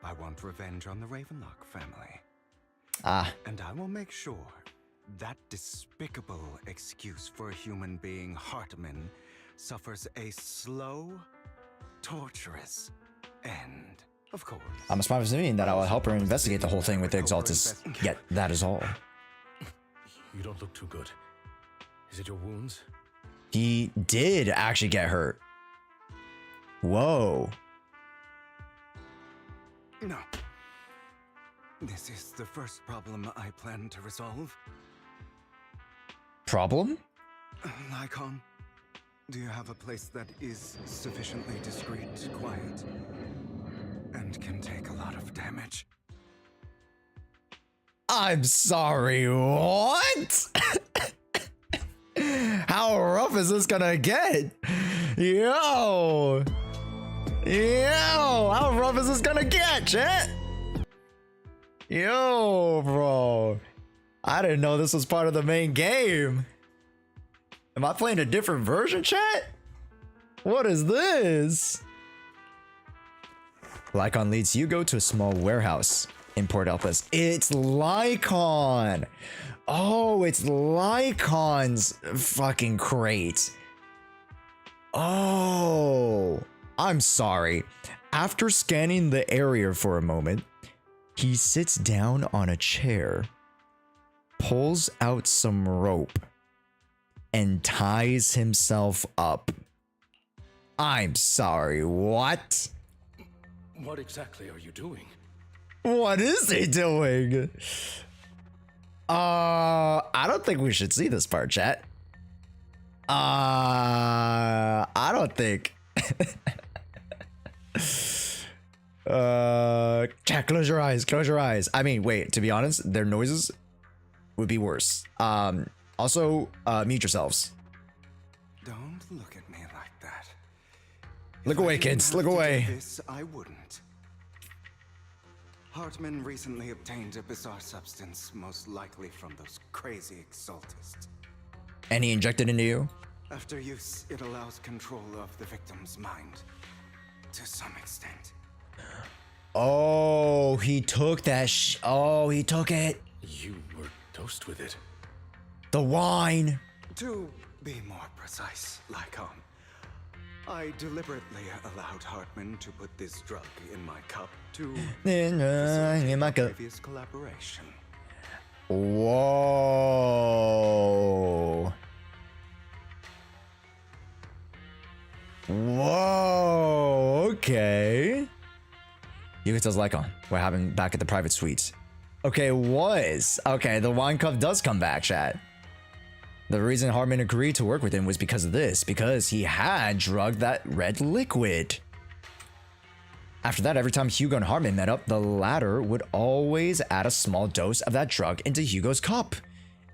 S11: I want revenge on the Ravenlock family.
S3: Ah.
S11: And I will make sure that despicable excuse for a human being, Hartman, suffers a slow, torturous end. Of course.
S3: I'm a smart civilian that I will help her investigate the whole thing with the Exaltus. Yet, that is all.
S14: You don't look too good. Is it your wounds?
S3: He did actually get hurt. Whoa.
S11: No. This is the first problem I plan to resolve.
S3: Problem?
S11: Lycon, do you have a place that is sufficiently discreet, quiet, and can take a lot of damage?
S3: I'm sorry, what? How rough is this gonna get? Yo! How rough is this gonna get, chat? Yo, bro. I didn't know this was part of the main game. Am I playing a different version, chat? What is this? Lycon leads Hugo to a small warehouse in Port Elpis. It's Lycon. Oh, it's Lycon's fucking crate. Oh, I'm sorry. After scanning the area for a moment, he sits down on a chair, pulls out some rope, and ties himself up. I'm sorry, what?
S14: What exactly are you doing?
S3: What is he doing? I don't think we should see this part, chat. I don't think. Chat, close your eyes, close your eyes. I mean, wait, to be honest, their noises would be worse. Also, mute yourselves.
S11: Don't look at me like that.
S3: Look away, kids, look away.
S11: This, I wouldn't. Hartman recently obtained a bizarre substance, most likely from those crazy exaltists.
S3: And he injected into you?
S11: After use, it allows control of the victim's mind. To some extent.
S3: Oh, he took that oh, he took it.
S14: You were dosed with it.
S3: The wine.
S11: To be more precise, Lycon, I deliberately allowed Hartman to put this drug in my cup to
S3: in my cup.
S11: Previous collaboration.
S3: Whoa. Whoa. Okay. You can tell Lycon. We're having back at the private suites. Okay, okay, the wine cup does come back, chat. The reason Hartman agreed to work with him was because of this, because he had drugged that red liquid. After that, every time Hugo and Hartman met up, the latter would always add a small dose of that drug into Hugo's cup,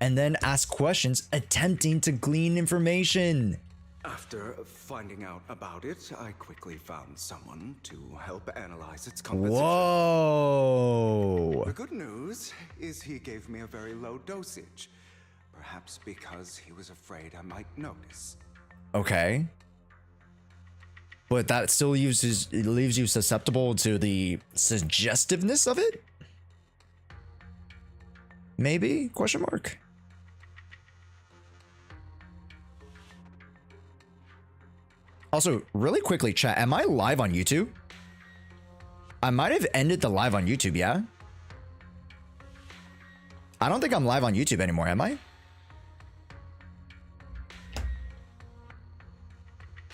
S3: and then ask questions attempting to glean information.
S11: After finding out about it, I quickly found someone to help analyze its composition.
S3: Whoa!
S11: The good news is he gave me a very low dosage. Perhaps because he was afraid I might notice.
S3: Okay. But that still leaves you susceptible to the suggestiveness of it? Maybe? Question mark. Also, really quickly, chat, am I live on YouTube? I might have ended the live on YouTube, yeah? I don't think I'm live on YouTube anymore, am I?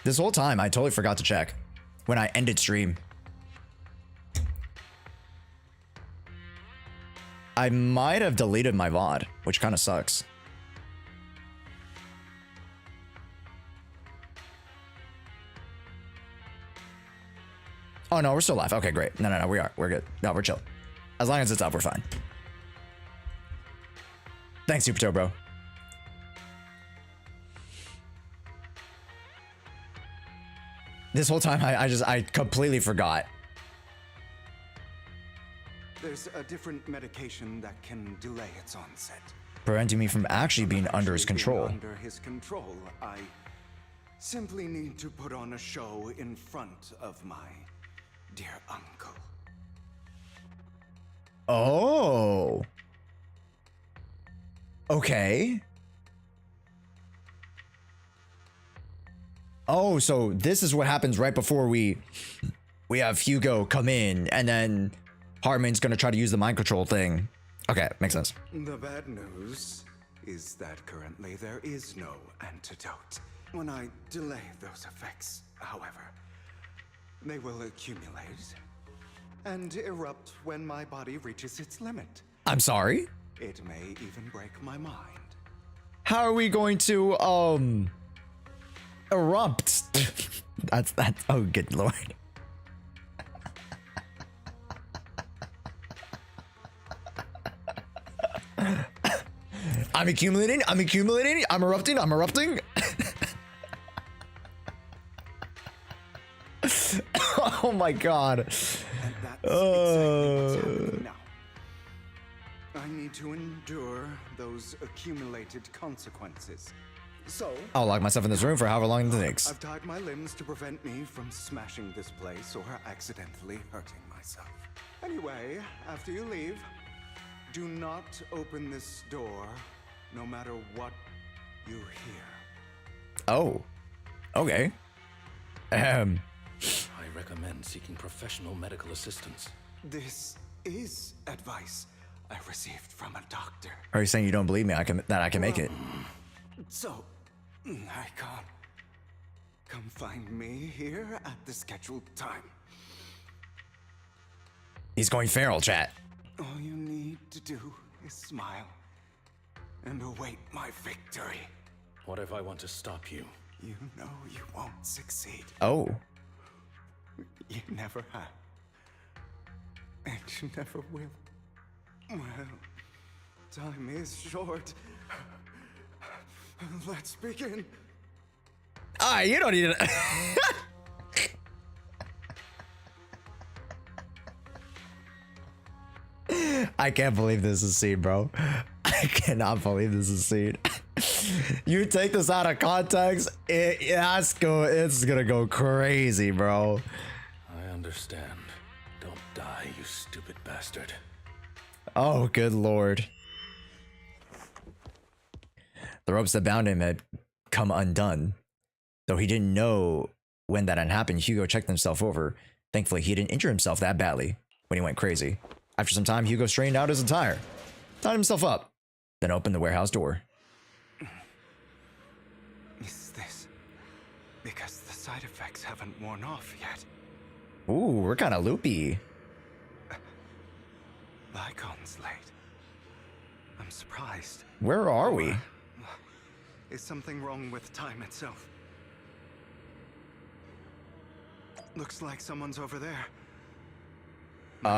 S3: This whole time, I totally forgot to check when I ended stream. I might have deleted my VOD, which kind of sucks. Oh, no, we're still live. Okay, great. No, we are. We're good. No, we're chill. As long as it's up, we're fine. Thanks, Superto, bro. This whole time, I completely forgot.
S11: There's a different medication that can delay its onset.
S3: Preventing me from actually being under his control.
S11: Under his control, I simply need to put on a show in front of my dear uncle.
S3: Oh. Okay. Oh, so this is what happens right before we have Hugo come in, and then Hartman's gonna try to use the mind control thing. Okay, makes sense.
S11: The bad news is that currently there is no antidote. When I delay those effects, however, they will accumulate and erupt when my body reaches its limit.
S3: I'm sorry?
S11: It may even break my mind.
S3: How are we going to, erupt? that's, oh, good lord. I'm accumulating, I'm erupting, Oh my god.
S11: And that's exactly what's happening now. I need to endure those accumulated consequences. So
S3: I'll lock myself in this room for however long it takes.
S11: I've tied my limbs to prevent me from smashing this place or accidentally hurting myself. Anyway, after you leave, do not open this door, no matter what you hear.
S3: Oh, okay.
S14: I recommend seeking professional medical assistance.
S11: This is advice I received from a doctor.
S3: Are you saying you don't believe me? That I can make it?
S11: So, I can't. Come find me here at the scheduled time.
S3: He's going feral, chat.
S11: All you need to do is smile and await my victory.
S14: What if I want to stop you?
S11: You know you won't succeed.
S3: Oh.
S11: You never have. And you never will. Well, time is short. Let's begin.
S3: Ah, you don't need to. I can't believe this is a scene, bro. I cannot believe this is a scene. You take this out of context, it's gonna go crazy, bro.
S14: I understand. Don't die, you stupid bastard.
S3: Oh, good lord. The ropes that bound him had come undone. Though he didn't know when that had happened, Hugo checked himself over. Thankfully, he didn't injure himself that badly when he went crazy. After some time, Hugo straightened out his attire, tied himself up, then opened the warehouse door.
S11: Is this because the side effects haven't worn off yet?
S3: Ooh, we're kind of loopy.
S11: Lycon's late. I'm surprised.
S3: Where are we?
S11: Is something wrong with time itself? Looks like someone's over there.
S3: I'm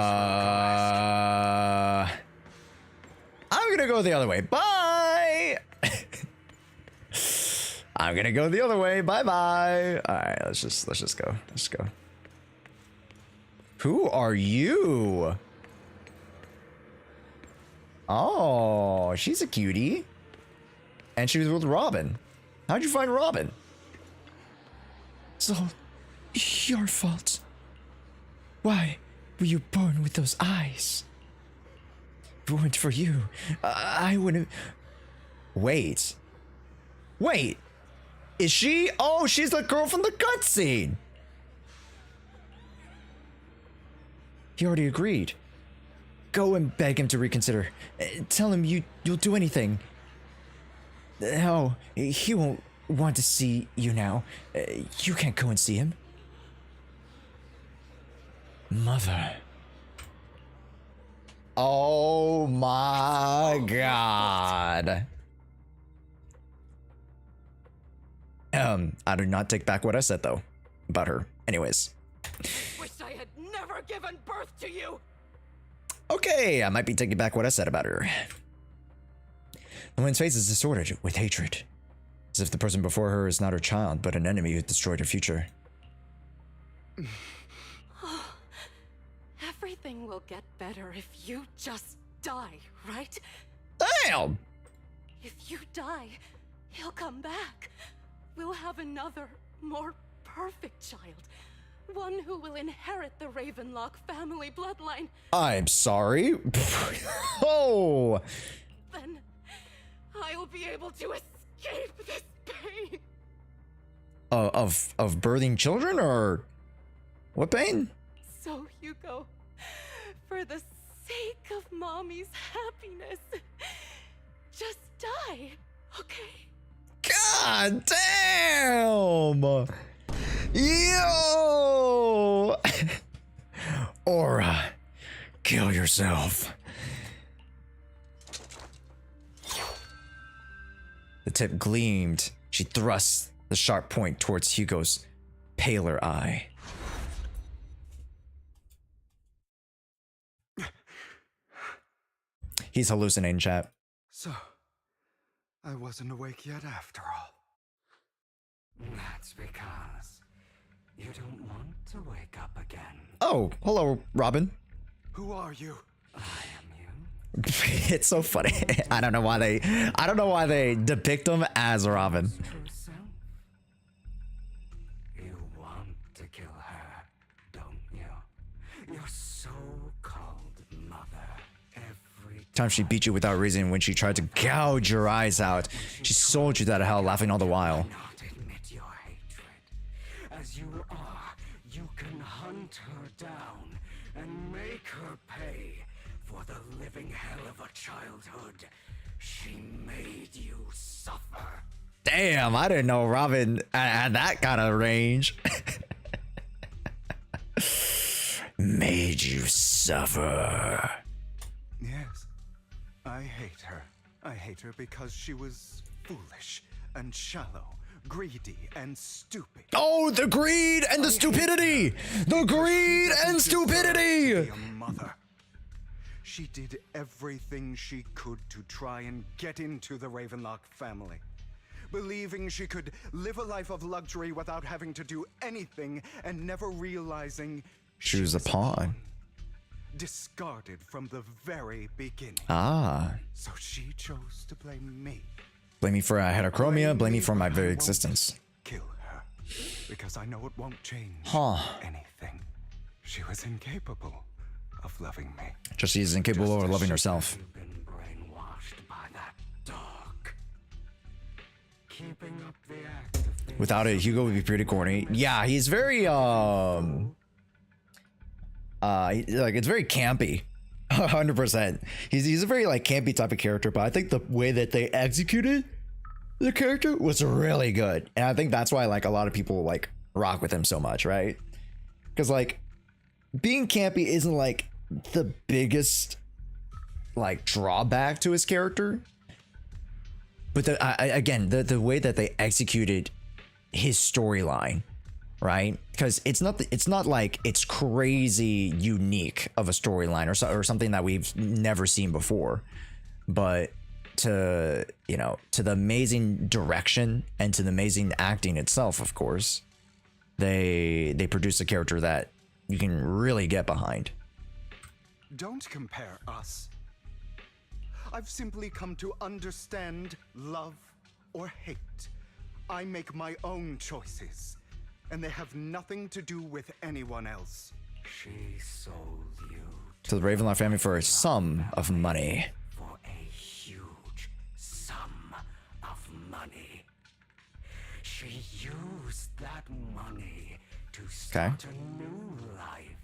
S3: gonna go the other way. Bye. I'm gonna go the other way. Bye bye. All right, let's just go. Let's go. Who are you? Oh, she's a cutie. And she was with Robin. How'd you find Robin?
S6: It's all your fault. Why were you born with those eyes? If it weren't for you, I wouldn't.
S3: Wait. Wait. Is she? Oh, she's the girl from the cutscene.
S6: He already agreed. Go and beg him to reconsider. Tell him you'll do anything. Oh, he won't want to see you now. You can't go and see him. Mother.
S3: Oh my god. I do not take back what I said though about her. Anyways.
S22: Wish I had never given birth to you.
S3: Okay, I might be taking back what I said about her. The woman's face is distorted with hatred, as if the person before her is not her child, but an enemy who destroyed her future.
S22: Everything will get better if you just die, right?
S3: Damn!
S22: If you die, he'll come back. We'll have another, more perfect child. One who will inherit the Ravenlock family bloodline.
S3: I'm sorry. Oh!
S22: Then I'll be able to escape this pain.
S3: Of birthing children, or what pain?
S22: So, Hugo, for the sake of Mommy's happiness, just die, okay?
S3: God damn! Yo! Aura, kill yourself. The tip gleamed. She thrust the sharp point towards Hugo's paler eye. He's hallucinating, chat.
S11: So, I wasn't awake yet after all.
S23: That's because you don't want to wake up again.
S3: Oh, hello, Robin.
S11: Who are you?
S23: I am you.
S3: It's so funny. I don't know why they depict him as Robin.
S23: You want to kill her, don't you? Your so-called mother. Every
S3: Time she beat you without reason when she tried to gouge your eyes out. She sold you that hell, laughing all the while.
S23: not admit your hatred. As you are, you can hunt her down and make her pay for the living hell of a childhood she made you suffer.
S3: Damn, I didn't know Robin had that kind of range. made you suffer.
S11: Yes, I hate her. I hate her because she was foolish and shallow, greedy and stupid.
S3: Oh, the greed and the stupidity! The greed and stupidity!
S11: A mother. She did everything she could to try and get into the Ravenlock family, believing she could live a life of luxury without having to do anything and never realizing
S3: She was a pawn.
S11: discarded from the very beginning.
S3: Ah.
S11: So she chose to blame me.
S3: Blame me for heterochromia, blame me for my very existence.
S11: Kill her. Because I know it won't change anything. She was incapable of loving me.
S3: Just she's incapable of loving herself.
S23: Brainwashed by that dog. Keeping up the act of
S3: Without it, Hugo would be pretty corny. Yeah, he's very like it's very campy. 100%. He's a very like campy type of character, but I think the way that they executed the character was really good. And I think that's why like a lot of people like rock with him so much, right? Because like being campy isn't like the biggest like drawback to his character. But the way that they executed his storyline, right? Because it's not like it's crazy unique of a storyline or something that we've never seen before, but to the amazing direction and to the amazing acting itself, of course, they produce a character that you can really get behind.
S11: Don't compare us. I've simply come to understand love or hate. I make my own choices, and they have nothing to do with anyone else.
S23: She sold you
S3: To the Ravenlock family for a sum of money.
S23: for a huge sum of money. She used that money to start a new life.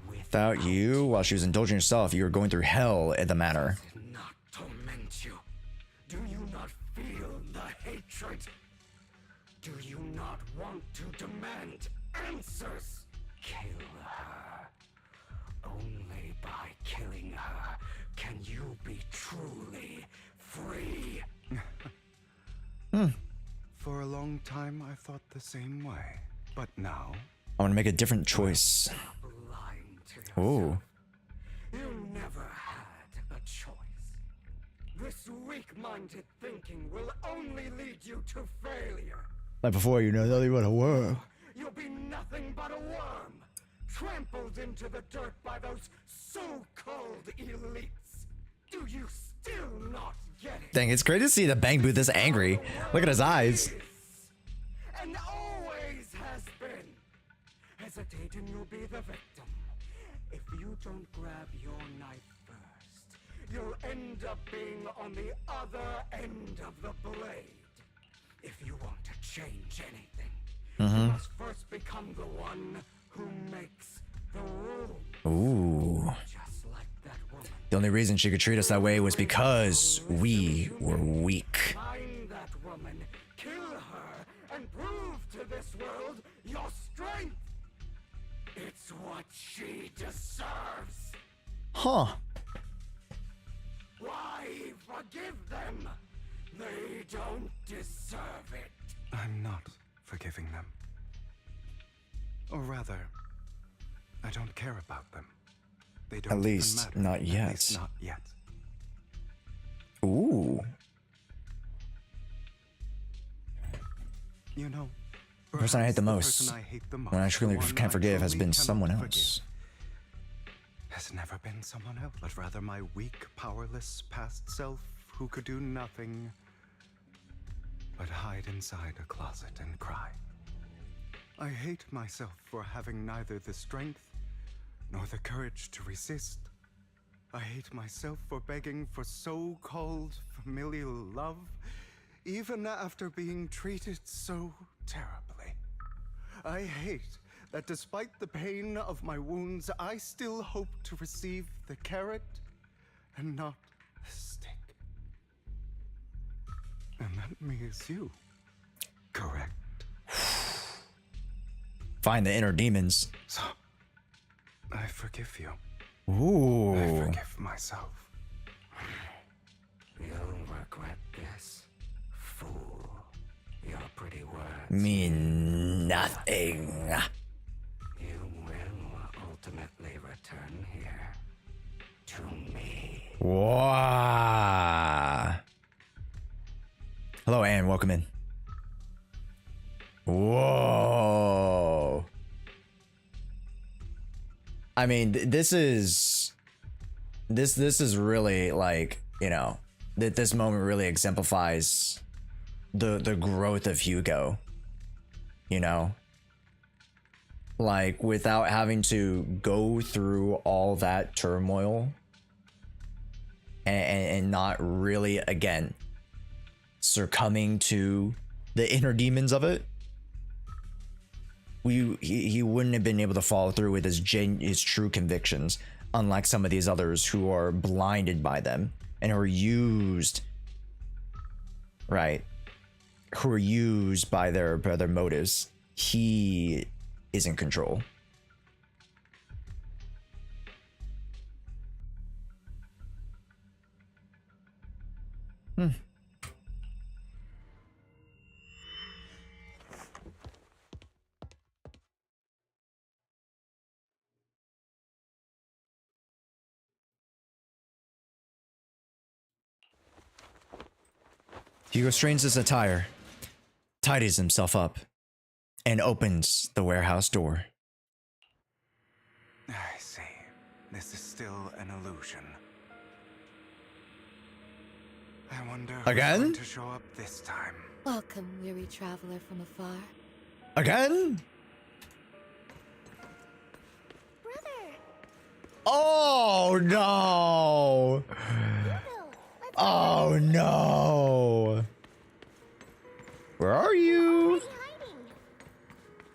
S3: Without you, while she was indulging herself, you were going through hell at the manor.
S23: Not torment you. Do you not feel the hatred? Do you not want to demand answers? Kill her. Only by killing her can you be truly free.
S11: For a long time, I thought the same way. But now,
S3: I want to make a different choice. Oh.
S23: You never had a choice. This weak-minded thinking will only lead you to failure.
S3: Like before, you know nothing but a worm.
S23: You'll be nothing but a worm, trampled into the dirt by those so-called elites. Do you still not get it?
S3: Dang, it's great to see the Bang Boo this angry. Look at his eyes.
S23: And always has been. Hesitate and you'll be the victim. If you don't grab your knife first, you'll end up being on the other end of the blade. If you want to change anything, you must first become the one who makes the rules.
S3: Ooh.
S23: Just like that woman.
S3: The only reason she could treat us that way was because we were weak.
S23: Find that woman, kill her, and prove to this world your strength. It's what she deserves.
S3: Huh.
S23: Why forgive them? They don't deserve it.
S11: I'm not forgiving them. Or rather, I don't care about them. They don't
S3: At
S11: even
S3: least
S11: matter.
S3: not
S11: At
S3: yet.
S11: least not yet.
S3: Ooh.
S11: You know,
S3: The person I hate the
S11: perhaps
S3: most,
S11: person I hate the most,
S3: when I truly
S11: the one
S3: can't forgive, has
S11: truly
S3: been
S11: cannot
S3: someone
S11: forgive,
S3: else.
S11: has never been someone else, but rather my weak, powerless past self who could do nothing but hide inside a closet and cry. I hate myself for having neither the strength nor the courage to resist. I hate myself for begging for so-called familial love, even after being treated so terribly. I hate that despite the pain of my wounds, I still hope to receive the carrot and not the stick. And that means you. Correct.
S3: Find the inner demons.
S11: So, I forgive you.
S3: Ooh.
S11: I forgive myself.
S23: You'll regret this, fool. Your pretty words
S3: Mean nothing.
S23: You will ultimately return here to me.
S3: Wow. Hello, Anne. Welcome in. Whoa. I mean, this is really like, you know, that this moment really exemplifies the growth of Hugo. You know, like without having to go through all that turmoil and not really again succumbing to the inner demons of it. He wouldn't have been able to follow through with his true convictions, unlike some of these others who are blinded by them and who are used, right? Who are used by their motives. He is in control. Hugo strains his attire, tidies himself up, and opens the warehouse door.
S11: I see. This is still an illusion. I wonder who's
S3: Again?
S11: going to show up this time.
S22: Welcome, weary traveler from afar.
S3: Again? Oh no! Oh no! Where are you?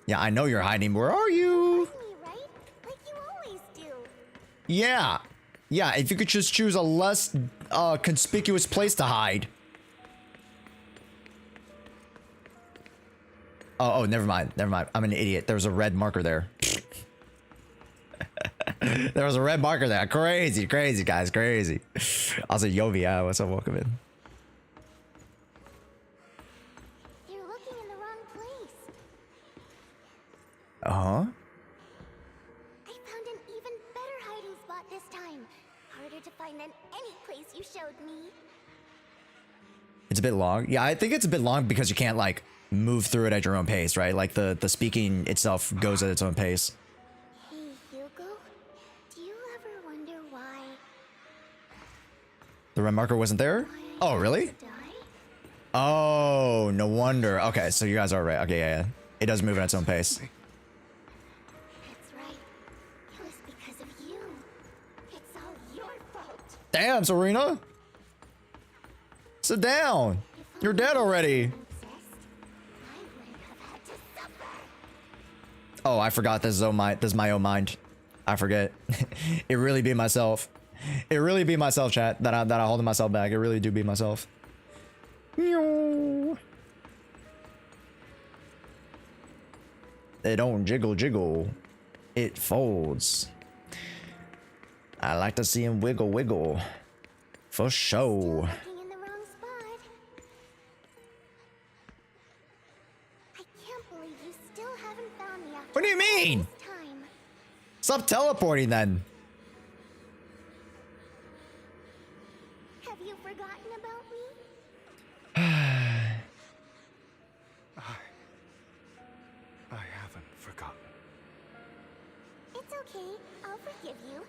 S3: Yeah, I know you're hiding. Where are you? Yeah. Yeah, if you could just choose a less conspicuous place to hide. Oh, never mind. Never mind. I'm an idiot. There was a red marker there. There was a red marker there. Crazy, crazy, guys. Crazy. Also, Yovi, what's up? Welcome in.
S4: You're looking in the wrong place.
S3: Uh-huh.
S4: I found an even better hiding spot this time. Harder to find than any place you showed me.
S3: It's a bit long. Yeah, I think it's a bit long because you can't, like, move through it at your own pace, right? Like, the speaking itself goes at its own pace.
S4: Hey, Hugo. Do you ever wonder why
S3: The red marker wasn't there? Oh, really? Oh, no wonder. Okay, so you guys are right. Okay, yeah. It does move at its own pace.
S4: That's right. It was because of you. It's all your fault.
S3: Damn, Serena. Sit down. You're dead already. Oh, I forgot this is my own mind. I forget. It really be myself. It really be myself, chat. That I holding myself back. It really do be myself. It don't jiggle. It folds. I like to see him wiggle. For sure. What do you mean? Stop teleporting then.
S4: Have you forgotten about me?
S11: I haven't forgotten.
S4: It's okay. I'll forgive you.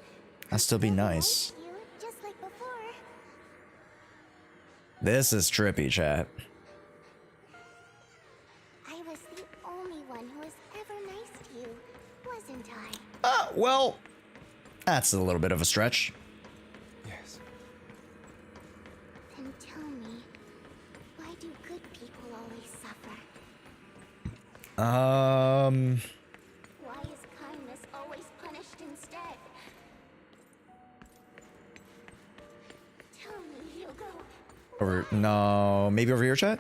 S3: I'll still be nice.
S4: You, just like before.
S3: This is trippy, chat.
S4: I was the only one who was ever nice to you, wasn't I?
S3: Well, that's a little bit of a stretch.
S11: Yes.
S4: Then tell me, why do good people always suffer? Why is kindness always punished instead? Tell me, Hugo.
S3: No, maybe over here, chat?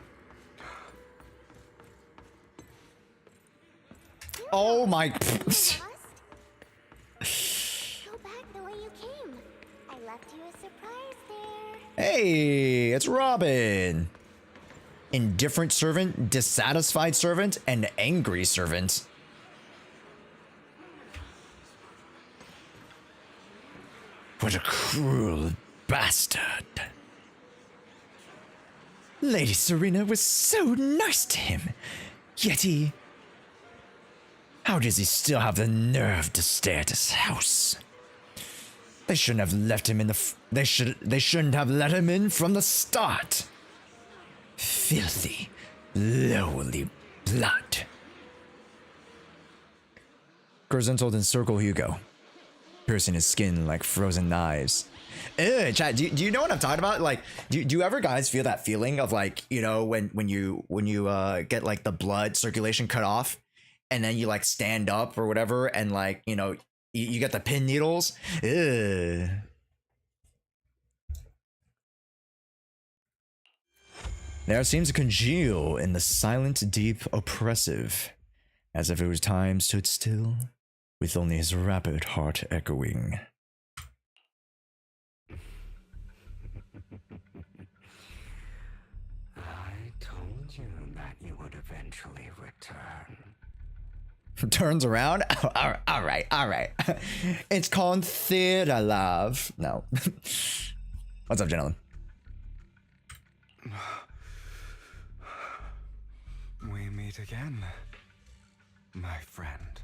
S3: Oh my.
S4: back the way you came. I left you a surprise there.
S3: Hey, it's Robin. Indifferent servant, dissatisfied servant, and angry servant. What a cruel bastard. Lady Serena was so nice to him, yet he... How does he still have the nerve to stay at his house? They shouldn't have left him in the... They shouldn't have let him in from the start. Filthy, lowly blood. Gorzentold encircle Hugo, piercing his skin like frozen knives. Ew, chat, do you know what I'm talking about? Like, do you ever guys feel that feeling of like, you know, when you get like the blood circulation cut off, and then you like stand up or whatever, and like, you know, you get the pin needles? Ew. There seems to congeal in the silent, deep, oppressive, as if it was time stood still, with only his rapid heart echoing.
S23: I told you that you would eventually return.
S3: Turns around? All right. It's called theater love. No. What's up, gentlemen?
S11: We meet again, my friend.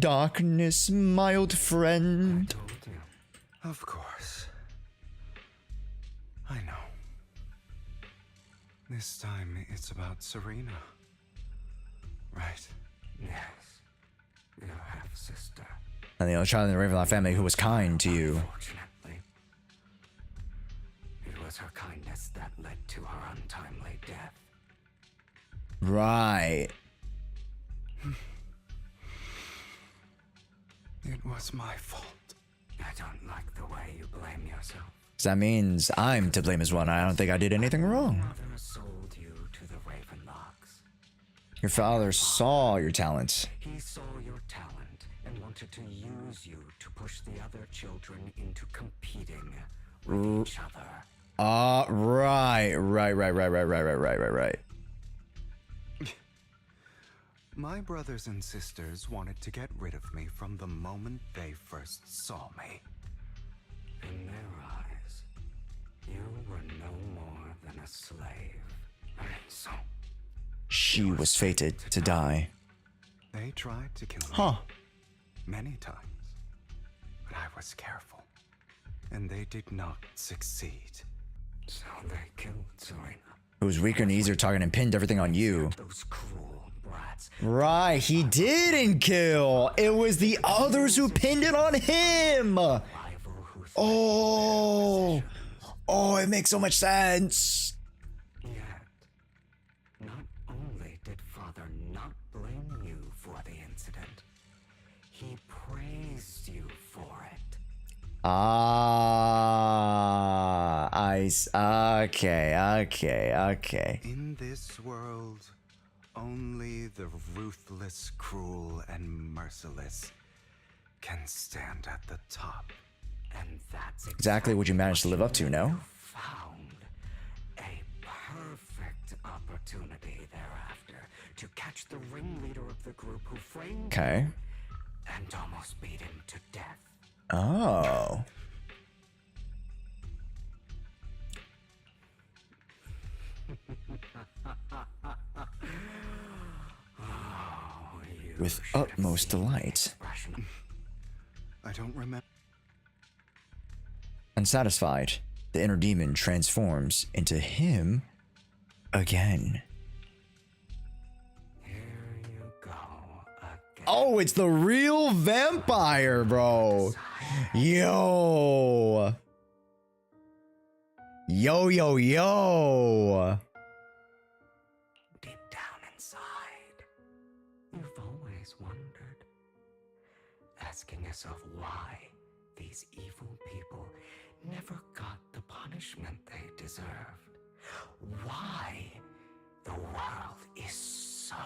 S3: Darkness, my old friend.
S11: I told you. Of course. I know. This time it's about Serena. Right?
S23: Yes. Your half-sister.
S3: And the only child in the Ravenloft family who was kind to you.
S23: Unfortunately, it was her kindness that led to her untimely death.
S3: Right.
S11: It was my fault.
S23: I don't like the way you blame yourself.
S3: So that means I'm to blame as well, and I don't think I did anything wrong.
S23: Your mother sold you to the Ravenlocks.
S3: Your father saw your talents.
S23: He saw your talent and wanted to use you to push the other children into competing with each other.
S3: Right.
S11: My brothers and sisters wanted to get rid of me from the moment they first saw me.
S23: In their eyes, you were no more than a slave. And so,
S3: She was fated to die.
S11: They tried to kill me.
S3: Huh.
S11: Many times. But I was careful. And they did not succeed.
S23: So they killed Serena.
S3: Who was weaker and easier target and pinned everything on you.
S23: Those cruel brats.
S3: Right, he didn't kill. It was the others who pinned it on him. Oh, it makes so much sense.
S23: Yet, not only did Father not blame you for the incident, he praised you for it.
S3: Okay.
S11: In this world, only the ruthless, cruel, and merciless can stand at the top.
S23: And that's
S3: Exactly what you managed to live up to, no?
S23: Found a perfect opportunity thereafter to catch the ringleader of the group who framed
S3: Okay.
S23: him and almost beat him to death.
S3: Oh. With utmost delight.
S11: I don't remember.
S3: Unsatisfied, the inner demon transforms into him again. Oh, it's the real vampire, bro. Yo.
S23: Deep down inside, you've always wondered, asking yourself why these evil people never got the punishment they deserved. Why the world is so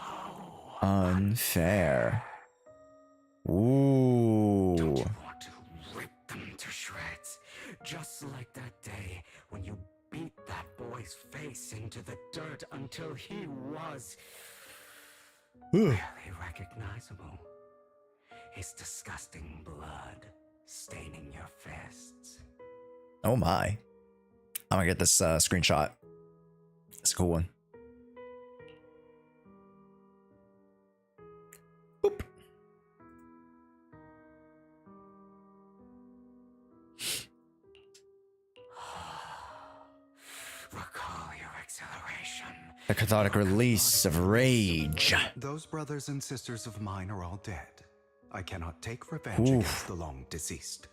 S3: Unfair. Ooh.
S23: Don't you want to rip face into the dirt until he was
S3: Ooh.
S23: barely recognizable. His disgusting blood staining your fists.
S3: Oh my. I'm gonna get this screenshot. It's a cool one. Boop.
S23: Recall your exhilaration.
S3: The cathartic release of rage.
S11: Those brothers and sisters of mine are all dead. I cannot take revenge
S3: Oof.
S11: against the long deceased.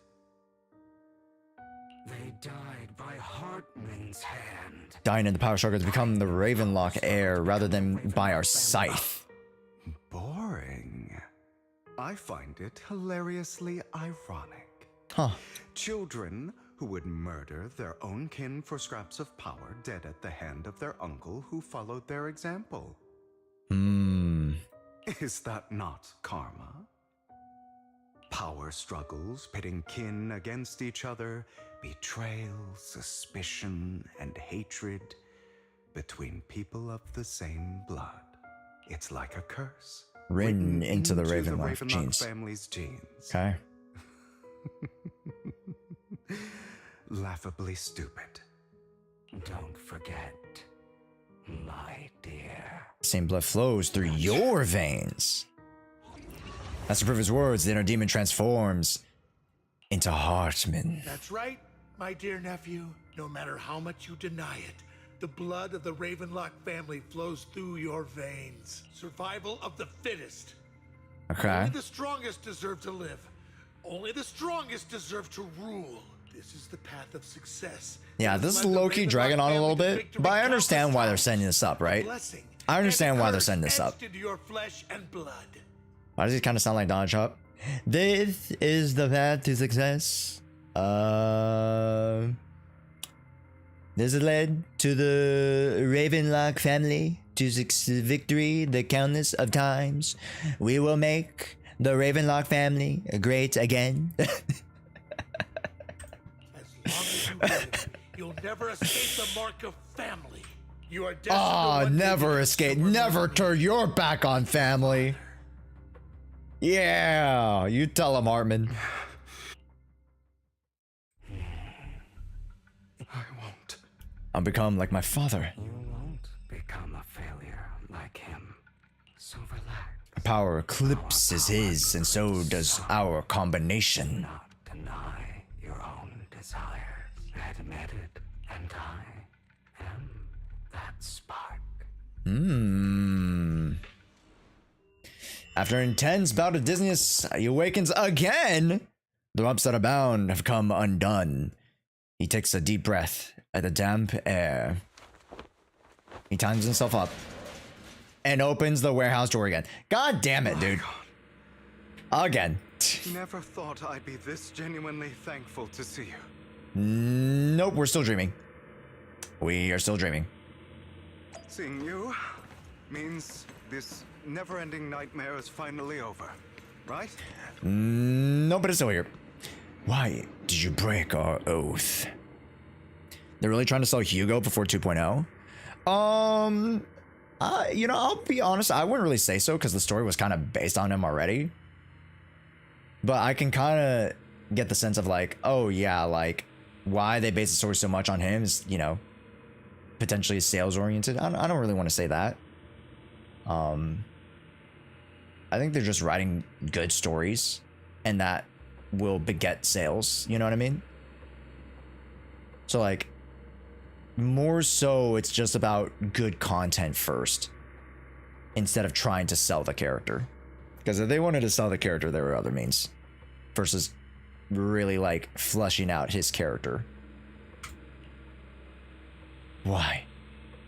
S23: They died by Hartman's hand.
S3: Dying in the power struggle to become the Ravenlock heir rather than by our scythe.
S11: Boring. I find it hilariously ironic.
S3: Huh.
S11: Children who would murder their own kin for scraps of power dead at the hand of their uncle who followed their example. Is that not karma? Power struggles pitting kin against each other, betrayal, suspicion, and hatred between people of the same blood. It's like a curse.
S3: Written into the Ravenlock genes.
S11: Family's genes.
S3: Okay.
S11: Laughably stupid.
S23: Don't forget, my dear.
S3: Same blood flows through your veins. That's to prove his words. The inner demon transforms into Hartman.
S21: That's right, my dear nephew. No matter how much you deny it, the blood of the Ravenlock family flows through your veins. Survival of the fittest.
S3: Okay.
S21: Only the strongest deserve to live. Only the strongest deserve to rule. This is the path of success.
S3: Yeah, this is low-key dragging on a little bit, but I understand why they're setting this up, right? I understand why they're setting this up.
S21: Into your flesh and blood.
S3: Why does he kind of sound like Donald Trump? This is the path to success. This has led to the Ravenlock family to victory the countless of times. We will make the Ravenlock family great again.
S21: As long as you live, you'll never escape the mark of family. You are destined to
S3: never escape. Never turn your back on family. Yeah, you tell him, Hartman.
S11: I won't.
S3: I'll become like my father.
S23: You won't become a failure like him. So relax.
S3: Our power eclipses his, and so does our combination.
S23: Not deny your own desires. Admit it, and I am that spark.
S3: After an intense bout of dizziness, he awakens again. The ropes that are bound have come undone. He takes a deep breath at the damp air. He times himself up and opens the warehouse door again. God damn it, dude. Again.
S11: Never thought I'd be this genuinely thankful to see you.
S3: Nope, we're still dreaming. We are still dreaming.
S11: Seeing you means this never-ending nightmare is finally over, right?
S3: No, but it's still here. Why did you break our oath? They're really trying to sell HUGO before 2.0? You know, I'll be honest, I wouldn't really say so because the story was kind of based on him already. But I can kind of get the sense of like, oh yeah, like why they base the story so much on him is, you know, potentially sales oriented. I don't really want to say that. I think they're just writing good stories and that will beget sales. You know what I mean? So like more so it's just about good content first instead of trying to sell the character. Because if they wanted to sell the character, there were other means versus really like fleshing out his character. Why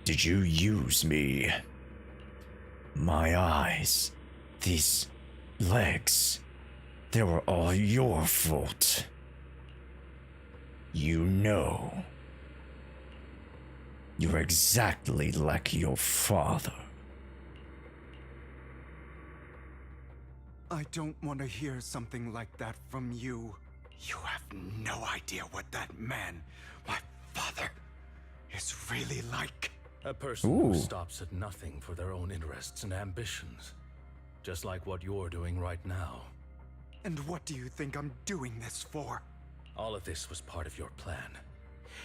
S3: did you use me? My eyes, these legs, they were all your fault. You know. You're exactly like your father.
S11: I don't want to hear something like that from you. You have no idea what that man, my father, is really like.
S14: A person who stops at nothing for their own interests and ambitions. Just like what you're doing right now.
S11: And what do you think I'm doing this for?
S14: All of this was part of your plan.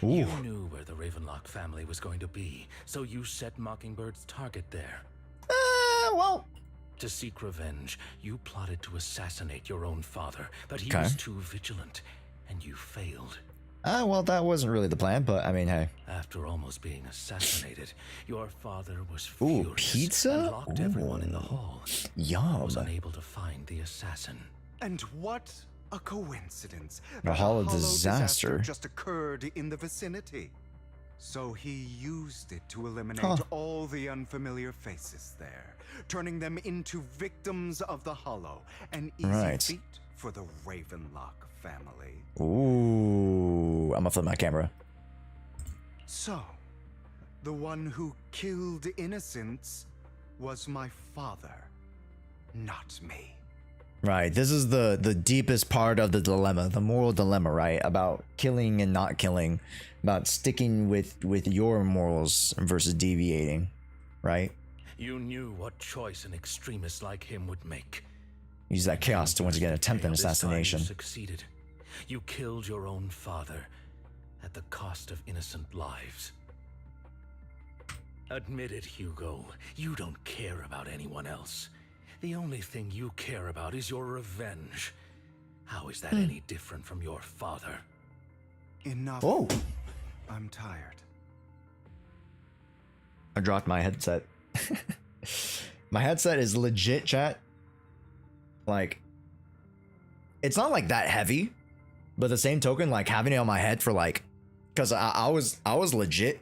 S3: Ooh.
S14: You knew where the Ravenlock family was going to be, so you set Mockingbird's target there.
S3: Well...
S14: To seek revenge, you plotted to assassinate your own father, but he was too vigilant, and you failed.
S3: Well, that wasn't really the plan, but I mean, hey.
S14: After almost being assassinated, your father was furious and locked everyone in the hall.
S3: Yum.
S14: Was unable to find the assassin.
S11: And what a coincidence.
S3: A hollow disaster
S11: just occurred in the vicinity. So he used it to eliminate all the unfamiliar faces there, turning them into victims of the hollow. An easy feat for the Ravenlock family.
S3: Ooh, I'm gonna flip my camera.
S11: So, the one who killed innocents was my father, not me.
S3: Right, this is the deepest part of the dilemma, the moral dilemma, right? About killing and not killing, about sticking with your morals versus deviating, right?
S14: You knew what choice an extremist like him would make.
S3: Use that chaos to once again attempt an assassination.
S14: You succeeded. You killed your own father at the cost of innocent lives. Admit it, Hugo. You don't care about anyone else. The only thing you care about is your revenge. How is that any different from your father?
S11: Enough.
S3: Oh.
S11: I'm tired.
S3: I dropped my headset. My headset is legit, chat. Like, it's not like that heavy, but the same token, like having it on my head for like, cause I was legit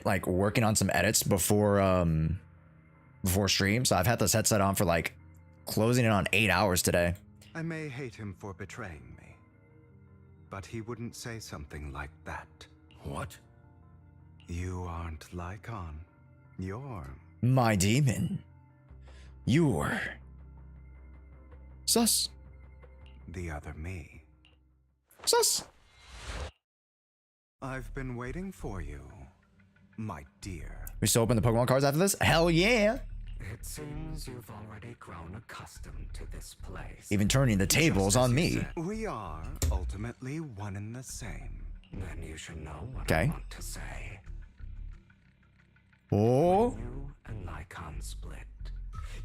S3: like working on some edits before stream. So I've had this headset on for like closing in on 8 hours today.
S11: I may hate him for betraying me, but he wouldn't say something like that.
S14: What?
S11: You aren't Lycon. You're
S3: my demon. You're sus.
S11: The other me.
S3: Sus.
S11: I've been waiting for you, my dear.
S3: We still open the Pokemon cards after this? Hell yeah!
S23: It seems you've already grown accustomed to this place.
S3: Even turning the tables on me.
S11: We are ultimately one and the same.
S23: Then you should know what I want to say.
S3: Oh.
S23: When you and Lycon split,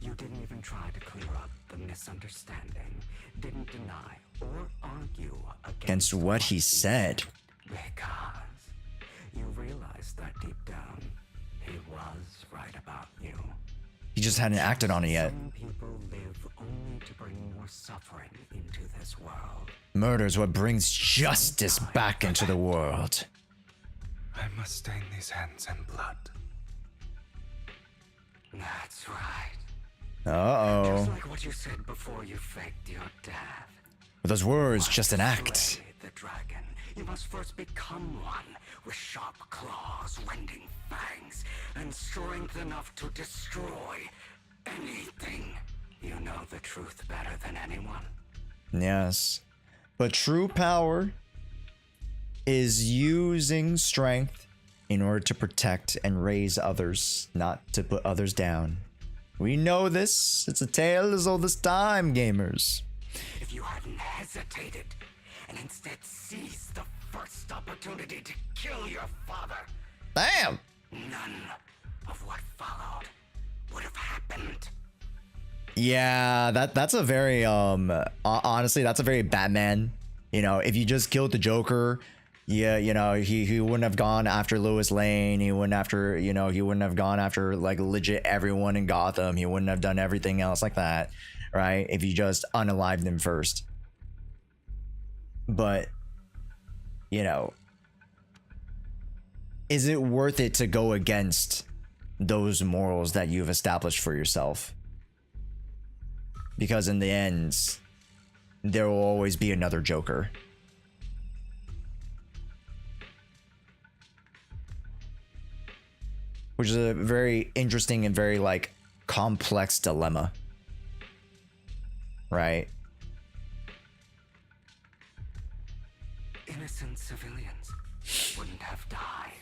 S23: you didn't even try to clear up the misunderstanding. Didn't deny or argue
S3: Against what he said.
S23: Because you realized that deep down, he was right about you.
S3: He just hadn't acted on it yet.
S23: Some people live only to bring more suffering into this world.
S3: Murder is what brings justice back into the world.
S11: I must stain these hands in blood.
S23: That's right.
S3: Uh-oh.
S23: Just like what you said before you faked your death.
S3: Were those words just an act?
S23: The dragon. You must first become one with sharp claws, rending fangs, and strength enough to destroy anything. You know the truth better than anyone.
S3: Yes. But true power is using strength in order to protect and raise others, not to put others down. We know this. It's a tale as old as time, gamers.
S23: If you hadn't hesitated and instead seized the first opportunity to kill your father,
S3: damn,
S23: none of what followed would have happened.
S3: Yeah, that's a very honestly, that's a very Batman. You know, if you just killed the Joker, yeah, you know, he wouldn't have gone after Lois Lane. He wouldn't have gone after like legit everyone in Gotham. He wouldn't have done everything else like that, right? If you just unalived him first. But, you know, is it worth it to go against those morals that you've established for yourself? Because in the end, there will always be another Joker. Which is a very interesting and very, like, complex dilemma. Right?
S23: Innocent civilians wouldn't have died.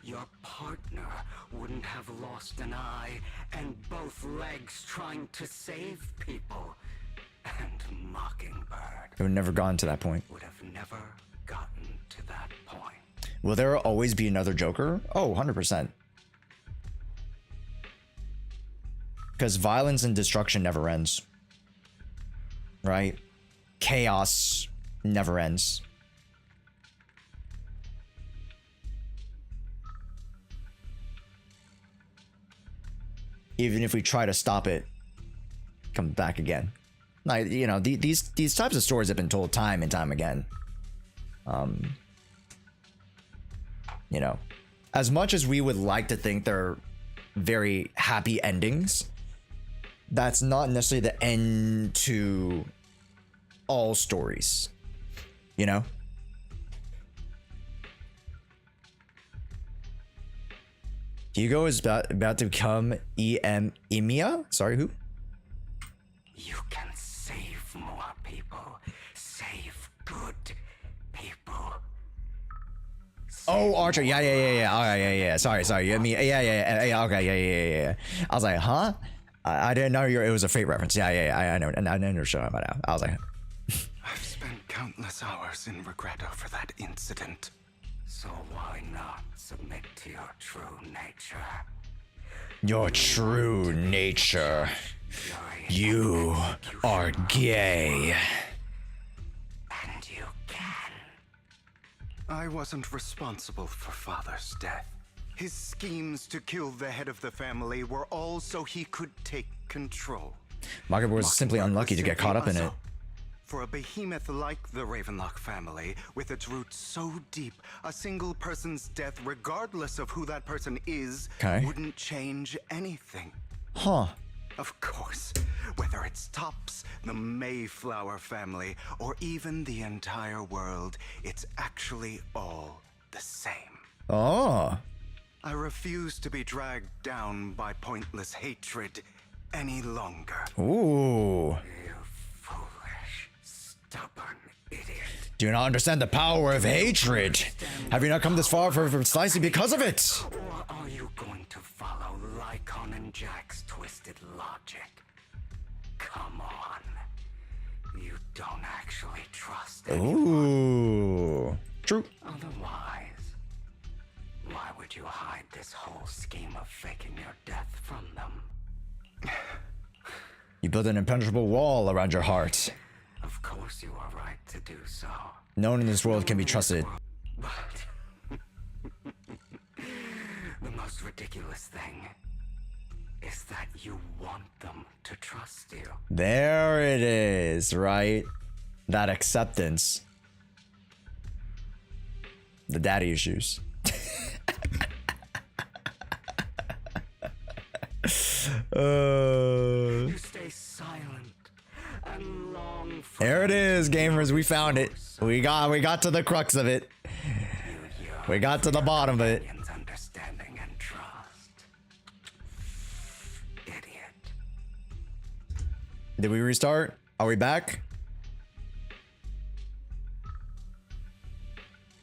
S23: Your partner wouldn't have lost an eye and both legs trying to save people. And Mockingbird
S3: It would never gotten to that point.
S23: would have never gotten to that point.
S3: Will there always be another Joker? Oh, 100%. Because violence and destruction never ends. Right? Chaos never ends. Even if we try to stop it, come back again. Like, you know, these types of stories have been told time and time again. You know, as much as we would like to think they're very happy endings, that's not necessarily the end to all stories. You know? Hugo is about to become EMIA? Sorry, who?
S23: You can save more people. Save good people.
S3: Oh, Archer. Yeah. All right, yeah. Sorry. I mean, yeah. Okay, yeah. I was like, huh? I didn't know it was a Fate reference. Yeah. I know. And I know showing about now. I was like,
S11: I've spent countless hours in regret over that incident.
S23: So why not submit to your true nature?
S3: your true nature. You are gay.
S23: And you can.
S11: I wasn't responsible for Father's death. His schemes to kill the head of the family were all so he could take control.
S3: Mockingbird was simply unlucky to get caught up in it.
S11: For a behemoth like the Ravenlock family, with its roots so deep, a single person's death, regardless of who that person is, wouldn't change anything.
S3: Huh.
S11: Of course, whether it's Tops, the Mayflower family, or even the entire world, it's actually all the same.
S3: Oh.
S11: I refuse to be dragged down by pointless hatred any longer.
S3: Ooh.
S23: Stubborn idiot.
S3: Do you not understand the power of hatred? Have you not come this far for precisely because of it?
S23: Or are you going to follow Lycon and Jack's twisted logic? Come on. You don't actually trust anyone.
S3: Ooh. True.
S23: Otherwise, why would you hide this whole scheme of faking your death from them?
S3: You built an impenetrable wall around your heart.
S23: Of course you are right to do so.
S3: No one in this world can be trusted.
S23: But the most ridiculous thing is that you want them to trust you.
S3: There it is, right? That acceptance. The daddy issues.
S23: You stay silent and long for
S3: There it is, gamers. We found it. We got to the crux of it. We got to the bottom of it.
S23: understanding and trust. Idiot.
S3: Did we restart? Are we back?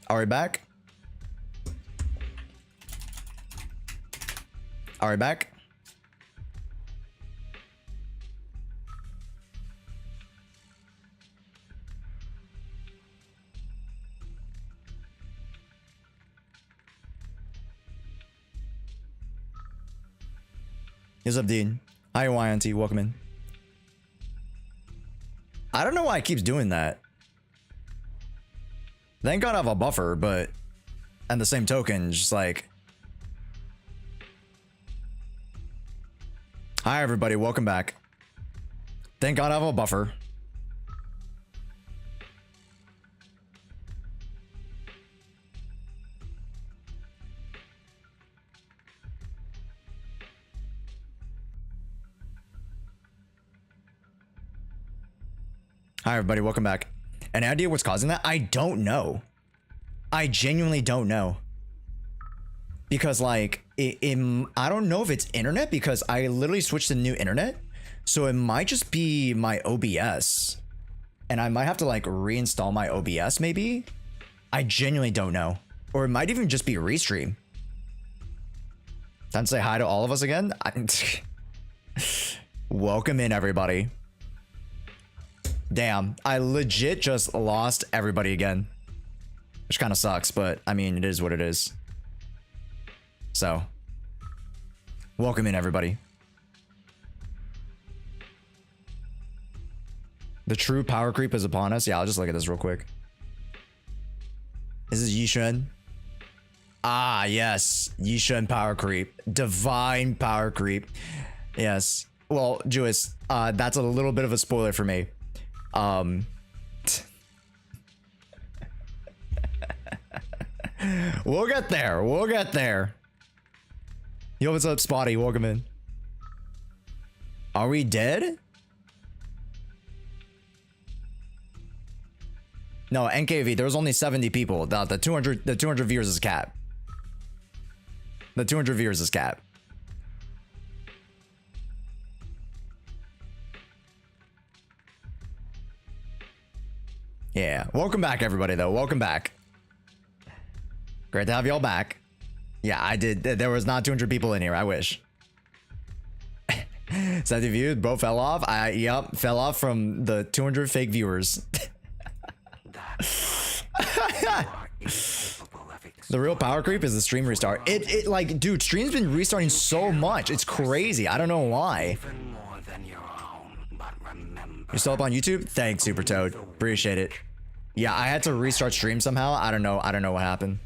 S3: Are we back? Are we back? What's up, Dean? Hi, YNT. Welcome in. I don't know why it keeps doing that. Thank God I have a buffer, but and the same token, just like. Hi, everybody. Welcome back. Thank God I have a buffer. Hi, everybody. Welcome back. Any idea what's causing that? I don't know. I genuinely don't know. Because, like, I don't know if it's internet, because I literally switched to new internet. So it might just be my OBS. And I might have to, like, reinstall my OBS, maybe? I genuinely don't know. Or it might even just be a restream. Time to say hi to all of us again. Welcome in, everybody. Damn, I legit just lost everybody again. Which kind of sucks, but I mean, it is what it is. So, welcome in, everybody. The true power creep is upon us. Yeah, I'll just look at this real quick. This is Yishen. Ah, yes. Yishen power creep. Divine power creep. Yes. Well, Jewis, that's a little bit of a spoiler for me. We'll get there. We'll get there. Yo, what's up, Spotty? Welcome in. Are we dead? No, NKV, there was only 70 people. The 200 viewers is cap. The 200 viewers is cap. Yeah. Welcome back, everybody, though. Welcome back. Great to have y'all back. Yeah, I did. There was not 200 people in here. I wish. 70 views, bro fell off. Yep, fell off from the 200 fake viewers. The real power creep is the stream restart. It like, dude, stream's been restarting so much. It's crazy. I don't know why. You're still up on YouTube? Thanks, Super Toad. Appreciate it. Yeah, I had to restart stream somehow. I don't know what happened.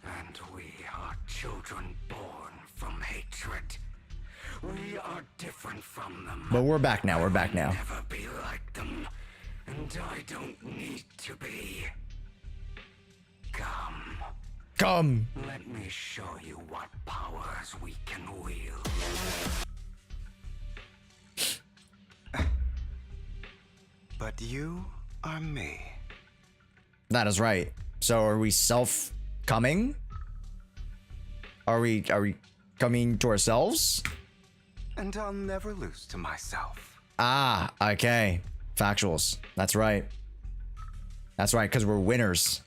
S23: And we are children born from hatred. We are different from them.
S3: But we're back now. We're back now.
S23: Never be like them. And I don't need to be. Come.
S3: Come.
S23: Let me show you what powers we can wield.
S11: But you are me.
S3: That is right. So are we self-coming? Are we coming to ourselves?
S11: And I'll never lose to myself.
S3: Ah, okay. Factuals. That's right. That's right, because we're winners.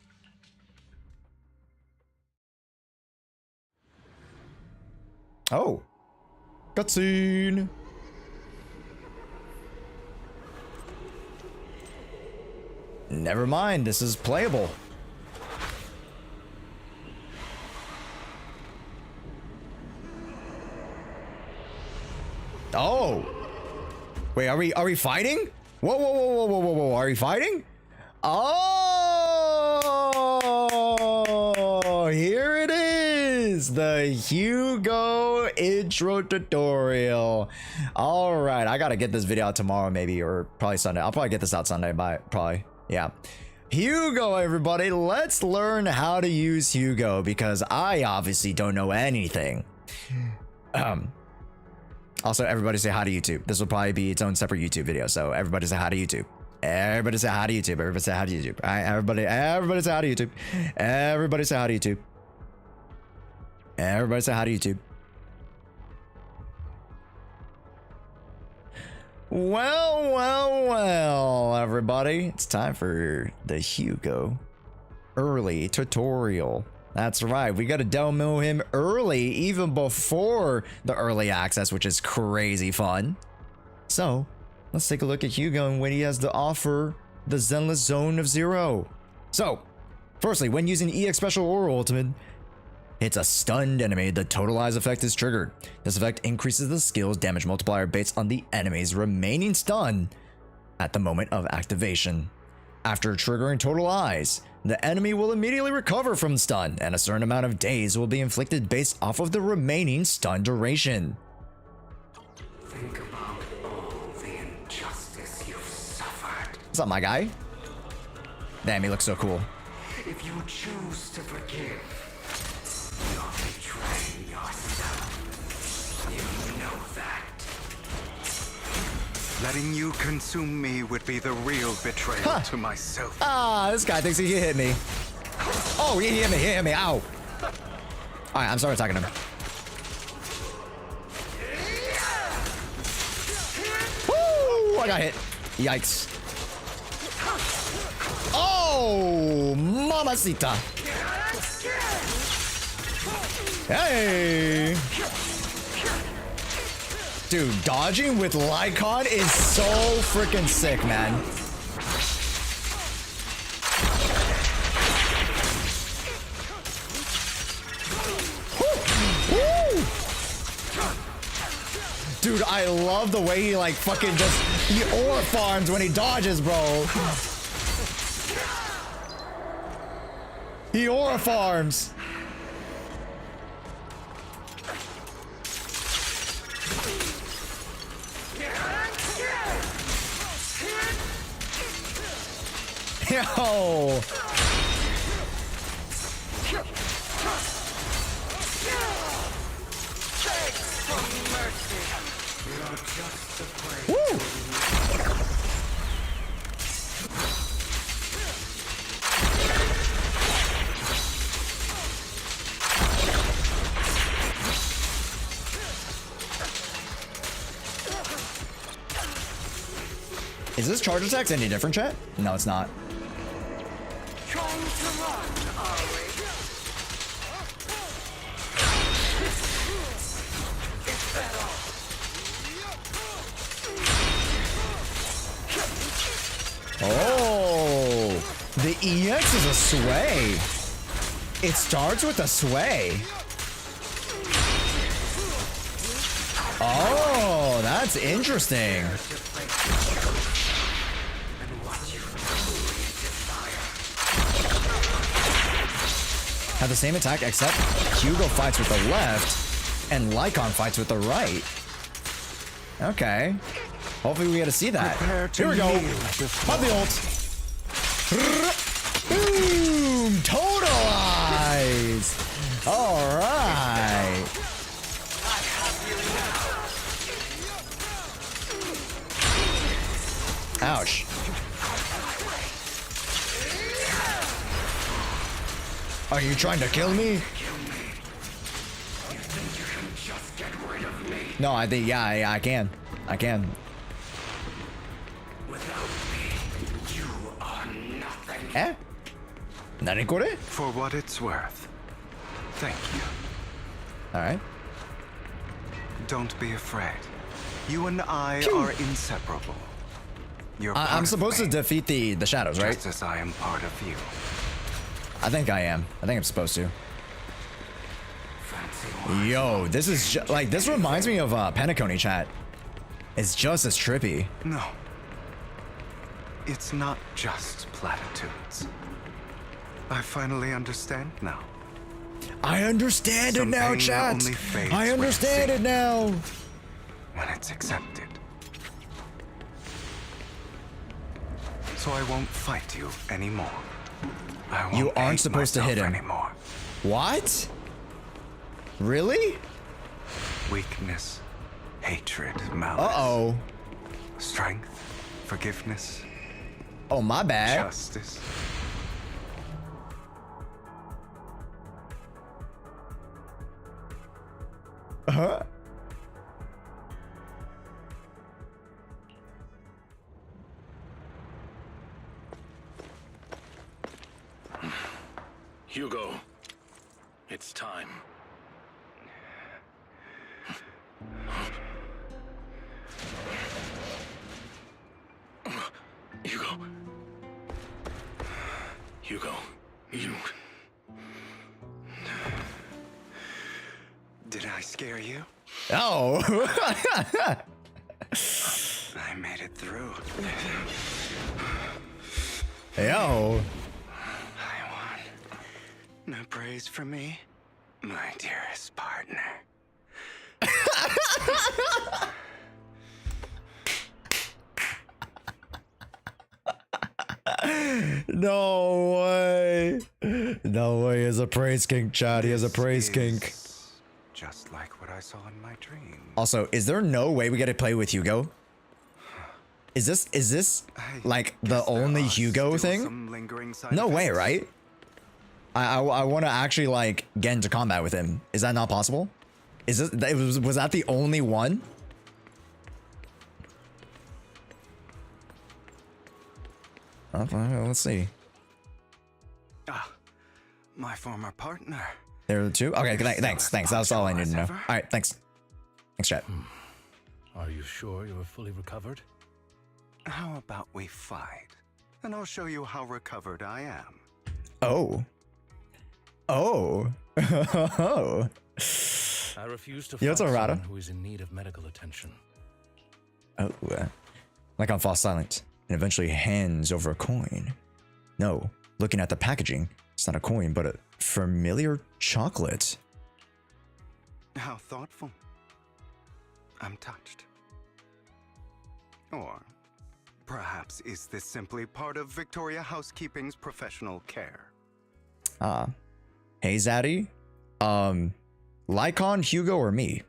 S3: Oh. Cutscene. Never mind, this is playable. Oh. Wait, are we fighting? Whoa, are we fighting? Oh, here it is. The HUGO intro tutorial. All right, I gotta get this video out tomorrow maybe, or probably Sunday. I'll probably get this out Sunday, probably. Yeah. HUGO, everybody. Let's learn how to use HUGO because I obviously don't know anything. Also, everybody say hi to YouTube. This will probably be its own separate YouTube video. So everybody say hi to YouTube. Everybody say hi to YouTube. Everybody say hi to YouTube. All right, everybody say hi to YouTube. Everybody say hi to YouTube. Everybody say hi to YouTube. Well, everybody. It's time for the HUGO early tutorial. That's right. We got to demo him early, even before the early access, which is crazy fun. So let's take a look at HUGO and what he has to offer the Zenless Zone Zero. So firstly, when using EX Special or Ultimate, it's a stunned enemy. The Total Eyes effect is triggered. This effect increases the skill's damage multiplier based on the enemy's remaining stun at the moment of activation. After triggering Total Eyes, the enemy will immediately recover from stun, and a certain amount of days will be inflicted based off of the remaining stun duration.
S23: Think about all the injustice you've suffered.
S3: What's up, my guy? Damn, he looks so cool.
S23: If you choose to forgive, you're betraying yourself. You know that.
S11: Letting you consume me would be the real betrayal to myself.
S3: Ah, this guy thinks he can hit me. Oh, he hit me, Ow. All right, I'm sorry attacking him. Woo, I got hit. Yikes. Oh, mamacita. Hey! Dude, dodging with Lycon is so freaking sick, man. Dude, I love the way he like fucking just, he aura farms when he dodges, bro. He aura farms. Yo. Woo. Is this charge attacks any different, chat? No, it's not.
S23: Trying to run, are we? Is that all?
S3: Oh, the EX is a sway. It starts with a sway. Oh, that's interesting. Have the same attack, except Hugo fights with the left and Lycon fights with the right. Okay. Hopefully we get to see that. Here we go. Pop the ult. Boom! Totalize! Alright. Ouch. Are you trying to kill me? No, I think, yeah, I can. I can. Eh? Nanikore?
S11: For what it's worth. Thank you.
S3: Alright.
S11: Don't be afraid. You and I are inseparable. You're
S3: I'm supposed to defeat the shadows, right?
S11: Just as I am part of you.
S3: I think I am. I think I'm supposed to. Yo, this is like, this reminds me of Penacony, chat. It's just as trippy.
S11: No. It's not just platitudes. I finally understand now.
S3: I understand it now, chat. I understand it now.
S11: When it's accepted. So I won't fight you anymore.
S3: You aren't supposed to hit him
S11: anymore.
S3: What? Really?
S11: Weakness, hatred, malice.
S3: Uh-oh.
S11: Strength, forgiveness.
S3: Oh, my bad.
S11: Justice.
S3: Huh?
S14: Hugo, it's time. Hugo, you...
S11: Did I scare you?
S3: Oh.
S11: I made it through.
S3: Yo.
S11: I won. No praise from me, my dearest partner.
S3: No way. No way. He has a praise kink, chat. He has a praise kink.
S11: Just like what I saw in my dream.
S3: Also, is there no way we get to play with Hugo? Is this like the only Hugo thing? No way, right? I want to actually like get into combat with him. Is that not possible? Is this was that the only one? Okay, let's see.
S11: Ah, my former partner.
S3: There are the two? Okay, thanks. That's all I need to know. All right, thanks. Thanks, chat.
S14: Are you sure you are fully recovered?
S11: How about we fight? And I'll show you how recovered I am.
S3: Oh. Oh. Oh.
S14: I refuse to
S3: Yeah,
S14: fight
S3: it's a
S14: someone who is in need of medical attention.
S3: Oh. Lycon falls silent and eventually hands over a coin. No, looking at the packaging, it's not a coin, but a familiar chocolate.
S11: How thoughtful. I'm touched. Or perhaps is this simply part of Victoria Housekeeping's professional care?
S3: Hey Zaddy, Lycon, Hugo, or me?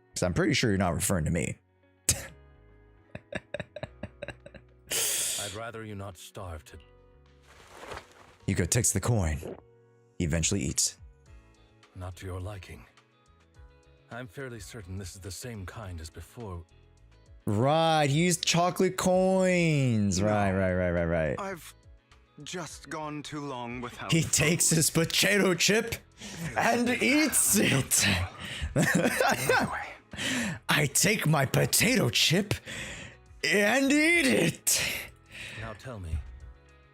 S3: Because I'm pretty sure you're not referring to me.
S14: I'd rather you not starve to...
S3: Hugo takes the coin. He eventually eats.
S14: Not to your liking. I'm fairly certain this is the same kind as before.
S3: Right, he used chocolate coins. Right.
S11: I've just gone too long without
S3: He
S11: food.
S3: takes his potato chip and eats it. I take my potato chip and eat it.
S14: Now tell me.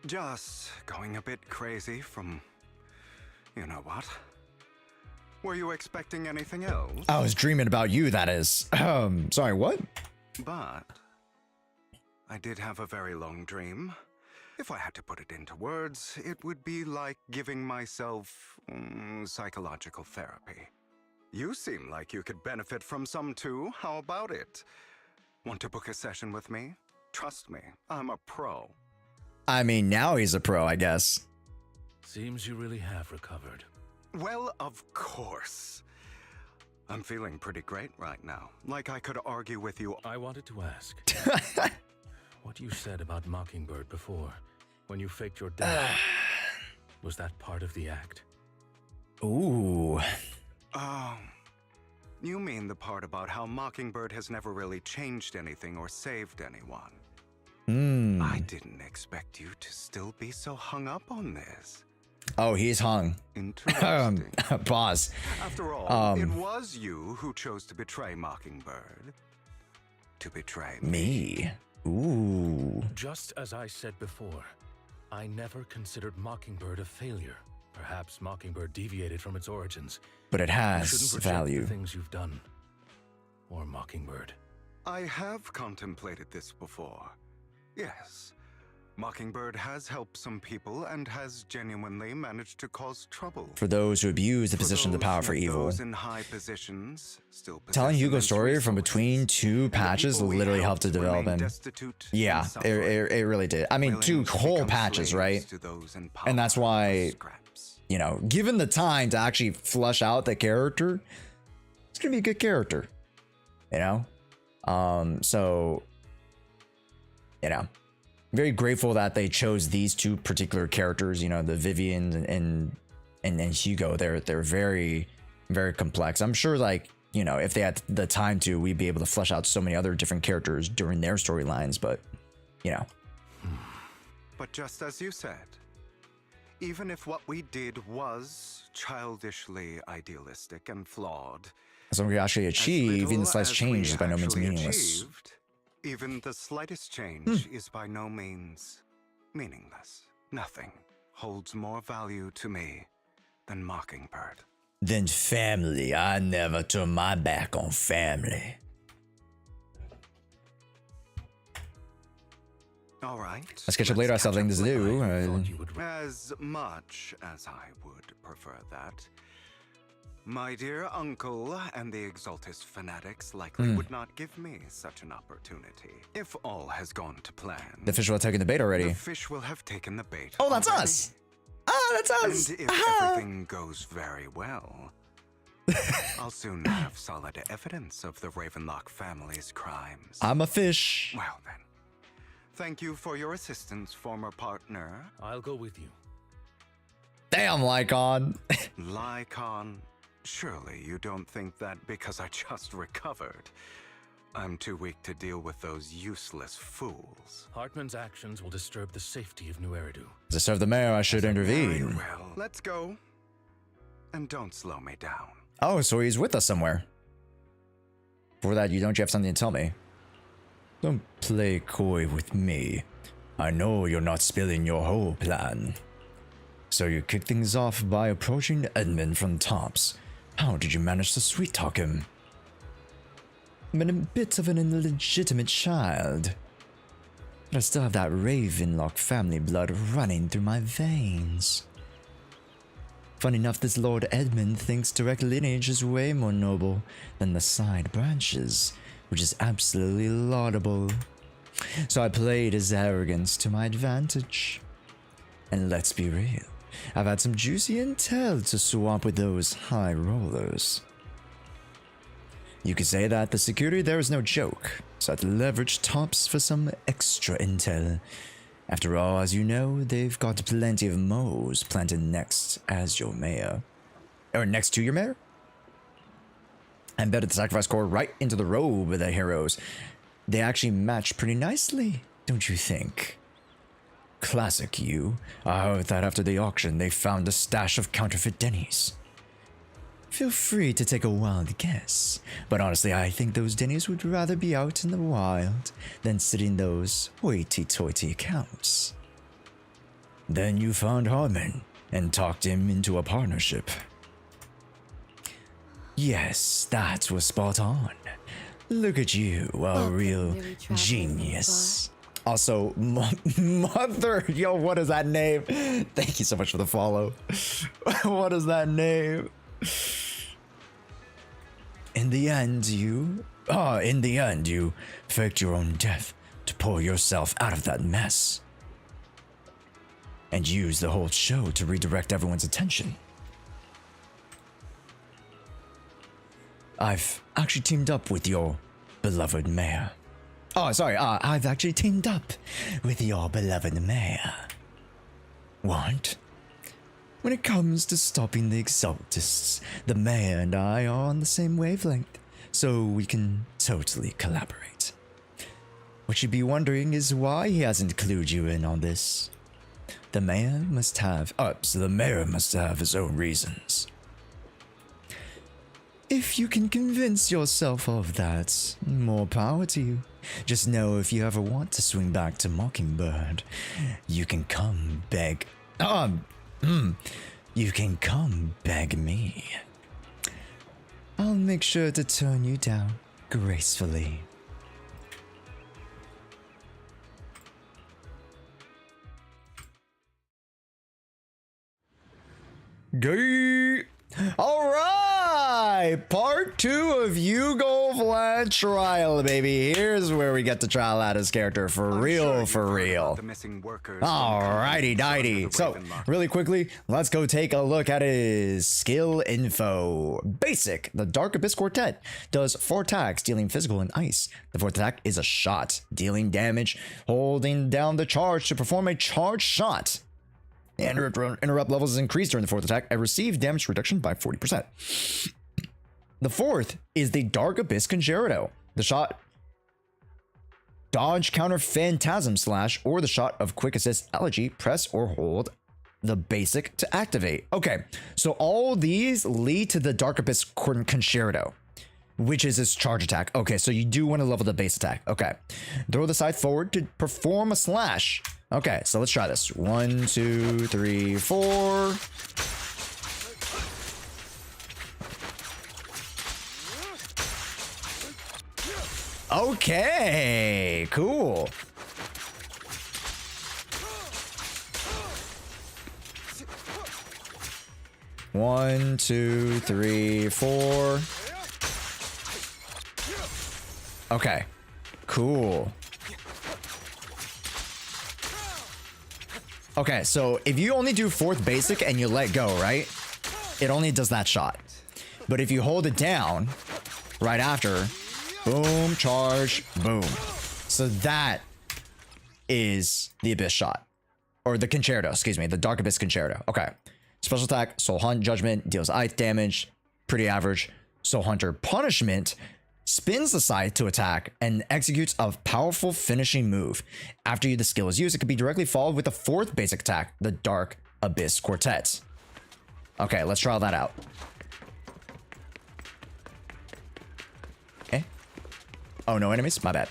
S11: Just going a bit crazy from... you know what? Were you expecting anything else?
S3: I was dreaming about you, that is. Sorry, what?
S11: But I did have a very long dream. If I had to put it into words, it would be like giving myself psychological therapy. You seem like you could benefit from some too. How about it? Want to book a session with me? Trust me, I'm a pro.
S3: I mean, now he's a pro, I guess.
S14: Seems you really have recovered.
S11: Well, of course. I'm feeling pretty great right now. Like I could argue with you.
S14: I wanted to ask. What you said about Mockingbird before, when you faked your death, was that part of the act?
S3: Ooh.
S11: You mean the part about how Mockingbird has never really changed anything or saved anyone? I didn't expect you to still be so hung up on this.
S3: Oh, he's hung.
S11: Interesting.
S3: Pause.
S11: After all, it was you who chose to betray Mockingbird. To betray
S3: me. Ooh.
S14: Just as I said before, I never considered Mockingbird a failure. Perhaps Mockingbird deviated from its origins.
S3: But it has
S14: You shouldn't reject
S3: value.
S14: the things you've done. Or Mockingbird.
S11: I have contemplated this before. Yes. Mockingbird has helped some people and has genuinely managed to cause trouble.
S3: For those who abuse the position of the power for evil.
S11: Those in high positions still
S3: Telling Hugo's story from between two patches literally helped to develop him. Yeah, it really did. I mean, two whole patches, right? And that's why, you know, given the time to actually flush out the character, it's gonna be a good character, you know? So, you know, very grateful that they chose these two particular characters, you know, the Vivian and Hugo. They're very, very complex. I'm sure, like, you know, if they had the time to, we'd be able to flesh out so many other different characters during their storylines, but, you know.
S11: But just as you said, even if what we did was childishly idealistic and flawed,
S3: something we actually achieve, even the slightest change is by no means meaningless.
S11: Even the slightest change is by no means meaningless. Nothing holds more value to me than Mockingbird.
S3: Then family. I never turn my back on family.
S11: All right.
S3: Let's catch up later. I still have things to do.
S11: As much as I would prefer that. My dear uncle and the Exaltus fanatics likely would not give me such an opportunity. If all has gone to plan,
S3: The fish will have taken the bait already.
S11: the fish will have taken the bait.
S3: Oh, that's
S11: already.
S3: us. Ah, that's us.
S11: And if everything goes very well, I'll soon have solid evidence of the Ravenlock family's crimes.
S3: I'm a fish.
S11: Well then, thank you for your assistance, former partner.
S14: I'll go with you.
S3: Damn, Lycon.
S11: Lycon, surely you don't think that because I just recovered, I'm too weak to deal with those useless fools.
S14: Hartman's actions will disturb the safety of New Eridu.
S3: To serve the mayor, I should intervene.
S11: Very well, let's go. And don't slow me down.
S3: Oh, so he's with us somewhere. For that, you have something to tell me. Don't play coy with me. I know you're not spilling your whole plan. So you kick things off by approaching Edmund from tops. How did you manage to sweet-talk him? I'm a bit of an illegitimate child. But I still have that Ravenlock family blood running through my veins. Funny enough, this Lord Edmund thinks direct lineage is way more noble than the side branches, which is absolutely laudable. So I played his arrogance to my advantage. And let's be real, I've had some juicy intel to swap with those high rollers. You could say that the security there is no joke, so I'd leverage tops for some extra intel. After all, as you know, they've got plenty of moes planted next as your mayor. Or next to your mayor? I embedded the sacrifice core right into the robe of the heroes. They actually match pretty nicely, don't you think? Classic you. I heard that after the auction they found a stash of counterfeit Denny's. Feel free to take a wild guess, but honestly I think those Denny's would rather be out in the wild than sit in those hoity-toity accounts. Then you found Hartman and talked him into a partnership. Yes, that was spot on. Look at you, a real genius. Also, mother, yo, what is that name? Thank you so much for the follow. What is that name? In the end, you faked your own death to pull yourself out of that mess. And used the whole show to redirect everyone's attention. I've actually teamed up with your beloved mayor. Oh, sorry, I've actually teamed up with your beloved mayor. What? When it comes to stopping the Exaltists, the mayor and I are on the same wavelength, so we can totally collaborate. What you'd be wondering is why he hasn't clued you in on this. The mayor must have his own reasons. If you can convince yourself of that, more power to you. Just know if you ever want to swing back to Mockingbird, you can come beg. You can come beg me. I'll make sure to turn you down gracefully. Gay. All right, part 2 of HUGO VLAD trial, baby. Here's where we get to trial out his character for real. Alrighty, dighty. So, really quickly, let's go take a look at his skill info. Basic: the Dark Abyss Quartet does 4 attacks, dealing physical and ice. The 4th attack is a shot, dealing damage, holding down the charge to perform a charge shot. Interrupt levels is increased during the 4th attack and receive damage reduction by 40%. The 4th is the Dark Abyss Concerto. The shot dodge counter phantasm slash or the shot of quick assist elegy, press or hold the basic to activate. Okay, so all these lead to the Dark Abyss Concerto, which is his charge attack. Okay, so you do want to level the base attack. Okay, throw the scythe forward to perform a slash. Okay, so let's try this. 1, 2, 3, 4. Okay, cool. One, 2, 3, 4. Okay, cool. Okay, so if you only do 4th basic and you let go, right? It only does that shot. But if you hold it down right after, boom, charge, boom. So that is the Abyss shot. Or the Concerto, excuse me, the Dark Abyss Concerto. Okay. Special attack, Soul Hunt Judgment, deals ice damage, pretty average. Soul Hunter Punishment, spins the scythe to attack, and executes a powerful finishing move. After the skill is used, it can be directly followed with the fourth basic attack, the Dark Abyss Quartet. Okay, let's try that out. Oh, no enemies? My bad.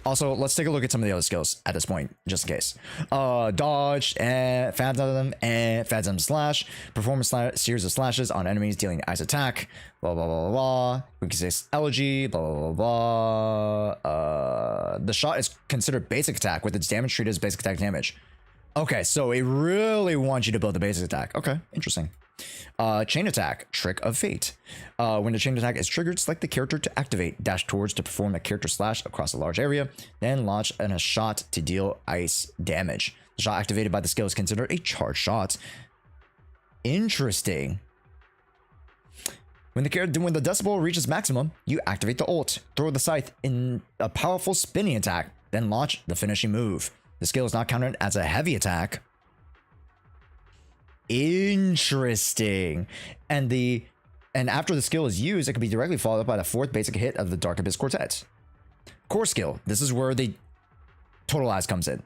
S3: Also, let's take a look at some of the other skills at this point, just in case. Dodge, and Phantom Slash. Perform a series of slashes on enemies dealing ice attack. Blah, blah, blah, blah, blah. Weakness Elegy. Blah, blah, blah, blah. The shot is considered basic attack with its damage treated as basic attack damage. Okay, so it really wants you to build the basic attack. Okay, interesting. Chain attack, Trick of Fate. When the chain attack is triggered, select the character to activate, dash towards to perform a character slash across a large area, then launch a shot to deal ice damage. The shot activated by the skill is considered a charge shot. Interesting. When the decibel reaches maximum, you activate the ult, throw the scythe in a powerful spinning attack, then launch the finishing move. The skill is not counted as a heavy attack. Interesting. And after the skill is used, it can be directly followed up by the fourth basic hit of the Dark Abyss Quartet. Core skill. This is where the Totalize comes in.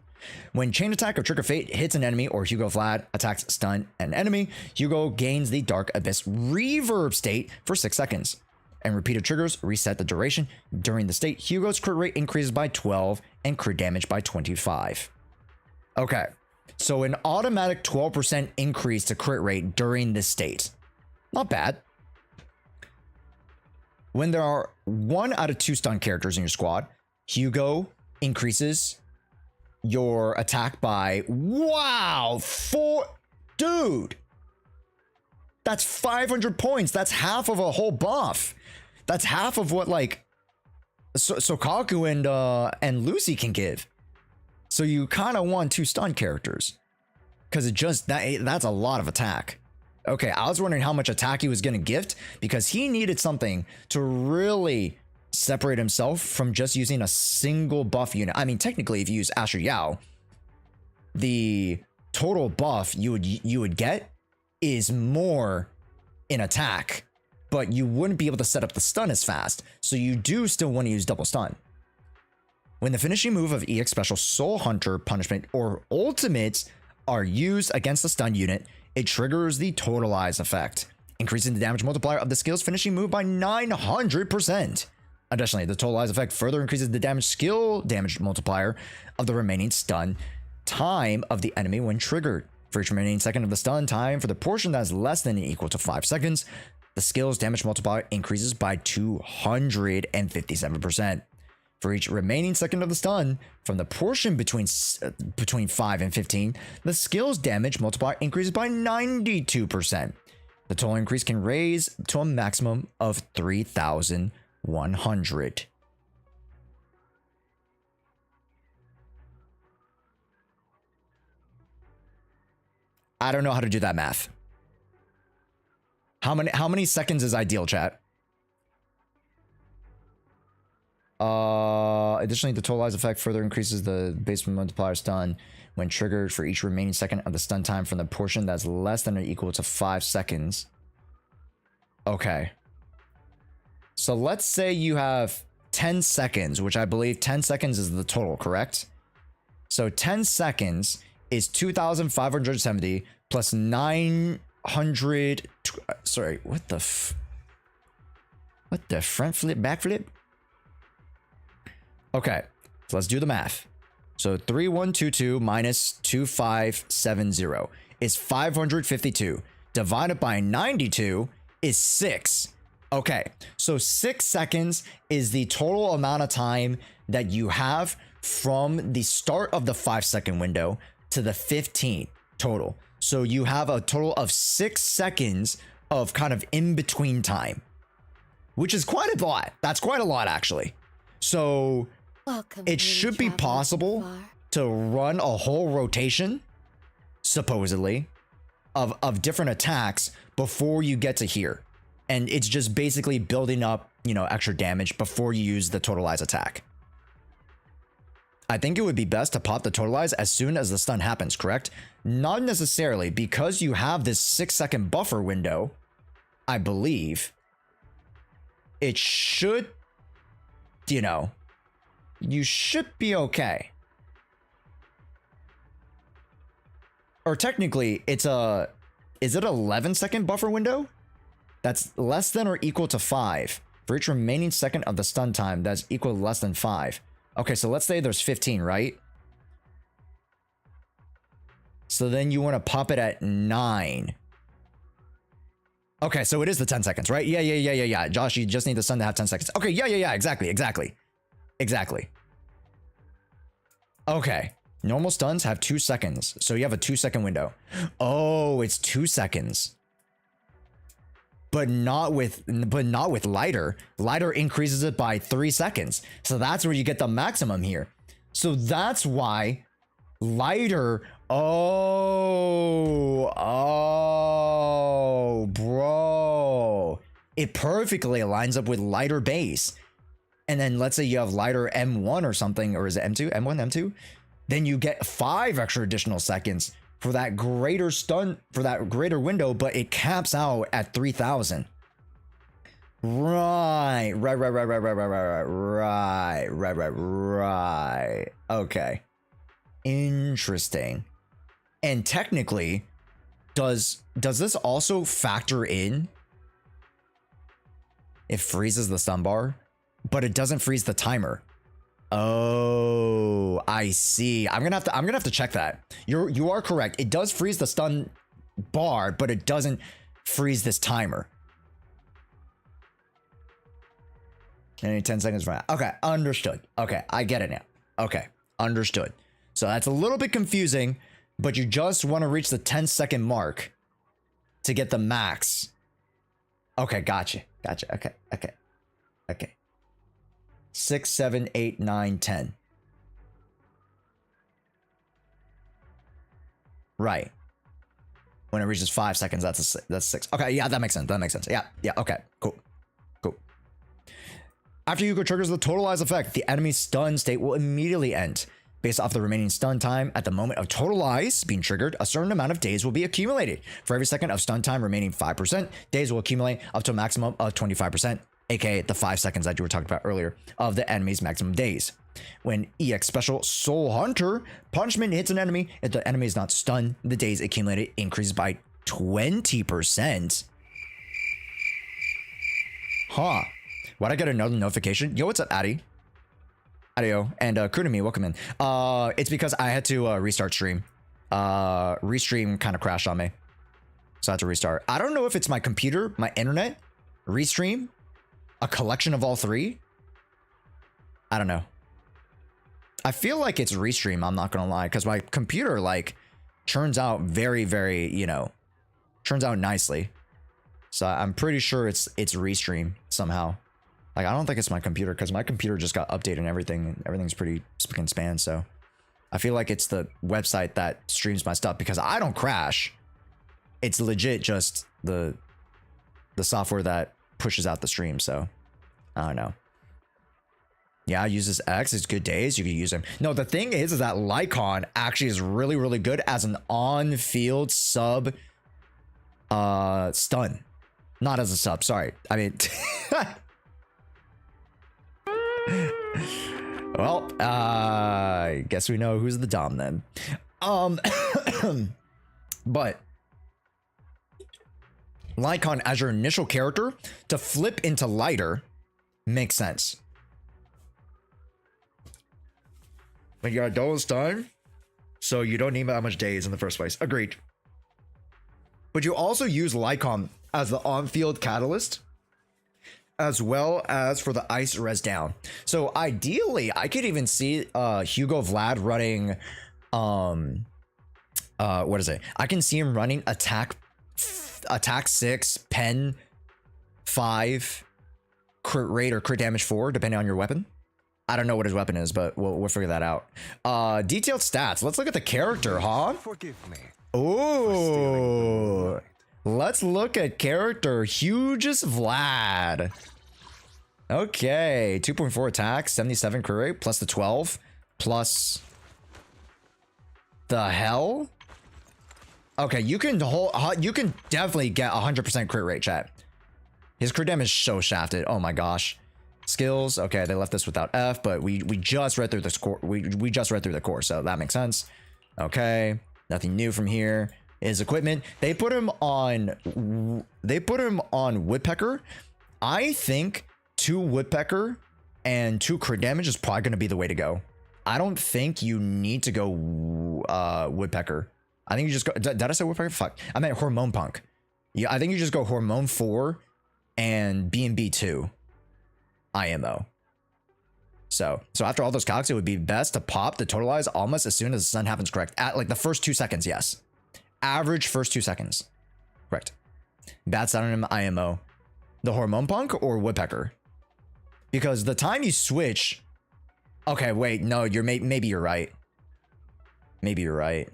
S3: When Chain Attack or Trick of Fate hits an enemy or Hugo VLAD attacks stun an enemy, Hugo gains the Dark Abyss reverb state for 6 seconds. And repeated triggers reset the duration. During the state, Hugo's crit rate increases by 12 and crit damage by 25. Okay. So an automatic 12% increase to crit rate during this state. Not bad. When there are 1 out of 2 stun characters in your squad, Hugo increases your attack by, wow, 4, dude. That's 500 points. That's half of a whole buff. That's half of what like Sokaku and Lucy can give. So you kind of want 2 stun characters, because that's a lot of attack. Okay, I was wondering how much attack he was going to gift, because he needed something to really separate himself from just using a single buff unit. I mean, technically, if you use Asher Yao, the total buff you would get is more in attack, but you wouldn't be able to set up the stun as fast. So you do still want to use double stun. When the finishing move of EX Special, Soul Hunter, Punishment, or Ultimates are used against a stun unit, it triggers the Totalize effect, increasing the damage multiplier of the skill's finishing move by 900%. Additionally, the Totalize effect further increases the skill damage multiplier of the remaining stun time of the enemy when triggered. For each remaining second of the stun time for the portion that is less than or equal to 5 seconds, the skill's damage multiplier increases by 257%. For each remaining second of the stun from the portion between 5 and 15, the skill's damage multiplier increases by 92%. The total increase can raise to a maximum of 3,100. I don't know how to do that math. How many seconds is ideal, chat? Additionally, the Totalize effect further increases the base multiplier stun when triggered for each remaining second of the stun time from the portion that's less than or equal to 5 seconds. Okay. So let's say you have 10 seconds, which I believe 10 seconds is the total, correct? So 10 seconds is 2,570 plus 900. Sorry, what the front flip, back flip? Okay, so let's do the math. So 3122 minus 2570 is 552. Divided by 92 is 6. Okay, so 6 seconds is the total amount of time that you have from the start of the 5-second window to the 15 total. So you have a total of 6 seconds of kind of in-between time, which is quite a lot. That's quite a lot, actually. So it should be possible to run a whole rotation, supposedly, of different attacks before you get to here. And it's just basically building up, extra damage before you use the Totalize attack. I think it would be best to pop the Totalize as soon as the stun happens, correct? Not necessarily, because you have this 6-second buffer window, I believe. it should, you know, you should be okay. Or technically, it's a, is it 11-second buffer window? That's less than or equal to 5. For each remaining second of the stun time, that's equal to less than 5. Okay, so let's say there's 15, right? So then you want to pop it at 9. Okay, so it is the 10 seconds, right? Yeah. Josh, you just need the stun to have 10 seconds. Okay, yeah. Exactly. Okay. Normal stuns have 2 seconds. So you have a 2-second window. Oh, it's 2 seconds. But not with lighter. Lighter increases it by 3 seconds. So that's where you get the maximum here. So that's why lighter. Oh, bro. It perfectly lines up with lighter base. And then let's say you have lighter M1 or something, or is it M2? M1, M2? Then you get 5 extra additional seconds for that greater stun, for that greater window, but it caps out at 3,000. Right. Okay. Interesting. And technically, does this also factor in? It freezes the stun bar, but it doesn't freeze the timer. Oh, I see. I'm gonna have to check that. You are correct. It does freeze the stun bar, but it doesn't freeze this timer. Any 10 seconds from now. Okay, understood. Okay, I get it now. Okay, understood. So that's a little bit confusing, but you just want to reach the 10-second mark to get the max. Okay, gotcha. Okay. 6, 7, 8, 9, 10. Right. When it reaches 5 seconds, that's 6. Okay, yeah, that makes sense. Yeah, okay, cool. After HUGO triggers the totalize effect, the enemy's stun state will immediately end. Based off the remaining stun time at the moment of totalize being triggered, a certain amount of days will be accumulated. For every second of stun time remaining 5%, days will accumulate up to a maximum of 25%, aka the 5 seconds that you were talking about earlier, of the enemy's maximum days. When EX Special Soul Hunter punishment hits an enemy, if the enemy is not stunned, the days accumulated increases by 20%. Huh. Why'd I get another notification? Yo, what's up, Addy? Adio. And Kunami, welcome in. It's because I had to restart stream. Restream kind of crashed on me. So I had to restart. I don't know if it's my computer, my internet, Restream, a collection of all three. I don't know. I feel like it's Restream, I'm not gonna lie, because my computer like churns out very, very, you know, churns out nicely. So I'm pretty sure it's Restream somehow. Like, I don't think it's my computer, because my computer just got updated and everything. And everything's pretty spick and span, so I feel like it's the website that streams my stuff, because I don't crash. It's legit just the software that pushes out the stream, so I don't know. Yeah, I use this X. It's good days. You can use him. No, the thing is that Lycon actually is really, really good as an on-field sub stun. Not as a sub, sorry. I mean... Well, I guess we know who's the Dom then. But Lycon as your initial character to flip into lighter makes sense. But you got a dual stun, so you don't need that much days in the first place. Agreed. But you also use Lycon as the on-field catalyst, as well as for the ice res down. So ideally, I could even see HUGO Vlad running what is it? I can see him running attack 6, pen 5, crit rate or crit damage 4, depending on your weapon. I don't know what his weapon is, but we'll figure that out. Detailed stats. Let's look at the character, huh?
S11: Forgive me.
S3: Ooh. Let's look at character Hugest Vlad. Okay, 2.4 attack, 77 crit rate, plus the 12, plus the hell. Okay, you can definitely get 100% crit rate, chat. His crit damage is so shafted. Oh my gosh. Skills. Okay, they left this without F, but we just read through the score. We just read through the course, so that makes sense. Okay, nothing new from here. His equipment. They put him on Woodpecker. I think 2 Woodpecker and 2 crit damage is probably going to be the way to go. I don't think you need to go Woodpecker. I think you just go. Did I say Woodpecker? Fuck. I meant Hormone Punk. Yeah, I think you just go Hormone 4 and B&B 2 IMO. So after all those calcs, it would be best to pop the Totalize almost as soon as the stun happens, correct? At like the first 2 seconds, yes. Average first 2 seconds. Correct. Bad stun IMO. The Hormone Punk or Woodpecker? Because the time you switch... Okay, wait, no, you're maybe you're right. Maybe you're right.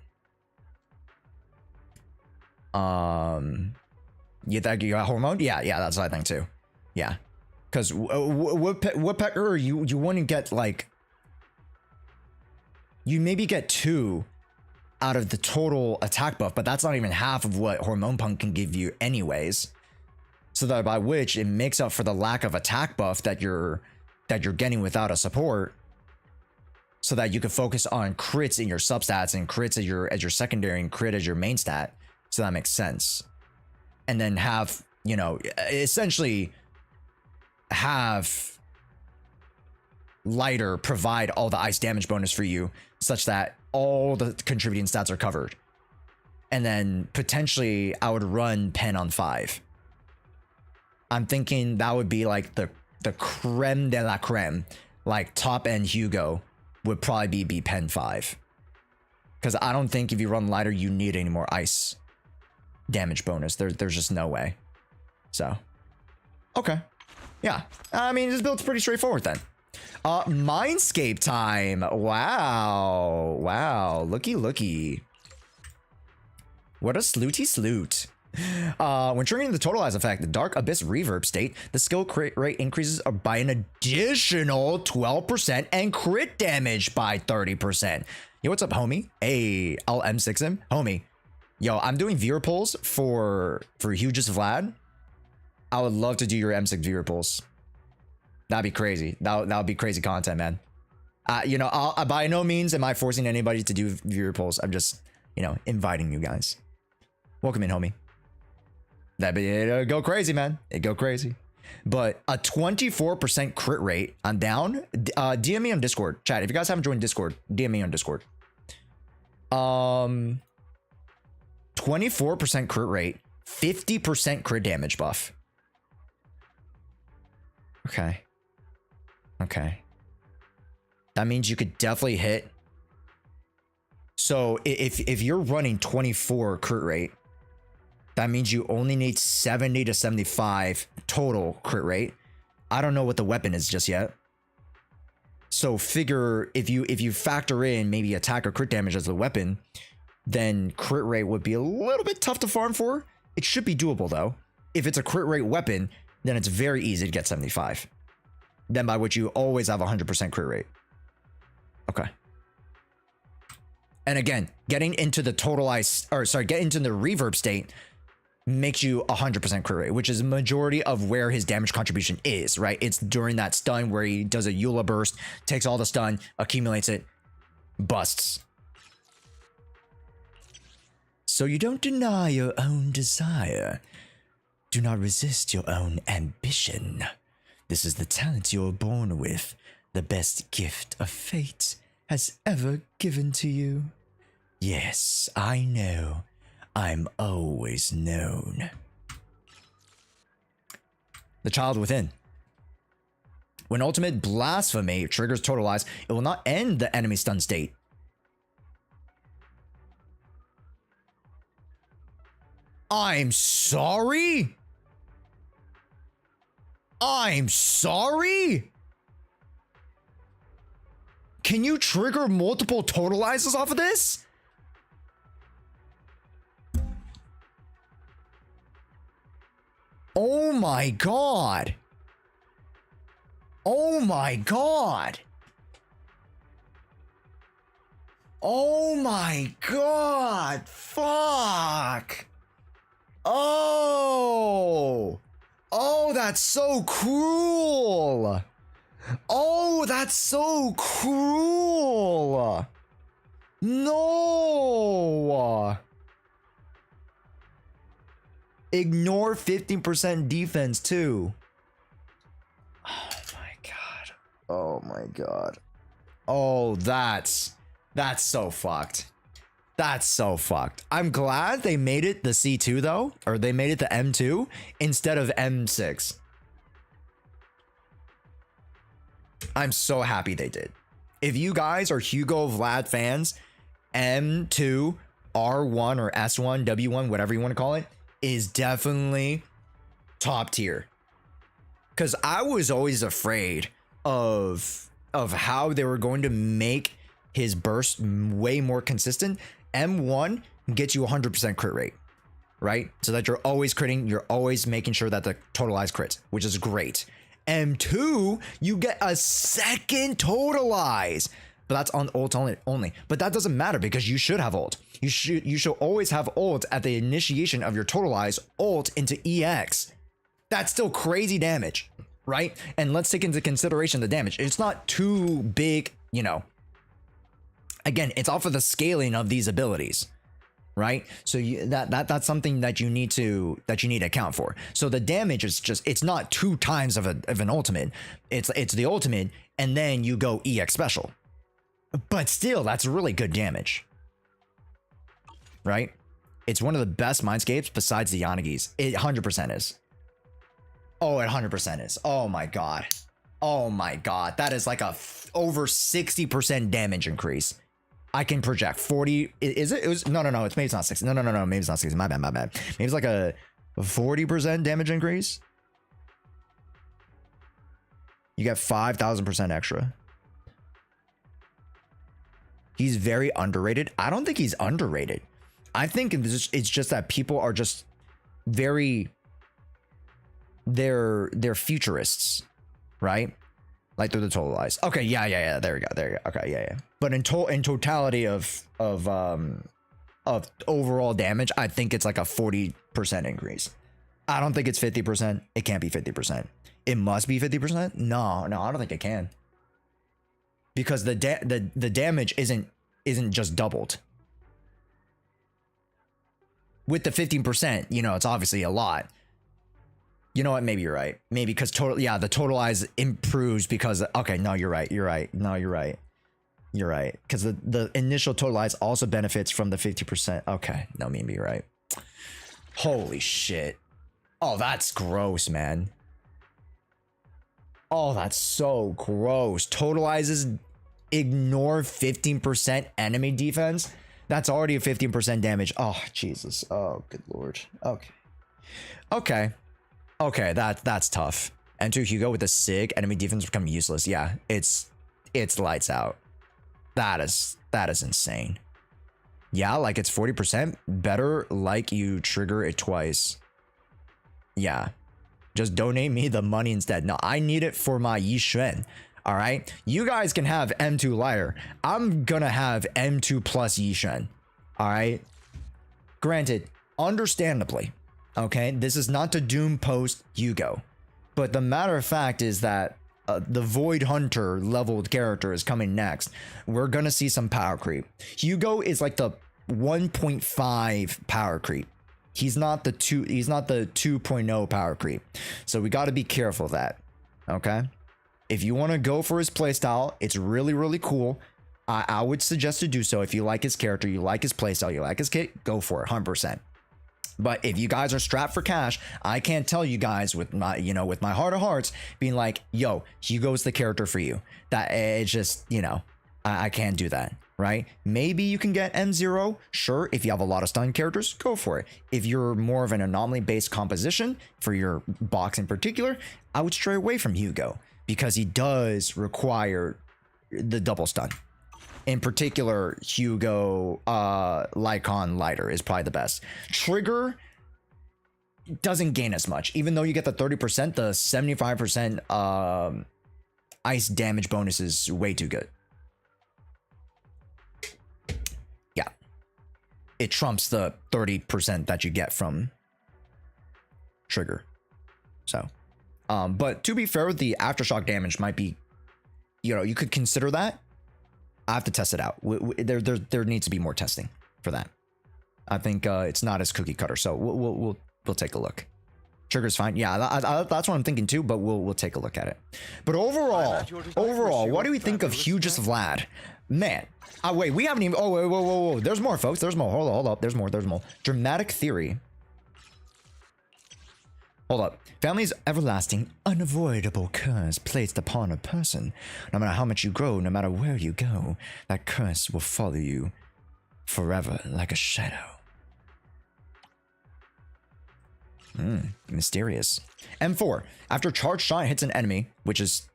S3: You think you got Hormone? Yeah, that's what I think too. Yeah. Because Woodpecker, you wouldn't get like... You maybe get 2 out of the total attack buff, but that's not even half of what Hormone Punk can give you anyways. So that by which it makes up for the lack of attack buff that you're getting without a support, so that you can focus on crits in your substats and crits as your secondary and crit as your main stat. So that makes sense. And then have, you know, essentially have Lighter provide all the ice damage bonus for you, such that all the contributing stats are covered. And then potentially I would run Pen on 5. I'm thinking that would be like the creme de la creme, like top end HUGO would probably be Pen 5. Because I don't think if you run Lighter, you need any more ice damage bonus. There's just no way. So, okay. Yeah. I mean, this build's pretty straightforward then. Mindscape time. Wow. Wow. Looky. What a slooty sloot. When triggering the Totalize effect, the Dark Abyss Reverb state, the skill crit rate increases by an additional 12% and crit damage by 30%. Yo, what's up, homie? Hey, LM6M. Homie. Yo, I'm doing viewer polls for HUGO VLAD. I would love to do your M6 viewer polls. That'd be crazy. That would be crazy content, man. You know, by no means am I forcing anybody to do viewer polls. I'm just, you know, inviting you guys. Welcome in, homie. It'll go crazy, man. It'd go crazy. But a 24% crit rate. I'm down. DM me on Discord. Chat, if you guys haven't joined Discord, DM me on Discord. 24% crit rate. 50% crit damage buff. Okay. That means you could definitely hit. So if you're running 24 crit rate, that means you only need 70 to 75 total crit rate. I don't know what the weapon is just yet. So figure if you factor in maybe attack or crit damage as the weapon, then crit rate would be a little bit tough to farm for. It should be doable though. If it's a crit rate weapon, then it's very easy to get 75. Then by which you always have 100% crit rate. Okay. And again, getting into the getting into the reverb state makes you 100% crit rate, which is the majority of where his damage contribution is, right? It's during that stun where he does a Eula burst, takes all the stun, accumulates it, busts. So you don't deny your own desire. Do not resist your own ambition. This is the talent you're born with, the best gift of fate has ever given to you. Yes, I know. I'm always known. The Child Within. When Ultimate Blasphemy triggers Totalize, it will not end the enemy stun state. I'm sorry? I'm sorry? Can you trigger multiple Totalizes off of this? Oh my god. Oh my god. Oh my god. Fuck. Oh. Oh, that's so cruel. Oh, that's so cruel. No. Ignore 15% defense too. Oh my god. Oh my god. Oh, that's so fucked. That's so fucked. I'm glad they made it the C2 though, or they made it the M2 instead of M6. I'm so happy they did. If you guys are Hugo Vlad fans, M2, R1 or S1, W1, whatever you want to call it, is definitely top tier. Because I was always afraid of how they were going to make his burst way more consistent. M1 gets you 100% crit rate, right? So that you're always critting, you're always making sure that the totalized crits, which is great. M2, you get a second totalize, but that's on ult only. But that doesn't matter because you should have ult. You should always have ult at the initiation of your totalize, ult into EX. That's still crazy damage, right? And let's take into consideration the damage. It's not too big, you know. Again, it's off of the scaling of these abilities, right? So that's something that you need to account for. So the damage is just, it's not 2 times of an ultimate. It's the ultimate, and then you go EX special. But still, that's really good damage, right? It's one of the best mindscapes besides the Yanagi's. It 100% is. Oh, it 100% is. Oh my god. Oh my god. That is like a over 60% damage increase. I can project 40. Is it? It was no. It's maybe it's not 60. No. Maybe it's not 60. My bad. Maybe it's like a 40% damage increase. You get 5,000% extra. He's very underrated. I don't think he's underrated. I think it's just that people are just very. They're futurists, right? Like through the totalized. Okay, yeah. There we go. Okay, yeah. But in totality of overall damage, I think it's like a 40% increase. I don't think it's 50%. It can't be 50%. It must be 50%. No, I don't think it can. Because the damage isn't just doubled. With the 15%, you know, it's obviously a lot. You know what? Maybe you're right. Maybe because the totalize improves because, okay, no, you're right. No, you're right. You're right. Because the initial totalize also benefits from the 50%. Okay, no, maybe you're right. Holy shit. Oh, that's gross, man. Oh, that's so gross. Totalizes ignore 15% enemy defense. That's already a 15% damage. Oh, Jesus. Oh, good lord. Okay, that's tough. Enter Hugo with a SIG, enemy defense become useless. Yeah, it's lights out. That is insane. Yeah, like it's 40% better. Like you trigger it twice. Yeah, just donate me the money instead. No, I need it for my Yixuan. All right, you guys can have M2 lighter. I'm gonna have M2 plus Yixuan. All right. Granted, understandably. Okay, this is not to doom post Hugo, but the matter of fact is that the Void Hunter leveled character is coming next. We're gonna see some power creep. Hugo is like the 1.5 power creep. He's not the 2.0 power creep. So we got to be careful of that. Okay, if you want to go for his playstyle, it's really, really cool. I would suggest to do so. If you like his character, you like his playstyle, you like his kit, go for it 100%. But if you guys are strapped for cash, I can't tell you guys with my, with my heart of hearts being like, yo, Hugo's the character for you. That it's just, I can't do that, right? Maybe you can get M0. Sure, if you have a lot of stun characters, go for it. If you're more of an anomaly-based composition for your box in particular, I would stray away from Hugo because he does require the double stun. In particular, Hugo Lycon Lighter is probably the best. Trigger doesn't gain as much. Even though you get the 30%, the 75% ice damage bonus is way too good. Yeah. It trumps the 30% that you get from Trigger. So, but to be fair, the aftershock damage might be, you know, you could consider that. I have to test it out. There needs to be more testing for that. I think it's not as cookie cutter. So we'll take a look. Trigger's fine. Yeah, that's what I'm thinking too. But we'll take a look at it. But overall, what do we think of HUGO's VLAD? Man, wait, we haven't even. Oh, wait, whoa. There's more, folks. There's more. Hold up. There's more. Dramatic theory. Hold up. Family's everlasting, unavoidable curse placed upon a person. No matter how much you grow, no matter where you go, that curse will follow you forever like a shadow. Mysterious. M4. After charged shot hits an enemy, which is,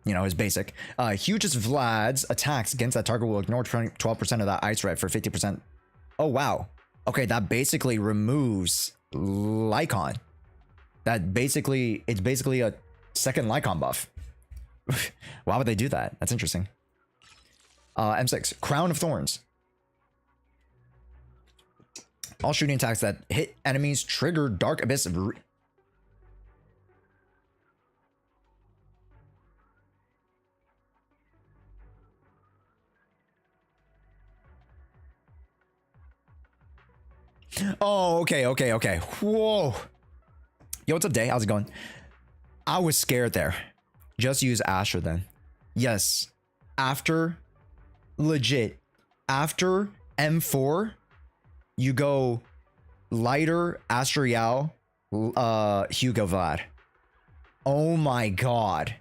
S3: you know, is basic. HUGO's VLAD's attacks against that target will ignore 12% of that ice red for 50%. Oh, wow. Okay, that basically removes Lycon. It's basically a second Lycon buff. Why would they do that? That's interesting. M6. Crown of Thorns. All shooting attacks that hit enemies trigger Dark Abyss. Oh, okay. Whoa. Yo, what's up, Day? How's it going? I was scared there. Just use Asher then. Yes. After M4, you go lighter, Astriel, HUGO VLAD. Oh my god.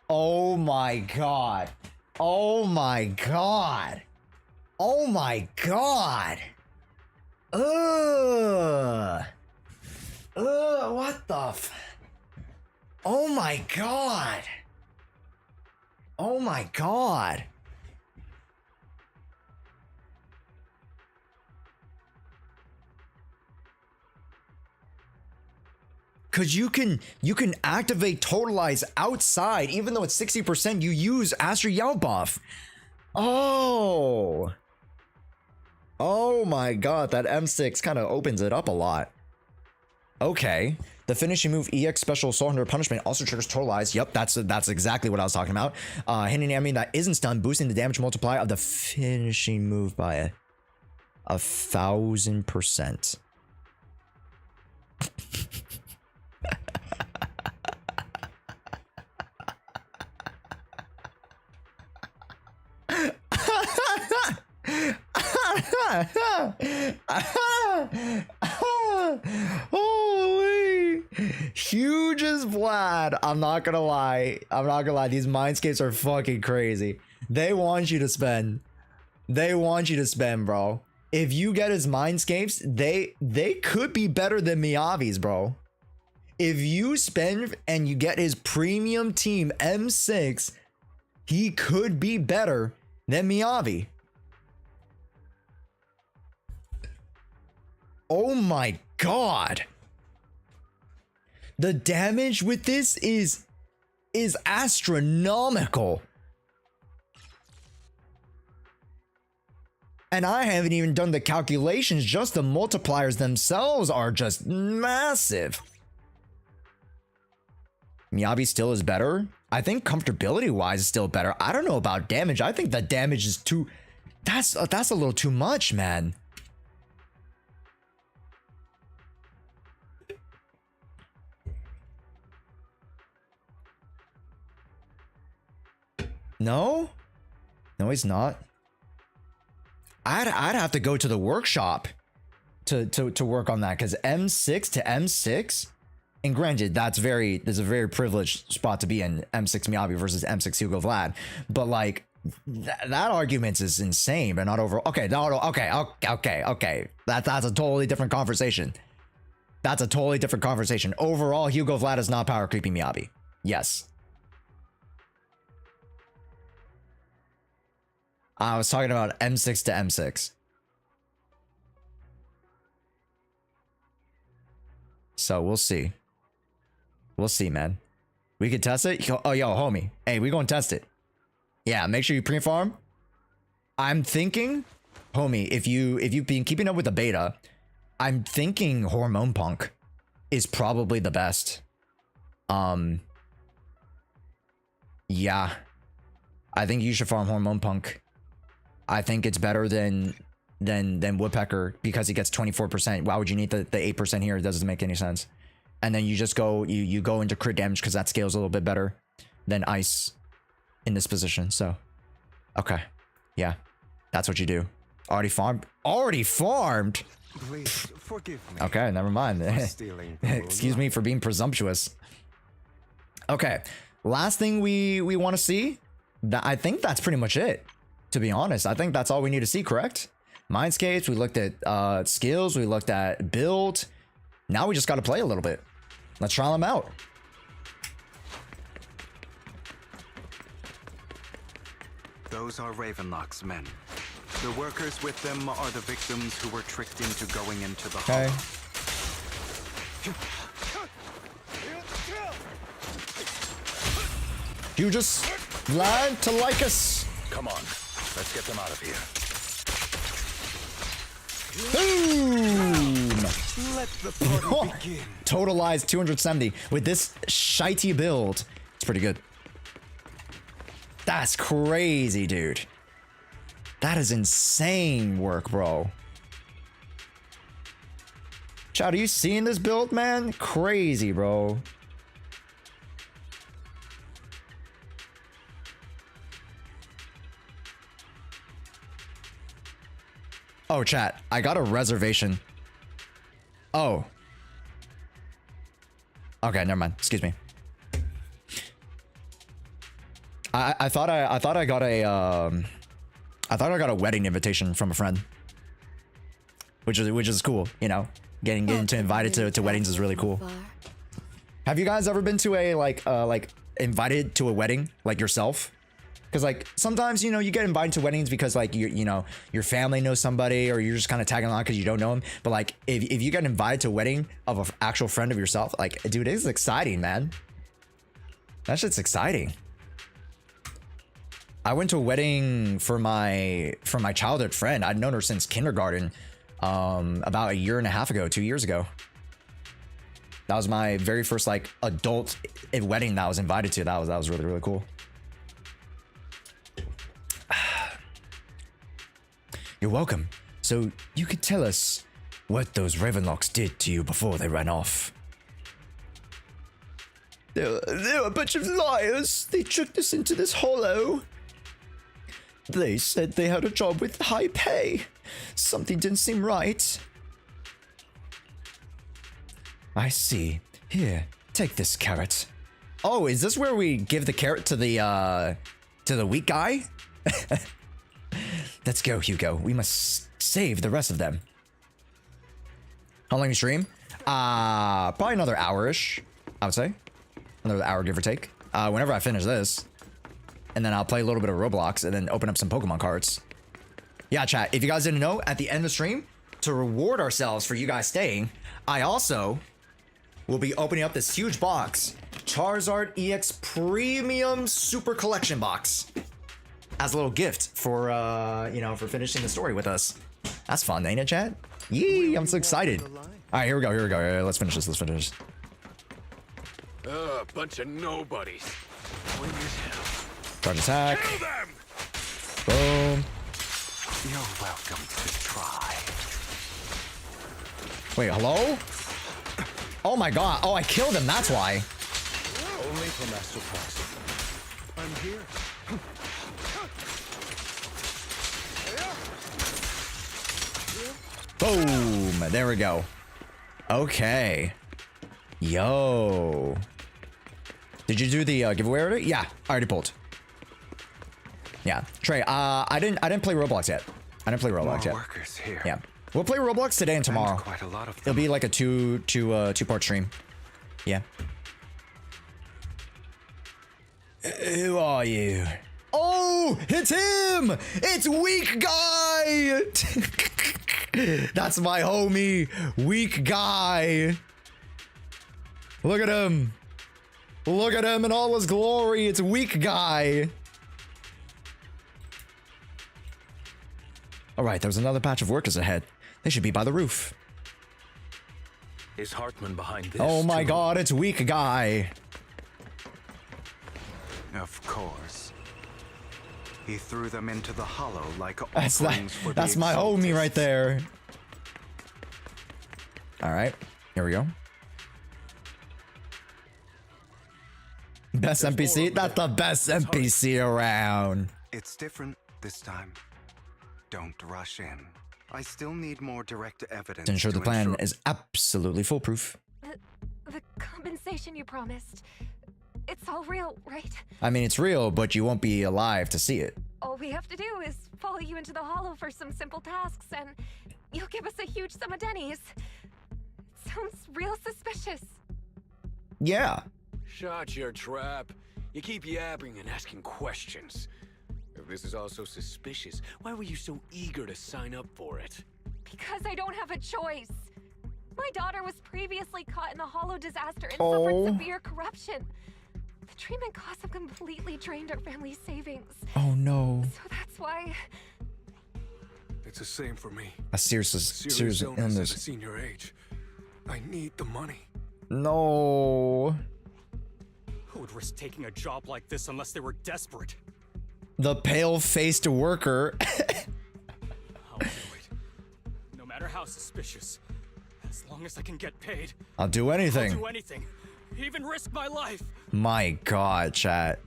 S3: Oh my god. Oh my god. Oh my god. What the oh my god. Oh my god. Cause you can activate Totalize outside, even though it's 60%, you use Astriel buff. Oh my god, that M6 kind of opens it up a lot. Okay. The finishing move EX Special Soul Hunter Punishment also triggers Totalize. Yep, that's exactly what I was talking about. Hitting an enemy that isn't stunned, boosting the damage multiplier of the finishing move by 1,000%. Holy HUGO's VLAD. I'm not gonna lie. These mindscapes are fucking crazy. They want you to spend, bro. If you get his mindscapes, they could be better than Miyavi's, bro. If you spend and you get his premium team M6, he could be better than Miyavi. Oh my god. The damage with this is astronomical. And I haven't even done the calculations, just the multipliers themselves are just massive. Miyavi still is better. I think comfortability wise is still better. I don't know about damage. I think the damage is too, that's a little too much, man. No, he's not. I'd have to go to the workshop to work on that, because M6 to M6, and granted, there's a very privileged spot to be in, M6 Miyavi versus M6 HUGO VLAD, but like that argument is insane, but not over. Okay. That's a totally different conversation. Overall, HUGO VLAD is not power creeping Miyavi. Yes. I was talking about M6 to M6. So we'll see. We'll see, man. We could test it. Oh, yo, homie. Hey, we gonna test it. Yeah, make sure you pre-farm. I'm thinking, homie, if you've been keeping up with the beta, I'm thinking Hormone Punk is probably the best. Yeah. I think you should farm Hormone Punk. I think it's better than Woodpecker because it gets 24%. Why would you need the 8% here? It doesn't make any sense. And then you just go you go into crit damage because that scales a little bit better than Ice in this position. So okay. Yeah. That's what you do. Already farmed? Already farmed?
S11: Please forgive me.
S3: Okay, never mind.
S11: Stealing
S3: Excuse me for being presumptuous. Okay. Last thing we want to see. I think that's pretty much it. To be honest, I think that's all we need to see, correct? Mindscapes, we looked at skills, we looked at build. Now we just got to play a little bit. Let's try them out.
S11: Those are Ravenlock's men. The workers with them are the victims who were tricked into going into the
S3: Okay.
S11: hollow.
S3: You just lied to like us.
S14: Come on, let's get them out of here.
S3: Boom!
S11: Let the party begin.
S3: Totalized 270 with this shitey build. It's pretty good. That's crazy, dude. That is insane work, bro. Chad, are you seeing this build, man? Crazy, bro. Oh, chat, I got a reservation. Oh. Okay, never mind. Excuse me. I thought I got a wedding invitation from a friend. Which is cool, you know. Getting invited to weddings is really cool. Have you guys ever been to a like invited to a wedding like yourself? Because like sometimes, you know, you get invited to weddings because like you know your family knows somebody or you're just kind of tagging along because you don't know them. But like if you get invited to a wedding of an actual friend of yourself, like dude, it's exciting, man. That shit's exciting. I went to a wedding for my childhood friend. I'd known her since kindergarten, about 1.5 years ago, 2 years ago. That was my very first like adult wedding that I was invited to. That was really, really cool. You're welcome. So you could tell us what those Ravenlocks did to you before they ran off. They're a bunch of liars. They tricked us into this hollow. They said they had a job with high pay. Something didn't seem right. I see. Here, take this carrot. Oh, is this where we give the carrot to the weak guy? Let's go, Hugo. We must save the rest of them. How long you stream? Probably another hour-ish, I would say. Another hour, give or take. Whenever I finish this. And then I'll play a little bit of Roblox and then open up some Pokemon cards. Yeah, chat, if you guys didn't know, at the end of the stream, to reward ourselves for you guys staying, I also will be opening up this huge box. Charizard EX Premium Super Collection box. As a little gift for, you know, for finishing the story with us. That's fun, ain't it, chat? Yee, I'm so excited. All right, here we go. Yeah, let's finish this.
S1: Bunch of nobodies.
S3: Charge attack. Boom.
S11: You're welcome to try.
S3: Wait, hello? Oh my god. Oh, I killed him. That's why.
S14: Only for Master Proxy. I'm here.
S3: Boom. There we go. Okay. Yo. Did you do the giveaway already? Yeah, I already pulled. Yeah, Trey. I didn't play Roblox yet.
S11: Workers here.
S3: Yeah, we'll play Roblox today and tomorrow.
S11: Quite a lot of them.
S3: It'll be like a two-part stream. Yeah. Who are you? Oh, it's him! It's Weak Guy! That's my homie, Weak Guy. Look at him. Look at him in all his glory. It's Weak Guy. All right, there's another batch of workers ahead. They should be by the roof.
S14: Is Hartman behind this?
S3: Oh my
S14: too?
S3: god, it's Weak Guy.
S11: Of course. He threw them into the hollow like
S3: That's
S11: offerings for the
S3: that's my homie right there. All right, here we go. Best NPC? That's the best NPC around.
S11: It's different this time. Don't rush in. I still need more direct evidence
S3: To ensure the plan is absolutely foolproof.
S5: The compensation you promised. It's all real, right?
S3: I mean, it's real, but you won't be alive to see it.
S5: All we have to do is follow you into the hollow for some simple tasks, and you'll give us a huge sum of dennies. Sounds real suspicious.
S3: Yeah.
S7: Shut your trap. You keep yapping and asking questions. If this is all so suspicious, why were you so eager to sign up for it?
S5: Because I don't have a choice. My daughter was previously caught in the hollow disaster and suffered severe corruption. The treatment costs have completely drained our family's savings.
S3: Oh no.
S5: So that's why.
S7: It's the same for me.
S3: A serious
S7: illness at a
S3: illness.
S7: senior age. I need the money.
S3: No.
S16: Who would risk taking a job like this unless they were desperate?
S3: The pale-faced worker.
S16: I'll do it. No matter how suspicious. As long as I can get paid.
S3: I'll do anything.
S16: I'll do anything. Even risk my life.
S3: My God, chat.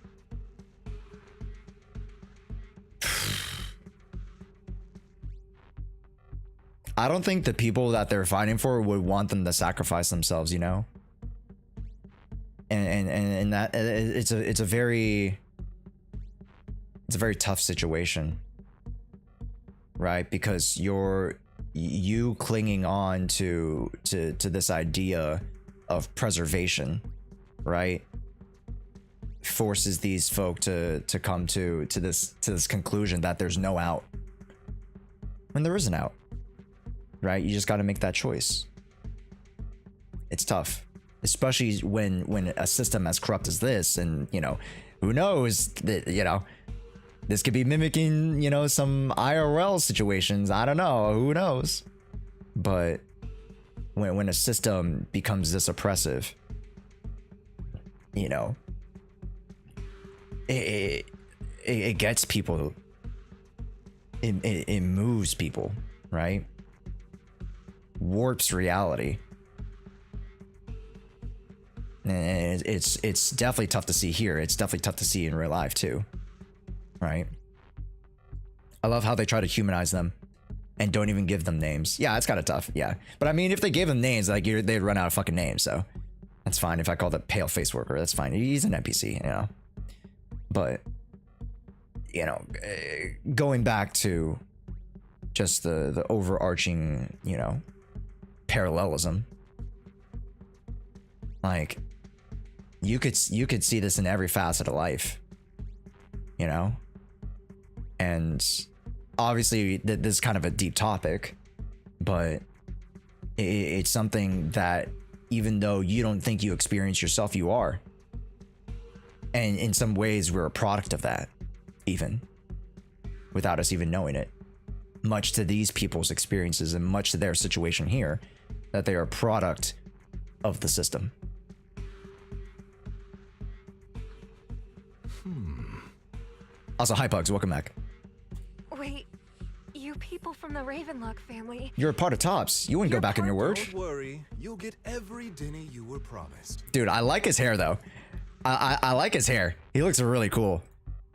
S3: I don't think the people that they're fighting for would want them to sacrifice themselves, you know? And that it's a very tough situation, right? Because you clinging on to this idea of preservation, right, forces these folk to come to this conclusion that there's no out, when there is an out, right? You just got to make that choice. It's tough, especially when a system as corrupt as this, and you know, who knows that, you know, this could be mimicking, you know, some IRL situations. I don't know, who knows? But when a system becomes this oppressive, you know, it gets people, it moves people, right? Warps reality. And it's definitely tough to see here. It's definitely tough to see in real life too, right? I love how they try to humanize them and don't even give them names. Yeah, it's kind of tough. Yeah, but I mean, if they gave them names, like they'd run out of fucking names. So that's fine. If I call the pale face worker, that's fine. He's an NPC, you know. But you know, going back to just the overarching, you know, parallelism, like you could see this in every facet of life, you know. And obviously this is kind of a deep topic, but it's something that even though you don't think you experience yourself, you are. And in some ways we're a product of that, even without us even knowing it, much to these people's experiences and much to their situation here, that they are a product of the system. Also, hi Pugs, welcome back.
S5: Wait, you people from the Ravenlock family.
S3: You're a part of Tops. You wouldn't go back on your word.
S2: Don't worry, you'll get every denny you were promised.
S3: Dude, I like his hair though. I like his hair. He looks really cool.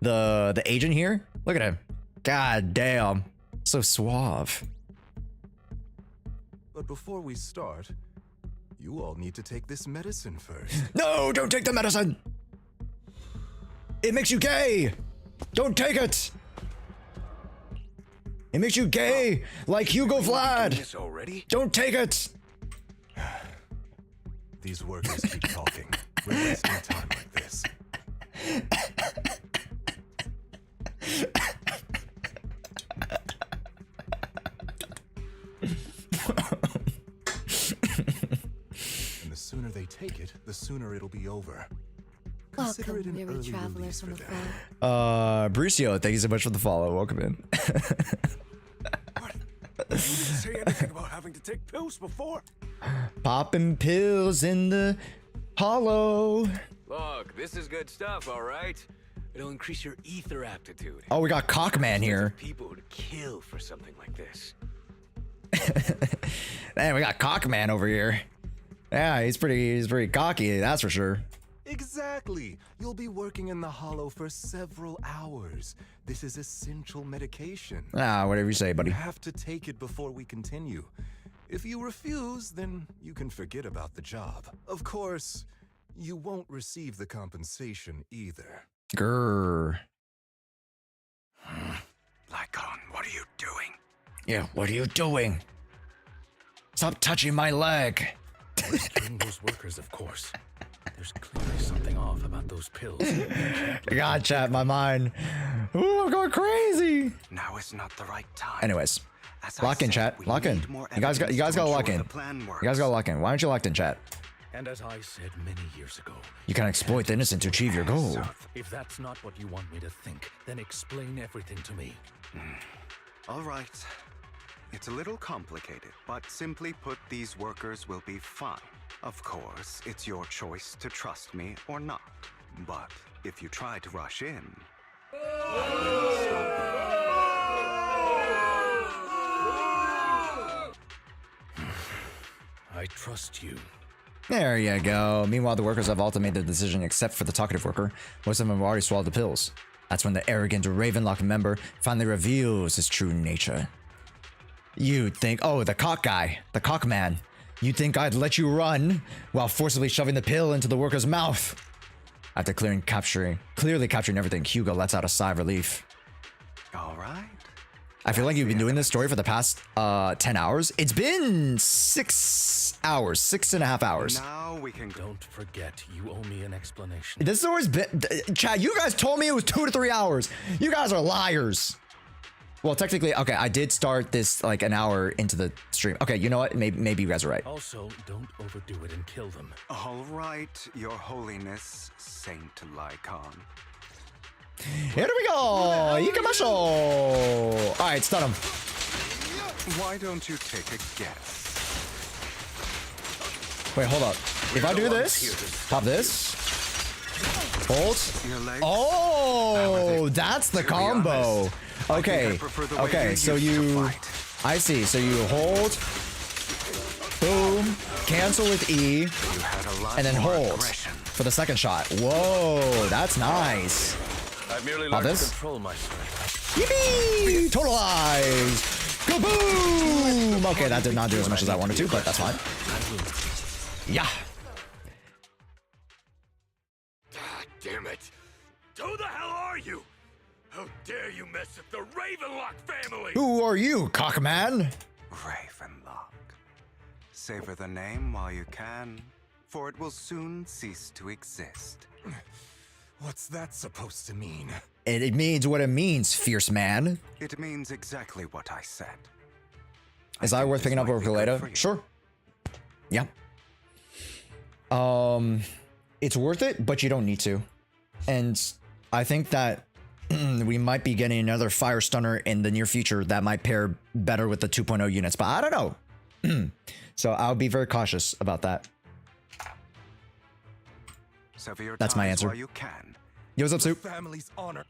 S3: The agent here, look at him. God damn, so suave.
S2: But before we start, you all need to take this medicine first.
S3: No, don't take the medicine. It makes you gay. Don't take it. It makes you gay, like Hugo VLAD.
S7: Already?
S3: Don't take it.
S2: These workers keep talking. We're wasting time like this. And the sooner they take it, the sooner it'll be over. Consider it
S20: Welcome,
S2: an
S20: weary
S2: early
S20: traveler
S2: release
S20: from
S2: for
S20: afar.
S3: Brucio, thank you so much for the follow. Welcome in.
S7: You didn't say anything about having to take pills before.
S3: Popping pills in the hollow.
S7: Look, this is good stuff, all right? It'll increase your ether aptitude.
S3: Oh, we got Cockman here.
S7: People would kill for something like this.
S3: Man, we got Cockman over here. Yeah, he's pretty cocky, that's for sure.
S2: Exactly. You'll be working in the hollow for several hours. This is essential medication.
S3: Ah, whatever you say, buddy.
S2: You have to take it before we continue. If you refuse, then you can forget about the job. Of course, you won't receive the compensation either.
S3: Grrr.
S11: Lycon, what are you doing?
S3: Yeah, what are you doing? Stop touching my leg.
S14: Rescuing those workers, of course. There's clearly something off about those pills.
S3: God, chat, my mind. Ooh, I'm going crazy.
S11: Now is not the right time.
S3: Anyways, lock in, chat. Lock in. You guys got to lock in. You guys got to lock in. Why aren't you locked in, chat?
S14: And as I said many years ago,
S3: you can exploit the innocent to achieve your goal.
S14: If that's not what you want me to think, then explain everything to me.
S11: All right. It's a little complicated, but simply put, these workers will be fine. Of course, it's your choice to trust me or not. But if you try to rush in...
S14: I trust you.
S3: There you go. Meanwhile, the workers have all made their decision except for the talkative worker. Most of them have already swallowed the pills. That's when the arrogant Ravenlock member finally reveals his true nature. You'd think, oh, the cock guy, the cock man. You'd think I'd let you run while forcibly shoving the pill into the worker's mouth. After clearly capturing everything, Hugo lets out a sigh of relief.
S11: All right.
S3: I feel like you've been doing this story for the past 10 hours. It's been 6 hours, 6.5 hours.
S11: Now we can...
S14: Don't forget, you owe me an explanation.
S3: This story's been... Chad, you guys told me it was 2 to 3 hours. You guys are liars. Well, technically, okay, I did start this like an hour into the stream. Okay, you know what? Maybe you guys are right.
S14: Also, don't overdo it and kill them.
S11: All right, Your Holiness, Saint Lycon.
S3: Here we go! Ikamasho! Alright, stun him.
S11: Why don't you take a guess?
S3: Wait, hold up. If I do this, pop this, hold. Oh, that's the combo. Okay, okay, so you... I see, so you hold, boom, cancel with E, and then hold for the second shot. Whoa, that's nice.
S14: I've merely
S3: Pop
S14: learned to
S3: this.
S14: control my strength.
S3: Yippee! Totalize! Kaboom! Okay, that did not do as much as I wanted to, but that's fine. Yeah.
S1: God damn it! Who the hell are you? How dare you mess with the Ravenlock family?
S3: Who are you, cockman?
S11: Ravenlock. Savor the name while you can, for it will soon cease to exist.
S2: What's that supposed to mean?
S3: It means what it means, fierce man.
S11: It means exactly what I said.
S3: Is that worth picking up over later? Sure. Yeah. It's worth it, but you don't need to. And I think that we might be getting another fire stunner in the near future that might pair better with the 2.0 units, but I don't know. So I'll be very cautious about that. That's my answer.
S11: You can.
S3: Yo, what's up, Soup?
S11: Family's honor.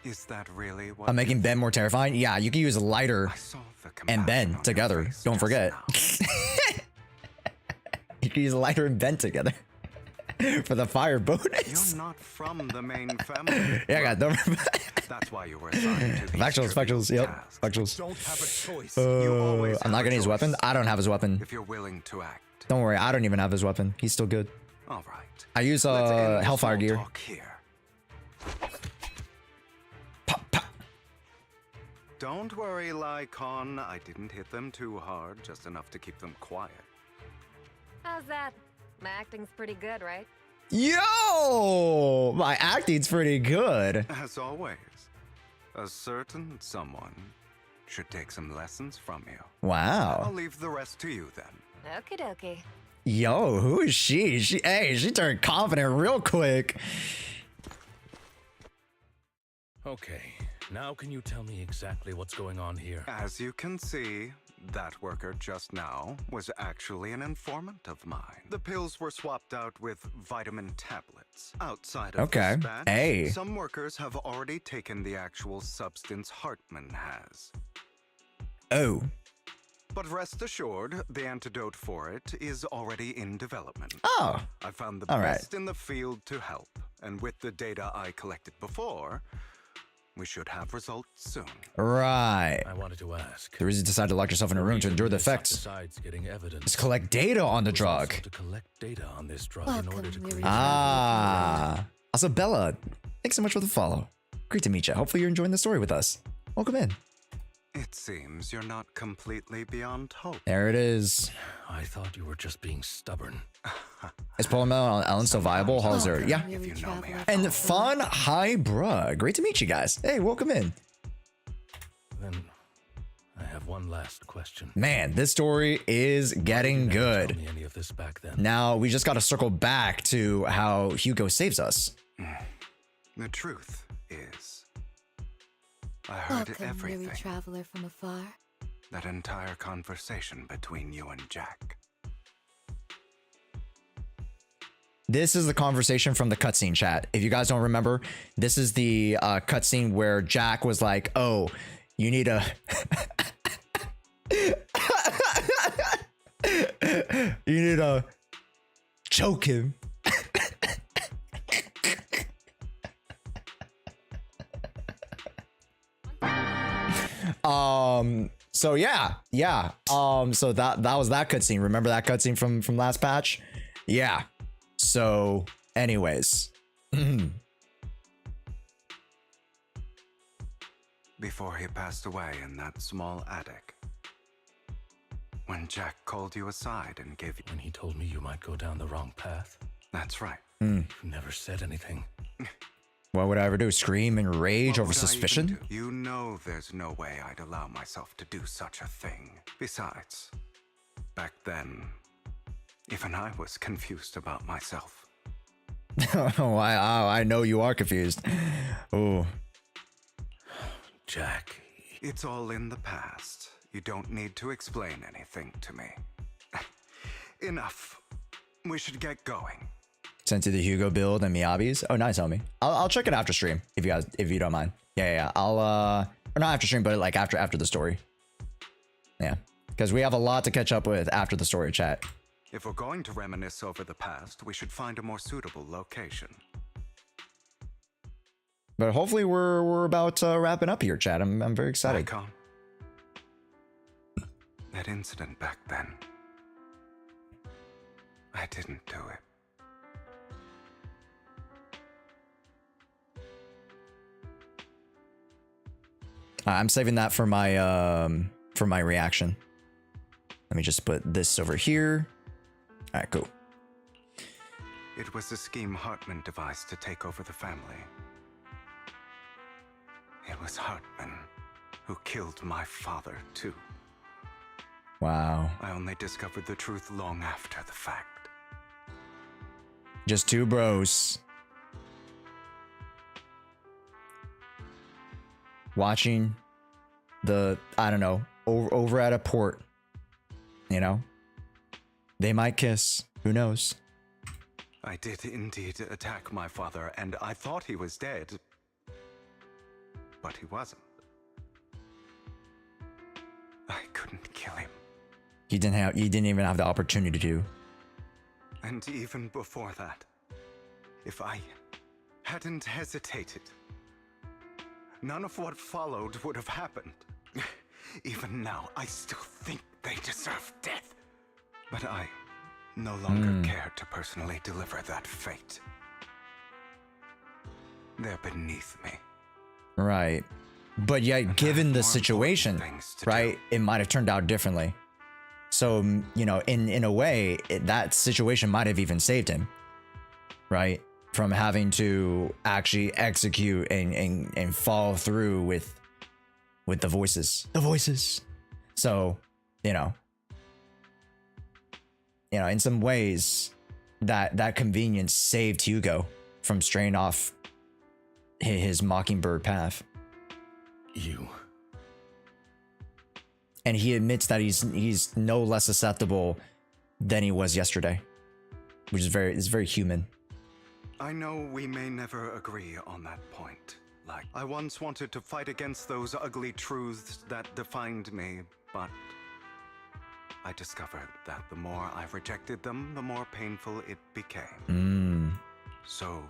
S11: Is that really what
S3: I'm making Ben more terrifying? Yeah, you can use lighter and Ben together. Don't forget. You can use lighter and Ben together for the fire bonus.
S11: You're not from the main family.
S3: Yeah, I got them.
S11: That's why you were assigned to these
S3: Factuals, yep. Factuals.
S11: Don't have a choice.
S3: I'm not gonna use weapon. I don't have his weapon.
S11: If you're willing to act.
S3: Don't worry, I don't even have his weapon. He's still good.
S11: All right.
S3: I use Hellfire gear.
S11: Don't worry, Lycon. I didn't hit them too hard, just enough to keep them quiet.
S5: How's that? My acting's pretty good, right?
S3: Yo! My acting's pretty good.
S11: As always, a certain someone should take some lessons from you.
S3: Wow.
S11: I'll leave the rest to you then.
S5: Okie dokie.
S3: Yo, who is she? She turned confident real quick.
S14: Okay, now can you tell me exactly what's going on here?
S11: As you can see, That worker just now was actually an informant of mine. The pills were swapped out with vitamin tablets. Outside of
S3: Okay.
S11: this batch,
S3: Hey.
S11: some workers have already taken the actual substance Hartman has.
S3: Oh.
S11: But rest assured, the antidote for it is already in development.
S3: Oh.
S11: I found the
S3: All right.
S11: best in the field to help, and with the data I collected before, we should have results soon.
S3: Right.
S14: I wanted to ask.
S3: The reason you decided to lock yourself in a room to endure the effects
S14: Besides getting evidence,
S3: is collect data on the drug.
S14: to collect data on this drug in order to create.
S3: Ah. Also, Bella, thanks so much for the follow. Great to meet you. Hopefully you're enjoying the story with us. Welcome in.
S11: It seems you're not completely beyond hope.
S3: There it is.
S14: I thought you were just being stubborn.
S3: Is Polymer on Ellen still viable? How's there? Yeah.
S11: If you know me,
S3: And Fun Hi Bruh. Great to meet you guys. Hey, welcome in.
S14: Then I have one last question.
S3: Man, this story is getting good.
S14: Tell me any of this back then.
S3: Now, we just got to circle back to how Hugo saves us.
S11: The truth is, I heard
S20: Welcome,
S11: everything.
S20: weary traveler from afar.
S11: That entire conversation between you and Jack.
S3: This is the conversation from the cutscene chat. If you guys don't remember, this is the cutscene where Jack was like, oh, you need a... you need to choke him. So yeah. So that was that cutscene. Remember that cutscene from last patch? Yeah. So, anyways.
S11: Before he passed away in that small attic. When Jack called you aside and gave you...
S14: When he told me you might go down the wrong path.
S11: That's right.
S14: You never said anything.
S3: What would I ever do? Scream and rage over suspicion?
S11: You know there's no way I'd allow myself to do such a thing. Besides, back then, even I was confused about myself.
S3: Oh, I know you are confused. Oh.
S14: Jack.
S11: It's all in the past. You don't need to explain anything to me. Enough. We should get going.
S3: Sent to the Hugo build and Miyabi's. Oh, nice, homie. I'll check it after stream if you don't mind. Yeah. I'll or not after stream, but like after the story. Yeah, because we have a lot to catch up with after the story chat.
S11: If we're going to reminisce over the past, we should find a more suitable location.
S3: But hopefully we're about wrapping up here, chat. I'm very excited.
S11: Icon. That incident back then. I didn't do it.
S3: I'm saving that for my reaction. Let me just put this over here. All right, cool.
S11: It was a scheme Hartman devised to take over the family. It was Hartman who killed my father, too.
S3: Wow.
S11: I only discovered the truth long after the fact.
S3: Just two bros. Watching the, I don't know, over at a port, you know? They might kiss. Who knows?
S11: I did indeed attack my father, and I thought he was dead. But he wasn't. I couldn't kill him.
S3: You didn't even have the opportunity to.
S11: And even before that, if I hadn't hesitated, none of what followed would have happened. Even now, I still think they deserve death. But I no longer care to personally deliver that fate. They're beneath me.
S3: Right. But yet, given the situation, right, it might have turned out differently. So, you know, in a way, that situation might have even saved him, right? From having to actually execute and follow through with the voices. The voices. So, you know, in some ways, that convenience saved Hugo from straying off his mockingbird path.
S14: You.
S3: and he admits that he's no less susceptible than he was yesterday, which is very human.
S11: I know we may never agree on that point. Like, I once wanted to fight against those ugly truths that defined me, but I discovered that the more I rejected them, the more painful it became. So,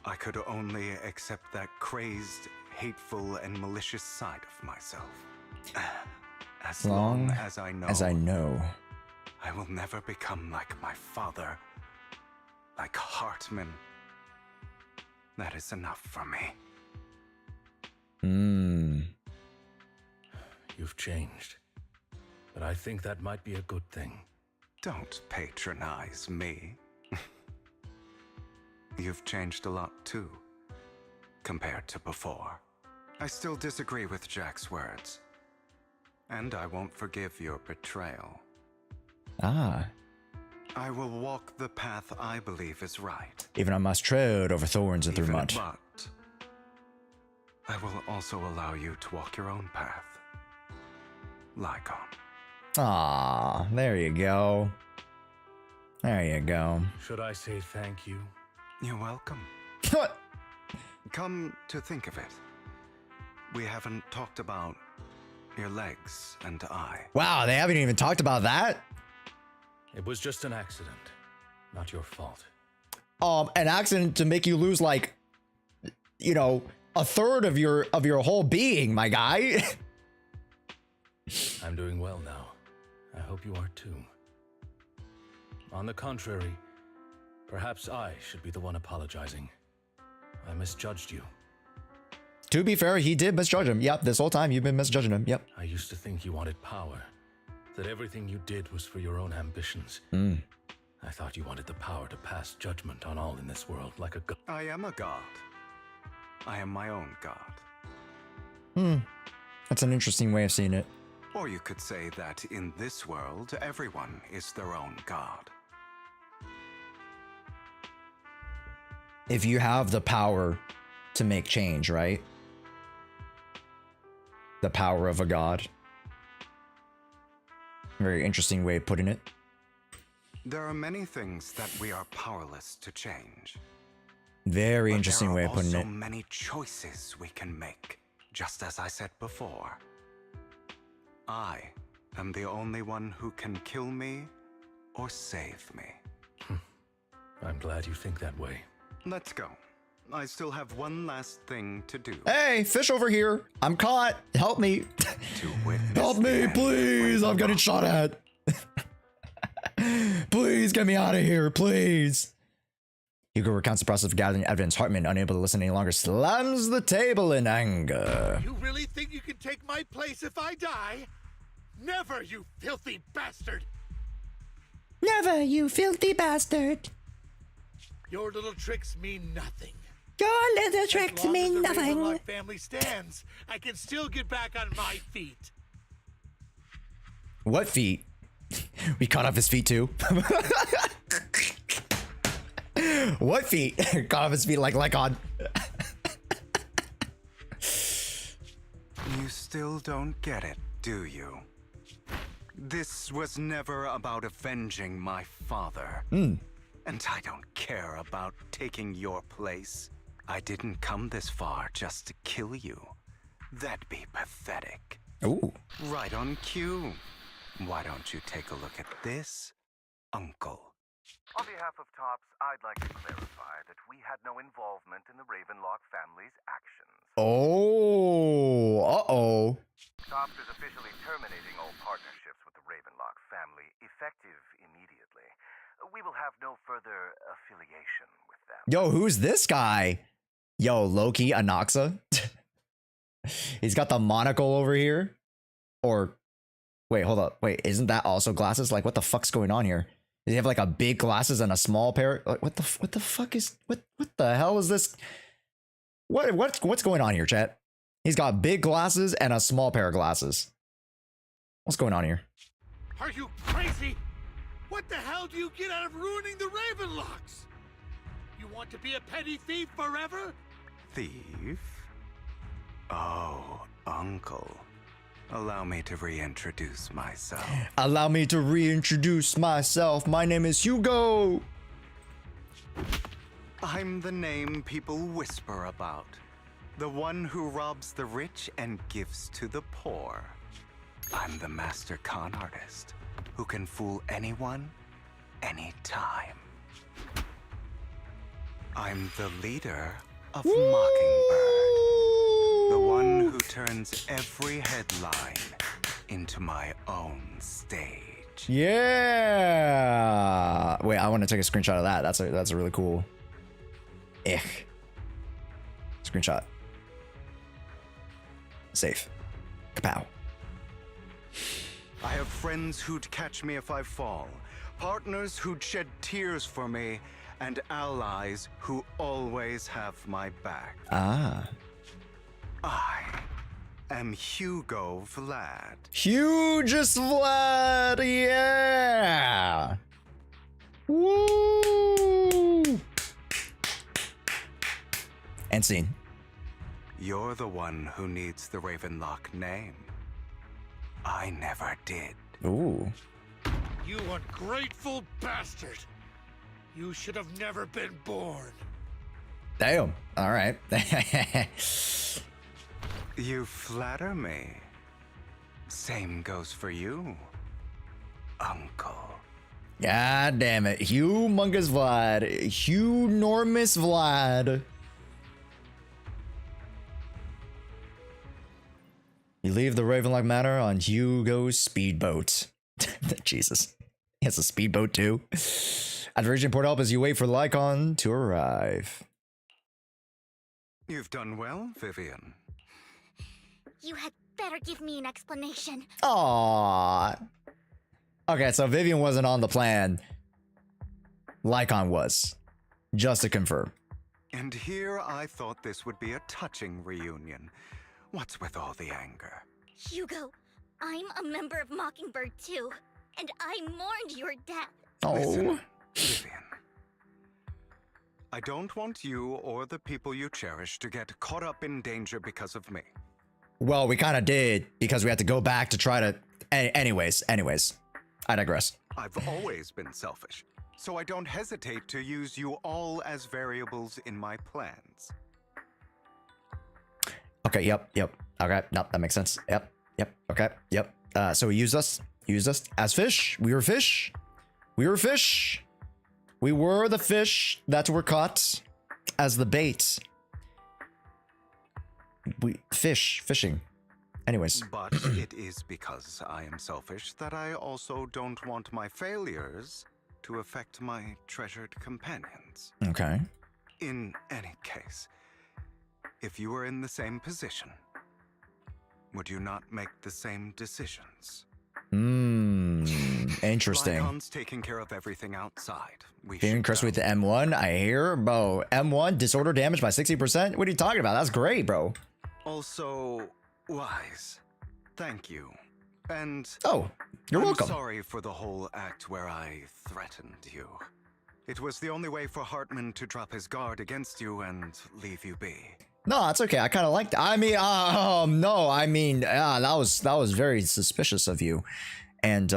S11: I could only accept that crazed, hateful, and malicious side of myself. As long as I know, I will never become like my father, like Hartman. That is enough for me.
S14: You've changed, but I think that might be a good thing.
S11: Don't patronize me. You've changed a lot too, compared to before. I still disagree with Jack's words, and I won't forgive your betrayal. I will walk the path I believe is right.
S3: Even I must tread over thorns and through mud.
S11: But I will also allow you to walk your own path. Lycon.
S3: Ah, there you go. There you go.
S14: Should I say thank you?
S11: You're welcome. Come to think of it, we haven't talked about your legs and eye.
S3: Wow, they haven't even talked about that?
S14: It was just an accident, not your fault.
S3: An accident to make you lose, like, you know, a third of your whole being, my guy.
S14: I'm doing well now. I hope you are too. On the contrary, perhaps I should be the one apologizing. I misjudged you.
S3: To be fair, he did misjudge him. Yep, this whole time you've been misjudging him. Yep.
S14: I used to think you wanted power, that everything you did was for your own ambitions. I thought you wanted the power to pass judgment on all in this world like a god.
S11: I am a god. I am my own god.
S3: That's an interesting way of seeing it.
S11: Or you could say that in this world, everyone is their own god.
S3: If you have the power to make change, right? The power of a god. Very interesting way of putting it.
S11: There are many things that we are powerless to change.
S3: Very interesting way of putting
S11: There are
S3: it.
S11: also many choices we can make, just as I said before. I am the only one who can kill me or save me.
S14: I'm glad you think that way.
S11: Let's go. I still have one last thing to do.
S3: Hey, fish over here. I'm caught. Help me. Help me, please. I'm getting shot at. Please get me out of here, please. Hugo recounts the process of gathering evidence. Hartman, unable to listen any longer, slams the table in anger.
S21: You really think you can take my place if I die? Never, you filthy bastard!
S6: Never, you filthy bastard.
S21: Your little tricks mean nothing.
S6: Your little tricks mean
S21: As long as the
S6: nothing.
S21: Ravenlock family stands, I can still get back on my feet.
S3: What feet? We cut off his feet too. What feet? Cut off his feet like Lycon.
S11: You still don't get it, do you? This was never about avenging my father. And I don't care about taking your place. I didn't come this far just to kill you. That'd be pathetic.
S3: Ooh.
S11: Right on cue. Why don't you take a look at this, Uncle?
S15: On behalf of TOPS, I'd like to clarify that we had no involvement in the Ravenlock family's actions.
S3: Oh, uh-oh.
S15: TOPS is officially terminating all partnerships with the Ravenlock family, effective immediately. We will have no further affiliation with them.
S3: Yo, who's this guy? Yo, Loki Anaxa? He's got the monocle over here. Or, wait, hold up. Wait, isn't that also glasses? Like, what the fuck's going on here? Does he have like a big glasses and a small pair? Like, what the fuck is, what the hell is this? What's going on here, chat? He's got big glasses and a small pair of glasses. What's going on here?
S21: Are you crazy? What the hell do you get out of ruining the Ravenlocks? You want to be a petty thief forever?
S11: Thief? Oh, Uncle. Allow me to reintroduce myself.
S3: Allow me to reintroduce myself. My name is Hugo.
S11: I'm the name people whisper about. The one who robs the rich and gives to the poor. I'm the master con artist who can fool anyone, anytime. I'm the leader of Mockingbird. The one who turns every headline into my own stage.
S3: Yeah. Wait, I want to take a screenshot of that. That's a really cool. Screenshot. Safe. Kapow.
S11: I have friends who'd catch me if I fall, partners who'd shed tears for me, and allies who always have my back.
S3: Ah.
S11: I am Hugo Vlad.
S3: Hugest Vlad, yeah. Woo. End scene.
S11: You're the one who needs the Ravenlock name. I never did.
S3: Ooh.
S21: You ungrateful bastard! You should have never been born.
S3: Damn. All right.
S11: You flatter me. Same goes for you, Uncle.
S3: God damn it. Humongous Vlad. Hunormous Vlad. You leave the Ravenlock Manor on Hugo's speedboat. Jesus. He has a speedboat too. At Virgin Port help as you wait for Lycon to arrive.
S11: You've done well, Vivian.
S4: You had better give me an explanation.
S3: Aww. Okay, so Vivian wasn't on the plan. Lycon was. Just to confirm.
S11: And here I thought this would be a touching reunion. What's with all the anger?
S4: Hugo, I'm a member of Mockingbird too, and I mourned your death.
S3: Oh.
S11: Listen, Vivian. I don't want you or the people you cherish to get caught up in danger because of me.
S3: Well, we kind of did because we had to go back to try to... Anyways. I digress.
S11: I've always been selfish, so I don't hesitate to use you all as variables in my plans.
S3: Okay, yep. Okay, no, that makes sense. Yep, okay, yep. So he used us as fish. We were fish. We were the fish that were caught as the bait. Fishing. Anyways.
S11: But it is because I am selfish that I also don't want my failures to affect my treasured companions.
S3: Okay.
S11: In any case, if you were in the same position, would you not make the same decisions?
S3: Interesting.
S11: Lycon's taking care of everything outside.
S3: Feeling cursed with the M1, I hear, bro. M1 disorder damage by 60%. What are you talking about? That's great, bro.
S11: Also, wise. Thank you. And
S3: oh, you're welcome.
S11: I'm sorry for the whole act where I threatened you. It was the only way for Hartman to drop his guard against you and leave you be.
S3: No, that's okay. I kind of liked it. I mean, that was very suspicious of you. And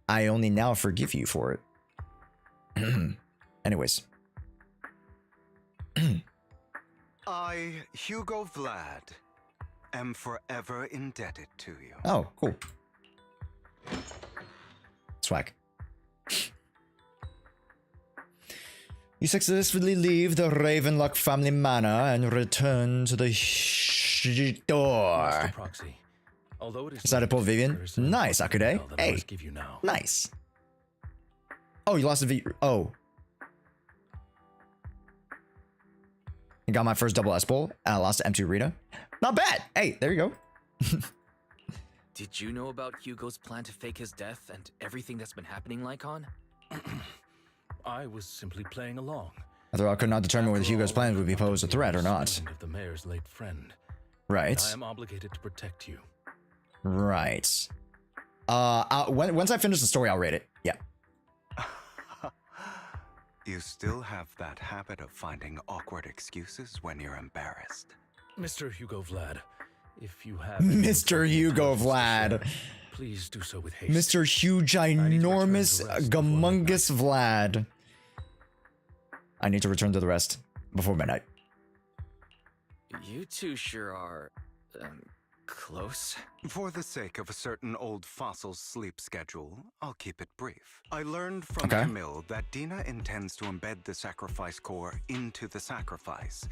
S3: I only now forgive you for it. Anyways.
S11: I, Hugo Vlad, am forever indebted to you.
S3: Oh, cool. Swag. You successfully leave the Ravenlock family manor and return to the door.
S14: Master Proxy, although it is
S3: Decided to pull Vivian. Nice, Akude. Hey, nice. Oh, you lost a V. Oh. You got my first double S pull, and I lost to M2 Rita. Not bad. Hey, there you go.
S19: Did you know about Hugo's plan to fake his death and everything that's been happening, Lycon?
S14: I was simply playing along.
S3: Although I could not determine whether Hugo's plans would be posed a threat or not.
S14: Of the mayor's late friend.
S3: Right.
S14: I am obligated to protect you.
S3: Right. Once I finish the story, I'll rate it. Yeah.
S11: You still have that habit of finding awkward excuses when you're embarrassed.
S14: Mr. Hugo Vlad, If you have
S3: Mr. Hugo Vlad.
S14: Please do so with haste.
S3: Mr. Huge, ginormous, gummungus Vlad. I need to return to the rest before midnight.
S19: You two sure are, close.
S11: For the sake of a certain old fossil's sleep schedule, I'll keep it brief. I learned from Camille that Dina intends to embed the sacrifice core into the sacrifice.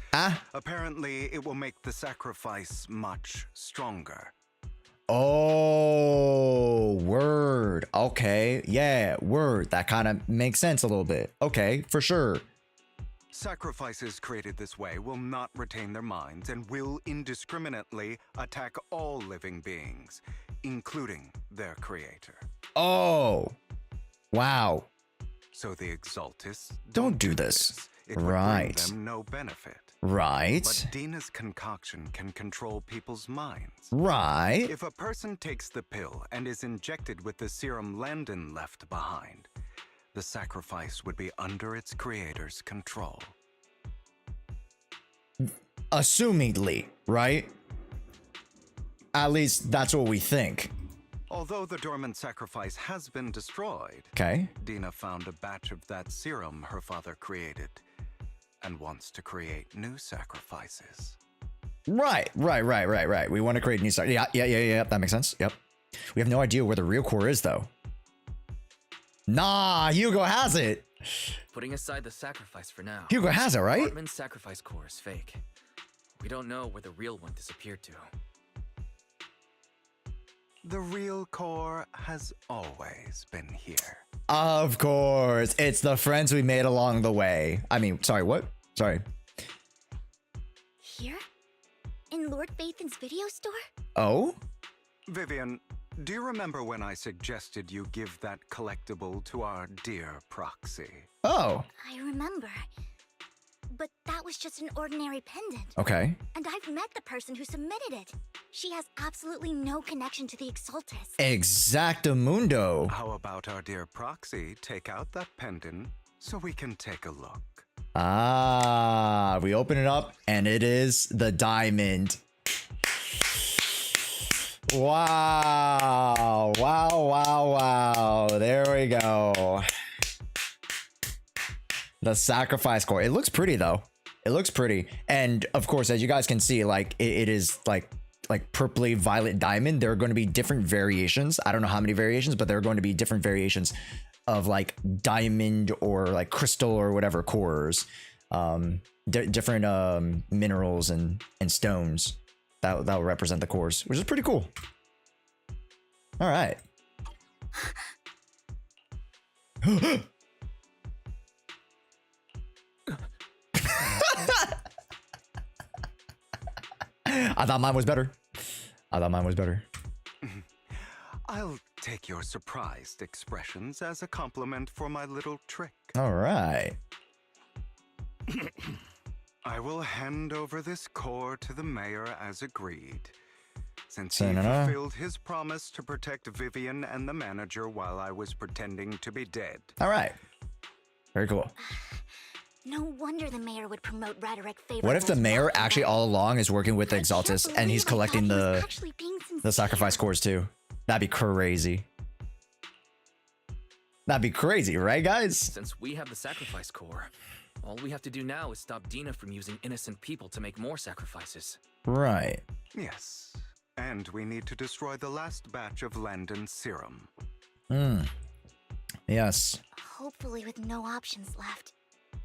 S11: Apparently, it will make the sacrifice much stronger.
S3: Oh, word. Okay, yeah, word. That kind of makes sense a little bit. Okay, for sure.
S11: Sacrifices created this way will not retain their minds and will indiscriminately attack all living beings, including their creator.
S3: Oh, wow.
S11: So the Exaltists
S3: don't do this.
S11: It would bring them no benefit.
S3: Right.
S11: But Dina's concoction can control people's minds.
S3: Right.
S11: If a person takes the pill and is injected with the serum Landon left behind, the sacrifice would be under its creator's control.
S3: Assumingly, right? At least that's what we think.
S11: Although the dormant sacrifice has been destroyed, Dina found a batch of that serum her father created and wants to create new sacrifices.
S3: Right. We want to create new sacrifices. Yeah. That makes sense. Yep. We have no idea where the real core is, though. Nah, Hugo has it.
S19: Putting aside the sacrifice for now.
S3: Hugo has it, right?
S19: Hartman's sacrifice core is fake. We don't know where the real one disappeared to.
S11: The real core has always been here.
S3: Of course. It's the friends we made along the way. I mean, sorry, what? Sorry.
S4: Here? In Lord Phaethon's video store?
S3: Oh?
S11: Vivian, do you remember when I suggested you give that collectible to our dear Proxy?
S3: Oh.
S4: I remember. But that was just an ordinary pendant.
S3: Okay.
S4: And I've met the person who submitted it. She has absolutely no connection to the Exaltis.
S3: Exactamundo.
S11: How about our dear Proxy take out that pendant so we can take a look?
S3: Ah, we open it up and it is the diamond. Wow. There we go. The sacrifice core. It looks pretty though. It looks pretty. And of course, as you guys can see, like it is like purpley violet diamond. There are going to be different variations. I don't know how many variations, but there are going to be different variations of like diamond or like crystal or whatever cores. Different minerals and stones that will represent the cores, which is pretty cool. All right. I thought mine was better.
S11: I'll take your surprised expressions as a compliment for my little trick.
S3: All right.
S11: I will hand over this core to the mayor as agreed, since he fulfilled his promise to protect Vivian and the manager while I was pretending to be dead.
S3: All right. Very cool.
S4: No wonder the mayor would promote rhetoric favorable.
S3: What if the mayor actually all along is working with the Exaltis and he's collecting the sacrifice cores too? That'd be crazy. That'd be crazy, right, guys?
S19: Since we have the sacrifice core, all we have to do now is stop Dina from using innocent people to make more sacrifices.
S3: Right.
S11: Yes. And we need to destroy the last batch of Landon's serum.
S3: Yes.
S4: Hopefully with no options left,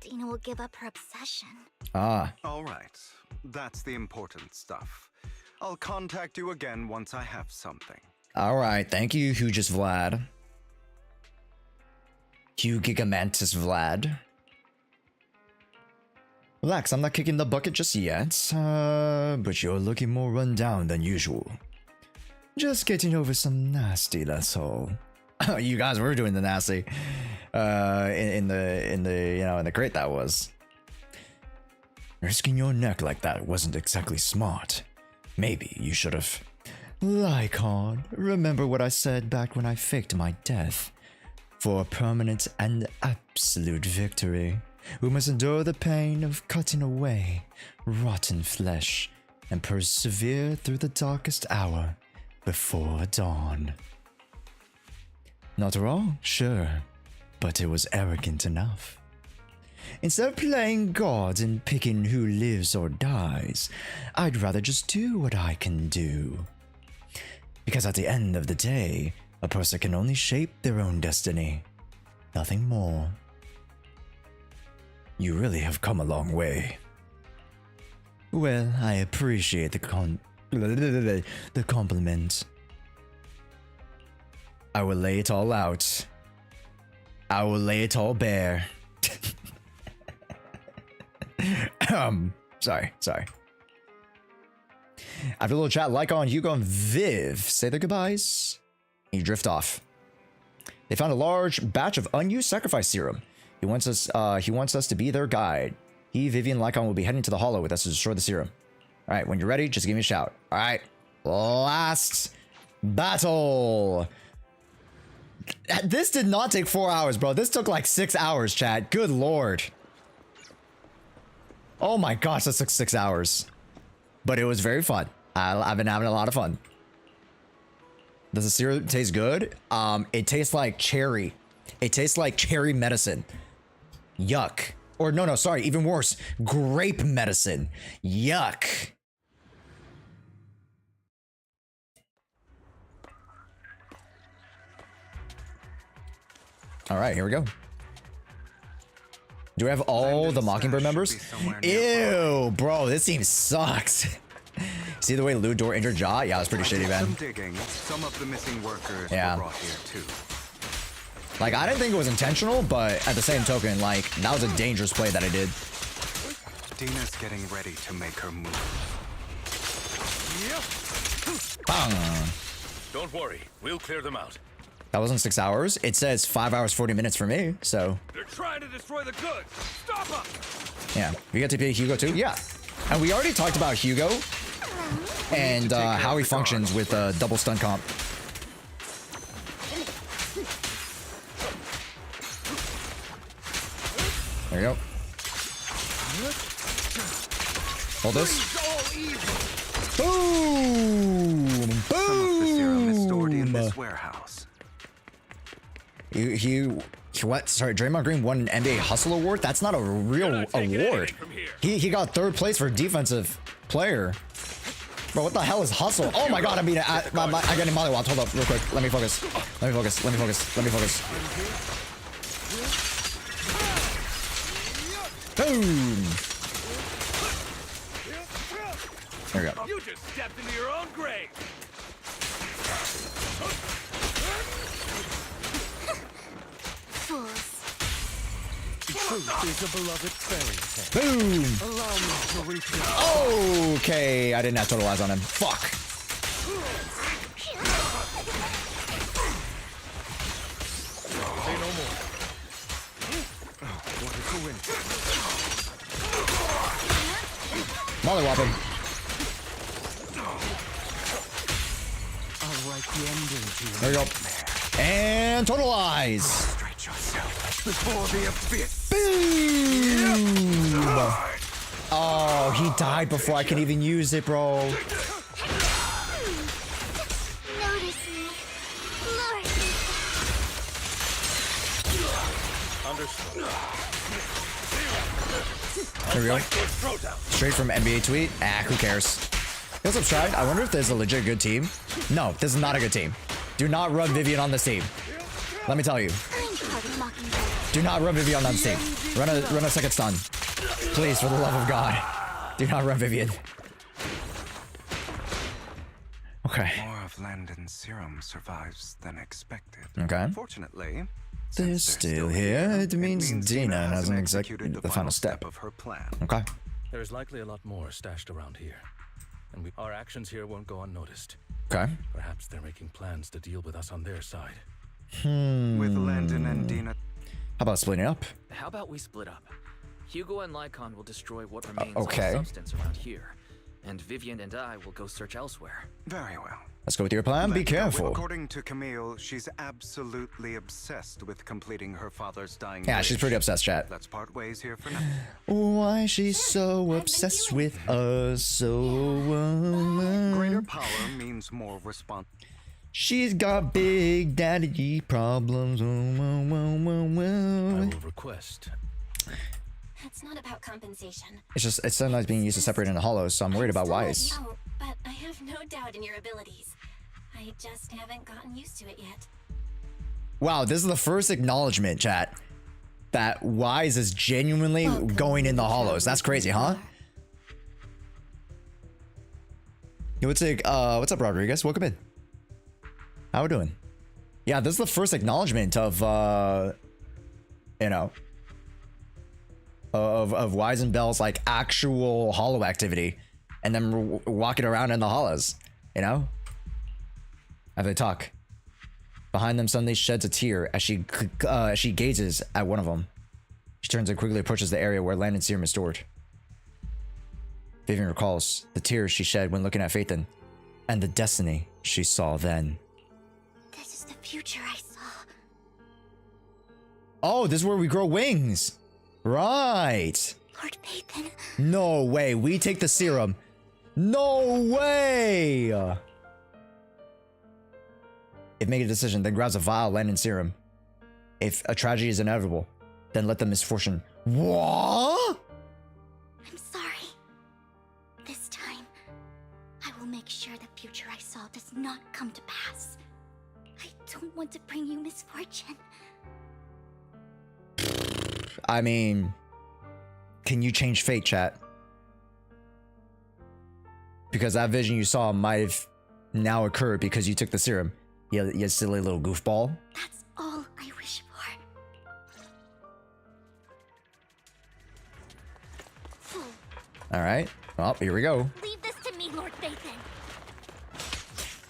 S4: Dina will give up her obsession.
S3: Ah.
S11: All right. That's the important stuff. I'll contact you again once I have something.
S3: All right. Thank you, Hugest Vlad. Gigamantis Vlad. Relax, I'm not kicking the bucket just yet, but you're looking more run down than usual. Just getting over some nasty, that's all. You guys were doing the nasty, in the crate that was. Risking your neck like that wasn't exactly smart. Maybe you should have. Lycon, remember what I said back when I faked my death? For a permanent and absolute victory, we must endure the pain of cutting away rotten flesh
S6: and persevere through the darkest hour before dawn. Not wrong, sure, but it was arrogant enough. Instead of playing God and picking who lives or dies, I'd rather just do what I can do. Because at the end of the day, a person can only shape their own destiny. Nothing more. You really have come a long way. Well, I appreciate the compliment. I will lay it all out. I will lay it all bare. Sorry. After a little chat, Lycon, Hugo, and Viv say their goodbyes. And you drift off. They found a large batch of unused sacrifice serum. He wants us to be their guide. He, Vivian, Lycon will be heading to the Hollow with us to destroy the serum. Alright, when you're ready, just give me a shout. Alright. Last battle. This did not take 4 hours, bro. This took like 6 hours, chat. Good lord. Oh my gosh, that took 6 hours. But it was very fun. I've been having a lot of fun. Does the serum taste good? It tastes like cherry. It tastes like cherry medicine. Yuck. Or no, sorry, even worse. Grape medicine. Yuck. All right, here we go. Do we have all the Mockingbird members? Ew, bro, this team sucks. See the way Ludor injured Jaw? Yeah, it was pretty shitty, man.
S11: Some digging. Some of the missing workers were brought here too.
S3: Like, I didn't think it was intentional, but at the same token, like, that was a dangerous play that I did.
S11: Dina's getting ready to make her move.
S3: Bang.
S14: Don't worry, we'll clear them out.
S3: That wasn't 6 hours. It says 5 hours, 40 minutes for me, so.
S1: They're trying to destroy the goods. Stop them.
S3: Yeah, we got to play Hugo too? Yeah. And we already talked about Hugo and how he functions with double stun comp. There you go. Hold this. Boom! Boom!
S11: Some of the serum is stored in this warehouse.
S3: What? Sorry, Draymond Green won an NBA Hustle Award? That's not a real award. He got 3rd place for defensive player. Bro, what the hell is Hustle? Oh my god, I got him mollywopped. Hold up, real quick. Let me focus. Boom! There we go.
S1: You just stepped into your own grave.
S2: Truth is a beloved fairy tale.
S3: Boom!
S2: Allow me to reach
S3: Okay, I didn't have total eyes on him. Fuck.
S2: Say no more. What a coincidence.
S3: Mollywop him.
S2: I'll write the ending to you.
S3: There you go. And total eyes.
S2: Stretch yourself before the abyss.
S3: Boom! Oh, he died before I could even use it, bro.
S4: Notice me. Lord.
S14: Understood.
S3: There we go. Straight from NBA tweet. Ah, who cares? What's up, Stride? I wonder if there's a legit good team. No, this is not a good team. Do not run Vivian on this team. Let me tell you. Do not run Vivian on this team. Run a second stun. Please, for the love of God. Do not run Vivian. Okay.
S11: More of Landon's serum survives than expected.
S3: Okay.
S11: Fortunately,
S3: They're still here. It means Dina hasn't executed the final step
S11: of her plan.
S3: Okay.
S14: There's likely a lot more stashed around here. And our actions here won't go unnoticed.
S3: Okay.
S14: Perhaps they're making plans to deal with us on their side.
S11: With Landon and Dina.
S3: How about splitting up?
S19: How about we split up? Hugo and Lycon will destroy what remains
S3: okay.
S19: of substance around here, and Vivian and I will go search elsewhere.
S11: Very well.
S3: Let's go with your plan. Be
S11: Let's go.
S3: careful.
S11: According to Camille, she's absolutely obsessed with completing her father's dying
S3: Yeah,
S11: wish.
S3: she's pretty obsessed, chat.
S11: Let's part ways here for now.
S3: Why she's so obsessed with us? So
S11: Greater power means more response.
S3: she's got big daddy problems.
S14: I will request.
S13: It's not about compensation.
S3: It's sometimes being used to separate into hollows, so I'm worried about Wise.
S13: No, but I have no doubt in your abilities. I just haven't gotten used to it yet.
S3: Wow, this is the first acknowledgement, chat, that Wise is genuinely going in the hollows. That's crazy, huh? Yo, what's up, Rodriguez? Welcome in. How we doing? Yeah, this is the first acknowledgement of you know, of Wise and Bell's like actual hollow activity, and then walking around in the hollows, you know. As they talk, behind them suddenly sheds a tear as she gazes at one of them. She turns and quickly approaches the area where land and serum is stored. Vivian recalls the tears she shed when looking at Phaethon, and the destiny she saw then.
S4: This is the future I saw.
S3: Oh, this is where we grow wings. Right.
S4: Lord Phaethon.
S3: No way. We take the serum. No way. If make a decision, then grabs a vial, land, and serum. If a tragedy is inevitable, then let the misfortune. What?
S4: I'm sorry. This time, I will make sure the future I saw does not come to pass. I don't want to bring you misfortune.
S3: I mean, can you change fate, chat? Because that vision you saw might have now occurred because you took the serum. You silly little goofball.
S4: That's all I wish for.
S3: All right. Well, here we go.
S4: Leave this to me, Lord Phaethon.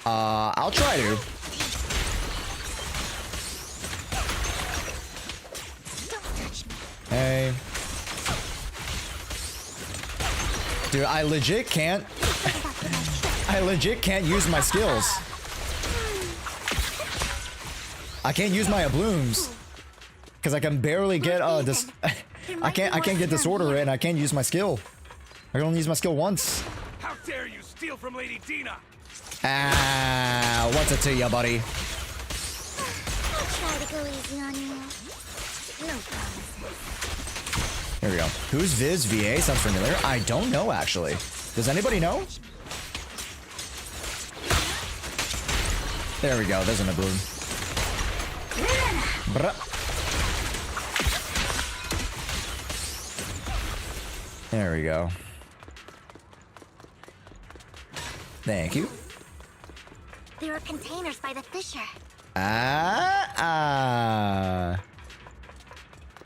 S3: I'll try to.
S4: Don't touch me.
S3: Hey. Dude, I legit can't. I legit can't use my skills. I can't use my blooms because I can barely get this. I can't get disorder and I can't use my skill. I can only use my skill once.
S1: How dare you steal from Lady Dina?
S3: Ah, what's it to you, buddy?
S4: I'll try to go easy on you. No promises.
S3: Here we go. Who's Viz VA? Sounds familiar. I don't know actually. Does anybody know? There we go. There's an bloom. Bruh. There we go. Thank you.
S4: There are containers by the fissure.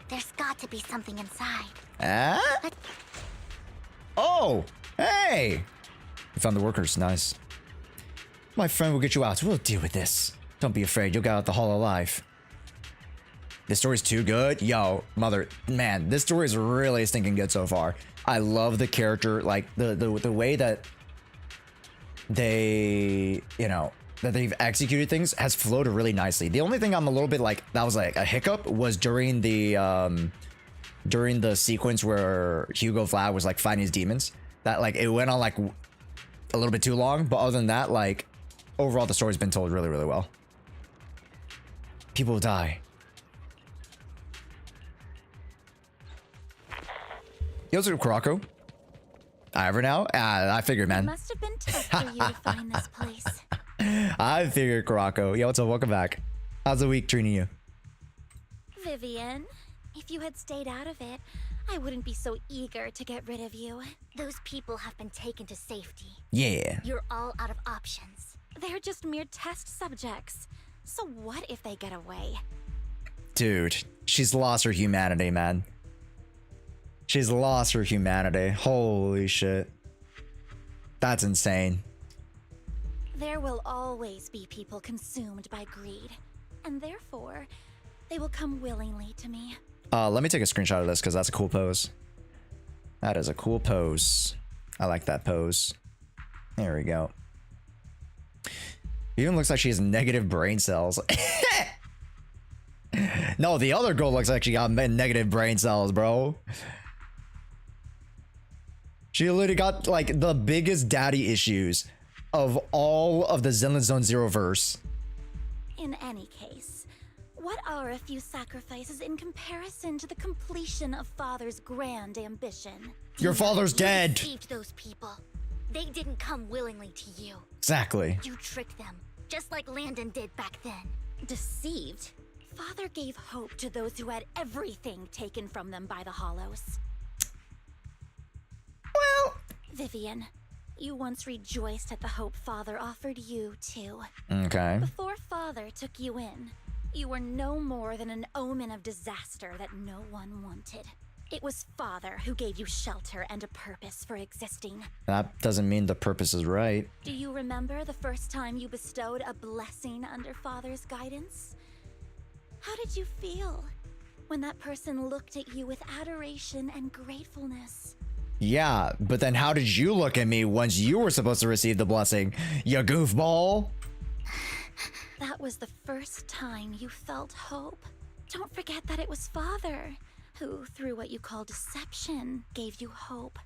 S4: There's got to be something inside.
S3: Oh, hey! We found the workers. Nice. My friend will get you out. We'll deal with this. Don't be afraid. You'll get out the hall alive. This story's too good. Yo, man, this story is really stinking good so far. I love the character, like the way that they, you know, that they've executed things has flowed really nicely. The only thing I'm a little bit like, that was like a hiccup was during the sequence where Hugo Vlad was like fighting his demons. That like, it went on like a little bit too long, but other than that, like overall the story's been told really, really well. People die. Yo, what's up, Kurako? Ever now? I figured, man.
S4: It must have been tough for you to find this place.
S3: I figured, Kurako. Yo, what's up? Welcome back. How's the week treating you?
S4: Vivian, if you had stayed out of it, I wouldn't be so eager to get rid of you. Those people have been taken to safety.
S3: Yeah.
S4: You're all out of options.
S18: They're just mere test subjects. So what if they get away?
S3: Dude, she's lost her humanity, man. She's lost her humanity. Holy shit. That's insane.
S18: There will always be people consumed by greed, and therefore, they will come willingly to me.
S3: Let me take a screenshot of this because that's a cool pose. That is a cool pose. I like that pose. There we go. Even looks like she has negative brain cells. No, the other girl looks like she got negative brain cells, bro. She literally got like the biggest daddy issues of all of the Zenless Zone Zero verse.
S18: In any case, what are a few sacrifices in comparison to the completion of Father's grand ambition?
S3: Your father's dead.
S4: You deceived those people. They didn't come willingly to you.
S3: Exactly.
S4: You tricked them, just like Landon did back then.
S18: Deceived? Father gave hope to those who had everything taken from them by the Hollows.
S3: Well,
S18: Vivian, you once rejoiced at the hope Father offered you, too.
S3: Okay.
S18: Before Father took you in, you were no more than an omen of disaster that no one wanted. It was Father who gave you shelter and a purpose for existing.
S3: That doesn't mean the purpose is right.
S18: Do you remember the first time you bestowed a blessing under Father's guidance? How did you feel when that person looked at you with adoration and gratefulness?
S3: Yeah, but then how did you look at me once you were supposed to receive the blessing, you goofball?
S18: That was the first time you felt hope. Don't forget that it was Father who, through what you call deception, gave you hope.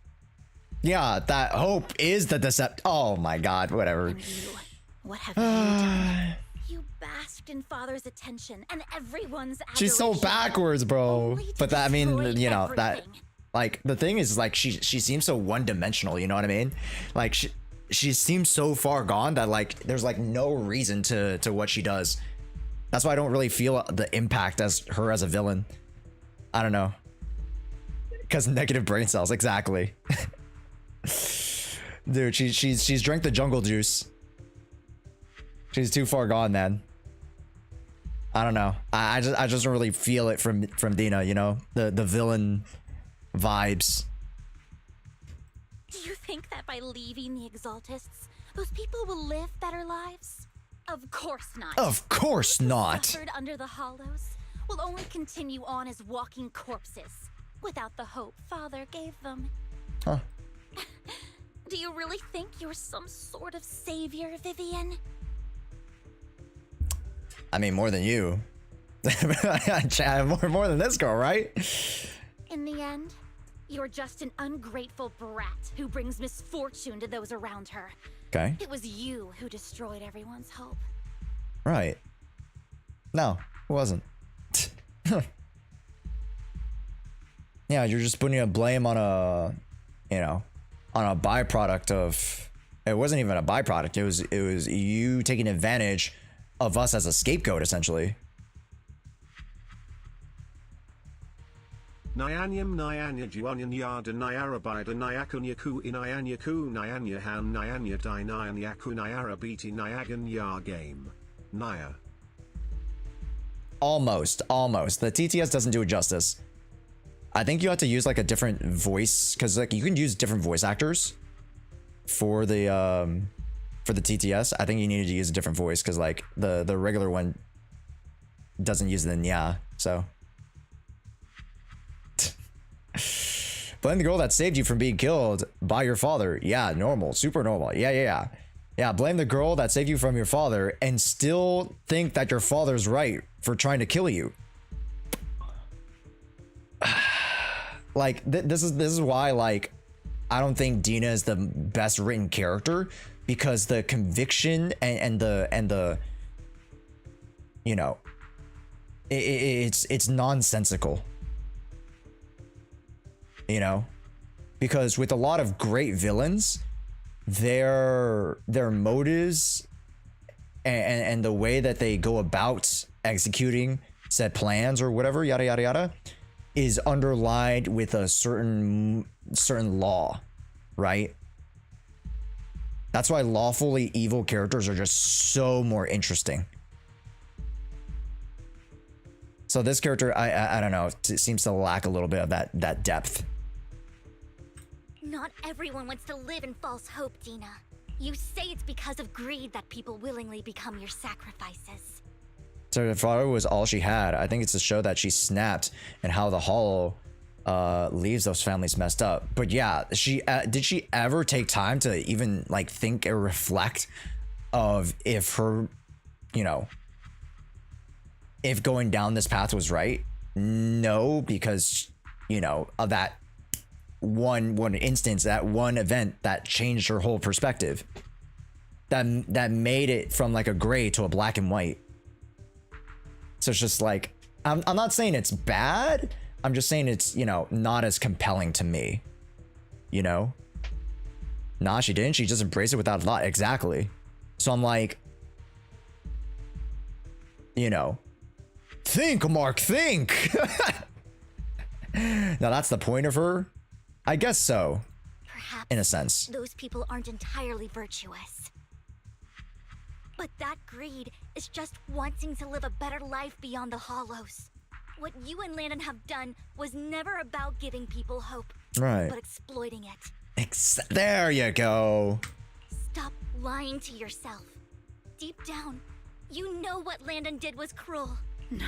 S3: Yeah, that hope is the decept. Oh my god, whatever.
S18: And you, what have you done? You basked in Father's attention and everyone's adoration.
S3: She's so backwards, bro. But that, I mean, you know, that, like, the thing is, like, she seems so one-dimensional, you know what I mean? Like, she seems so far gone that, like, there's, like, no reason to what she does. That's why I don't really feel the impact as her as a villain. I don't know. Because negative brain cells, exactly. Dude, she's drank the jungle juice. She's too far gone, man. I don't know. I just don't really feel it from Dina, you know? The villain vibes.
S18: Do you think that by leaving the Exaltists, those people will live better lives? Of course not.
S3: Of course not.
S18: Suffered under the Hollows will only continue on as walking corpses, without the hope Father gave them.
S3: Huh.
S18: Do you really think you're some sort of savior, Vivian?
S3: I mean, more than you. more than this girl, right?
S18: In the end, you're just an ungrateful brat who brings misfortune to those around her.
S3: Okay.
S18: It was you who destroyed everyone's hope.
S3: Right. No, it wasn't. Yeah, you're just putting a blame on a, you know, on a byproduct of. It wasn't even a byproduct. It was you taking advantage of us as a scapegoat, essentially.
S10: Nyanyam Nyanya Juanyan Yada Nyarabida Nyakunyaku Inayanyaku Nyanya Han Nyanya Di Nyanyaku Nyarabiti Nyagan Yar Game. Naya.
S3: Almost. The TTS doesn't do it justice. I think you have to use like a different voice, because like you can use different voice actors for the TTS. I think you needed to use a different voice because like the regular one doesn't use the nya. So blame the girl that saved you from being killed by your father. Yeah, normal, super normal. Yeah, blame the girl that saved you from your father and still think that your father's right for trying to kill you. Like this is why, like, I don't think Dina is the best written character, because the conviction and the you know, it's nonsensical, you know, because with a lot of great villains, their motives and the way that they go about executing said plans or whatever, yada yada yada, is underlined with a certain law, right? That's why lawfully evil characters are just so more interesting. So this character, I don't know, it seems to lack a little bit of that depth.
S4: Not everyone wants to live in false hope, Dina. You say it's because of greed that people willingly become your sacrifices. So
S3: if father was all she had, I think it's to show that she snapped and how the Hollow leaves those families messed up. But yeah, she did she ever take time to even like think or reflect of if her, you know, if going down this path was right? No, because, you know, of that one instance, that one event that changed her whole perspective, that made it from like a gray to a black and white. So it's just like, I'm not saying it's bad, I'm just saying it's, you know, not as compelling to me, you know? Nah, she didn't. She just embraced it without a thought. Exactly. So I'm like, you know, think, Mark, think. Now that's the point of her? I guess so.
S4: Perhaps
S3: in a sense.
S4: Those people aren't entirely virtuous. But that greed is just wanting to live a better life beyond the Hollows. What you and Landon have done was never about giving people hope,
S3: right,
S4: but exploiting it.
S3: There you go.
S4: Stop lying to yourself. Deep down, you know what Landon did was cruel.
S18: No.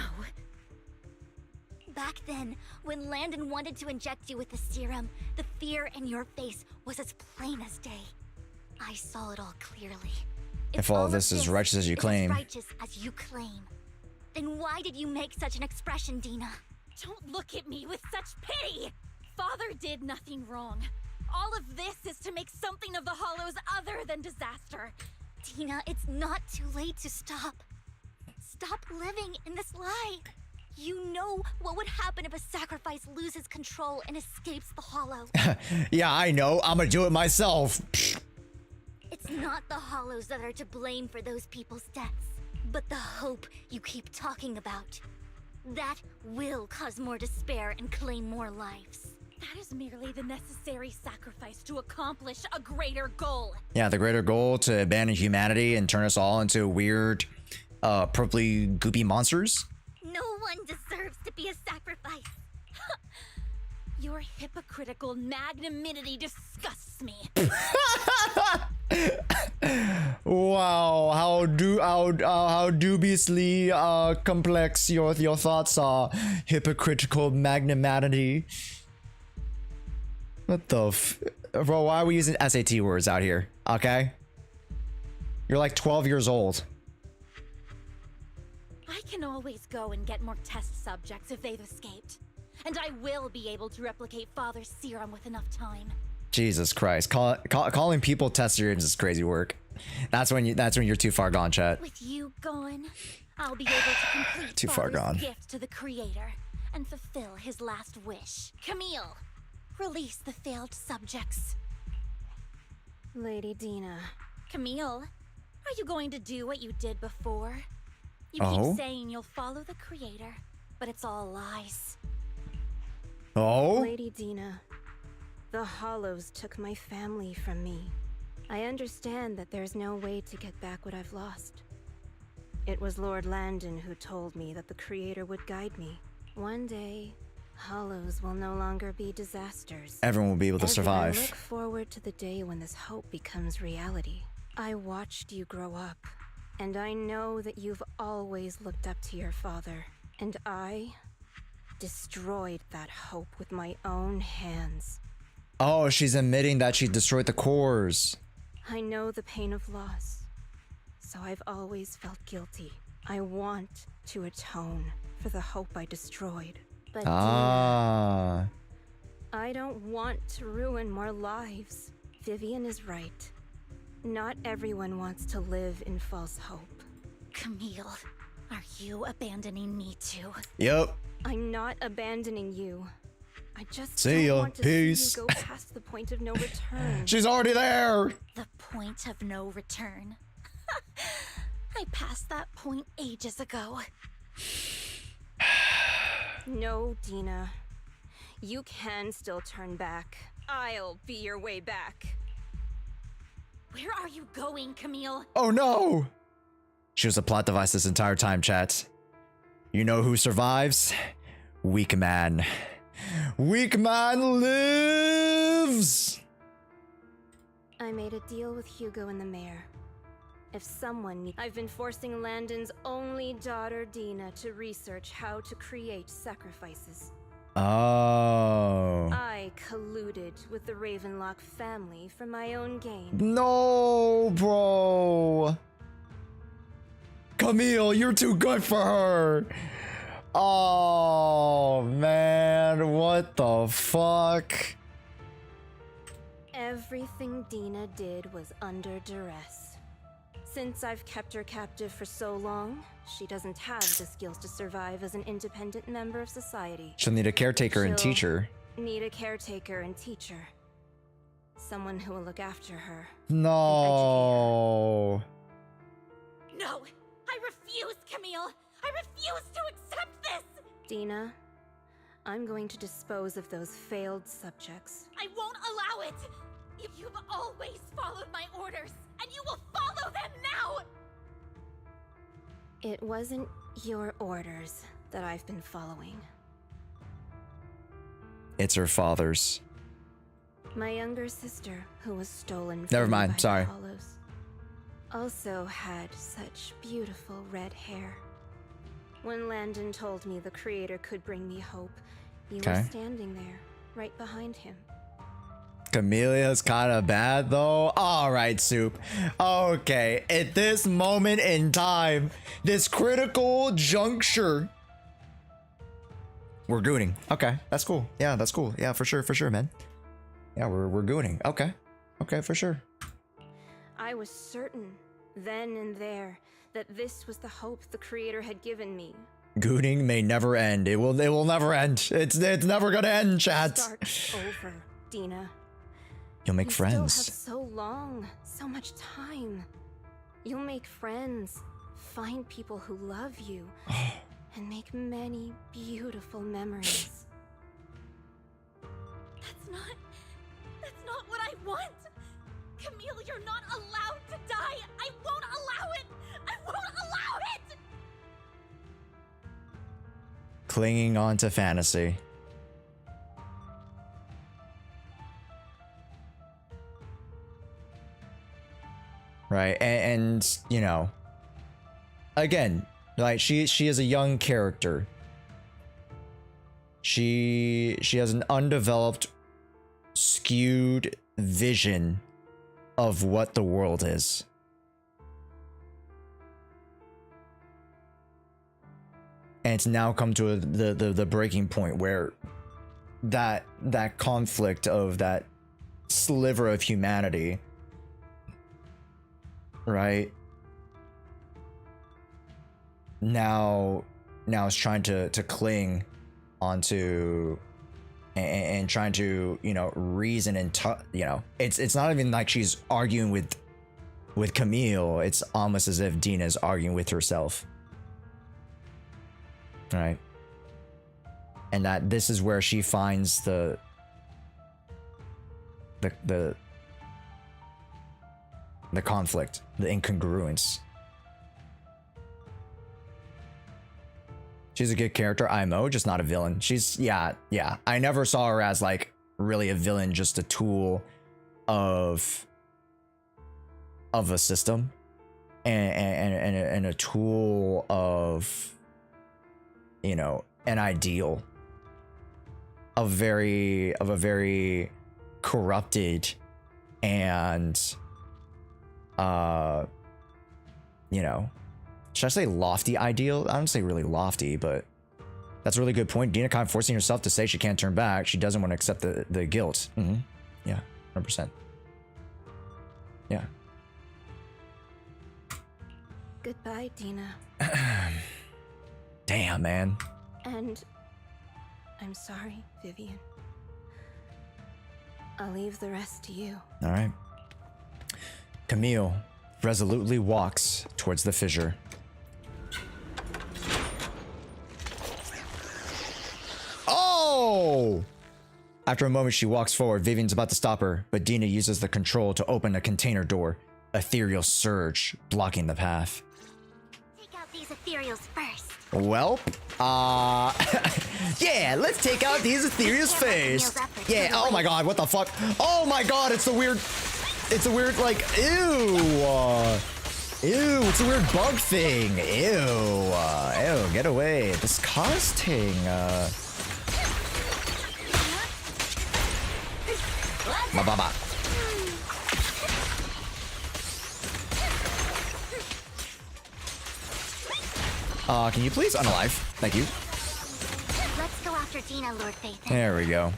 S4: Back then, when Landon wanted to inject you with the serum, the fear in your face was as plain as day. I saw it all clearly.
S3: If all of this is righteous as you claim.
S4: As righteous as you claim, then why did you make such an expression, Dina?
S22: Don't look at me with such pity! Father did nothing wrong. All of this is to make something of the Hollows other than disaster.
S4: Dina, it's not too late to stop. Stop living in this lie. You know what would happen if a sacrifice loses control and escapes the Hollow.
S3: Yeah, I know. I'm gonna do it myself.
S4: It's not the Hollows that are to blame for those people's deaths, but the hope you keep talking about. That will cause more despair and claim more lives.
S22: That is merely the necessary sacrifice to accomplish a greater goal.
S3: Yeah, the greater goal to abandon humanity and turn us all into weird, purpley, goopy monsters.
S4: No one deserves to be a sacrifice.
S22: Your hypocritical magnanimity disgusts me.
S3: Wow, how dubiously complex your thoughts are. Hypocritical magnanimity. What the bro, why are we using SAT words out here? Okay? You're like 12 years old.
S22: I can always go and get more test subjects if they've escaped. And I will be able to replicate Father's serum with enough time.
S3: Jesus Christ. Calling people test students is crazy work. That's when you're too far gone, chat.
S22: With you gone, I'll be able to complete
S3: Too far
S22: Father's
S3: gone.
S22: gift to the Creator and fulfill his last wish. Camille, release the failed subjects.
S18: Lady Dina.
S22: Camille, are you going to do what you did before? You
S3: Oh?
S22: keep saying you'll follow the Creator, but it's all lies.
S3: Oh?
S18: Lady Dina, the Hollows took my family from me. I understand that there's no way to get back what I've lost. It was Lord Landon who told me that the Creator would guide me. One day, Hollows will no longer be disasters.
S3: Everyone will be able to survive.
S18: I look forward to the day when this hope becomes reality. I watched you grow up, and I know that you've always looked up to your father. And I destroyed that hope with my own hands.
S3: Oh, she's admitting that she destroyed the cores.
S18: I know the pain of loss, so I've always felt guilty. I want to atone for the hope I destroyed. But Dina, I don't want to ruin more lives. Vivian is right. Not everyone wants to live in false hope.
S22: Camille, are you abandoning me too?
S3: Yep.
S18: I'm not abandoning you. I just
S3: See
S18: don't
S3: ya.
S18: want to
S3: Peace.
S18: see you go past the point of no return.
S3: She's already there.
S22: The point of no return. I passed that point ages ago.
S18: No, Dina. You can still turn back. I'll be your way back.
S22: Where are you going, Camille?
S3: Oh no! She was a plot device this entire time, chat. You know who survives? Weak man. Weak man lives!
S18: I made a deal with Hugo and the mayor. If someone... I've been forcing Landon's only daughter, Dina, to research how to create sacrifices.
S3: Oh.
S22: I colluded with the Ravenlock family for my own gain.
S3: No, bro. Camille, you're too good for her. Oh, man. What the fuck?
S22: Everything Dina did was under duress. Since I've kept her captive for so long, she doesn't have the skills to survive as an independent member of society.
S3: She'll need a caretaker and
S22: She'll
S3: teacher.
S22: Need a caretaker and teacher. Someone who will look after her.
S3: No.
S4: No! I refuse, Camille! I refuse to accept this!
S22: Dina, I'm going to dispose of those failed subjects.
S4: I won't allow it! You've always followed my orders, and you will follow them now!
S22: It wasn't your orders that I've been following.
S3: It's her father's.
S22: My younger sister, who was stolen
S3: Never
S22: from me
S3: mind,
S22: by the
S3: sorry.
S22: Hollows, also had such beautiful red hair. When Landon told me the Creator could bring me hope, you
S3: Okay.
S22: were standing there, right behind him.
S3: Camelia's kind of bad though. All right, Soup. Okay, at this moment in time, this critical juncture, we're gooning. Okay, that's cool. Yeah, that's cool. Yeah, for sure, man. Yeah, we're gooning. Okay, for sure.
S22: I was certain, then and there, that this was the hope the Creator had given me.
S3: Gooning may never end. It will never end. It's never gonna end, chat.
S22: Start over, Dina.
S3: You'll make
S22: You
S3: friends.
S22: still have so long, so much time. You'll make friends, find people who love you, and make many beautiful memories.
S4: That's not what I want! Camille, you're not allowed to die! I won't allow it! I won't allow it!
S3: Clinging on to fantasy. Right, and you know, again, like she is a young character. She has an undeveloped, skewed vision of what the world is. And it's now come to the breaking point where that conflict of that sliver of humanity, right, now is trying to cling onto and trying to, you know, reason and you know, it's not even like she's arguing with Camille. It's almost as if Dina's arguing with herself, right? And that this is where she finds the conflict, the incongruence. She's a good character, IMO, just not a villain. She's, yeah. I never saw her as like really a villain, just a tool of a system and a tool of, you know, an ideal of a very corrupted and you know, should I say lofty ideal? I don't say really lofty, but that's a really good point. Dina kind of forcing herself to say she can't turn back. She doesn't want to accept the guilt. Yeah, 100%. Yeah.
S22: Goodbye, Dina.
S3: Damn, man.
S22: And I'm sorry, Vivian. I'll leave the rest to you.
S3: All right. Camille resolutely walks towards the fissure. Oh! After a moment, she walks forward. Vivian's about to stop her, but Dina uses the control to open a container door. Ethereal surge blocking the path.
S4: Take out these ethereals first.
S3: Well, yeah, let's take out these ethereals first. Yeah, oh my god, what the fuck? Oh my god, it's a weird, like, ew, it's a weird bug thing. Ew, get away. Disgusting. Ba ba ba. Can you please unalive? Thank you.
S4: Let's go after Dina, Lord Faithin.
S3: There we go.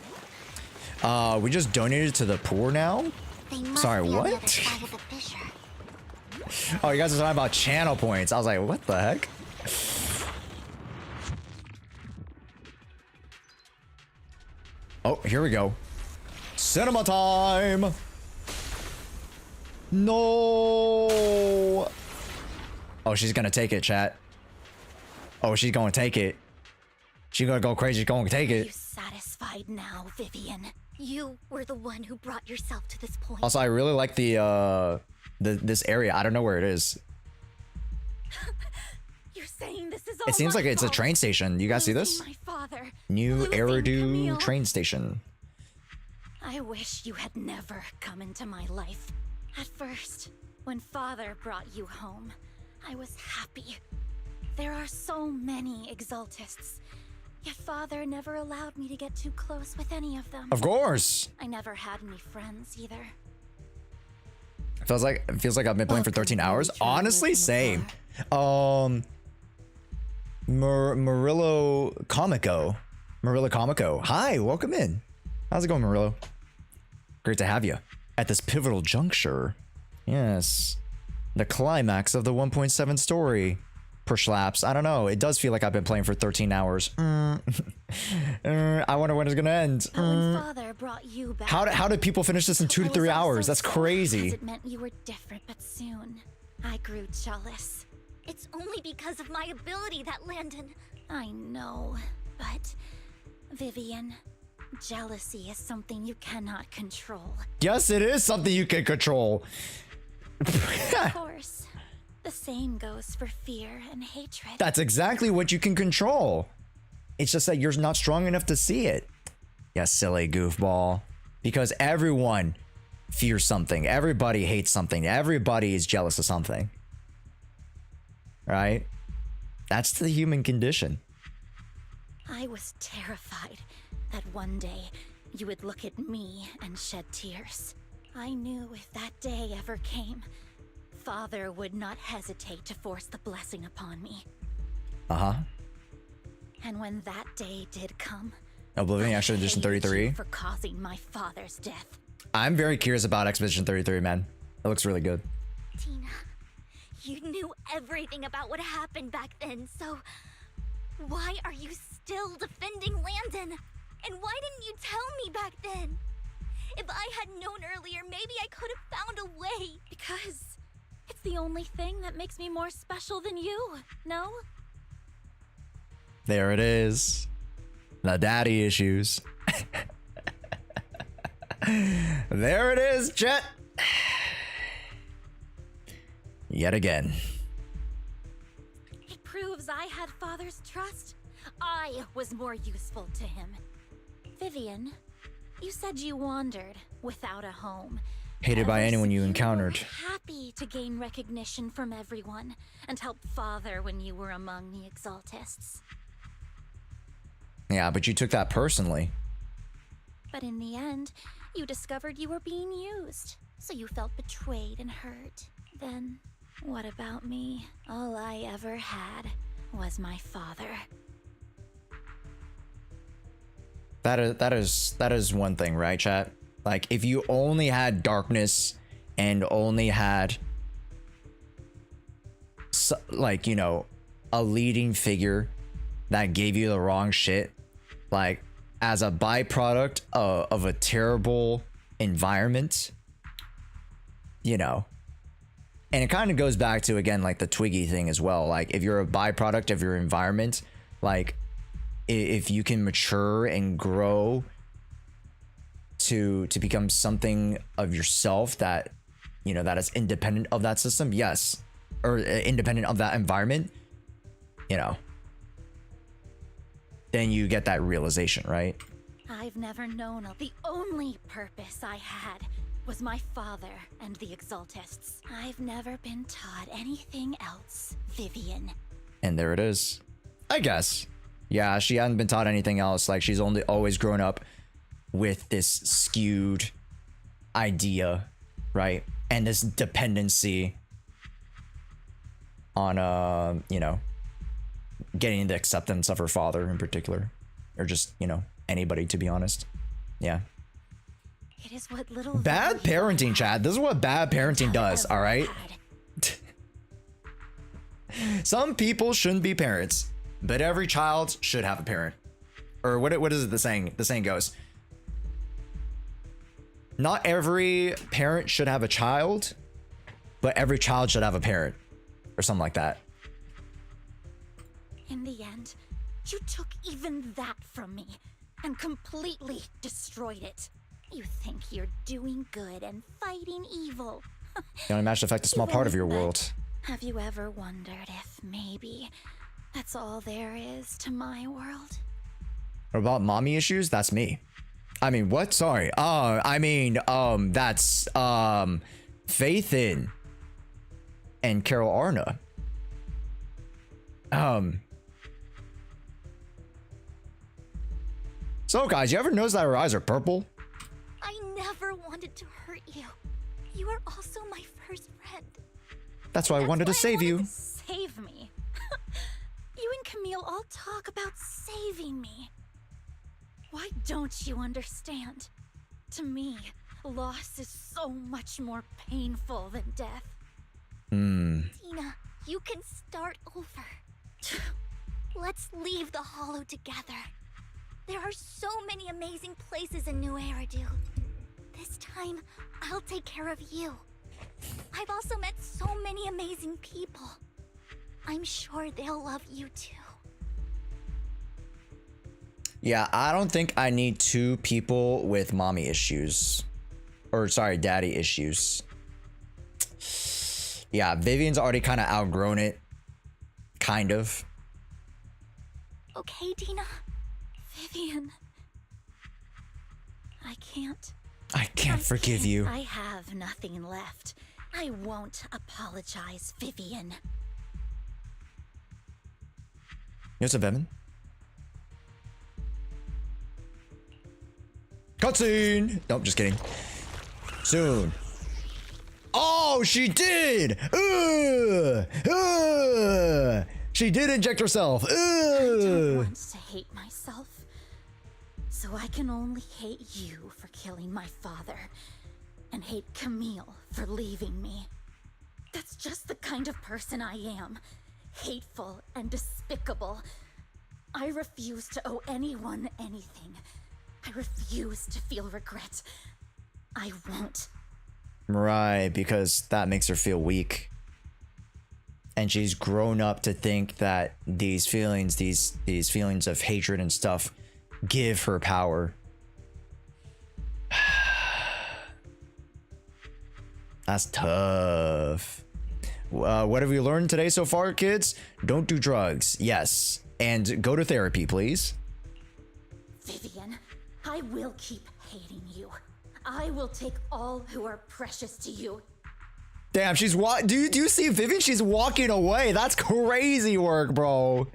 S3: We just donated to the poor now?
S4: They must
S3: Sorry,
S4: be on the other
S3: what?
S4: side of the fissure.
S3: Oh, you guys are talking about channel points. I was like, what the heck? Oh, here we go. Cinema time! No! Oh, she's gonna take it, chat. Oh, she's gonna take it. She's gonna go crazy. She's gonna take
S4: Are you
S3: it.
S4: satisfied now, Vivian? You were the one who brought yourself to this point.
S3: Also, I really like this area. I don't know where it is.
S4: You're saying this is all
S3: It seems
S4: my
S3: like it's a
S4: fault.
S3: train station. You guys see this?
S4: My father.
S3: New
S4: Losing
S3: Eridu
S4: Camille.
S3: train station.
S4: I wish you had never come into my life. At first, when father brought you home, I was happy. There are so many Exaltists, yet father never allowed me to get too close with any of them.
S3: Of course.
S4: I never had any friends either.
S3: It feels like I've been playing for 13 hours. Honestly, same. Murillo Comico. Hi, welcome in. How's it going, Murillo? Great to have you at this pivotal juncture. Yes. The climax of the 1.7 story. Per schlaps. I don't know. It does feel like I've been playing for 13 hours. I wonder when it's gonna end.
S4: But when father brought you back,
S3: How did people finish this in 2 to 3 hours? That's crazy.
S4: it meant you were different, but soon I grew jealous. It's only because of my ability that Landon. I know, but Vivian, jealousy is something you cannot control.
S3: Yes, it is something you can control.
S4: Of course, the same goes for fear and hatred.
S3: That's exactly what you can control. It's just that you're not strong enough to see it. Yeah, silly goofball. Because everyone fears something. Everybody hates something. Everybody is jealous of something. Right? That's the human condition.
S4: I was terrified that one day you would look at me and shed tears. I knew if that day ever came, father would not hesitate to force the blessing upon me.
S3: Uh-huh.
S4: And when that day did come,
S3: Oblivion
S4: I
S3: Expedition
S4: hated
S3: 33.
S4: you for causing my father's death.
S3: I'm very curious about Expedition 33, man. It looks really good.
S4: Tina, you knew everything about what happened back then, so why are you still defending Landon? And why didn't you tell me back then? If I had known earlier, maybe I could have found a way. Because it's the only thing that makes me more special than you, no?
S3: There it is. The daddy issues. There it is, Jet. Yet again.
S4: It proves I had father's trust. I was more useful to him. Vivian, you said you wandered without a home.
S3: Hated by anyone you encountered.
S4: Happy to gain recognition from everyone and help father when you were among the Exaltists.
S3: Yeah, but you took that personally.
S4: But in the end, you discovered you were being used, so you felt betrayed and hurt. Then, what about me? All I ever had was my father.
S3: That is one thing, right, chat? Like, if you only had darkness and only had, like, you know, a leading figure that gave you the wrong shit, like, as a byproduct of a terrible environment, you know. And it kind of goes back to, again, like the Twiggy thing as well. Like, if you're a byproduct of your environment, like, if you can mature and grow to become something of yourself that, you know, that is independent of that system, yes, or independent of that environment, you know, then you get that realization, right?
S4: I've never known the only purpose I had was my father and the Exaltists. I've never been taught anything else, Vivian.
S3: And there it is. I guess. Yeah, she hadn't been taught anything else. Like, she's only always grown up with this skewed idea, right? And this dependency on you know, getting the acceptance of her father in particular, or just, you know, anybody, to be honest. Yeah.
S18: It is what little
S3: Bad parenting, Chad. This is what bad parenting does, all right? Some people shouldn't be parents, but every child should have a parent. Or what is it the saying? The saying goes, not every parent should have a child, but every child should have a parent. Or something like that.
S18: In the end, you took even that from me and completely destroyed it. You think you're doing good and fighting evil.
S3: You only managed to affect a small part of your world.
S18: Have you ever wondered if maybe that's all there is to my world?
S3: What about mommy issues? That's me. I mean, what? Sorry. That's Faithin and Carol Arna. So guys, you ever notice that her eyes are purple?
S18: I never wanted to hurt you. You are also my first friend.
S3: That's why I wanted to save you.
S18: Save me. You and Camille all talk about saving me. Why don't you understand? To me, loss is so much more painful than death. Tina, you can start over. Let's leave the Hollow together. There are so many amazing places in New Eridu. This time, I'll take care of you. I've also met so many amazing people. I'm sure they'll love you too.
S3: Yeah, I don't think I need two people with mommy issues. Or sorry, daddy issues. Yeah, Vivian's already kind of outgrown it. Kind of.
S18: Okay, Dina. Vivian. I can't
S3: forgive you.
S18: I have nothing left. I won't apologize, Vivian.
S3: What's up, Evan? Cutscene! Nope, just kidding. Soon. Oh, she did! She did inject herself.
S18: I don't want to hate myself. So I can only hate you for killing my father. And hate Camille for leaving me. That's just the kind of person I am. Hateful and despicable. I refuse to owe anyone anything. I refuse to feel regret. I won't.
S3: Right, because that makes her feel weak. And she's grown up to think that these feelings, these feelings of hatred and stuff, give her power. That's tough. What have we learned today so far, kids? Don't do drugs. Yes. And go to therapy, please.
S18: Vivian, I will keep hating you. I will take all who are precious to you.
S3: Damn, she's do you see Vivian? She's walking away. That's crazy work, bro.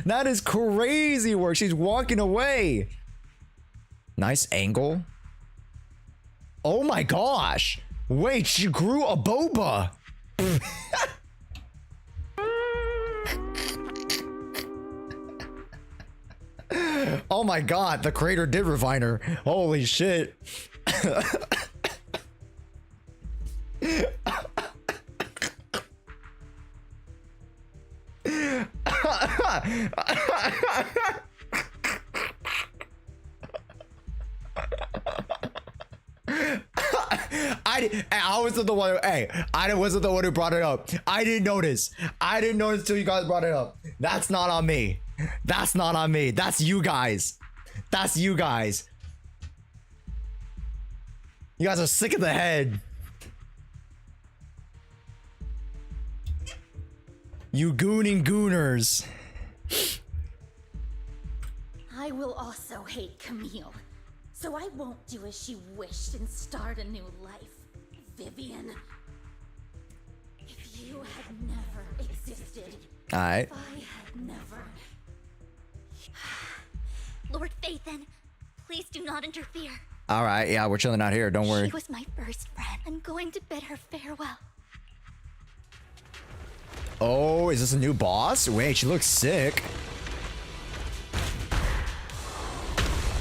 S3: That is crazy work. She's walking away. Nice angle. Oh my gosh. Wait, she grew a boba. Oh my god, the creator did refine her. Holy shit. I wasn't the one. Hey, I wasn't the one who brought it up. I didn't notice. I didn't notice till you guys brought it up. That's not on me. That's not on me. That's you guys. That's you guys. You guys are sick of the head. You gooning gooners.
S18: I will also hate Camille. So I won't do as she wished and start a new life. Vivian. If you had never existed.
S3: Alright.
S18: If I had never.
S4: Lord Faithin, please do not interfere.
S3: All right, yeah, we're chilling out here. Don't worry.
S4: She was my first friend. I'm going to bid her farewell.
S3: Oh, is this a new boss? Wait, she looks sick.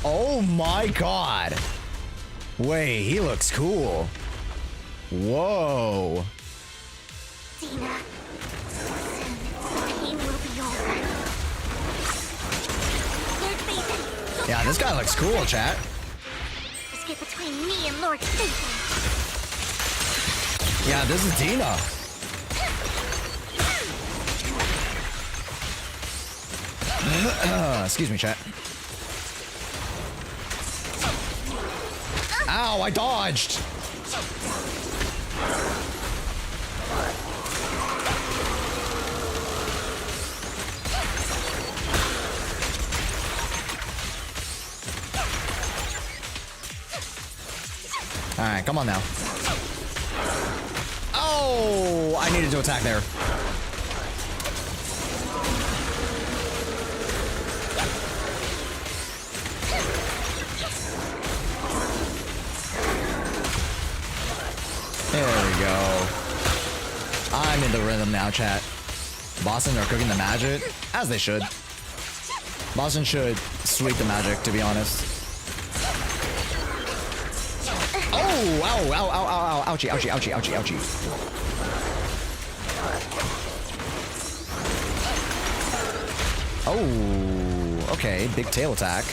S3: Oh my god. Wait, he looks cool. Whoa.
S4: Dina, soon the pain will be over. Lord Phaeton.
S3: Yeah, this guy looks cool, chat.
S4: Just get between me and Lord Phaeton.
S3: Yeah, this is Dina. Excuse me, chat. Ow, I dodged. All right, come on now. Oh, I needed to attack there. There we go. I'm in the rhythm now, chat. Boston are cooking the magic, as they should. Boston should sweep the magic, to be honest. Oh, ow, ow, ow, ow, ow, ouchie, ouchie, ouchie, ouchie, ouchie. Oh, okay, big tail attack.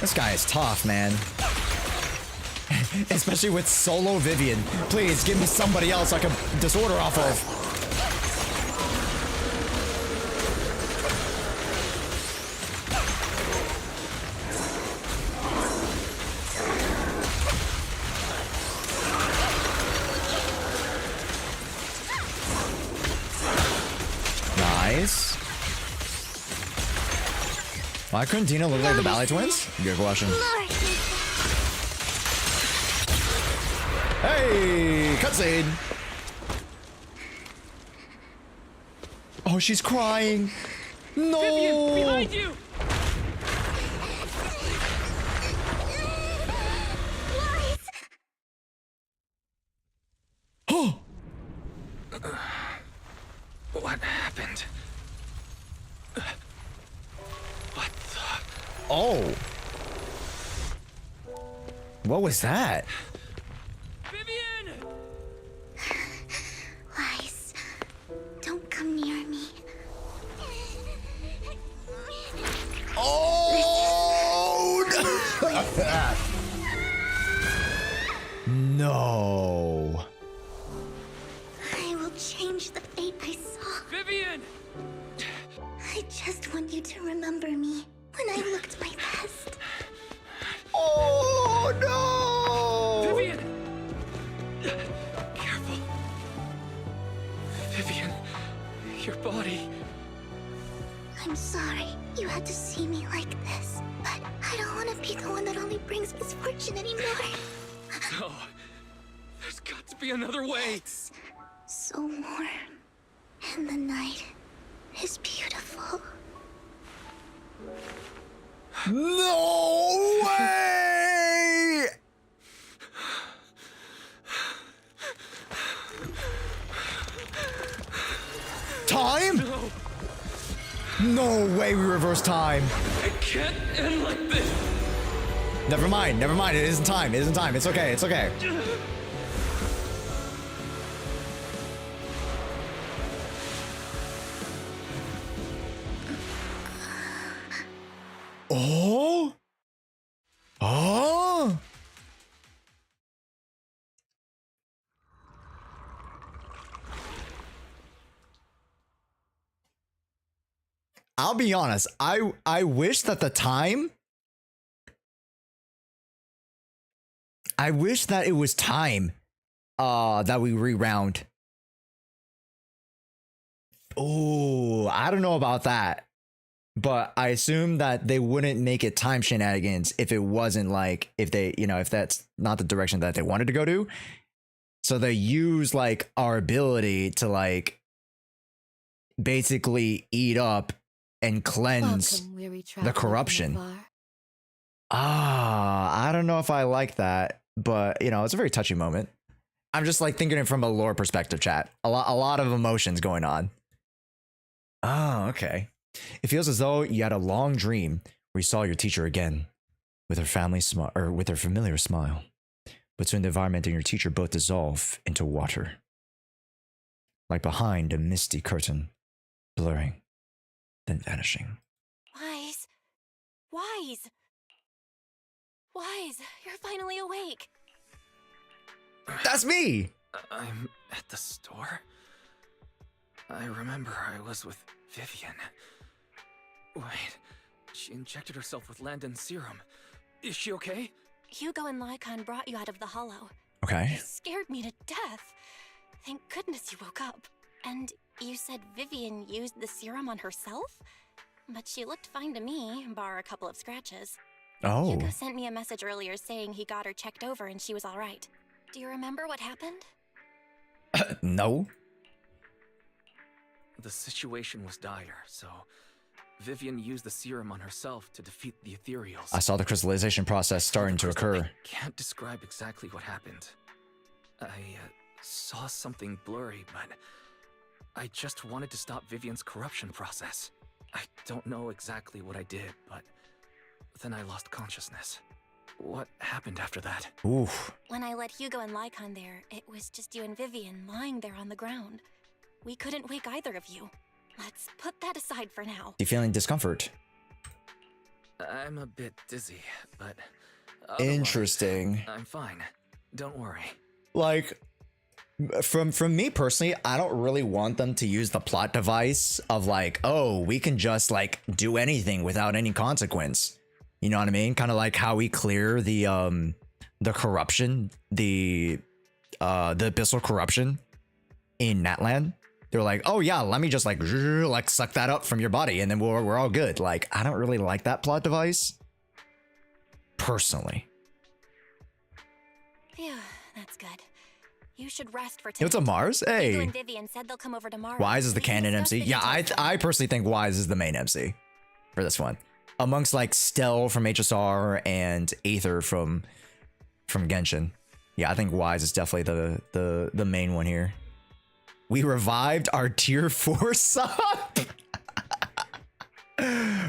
S3: This guy is tough, man. Especially with solo Vivian. Please, give me somebody else I can disorder off of. Nice. Why couldn't Dina look like the Ballet Twins? Good question. Hey, cutscene. Oh, she's crying. No.
S16: Vivian, behind you.
S3: Oh.
S19: What happened? What the?
S3: Oh. What was that?
S16: Vivian!
S4: Lies. Don't come near me.
S3: Oh no.
S4: I will change the fate I saw.
S16: Vivian!
S4: I just want you to remember me when I looked my best.
S3: Oh no!
S16: Vivian! Careful. Vivian, your body.
S4: I'm sorry you had to see me like this, but I don't want to be the one that only brings misfortune anymore.
S16: No. There's got to be another way.
S4: It's so warm, and the night is beautiful.
S3: No way! Time?
S16: No.
S3: No way we reverse time.
S16: It can't end like this.
S3: Never mind, never mind. It isn't time. It isn't time. It's okay. It's okay. Oh? Oh? I'll be honest. I wish that the time. I wish that it was time. That we reround. Oh, I don't know about that. But I assume that they wouldn't make it time shenanigans if it wasn't like, if they, you know, if that's not the direction that they wanted to go to. So they use like our ability to like basically eat up and cleanse
S20: Welcome, weary
S3: the
S20: traveler from
S3: corruption.
S20: afar.
S3: I don't know if I like that, but you know, it's a very touchy moment. I'm just like thinking it from a lore perspective, chat. A lot of emotions going on. Oh, okay. It feels as though you had a long dream where you saw your teacher again, with her with her familiar smile. But soon the environment and your teacher both dissolve into water, like behind a misty curtain, blurring, then vanishing.
S13: Wise. Wise. Wise, you're finally awake.
S3: That's me!
S19: I'm at the store. I remember I was with Vivian. Wait, she injected herself with Landon's serum. Is she okay?
S13: Hugo and Lycon brought you out of the hollow.
S3: Okay.
S13: You scared me to death. Thank goodness you woke up. And you said Vivian used the serum on herself? But she looked fine to me, bar a couple of scratches.
S3: Oh.
S13: Hugo sent me a message earlier saying he got her checked over and she was all right. Do you remember what happened?
S3: No.
S19: The situation was dire, so Vivian used the serum on herself to defeat the ethereals.
S3: I saw the crystallization process starting to occur.
S19: I can't describe exactly what happened. I saw something blurry, but I just wanted to stop Vivian's corruption process. I don't know exactly what I did, but then I lost consciousness. What happened after that?
S3: Oof.
S13: When I led Hugo and Lycon there, it was just you and Vivian lying there on the ground. We couldn't wake either of you. Let's put that aside for now.
S3: You feeling discomfort?
S19: I'm a bit dizzy, but
S3: Interesting.
S19: I'm fine. Don't worry.
S3: Like, from me personally, I don't really want them to use the plot device of like, oh, we can just like do anything without any consequence. You know what I mean? Kind of like how we clear the corruption, the abyssal corruption in Natlan. They're like, oh yeah, let me just like suck that up from your body and then we're all good. Like, I don't really like that plot device personally.
S13: Phew, that's good. You should rest for
S3: Yo, what's up, Mars? Hey.
S13: Hugo and Vivian said they'll come over tomorrow.
S3: Wise is the
S13: We can
S3: canon
S13: discuss
S3: MC.
S13: the
S3: Yeah,
S13: details
S3: I personally think Wise is the main MC for this one. Amongst like Stell from HSR and Aether from Genshin. Yeah, I think Wise is definitely the main one here. We revived our tier 4 sub.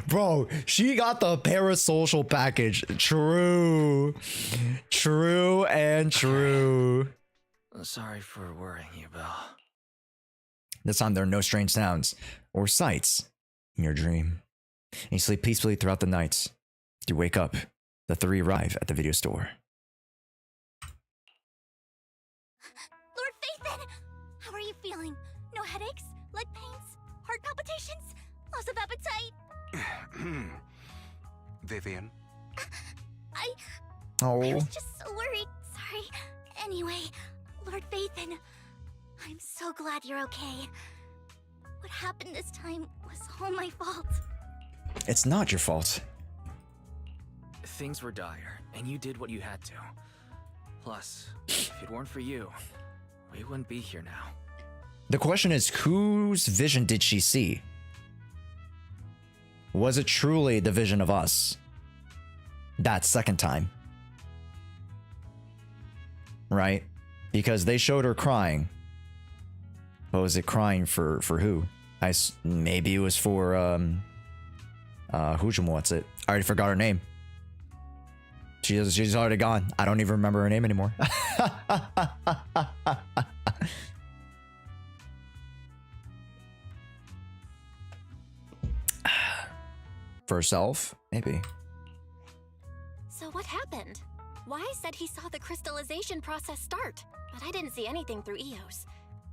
S3: Bro, she got the parasocial package. True. True and true.
S19: Sorry for worrying you, Belle.
S3: This time there are no strange sounds or sights in your dream. And you sleep peacefully throughout the nights. You wake up. The three arrive at the video store.
S4: Lord Phaethon! How are you feeling? No headaches? Leg pains? Heart palpitations? Loss of appetite?
S11: Vivian?
S4: I
S3: Oh.
S4: was just so worried. Sorry. Anyway, Lord Phaethon, I'm so glad you're okay. What happened this time was all my fault.
S3: It's not your fault.
S19: Things were dire, and you did what you had to. Plus, if it weren't for you, we wouldn't be here now.
S3: The question is, whose vision did she see? Was it truly the vision of us? That second time. Right? Because they showed her crying. But was it crying for who? Maybe it was for, what's it? I already forgot her name. She's already gone. I don't even remember her name anymore. For herself? Maybe.
S13: So what happened? Wise said he saw the crystallization process start, but I didn't see anything through EOS.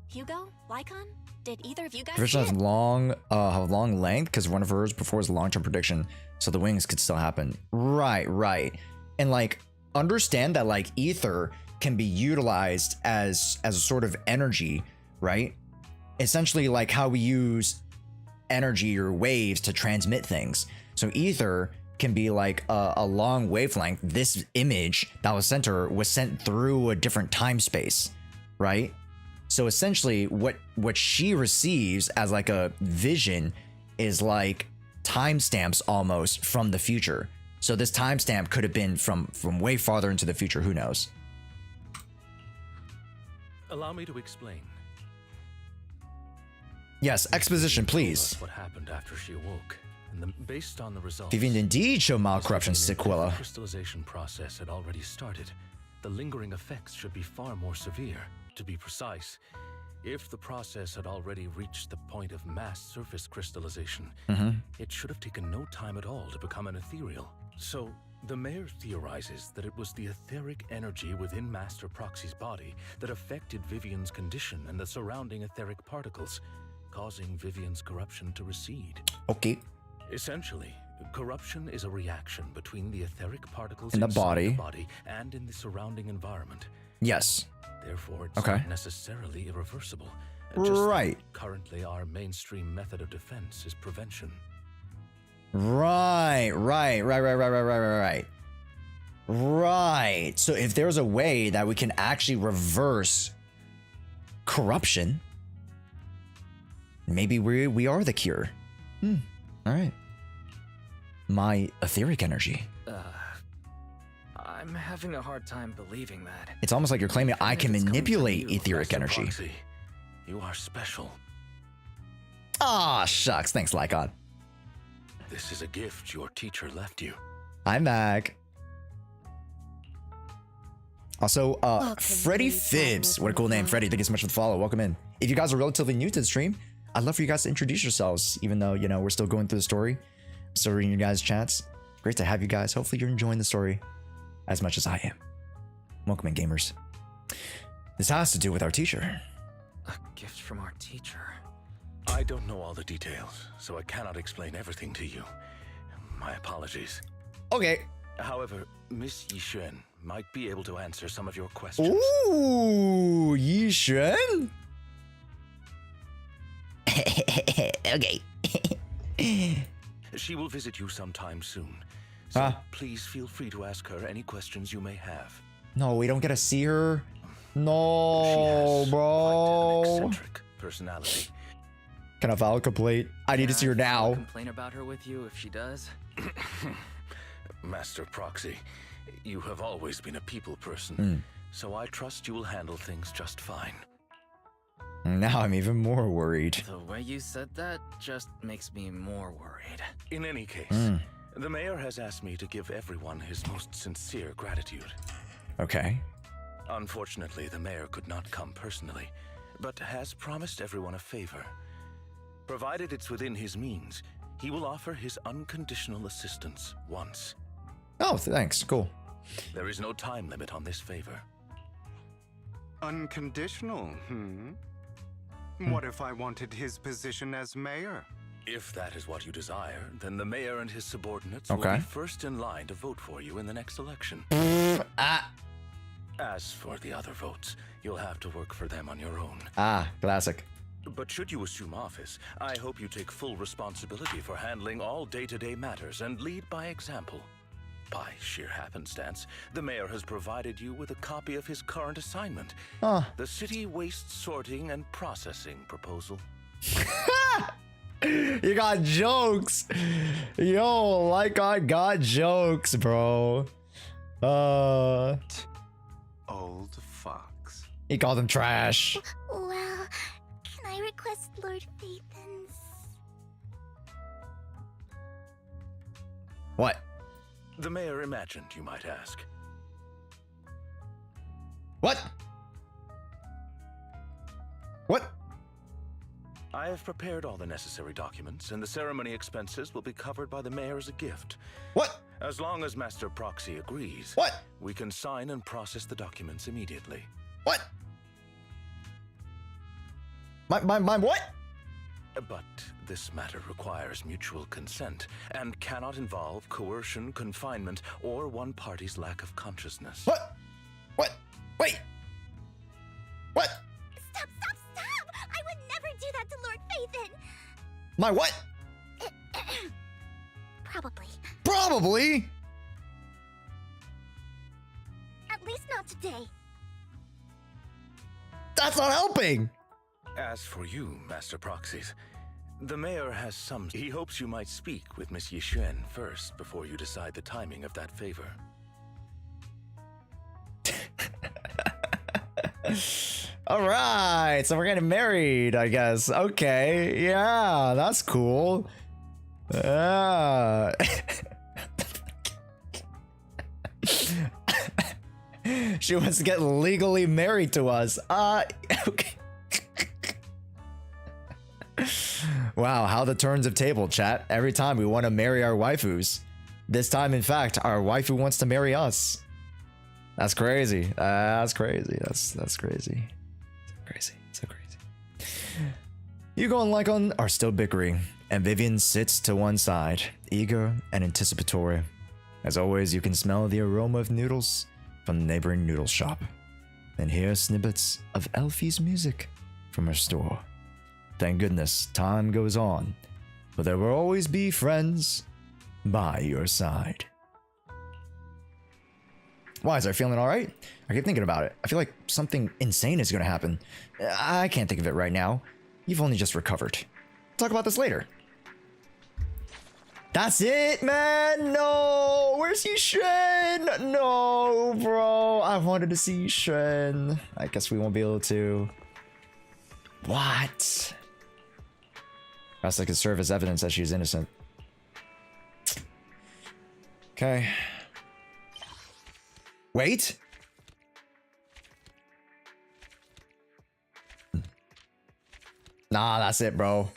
S13: Hugo? Lycon? Did either of you guys
S3: Vision
S13: see
S3: has
S13: it?
S3: long length because one of hers before is a long-term prediction, so the wings could still happen. Right. And like, understand that like ether can be utilized as a sort of energy, right? Essentially like how we use energy or waves to transmit things. So ether can be like a long wavelength. This image that was sent to her was sent through a different time space, right? So essentially what she receives as like a vision is like timestamps almost from the future. So this timestamp could have been from way farther into the future. Who knows?
S14: Allow me to explain.
S3: Yes, exposition,
S14: Told
S3: please.
S14: us what happened after she awoke, and based on the results,
S3: Vivian indeed showed mild corruption, Sequela.
S14: The crystallization process had already started. The lingering effects should be far more severe. To be precise, if the process had already reached the point of mass surface crystallization, it should have taken no time at all to become an ethereal. So, the mayor theorizes that it was the etheric energy within Master Proxy's body that affected Vivian's condition and the surrounding etheric particles, causing Vivian's corruption to recede.
S3: Okay.
S14: Essentially, corruption is a reaction between the etheric particles
S3: in the
S14: inside
S3: body.
S14: the body and in the surrounding environment.
S3: Yes.
S14: Therefore, it's not necessarily irreversible.
S3: Right.
S14: Currently, our mainstream method of defense is prevention.
S3: Right. So if there's a way that we can actually reverse corruption, maybe we are the cure. All right. My etheric energy.
S19: I'm having a hard time believing that.
S3: It's almost like you're claiming I can manipulate etheric energy.
S14: Proxy, you are special.
S3: Ah, shucks. Thanks, Lycon.
S14: This is a gift your teacher left you.
S3: I'm back. Also, Freddy Fibs. What a cool name, Freddy. Thank you so much for the follow. Welcome in. If you guys are relatively new to the stream, I'd love for you guys to introduce yourselves, even though, you know, we're still going through the story. Still reading your guys' chats. Great to have you guys. Hopefully you're enjoying the story as much as I am. Welcome in, gamers. This has to do with our teacher.
S19: A gift from our teacher.
S14: I don't know all the details, so I cannot explain everything to you. My apologies.
S3: Okay.
S14: However, Miss Yixuan might be able to answer some of your questions.
S3: Ooh, Yixuan? Okay.
S14: She will visit you sometime soon. So please feel free to ask her any questions you may have.
S3: No, we don't get to see her. No, bro.
S14: Quite an eccentric personality.
S3: Can I file a complaint? I need to see her now.
S19: Complain about her with you if she does.
S14: Master Proxy, you have always been a people person, so I trust you will handle things just fine.
S3: Now I'm even more worried.
S19: The way you said that just makes me more worried.
S14: In any case, the mayor has asked me to give everyone his most sincere gratitude.
S3: Okay.
S14: Unfortunately, the mayor could not come personally, but has promised everyone a favor. Provided it's within his means, he will offer his unconditional assistance once.
S3: Oh, thanks. Cool.
S14: There is no time limit on this favor.
S11: Unconditional, What if I wanted his position as mayor?
S14: If that is what you desire, then the mayor and his subordinates will be first in line to vote for you in the next election. As for the other votes, you'll have to work for them on your own.
S3: Classic.
S14: But should you assume office, I hope you take full responsibility for handling all day-to-day matters and lead by example. By sheer happenstance, the mayor has provided you with a copy of his current assignment, the City Waste Sorting and Processing Proposal.
S3: You got jokes. Yo, like I got jokes, bro.
S11: Old fox.
S3: He called him trash.
S4: Well, can I request Lord Phaethon's?
S3: What?
S14: The mayor imagined, you might ask.
S3: What? What?
S14: I have prepared all the necessary documents, and the ceremony expenses will be covered by the mayor as a gift.
S3: What?
S14: As long as Master Proxy agrees.
S3: What?
S14: We can sign and process the documents immediately.
S3: What? My what?
S14: But this matter requires mutual consent and cannot involve coercion, confinement, or one party's lack of consciousness.
S3: What? What? Wait. What?
S4: Stop! I would never do that to Lord Phaethon.
S3: My what?
S4: Probably.
S3: Probably?
S4: At least not today.
S3: That's not helping.
S14: As for you, Master Proxies, The mayor has some... He hopes you might speak with Miss Yixuan first before you decide the timing of that favor.
S3: All right, so we're getting married, I guess. Okay, yeah, that's cool. She wants to get legally married to us. Okay. Wow, how the turns have tabled, chat. Every time we want to marry our waifus. This time, in fact, our waifu wants to marry us. That's crazy. That's crazy. That's crazy. Crazy. So crazy. Hugo and Lycon are still bickering, and Vivian sits to one side, eager and anticipatory. As always, you can smell the aroma of noodles from the neighboring noodle shop, and hear snippets of Elfie's music from her store. Thank goodness time goes on, but there will always be friends by your side. Why, is there feeling alright? I keep thinking about it. I feel like something insane is gonna happen. I can't think of it right now. You've only just recovered. Talk about this later. That's it, man! No! Where's Yixuan? No, bro. I wanted to see Yixuan. I guess we won't be able to. What? Perhaps that could serve as evidence that she's innocent. Okay. Wait! Nah, that's it, bro.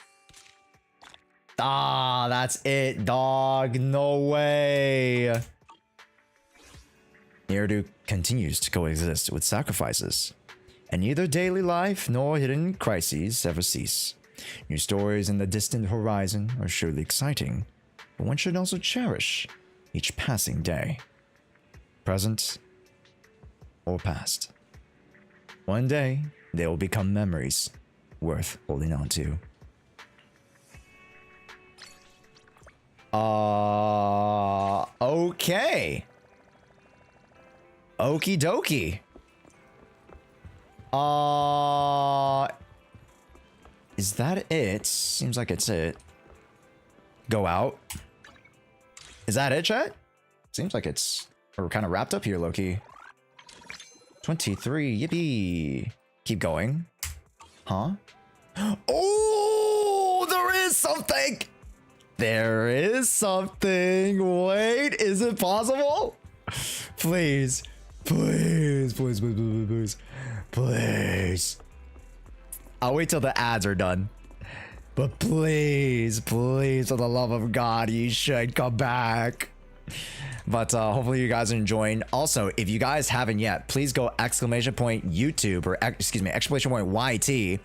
S3: Ah, that's it, dog. No way. Neardu continues to coexist with sacrifices, and neither daily life nor hidden crises ever cease. New stories in the distant horizon are surely exciting, but one should also cherish each passing day, present or past. One day, they will become memories worth holding on to. Okay. Okie dokie. Is that it? Seems like it's it. Go out. Is that it, chat? Seems like we're kind of wrapped up here, Loki. 23, yippee. Keep going. Huh? Oh, there is something! There is something. Wait, is it possible? Please. Please, please, please, please, please. Please. I'll wait till the ads are done. But please, please, for the love of God, you should come back. But hopefully you guys are enjoying. Also, if you guys haven't yet, please go !YouTube or !YT.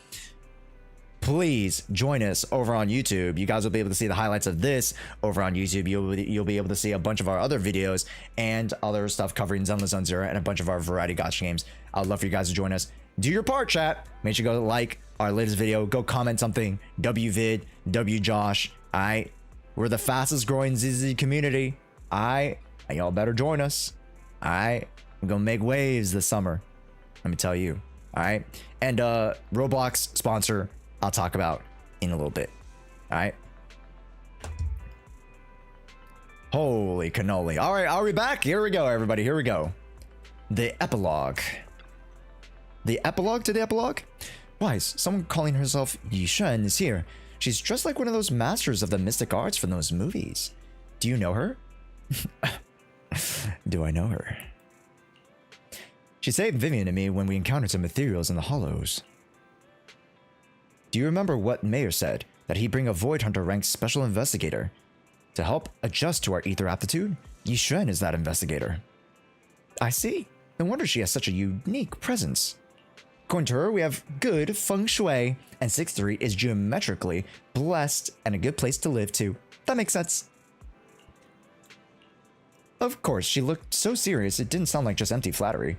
S3: Please join us over on YouTube. You guys will be able to see the highlights of this over on YouTube. You'll be able to see a bunch of our other videos and other stuff covering Zenless Zone Zero and a bunch of our variety gacha games. I'd love for you guys to join us. Do your part, chat. Make sure you go like our latest video. Go comment something. WVid, WJosh. Alright. We're the fastest growing ZZZ community. Alright. Y'all better join us. Alright. We're gonna make waves this summer. Let me tell you. Alright. And Roblox sponsor I'll talk about in a little bit. All right. Holy cannoli. All right, are we back? Here we go, everybody. Here we go. The epilogue. The epilogue to the epilogue? Why, someone calling herself Yixuan is here. She's dressed like one of those masters of the mystic arts from those movies. Do you know her? Do I know her? She saved Vivian and me when we encountered some ethereals in the hollows. Do you remember what Mayor said? That he'd bring a Void Hunter ranked special investigator to help adjust to our ether aptitude? Yixuan is that investigator. I see. No wonder she has such a unique presence. According to her, we have good feng shui, and 6th Street is geometrically blessed and a good place to live too. That makes sense. Of course, she looked so serious it didn't sound like just empty flattery.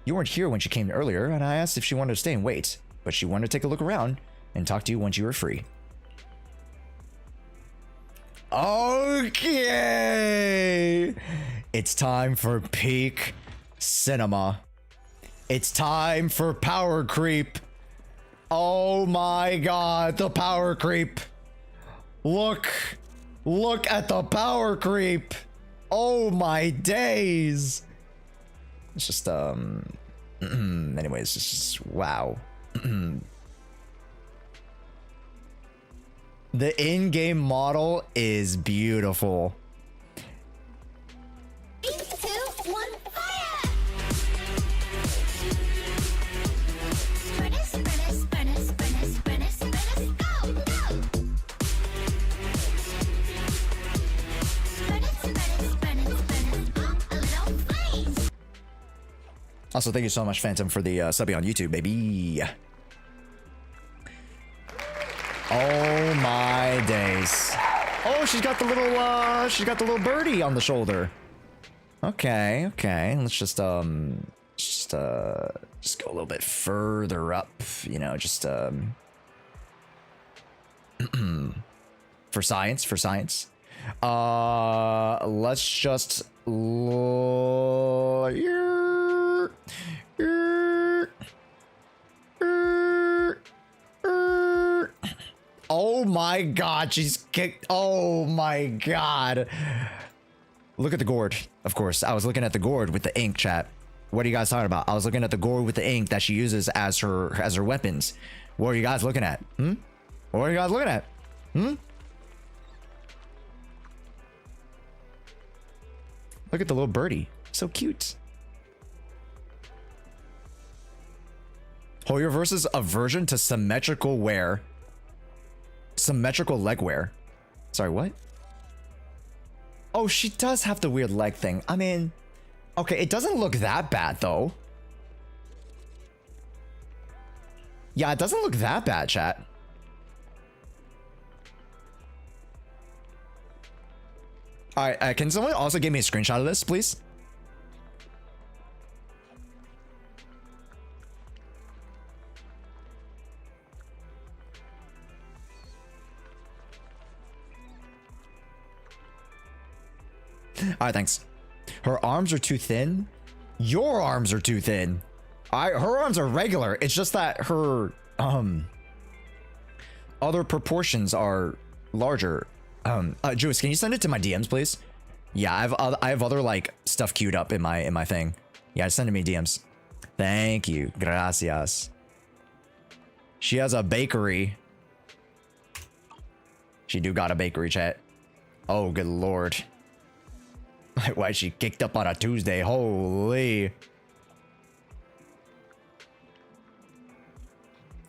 S3: You weren't here when she came earlier, and I asked if she wanted to stay and wait, but she wanted to take a look around and talk to you once you were free. Okay! It's time for peak cinema. It's time for power creep. Oh my god, the power creep. Look at the power creep. Oh my days. It's just anyways, it's just wow. The in-game model is beautiful.
S4: 3, 2, 1, fire! Furnace, furnace, furnace, furnace, furnace, furnace, go, go! Furnace, furnace, furnace, furnace, a little flame!
S3: Also, thank you so much, Phantom, for the subbing on YouTube, baby. Oh my days. Oh, she's got the little birdie on the shoulder. Okay, okay. Let's just go a little bit further up, you know, just for science, let's just oh my god, she's kicked. Oh my god. Look at the gourd. Of course, I was looking at the gourd with the ink, chat. What are you guys talking about? I was looking at the gourd with the ink that she uses as her weapons. What are you guys looking at? What are you guys looking at? Look at the little birdie. So cute. Hoyer versus aversion to symmetrical wear. Symmetrical leg wear. Sorry, what? Oh, she does have the weird leg thing. I mean, okay, it doesn't look that bad though. Yeah, it doesn't look that bad, chat. All right, can someone also give me a screenshot of this, please? All right, thanks. Her arms are too thin. Your arms are too thin. Her arms are regular. It's just that her other proportions are larger. Juice, can you send it to my DMs, please? Yeah, I have other like stuff queued up in my thing. Yeah, send it to me DMs. Thank you. Gracias. She has a bakery. She do got a bakery, chat. Oh, good lord. Why she kicked up on a Tuesday? Holy.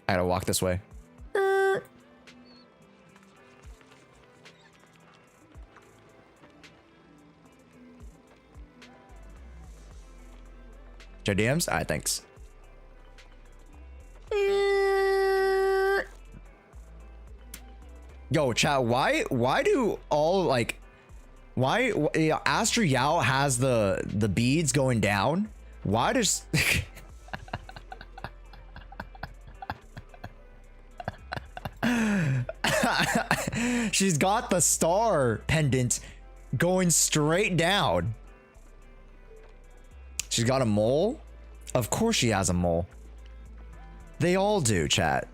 S3: I gotta walk this way. Your DMs? Alright, thanks. Yo, chat, why do all like why Astro Yao has the beads going down? Why does she's got the star pendant going straight down? She's got a mole? Of course she has a mole. They all do, chat.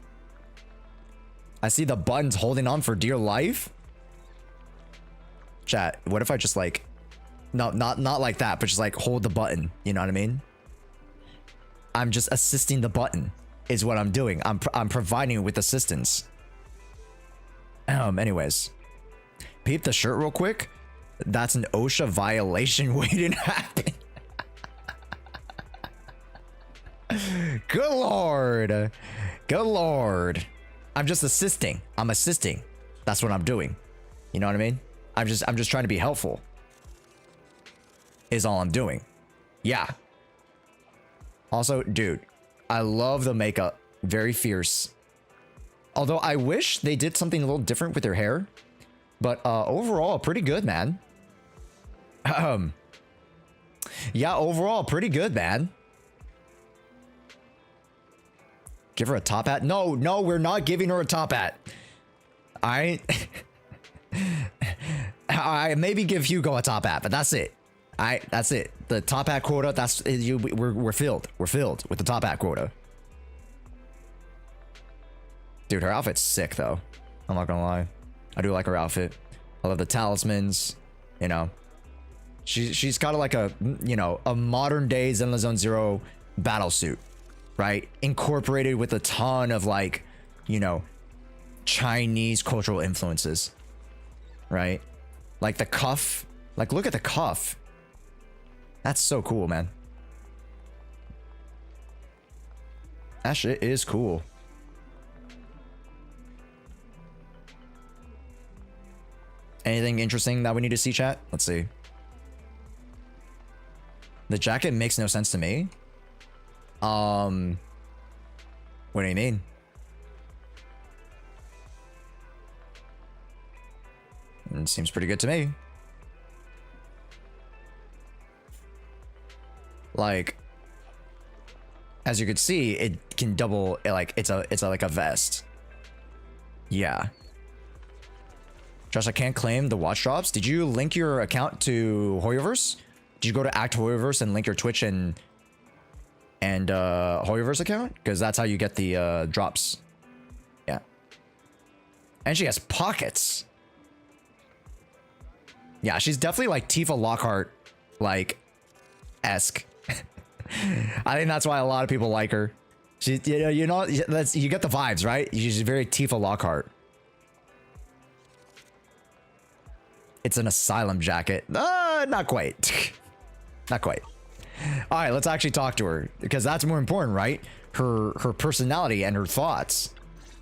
S3: I see the buttons holding on for dear life. Chat, what if I just like, no, not like that, but just like hold the button, you know what I mean? I'm just assisting the button is what I'm doing. I'm providing with assistance. Anyways, peep the shirt real quick. That's an OSHA violation waiting to happen. Good lord. Good lord. I'm just assisting. I'm assisting. That's what I'm doing. You know what I mean? I'm just trying to be helpful. Is all I'm doing. Yeah. Also, dude, I love the makeup. Very fierce. Although I wish they did something a little different with their hair. But overall, pretty good, man. Yeah, overall, pretty good, man. Give her a top hat? No, we're not giving her a top hat. I maybe give Hugo a top hat, but that's it. That's it. The top hat quota, that's we're filled. We're filled with the top hat quota. Dude, her outfit's sick though. I'm not gonna lie. I do like her outfit. I love the talismans, you know. She's got like a, you know, a modern day Zenless Zone Zero battle suit, right? Incorporated with a ton of like, you know, Chinese cultural influences, right? Like the cuff, like look at the cuff. That's so cool, man. That shit is cool. Anything interesting that we need to see, chat? Let's see. The jacket makes no sense to me. What do you mean? It seems pretty good to me. Like, as you could see, it can double, like it's like a vest. Yeah. Josh, I can't claim the watch drops. Did you link your account to HUGOverse? Did you go to Act HUGOverse and link your Twitch and HUGOverse account? Because that's how you get the drops. Yeah. And she has pockets. Yeah, she's definitely like Tifa Lockhart, like, esque. I think that's why a lot of people like her. She, you know, that's, you get the vibes, right? She's very Tifa Lockhart. It's an asylum jacket. Not quite. Not quite. All right, let's actually talk to her, because that's more important, right? Her personality and her thoughts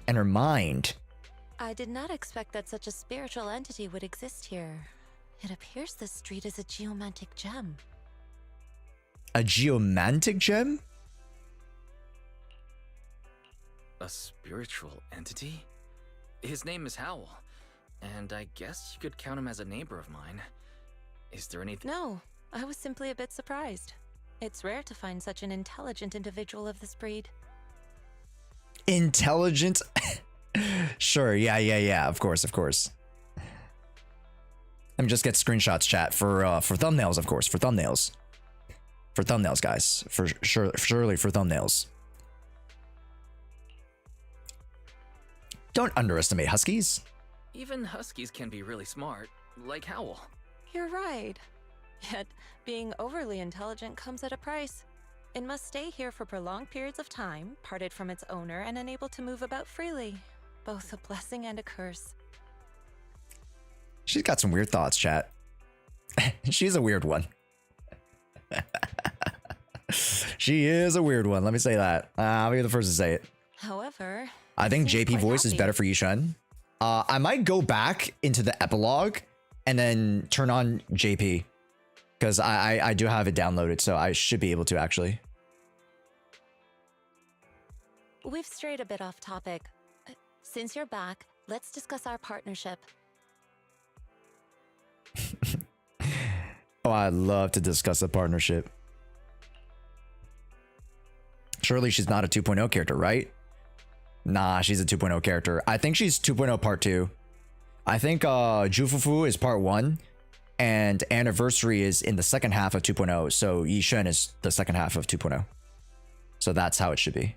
S3: and her mind.
S20: I did not expect that such a spiritual entity would exist here. It appears this street is a geomantic gem.
S3: A geomantic gem?
S19: A spiritual entity? His name is Howl, and I guess you could count him as a neighbor of mine. Is there anything?
S20: No, I was simply a bit surprised. It's rare to find such an intelligent individual of this breed.
S3: Intelligent? Sure, yeah, of course. Let me just get screenshots, chat, for thumbnails, of course, for thumbnails. For thumbnails, guys. For sure, surely for thumbnails. Don't underestimate huskies.
S19: Even huskies can be really smart, like Howl.
S20: You're right. Yet, being overly intelligent comes at a price. It must stay here for prolonged periods of time, parted from its owner, and unable to move about freely. Both a blessing and a curse.
S3: She's got some weird thoughts, chat. She's a weird one. She is a weird one, let me say that. I'll be the first to say it.
S20: However,
S3: I think JP voice is
S20: happy.
S3: better for Yishun. I might go back into the epilogue and then turn on JP, because I do have it downloaded, so I should be able to actually.
S20: We've strayed a bit off topic. Since you're back, let's discuss our partnership.
S3: Oh, I'd love to discuss a partnership. Surely she's not a 2.0 character, right? Nah, she's a 2.0 character. I think she's 2.0 part 2. I think Jufufu is part 1, and Anniversary is in the second half of 2.0, so Yishun is the second half of 2.0. So that's how it should be.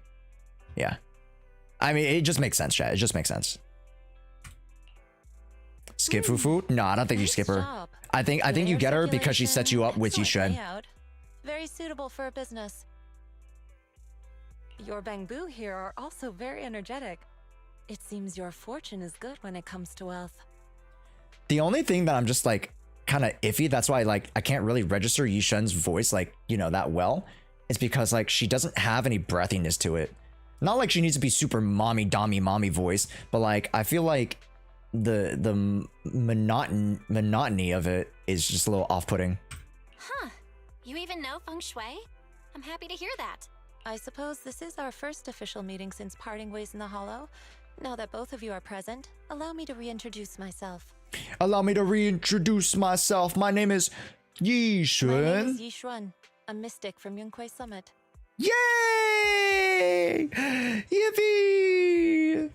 S3: Yeah. I mean, it just makes sense, chat. It just makes sense. Skip Fufu? No, I don't think you skip her.
S20: Job.
S3: I think you get her because she sets you up with
S20: Excellent
S3: Yishun.
S20: layout. Very suitable for a business. Your bamboo here are also very energetic. It seems your fortune is good when it comes to wealth.
S3: The only thing that I'm just like kind of iffy, that's why like I can't really register Yishun's voice like, you know, that well, is because like she doesn't have any breathiness to it. Not like she needs to be super mommy voice, but like I feel like the monotony of it is just a little off-putting.
S13: Huh. You even know feng shui? I'm happy to hear that.
S20: I suppose this is our first official meeting since parting ways in the Hollow. Now that both of you are present, allow me to reintroduce myself.
S3: Allow me to reintroduce myself. My name is Yishun.
S20: My name is Yishun, a mystic from Yunquay Summit.
S3: Yay! Yippee!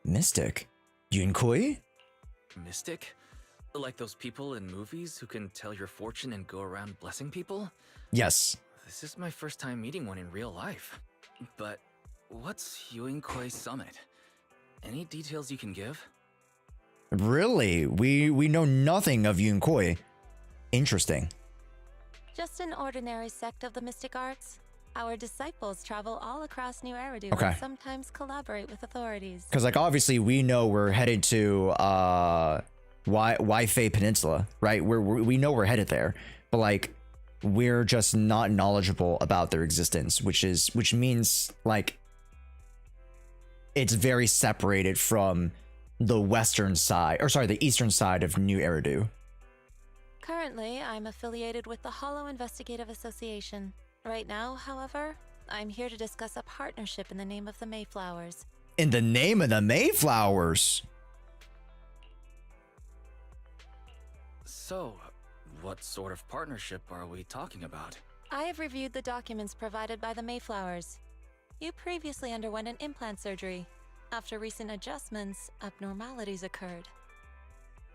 S3: Mystic? Yunquay?
S19: Mystic? Like those people in movies who can tell your fortune and go around blessing people?
S3: Yes.
S19: This is my first time meeting one in real life. But what's Yunquay Summit? Any details you can give?
S3: Really? We know nothing of Yunkoi. Interesting.
S20: Just an ordinary sect of the mystic arts. Our disciples travel all across New Eridu
S3: Okay.
S20: and sometimes collaborate with authorities.
S3: Because, like, obviously we know we're headed to Waifei Peninsula, right? We know we're headed there, but like we're just not knowledgeable about their existence, which means like it's very separated from the western side, or sorry, the eastern side of New Eridu.
S20: Currently, I'm affiliated with the Hollow Investigative Association. Right now, however, I'm here to discuss a partnership in the name of the Mayflowers.
S3: In the name of the Mayflowers?
S19: So, what sort of partnership are we talking about?
S20: I have reviewed the documents provided by the Mayflowers. You previously underwent an implant surgery. After recent adjustments, abnormalities occurred.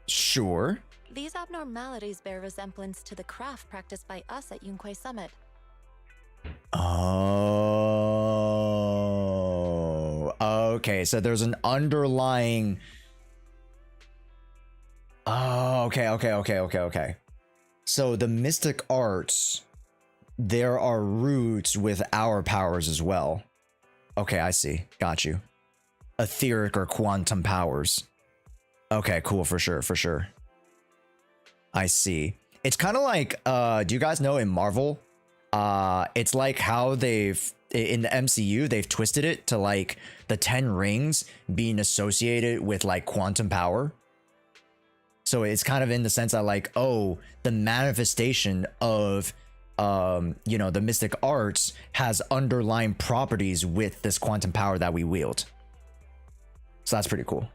S3: Sure.
S20: These abnormalities bear resemblance to the craft practiced by us at Yunkoi Summit.
S3: Oh, okay. So there's an underlying. Oh, okay. So the mystic arts, there are roots with our powers as well. Okay, I see. Got you. Etheric or quantum powers. Okay, cool, for sure. I see. It's kind of like, do you guys know in Marvel, it's like how they've, in the MCU, they've twisted it to like the 10 rings being associated with like quantum power. So it's kind of in the sense that like, oh, the manifestation of, you know, the mystic arts has underlying properties with this quantum power that we wield. So that's pretty cool.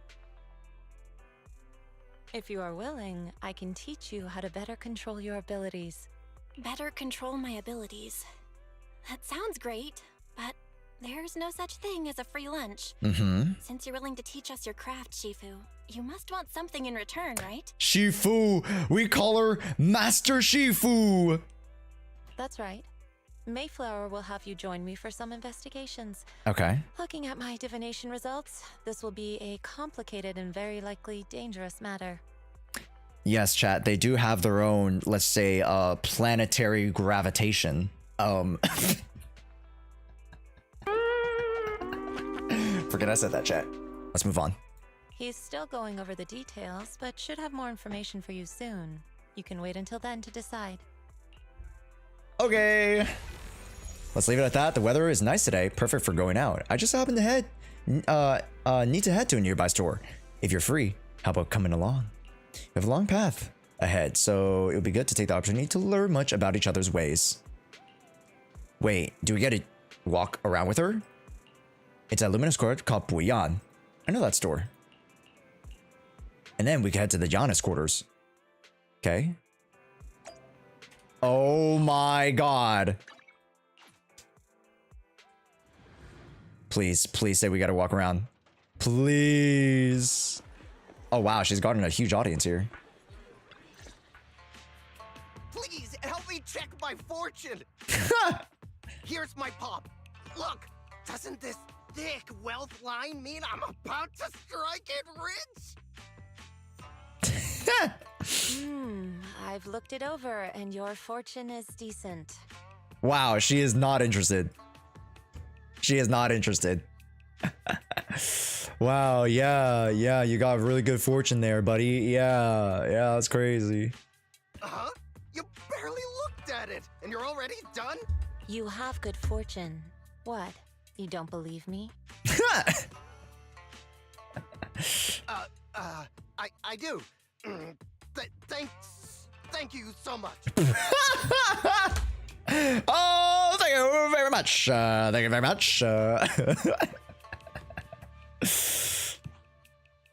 S20: If you are willing, I can teach you how to better control your abilities.
S13: Better control my abilities. That sounds great, but there's no such thing as a free lunch. Since you're willing to teach us your craft, Shifu, you must want something in return, right?
S3: Shifu! We call her Master Shifu!
S20: That's right. Mayflower will have you join me for some investigations.
S3: Okay.
S20: Looking at my divination results, this will be a complicated and very likely dangerous matter.
S3: Yes, chat, they do have their own, let's say, planetary gravitation. Forget I said that, chat. Let's move on.
S20: He's still going over the details, but should have more information for you soon. You can wait until then to decide.
S3: Okay. Let's leave it at that. The weather is nice today, perfect for going out. I just happened to need to head to a nearby store. If you're free, how about coming along? We have a long path ahead, so it would be good to take the opportunity to learn much about each other's ways. Wait, do we get to walk around with her? It's a luminous court called VIVIAN. I know that store. And then we can head to the Giannis quarters. Okay. Oh my god. Please say we gotta walk around. Please. Oh wow, she's gotten a huge audience here.
S9: Please help me check my fortune. Here's my pop. Look, doesn't this thick wealth line mean I'm about to strike it rich?
S20: I've looked it over and your fortune is decent.
S3: Wow, she is not interested. She is not interested. Wow, yeah, you got really good fortune there, buddy. Yeah, that's crazy.
S9: Huh? You barely looked at it, and you're already done?
S20: You have good fortune. What? You don't believe me?
S9: I do. Thank you so much.
S3: Oh, thank you very much. Thank you very much.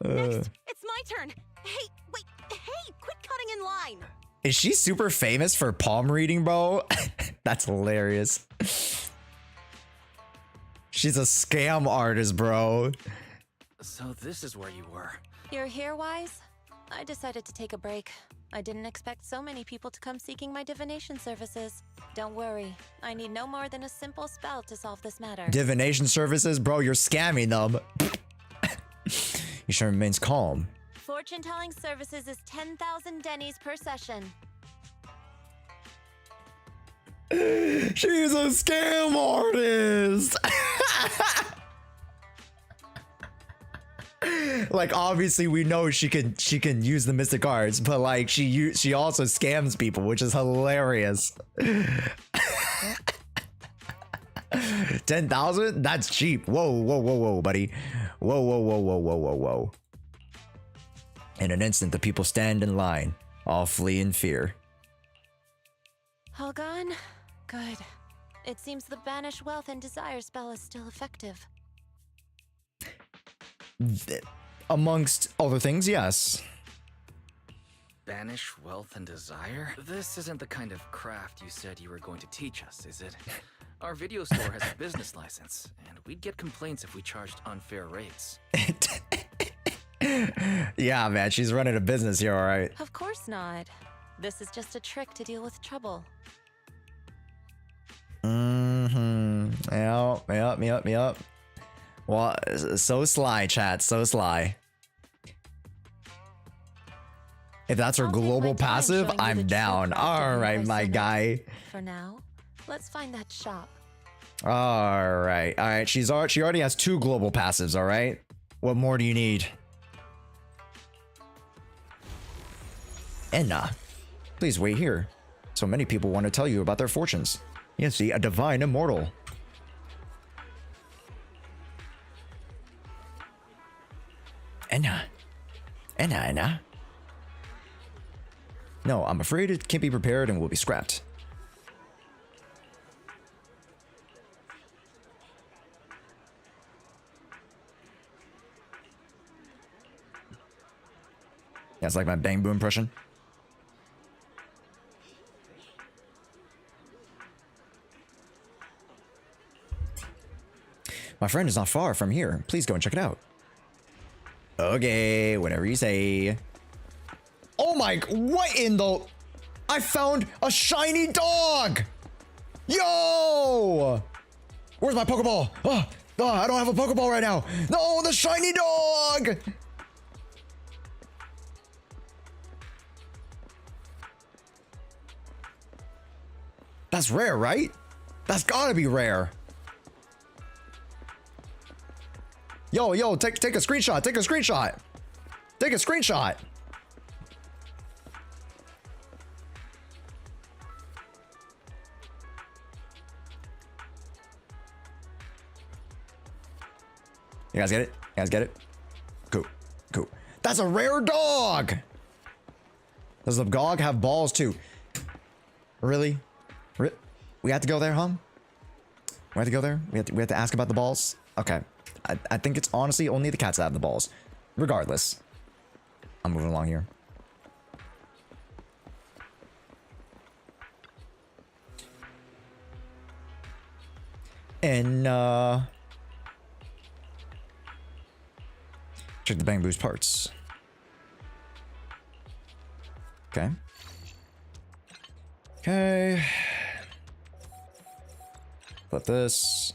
S22: Next, it's my turn. Hey, wait, hey, quit cutting in line.
S3: Is she super famous for palm reading, bro? That's hilarious. She's a scam artist, bro.
S19: So this is where you were.
S20: You're here, Wise? I decided to take a break. I didn't expect so many people to come seeking my divination services. Don't worry, I need no more than a simple spell to solve this matter.
S3: Divination services? Bro, you're scamming them.
S6: Yishan remains calm.
S20: Fortune-telling services is 10,000 dennies per session.
S6: She's a scam artist. Like, obviously we know she can use the mystic arts, but like she also scams people, which is hilarious. 10,000? That's cheap. Whoa, buddy. Whoa. In an instant, the people stand in line, all flee in fear.
S20: All gone? Good. It seems the Banish Wealth and Desire spell is still effective.
S6: Amongst other things, yes.
S19: Banish wealth and desire? This isn't the kind of craft you said you were going to teach us, is it? Our video store has a business license, and we'd get complaints if we charged unfair rates.
S6: Yeah, man, she's running a business here, all right.
S20: Of course not. This is just a trick to deal with trouble.
S6: Yep. Well, so sly, chat, so sly. If that's her global passive, I'm down. All right, my guy.
S20: For now, let's find that shop.
S6: All right. She already has 2 global passives. All right. What more do you need? Enna, please wait here. So many people want to tell you about their fortunes. Yes, see, a divine immortal. Enna. No, I'm afraid it can't be prepared and will be scrapped. That's like my Bang Boo impression. My friend is not far from here. Please go and check it out. Okay, whatever you say. Oh my, what in the... I found a shiny dog! Yo! Where's my Pokeball? Oh, I don't have a Pokeball right now. No, the shiny dog! That's rare, right? That's gotta be rare. Yo, take a screenshot. Take a screenshot. You guys get it? Cool. That's a rare dog. Does the dog have balls too? Really? We have to go there, huh? We have to go there? We have to ask about the balls? Okay. I think it's honestly only the cats that have the balls. Regardless. I'm moving along here. And, check the Bang Boo's parts. Okay. Put this.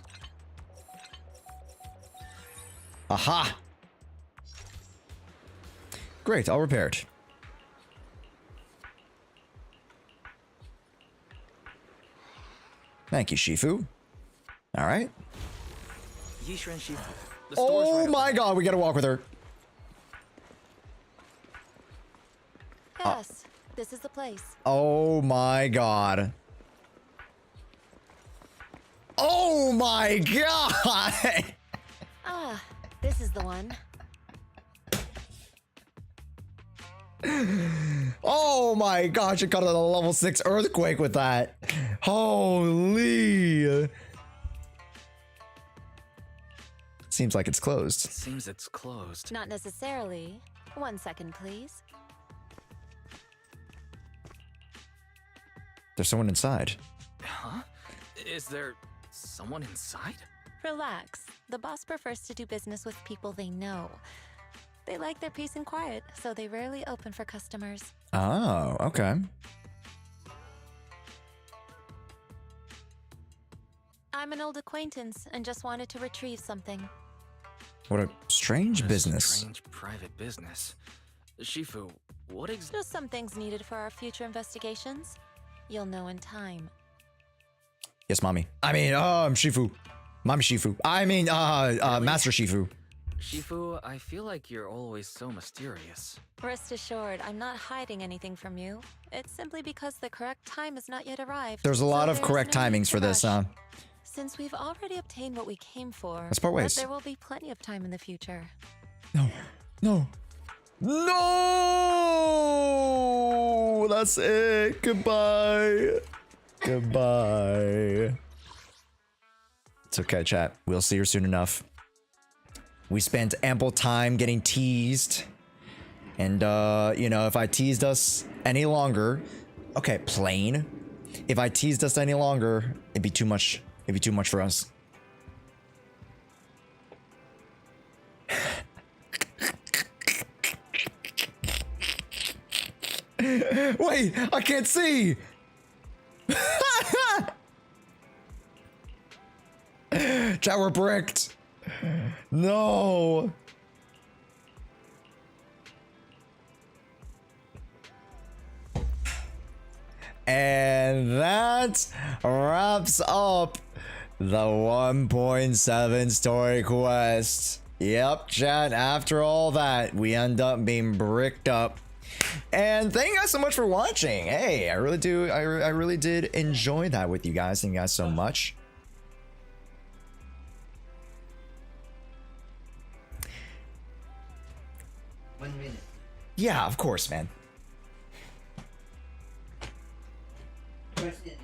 S6: Aha! Great, all repaired. Thank you, Shifu. All right. Oh my god, we gotta walk with her.
S20: Yes, this is the place.
S6: Oh my god. Oh my god!
S20: Ah, this is the one.
S6: Oh my gosh, it got a level 6 earthquake with that. Holy. Seems like it's closed.
S19: Seems it's closed.
S20: Not necessarily. 1 second, please.
S6: There's someone inside.
S19: Huh? Is there someone inside?
S20: Relax. The boss prefers to do business with people they know. They like their peace and quiet, so they rarely open for customers.
S6: Oh, okay.
S20: I'm an old acquaintance and just wanted to retrieve something.
S3: What a strange business.
S19: Strange private business. Shifu, what
S20: Just some things needed for our future investigations. You'll know in time.
S3: Yes, mommy. I mean, Shifu. Mommy Shifu. I mean, Master Shifu.
S19: Shifu, I feel like you're always so mysterious.
S20: Rest assured, I'm not hiding anything from you. It's simply because the correct time has not yet arrived.
S3: There's a lot of correct timings for this, huh?
S20: Since we've already obtained what we came for,
S3: Let's part ways.
S20: but there will be plenty of time in the future.
S3: No. No! That's it. Goodbye. Goodbye. It's okay, chat. We'll see her soon enough. We spent ample time getting teased. And, you know, if I teased us any longer... Okay, plain. If I teased us any longer, it'd be too much. It'd be too much for us. Wait, I can't see. Chat, we're bricked. No. And that wraps up the 1.7 story quest. Yep, chat, after all that, we end up being bricked up. And thank you guys so much for watching. Hey, I really did enjoy that with you guys. Thank you guys so much.
S8: One minute.
S3: Yeah, of course, man.
S8: Question.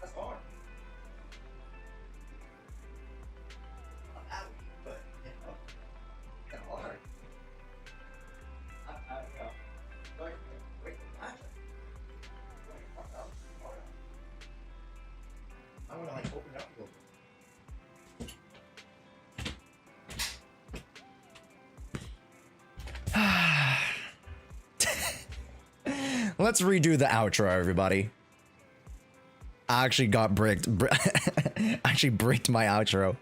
S8: That's hard. Not that weak, but you know, kind of hard. I want to like open it up a little bit.
S3: Let's redo the outro, everybody. I actually got bricked. Actually bricked my outro.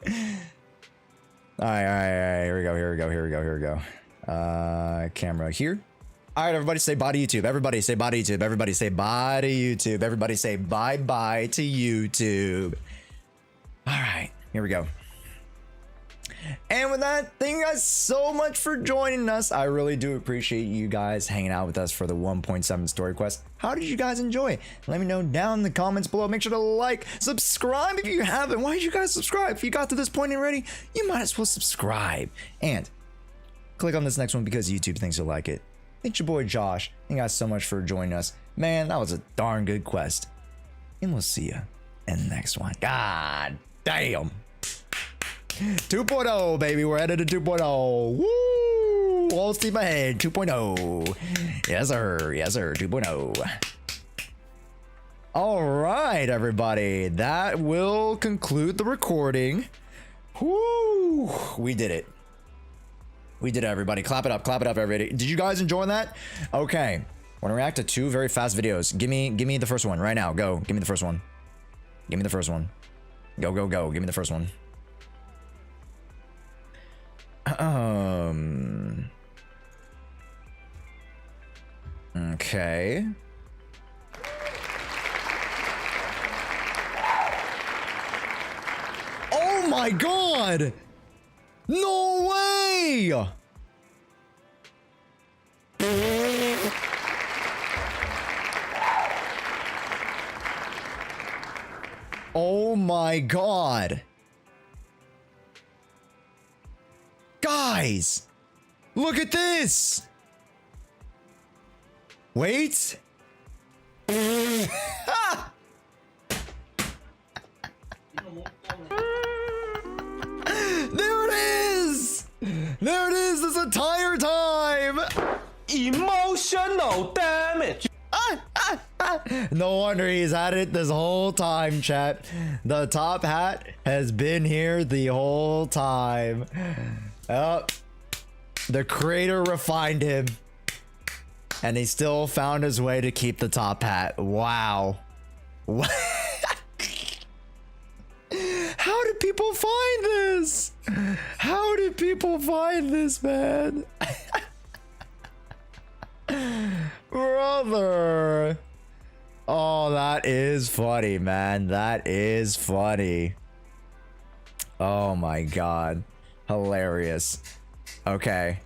S3: All right. Here we go. Camera here. All right, everybody say bye to YouTube. Everybody say bye to YouTube. Everybody say bye to YouTube. Everybody say bye-bye to YouTube. All right, here we go. And with that, thank you guys so much for joining us. I really do appreciate you guys hanging out with us for the 1.7 story quest. How did you guys enjoy? Let me know down in the comments below. Make sure to like, subscribe if you haven't. Why did you guys subscribe? If you got to this point already, you might as well subscribe. And click on this next one because YouTube thinks you'll like it. It's your boy Josh. Thank you guys so much for joining us. Man, that was a darn good quest. And we'll see you in the next one. God damn. 2.0, baby. We're headed to 2.0. Woo! All steam ahead. 2.0. Yes, sir. Yes, sir. 2.0. All right, everybody. That will conclude the recording. Woo! We did it. We did it, everybody. Clap it up, everybody. Did you guys enjoy that? Okay. I want to react to two very fast videos. Give me the first one right now. Go. Give me the first one. Give me the first one. Go. Give me the first one. Okay. Oh my god! No way! Oh my god. Guys, look at this. Wait. There it is. There it is this entire time.
S8: Emotional damage.
S3: No wonder he's had it this whole time, chat. The top hat has been here the whole time. Oh, the creator refined him. And he still found his way to keep the top hat. Wow. How do people find this? How do people find this, man? Brother. Oh, that is funny, man. That is funny. Oh my god. Hilarious. Okay.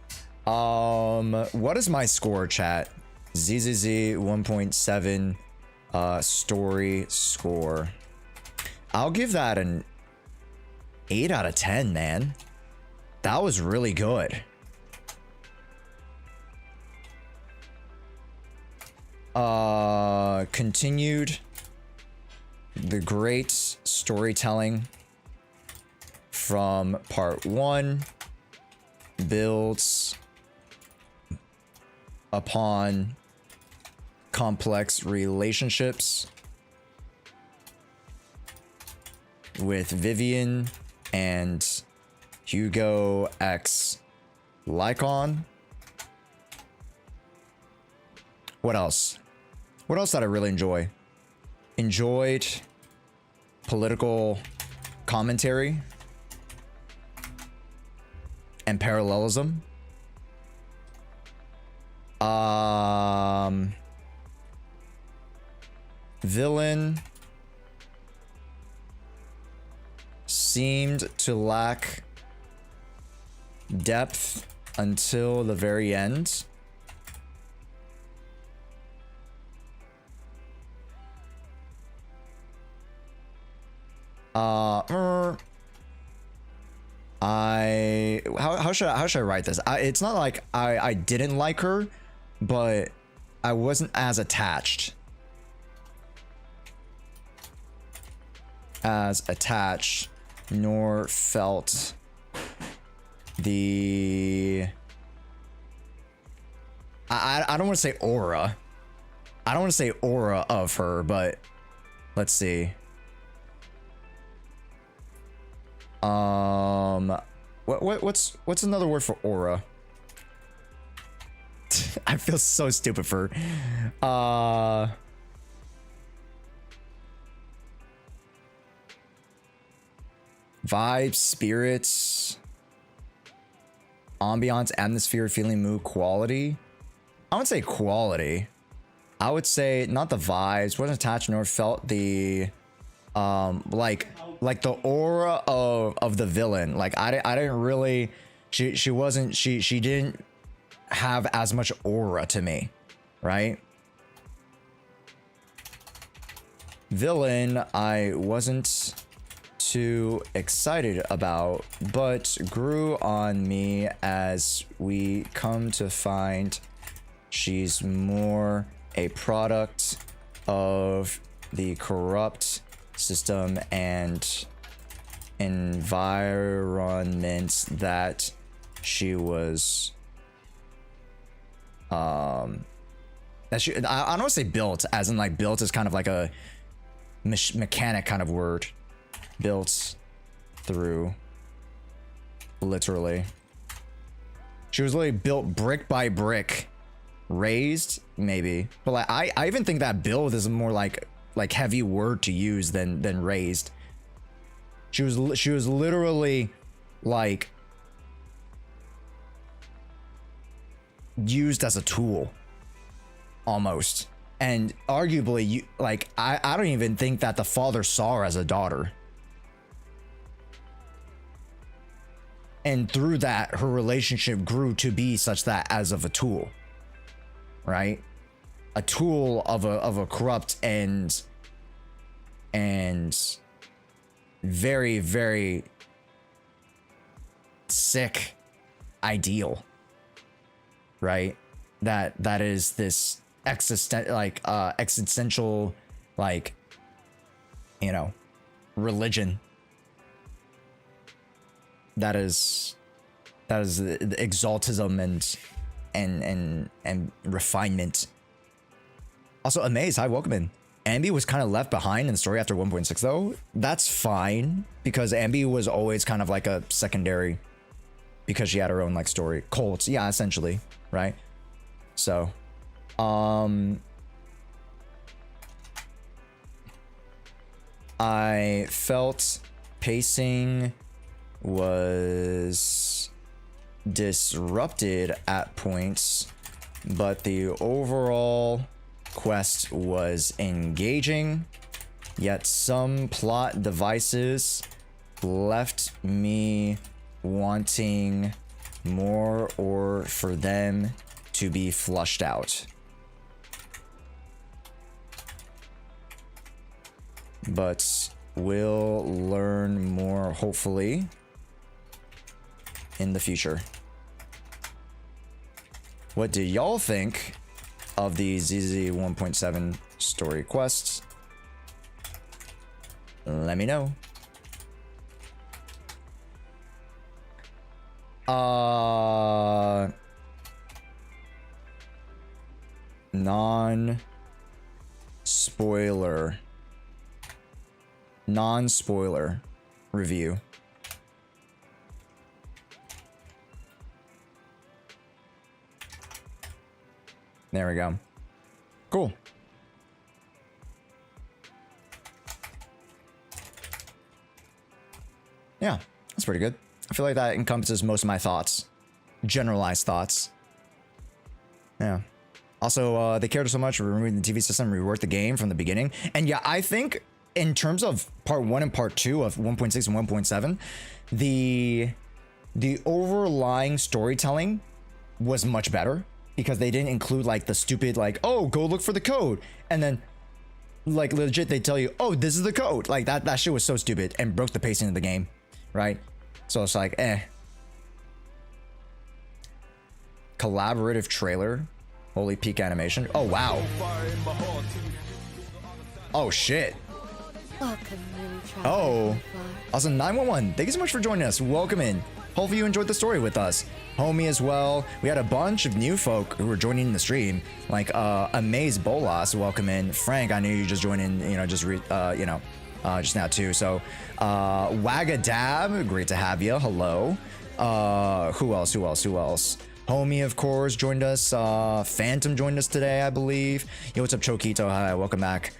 S3: What is my score, chat? ZZZ 1.7 story score. I'll give that an 8 out of 10, man. That was really good. Continued the great storytelling from part 1, builds upon complex relationships with Vivian and Hugo X Lycon. What else? What else did I really enjoy? Enjoyed political commentary and parallelism. Villain seemed to lack depth until the very end. How should I write this? It's not like I didn't like her, but I wasn't as attached. Nor felt the I don't want to say aura. I don't want to say aura of her, but let's see. What's another word for aura? I feel so stupid for vibes, spirits, ambiance, atmosphere, feeling, mood, quality. I would say quality. I would say not the vibes, wasn't attached nor felt the like the aura of the villain. Like I didn't really, she didn't have as much aura to me, right? Villain I wasn't too excited about, but grew on me as we come to find she's more a product of the corrupt system and environments that she was I don't want to say built as in like built is kind of like a mechanic kind of word. Built through, literally. She was literally built brick by brick, raised maybe, but like I even think that build is a more like heavy word to use than raised. She was literally like used as a tool almost, and arguably I don't even think that the father saw her as a daughter. And through that, her relationship grew to be such that as of a tool, right? A tool of a corrupt and very, very sick ideal, right? That is this existential, like, you know, religion. That is the exaltism and refinement. Also, Amaze, hi, welcome in. Ambi was kind of left behind in the story after 1.6 though. That's fine because Ambi was always kind of like a secondary because she had her own like story. Colts, yeah, essentially, right? So, I felt pacing was disrupted at points, but the overall quest was engaging, yet some plot devices left me wanting more or for them to be flushed out. But we'll learn more, hopefully, in the future. What do y'all think of the ZZZ 1.7 story quests? Let me know. Non-spoiler review. There we go. Cool. Yeah, that's pretty good. I feel like that encompasses most of my thoughts. Generalized thoughts. Yeah. Also, they cared so much for removing the TV system, reworked the game from the beginning. And yeah, I think in terms of part 1 and part 2 of 1.6 and 1.7, the overlying storytelling was much better because they didn't include like the stupid like, oh, go look for the code. And then like legit, they tell you, oh, this is the code. Like that shit was so stupid and broke the pacing of the game, right? So it's like, Collaborative trailer. Holy peak animation. Oh, wow. Oh, shit. Oh. Also, 911. Thank you so much for joining us. Welcome in. Hopefully you enjoyed the story with us. Homie as well. We had a bunch of new folk who were joining the stream. Like, Amaze Bolas, welcome in. Frank, I knew you just joined in, just now too. So, Wagadab, great to have you. Hello. Who else? Homie, of course, joined us. Phantom joined us today, I believe. Yo, what's up, Chokito? Hi, welcome back.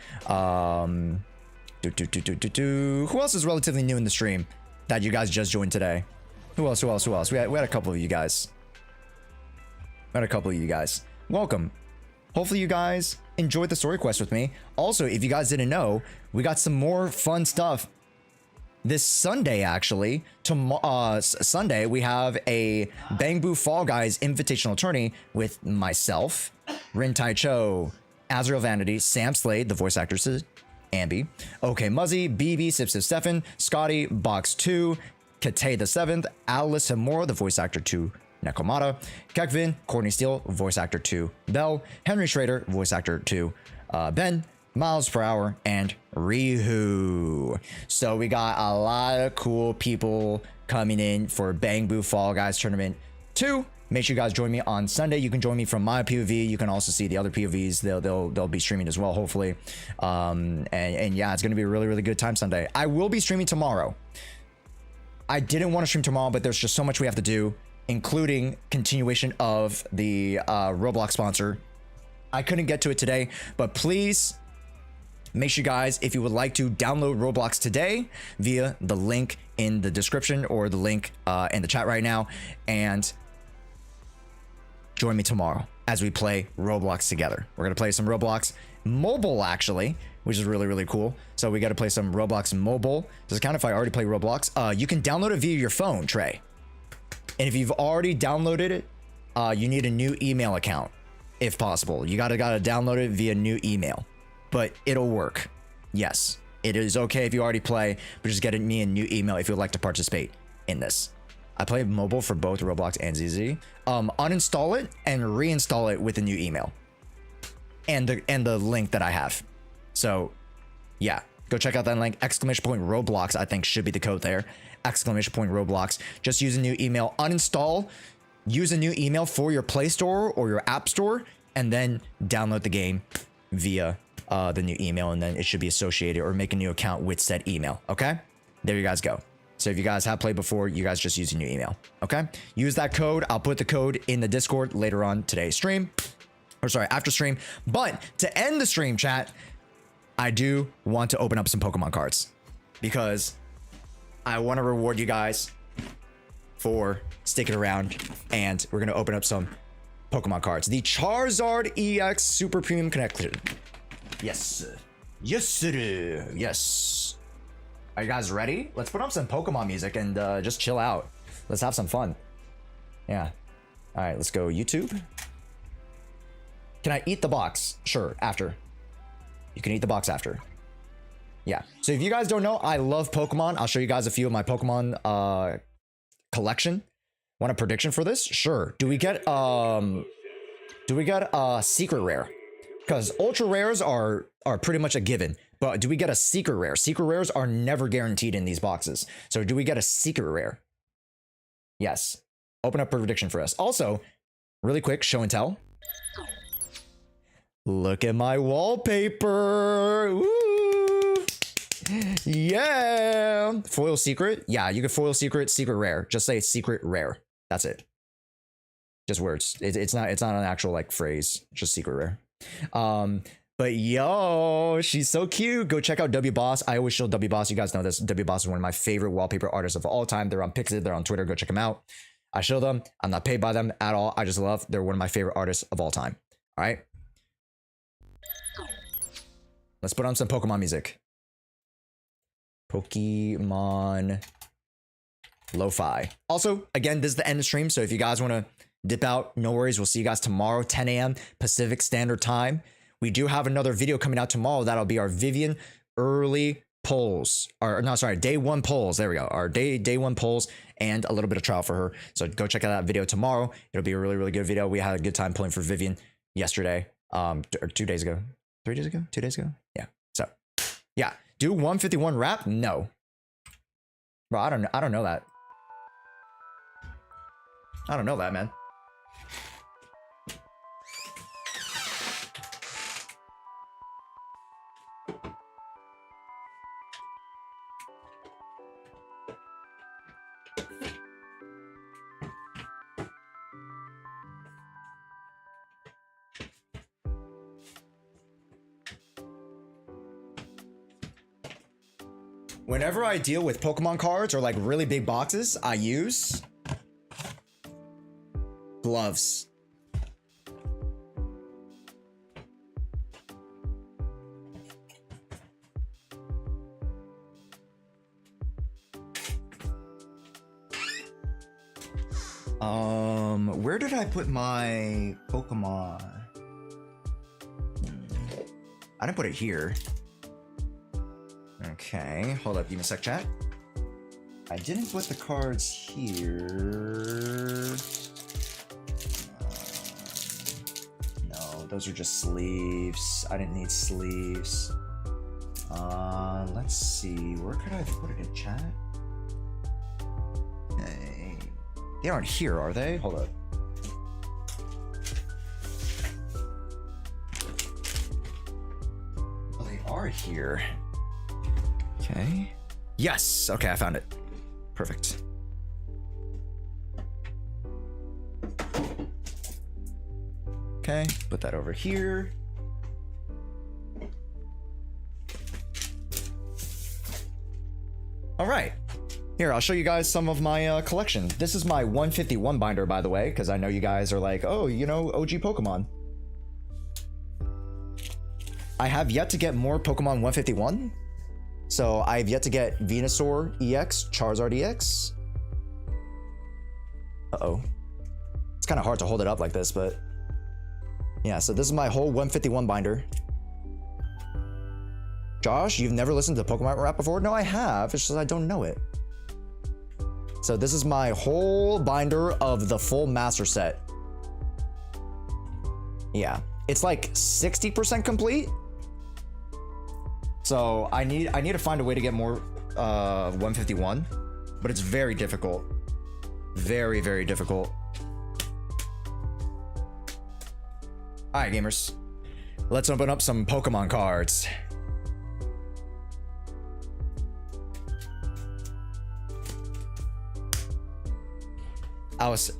S3: Who else is relatively new in the stream that you guys just joined today? Who else? We had a couple of you guys. Welcome. Hopefully you guys enjoyed the story quest with me. Also, if you guys didn't know, we got some more fun stuff this Sunday, actually. Sunday, we have a Bangbu Fall Guys invitational tourney with myself, Rin Tai Cho, Azrael Vanity, Sam Slade, the voice actor to Ambi, OK Muzzy, BB, Sip Stefan, Scotty, Box 2, Kate the 7th, Alice Hamora, the voice actor to Nekomata, Kekvin, Courtney Steele, voice actor to Bell, Henry Schrader, voice actor to Ben, Miles Per Hour, and Rihu. So we got a lot of cool people coming in for Bangbu Fall Guys Tournament 2. Make sure you guys join me on Sunday. You can join me from my POV. You can also see the other POVs. They'll be streaming as well, hopefully. And yeah, it's gonna be a really, really good time Sunday. I will be streaming tomorrow. I didn't want to stream tomorrow, but there's just so much we have to do, including continuation of the Roblox sponsor. I couldn't get to it today, but please make sure you guys, if you would like to download Roblox today via the link in the description or the link in the chat right now, and join me tomorrow as we play Roblox together. We're gonna play some Roblox mobile, actually, which is really, really cool. So we got to play some Roblox mobile. Does it count if I already play Roblox? You can download it via your phone, Trey. And if you've already downloaded it, you need a new email account, if possible. You gotta download it via new email, but it'll work. Yes, it is okay if you already play, but just get me a new email if you'd like to participate in this. I play mobile for both Roblox and ZZ. Uninstall it and reinstall it with a new email and the link that I have. So yeah, go check out that link. !Roblox, I think should be the code there. !Roblox. Just use a new email. Uninstall, use a new email for your Play Store or your App Store, and then download the game via the new email, and then it should be associated, or make a new account with said email. Okay, there you guys go. So if you guys have played before, you guys just use a new email. Okay, use that code. I'll put the code in the Discord later on today's stream, or sorry, after stream. But to end the stream, chat, I do want to open up some Pokemon cards because I want to reward you guys for sticking around, and we're going to open up some Pokemon cards. The Charizard EX Super Premium Collection. Yes. Yes, sir. Yes. Are you guys ready? Let's put on some Pokemon music and just chill out. Let's have some fun. Yeah. All right, let's go YouTube. Can I eat the box? Sure, after. You can eat the box after. Yeah. So if you guys don't know, I love Pokemon. I'll show you guys a few of my Pokemon collection. Want a prediction for this? Sure. Do we get secret rare? Because ultra rares are pretty much a given. But do we get a secret rare? Secret rares are never guaranteed in these boxes. So do we get a secret rare? Yes. Open up a prediction for us. Also, really quick, show and tell. Look at my wallpaper. Ooh. Yeah. Foil secret? Yeah, you can foil secret, secret rare. Just say secret rare. That's it. Just words. It's not an actual like phrase. Just secret rare. But yo, she's so cute. Go check out W Boss. I always show W Boss. You guys know this. W Boss is one of my favorite wallpaper artists of all time. They're on Pixit. They're on Twitter. Go check them out. I show them. I'm not paid by them at all. I just love. They're one of my favorite artists of all time. All right. Let's put on some Pokemon music. Pokemon Lo-Fi. Also, again, this is the end of the stream, so if you guys want to dip out, no worries. We'll see you guys tomorrow, 10 a.m. Pacific Standard Time. We do have another video coming out tomorrow. That'll be our Vivian early polls. Or, no, sorry, day one polls. There we go. Our day one polls and a little bit of trial for her. So go check out that video tomorrow. It'll be a really, really good video. We had a good time pulling for Vivian yesterday, or 2 days ago. 3 days ago? 2 days ago? Yeah. So, yeah. Do 151 wrap? No. Bro, I don't know that. I don't know that, man. Whenever I deal with Pokemon cards or like really big boxes, I use gloves. Where did I put my Pokemon? I didn't put it here. Okay, hold up, give me a sec, chat. I didn't put the cards here. No, those are just sleeves. I didn't need sleeves. Let's see, where could I put it in chat? Hey, they aren't here, are they? Hold up. Oh, they are here. Okay. Yes. Okay, I found it. Perfect. Okay, put that over here. All right. Here, I'll show you guys some of my collection. This is my 151 binder, by the way, because I know you guys are like, oh, you know, OG Pokemon. I have yet to get more Pokemon 151. So I've yet to get Venusaur EX, Charizard EX. Uh-oh. It's kind of hard to hold it up like this, but yeah, so this is my whole 151 binder. Josh, you've never listened to Pokemon rap before? No, I have. It's just I don't know it. So this is my whole binder of the full master set. Yeah, it's like 60% complete. So I need to find a way to get more 151, but it's very difficult. Very, very difficult. All right, gamers. Let's open up some Pokemon cards. I was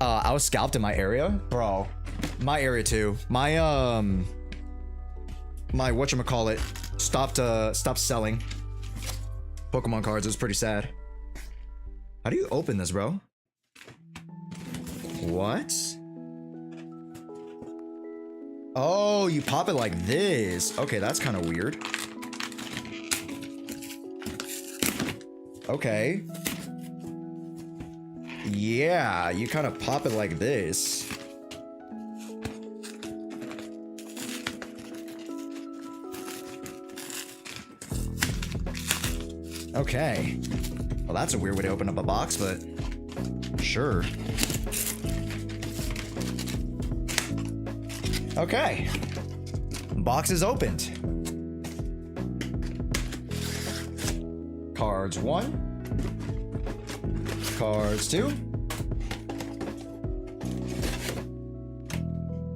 S3: scalped in my area, bro. My area too. My whatchamacallit stopped selling Pokemon cards. It was pretty sad. How do you open this, bro? What? Oh, you pop it like this. Okay, that's kind of weird. Okay. Yeah, you kind of pop it like this. Okay. Well, that's a weird way to open up a box, but sure. Okay. Box is opened. Cards 1. Cards 2.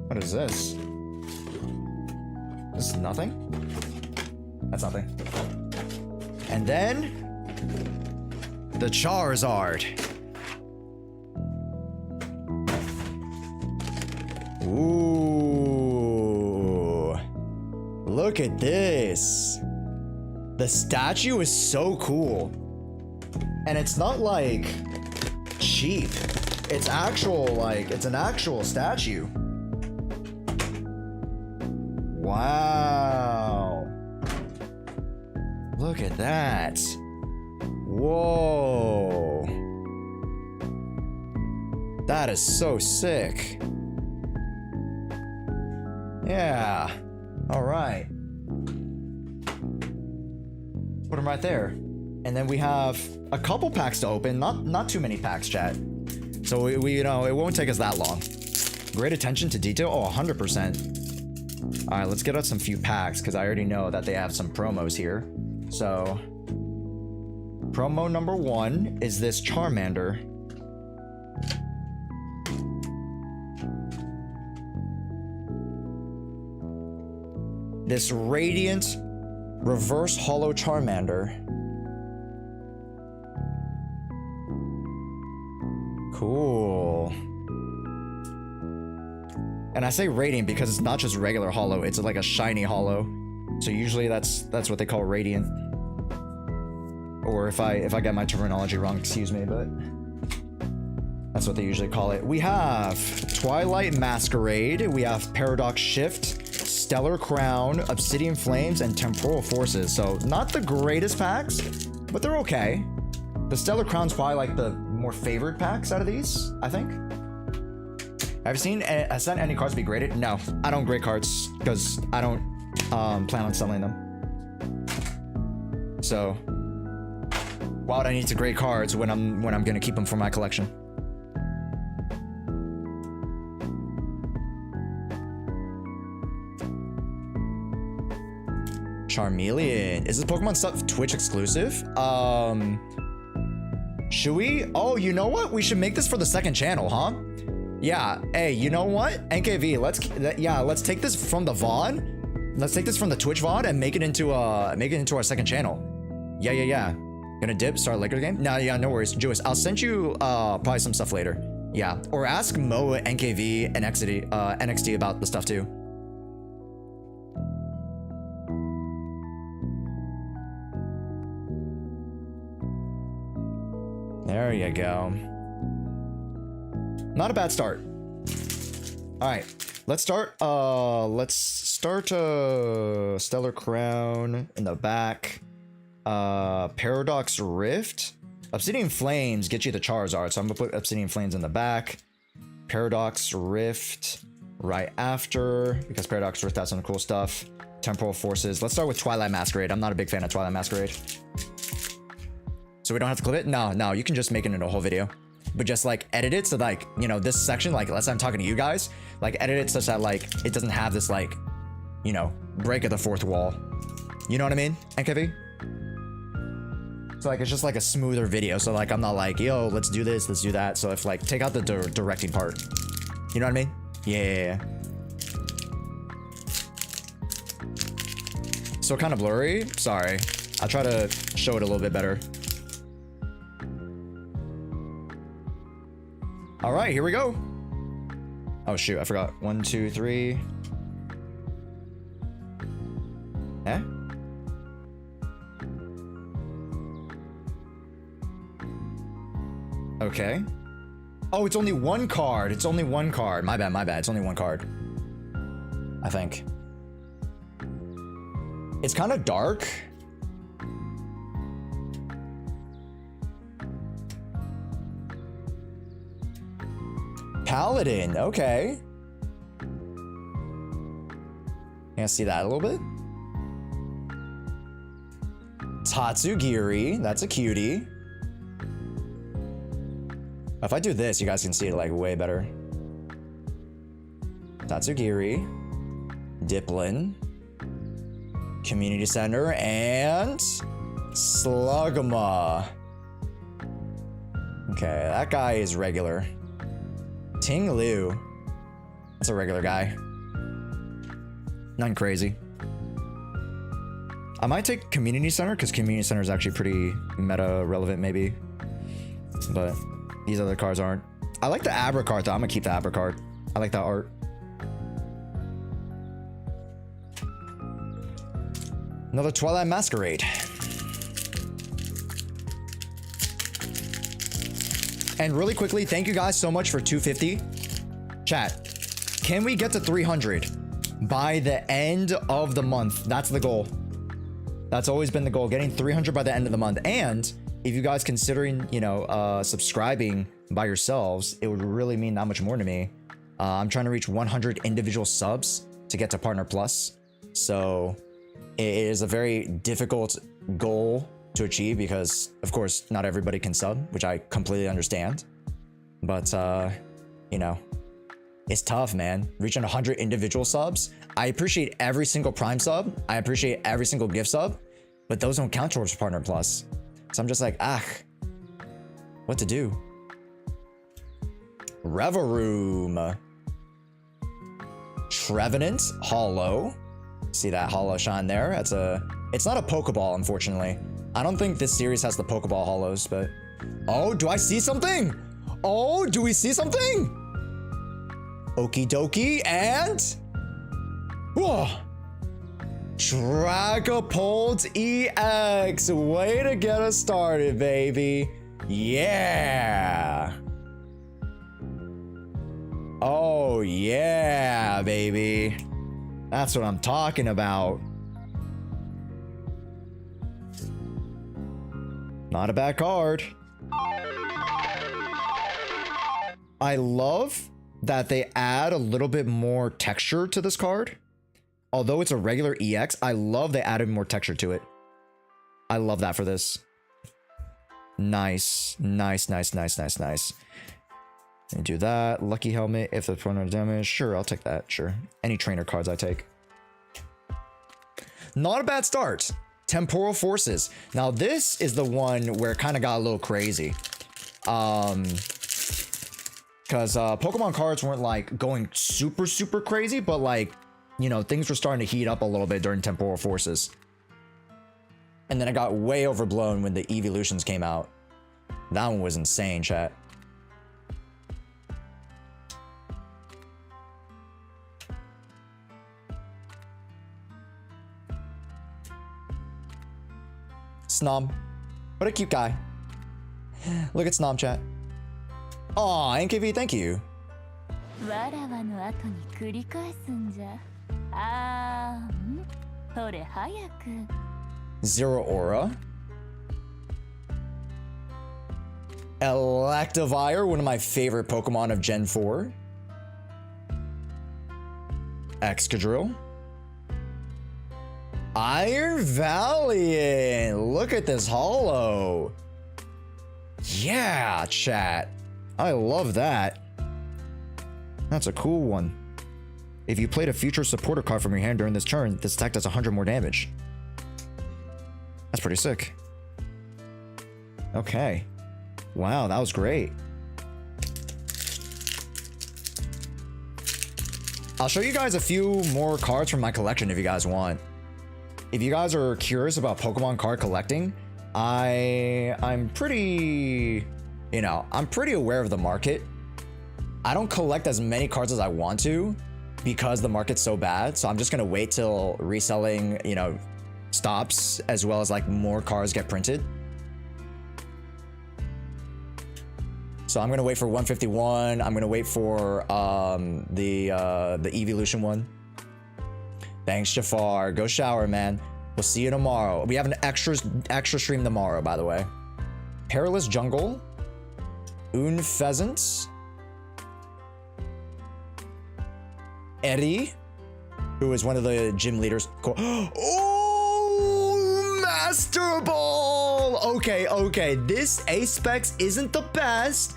S3: What is this? This is nothing? That's nothing. And then the Charizard. Ooh. Look at this. The statue is so cool. And it's not like cheap. It's actual, like, it's an actual statue. Wow. Look at that. Whoa. That is so sick. Yeah. All right. Put them right there. And then we have a couple packs to open. Not too many packs, chat. So we you know, it won't take us that long. Great attention to detail. Oh, 100%. All right, let's get out some few packs because I already know that they have some promos here. So, promo number 1 is this Charmander. This Radiant Reverse Hollow Charmander. Cool. And I say Radiant because it's not just regular hollow, it's like a shiny hollow. So usually that's what they call Radiant. Or if I get my terminology wrong, excuse me, but that's what they usually call it. We have Twilight Masquerade, we have Paradox Shift, Stellar Crown, Obsidian Flames, and Temporal Forces. So not the greatest packs, but they're okay. The Stellar Crown's probably like the more favored packs out of these, I think. Have you seen any cards be graded? No, I don't grade cards because I don't plan on selling them. So why would I need to grade cards when I'm gonna keep them for my collection? Charmeleon. Is this Pokemon stuff Twitch exclusive? Should we? Oh, you know what? We should make this for the second channel, huh? Yeah. Hey, you know what? NKV, let's take this from the VOD. Let's take this from the Twitch VOD and make it into our second channel. Yeah. Gonna dip, start a Laker game? Nah, yeah, no worries. JSHOEA'S, I'll send you probably some stuff later. Yeah. Or ask Mo, NKV, and NXT about the stuff too. There you go. Not a bad start. All right, let's start Stellar Crown in the back. Paradox Rift. Obsidian Flames get you the Charizard, so I'm gonna put Obsidian Flames in the back. Paradox Rift right after, because Paradox Rift has some cool stuff. Temporal Forces. Let's start with Twilight Masquerade. I'm not a big fan of Twilight Masquerade. So we don't have to clip it? No, you can just make it into a whole video. But just like edit it so like, you know, this section, like let's say I'm talking to you guys, like edit it such that like it doesn't have this like, you know, break of the fourth wall. You know what I mean, NKV? So like it's just like a smoother video. So like I'm not like, yo, let's do this, let's do that. So if like take out the directing part. You know what I mean? Yeah. still kind of blurry. Sorry. I'll try to show it a little bit better. All right, here we go. Oh shoot, I forgot. 1, 2, 3. Eh? Okay. Oh, it's only one card. It's only one card. My bad, my bad. It's only one card. I think. It's kind of dark. Paladin, okay. Can I see that a little bit? Tatsugiri, that's a cutie. If I do this, you guys can see it like way better. Tatsugiri, Diplin, Community Center, and Slugma. Okay, that guy is regular. Ting Liu. That's a regular guy. Nothing crazy. I might take Community Center because Community Center is actually pretty meta relevant maybe. But these other cards aren't. I like the Abra card though. I'm gonna keep the Abra card. I like that art. Another Twilight Masquerade. And really quickly, thank you guys so much for 250. Chat, can we get to 300 by the end of the month? That's the goal. That's always been the goal, getting 300 by the end of the month. And if you guys considering, you know, subscribing by yourselves, it would really mean that much more to me. I'm trying to reach 100 individual subs to get to Partner Plus. So it is a very difficult goal to achieve because, of course, not everybody can sub, which I completely understand. But, you know, it's tough, man. Reaching 100 individual subs. I appreciate every single Prime sub. I appreciate every single gift sub, but those don't count towards Partner Plus. So I'm just like, what to do? Reveroom. Trevenant, Hollow. See that Hollow shine there? That's a... It's not a Pokeball, unfortunately. I don't think this series has the Pokeball Hollows, but... Oh, do I see something? Oh, do we see something? Okie dokie, and... Whoa! Dragapult EX! Way to get us started, baby! Yeah! Oh, yeah, baby! That's what I'm talking about. Not a bad card. I love that they add a little bit more texture to this card. Although it's a regular EX, I love they added more texture to it. I love that for this. Nice. Nice, nice, nice, nice, nice. And do that. Lucky Helmet if the opponent damage. Sure, I'll take that. Sure. Any trainer cards I take. Not a bad start. Temporal Forces. Now this is the one where it kind of got a little crazy. Because Pokemon cards weren't like going super crazy, but like, you know, things were starting to heat up a little bit during Temporal Forces. And then it got way overblown when the Evolutions came out. That one was insane, chat. Snom. What a cute guy. Look at Snom, chat. Aw, NKV, thank you. Zero Aura. Electivire, one of my favorite Pokemon of Gen 4. Excadrill. Iron Valiant. Look at this holo. Yeah, chat. I love that. That's a cool one. If you played a future supporter card from your hand during this turn, this attack does 100 more damage. That's pretty sick. Okay. Wow, that was great. I'll show you guys a few more cards from my collection if you guys want. if you guys are curious about Pokemon card collecting, I'm pretty, you know, I'm pretty aware of the market. I don't collect as many cards as I want to because the market's so bad. So I'm just gonna wait till reselling, you know, stops, as well as like more cards get printed. So I'm gonna wait for 151. I'm gonna wait for the Evolution one. Thanks, Jafar. Go shower, man. We'll see you tomorrow. We have an extra stream tomorrow, by the way. Perilous Jungle. Pheasant. Eddie, who is one of the gym leaders. Oh, Master Ball! Okay. This A-Specs isn't the best,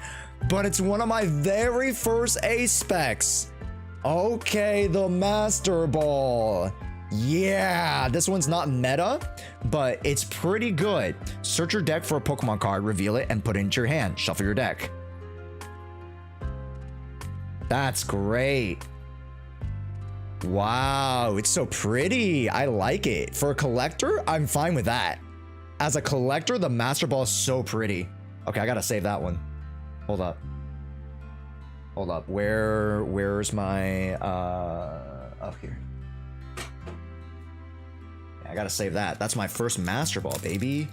S3: but it's one of my very first A-Specs. Okay, the Master Ball. Yeah, this one's not meta, but it's pretty good. Search your deck for a Pokemon card, reveal it, and put it into your hand. Shuffle your deck. That's great. Wow, it's so pretty. I like it. For a collector, I'm fine with that. As a collector, the Master Ball is so pretty. Okay, I gotta save that one. Hold up. Where's my up here? Yeah, I gotta save that. That's my first Master Ball, baby.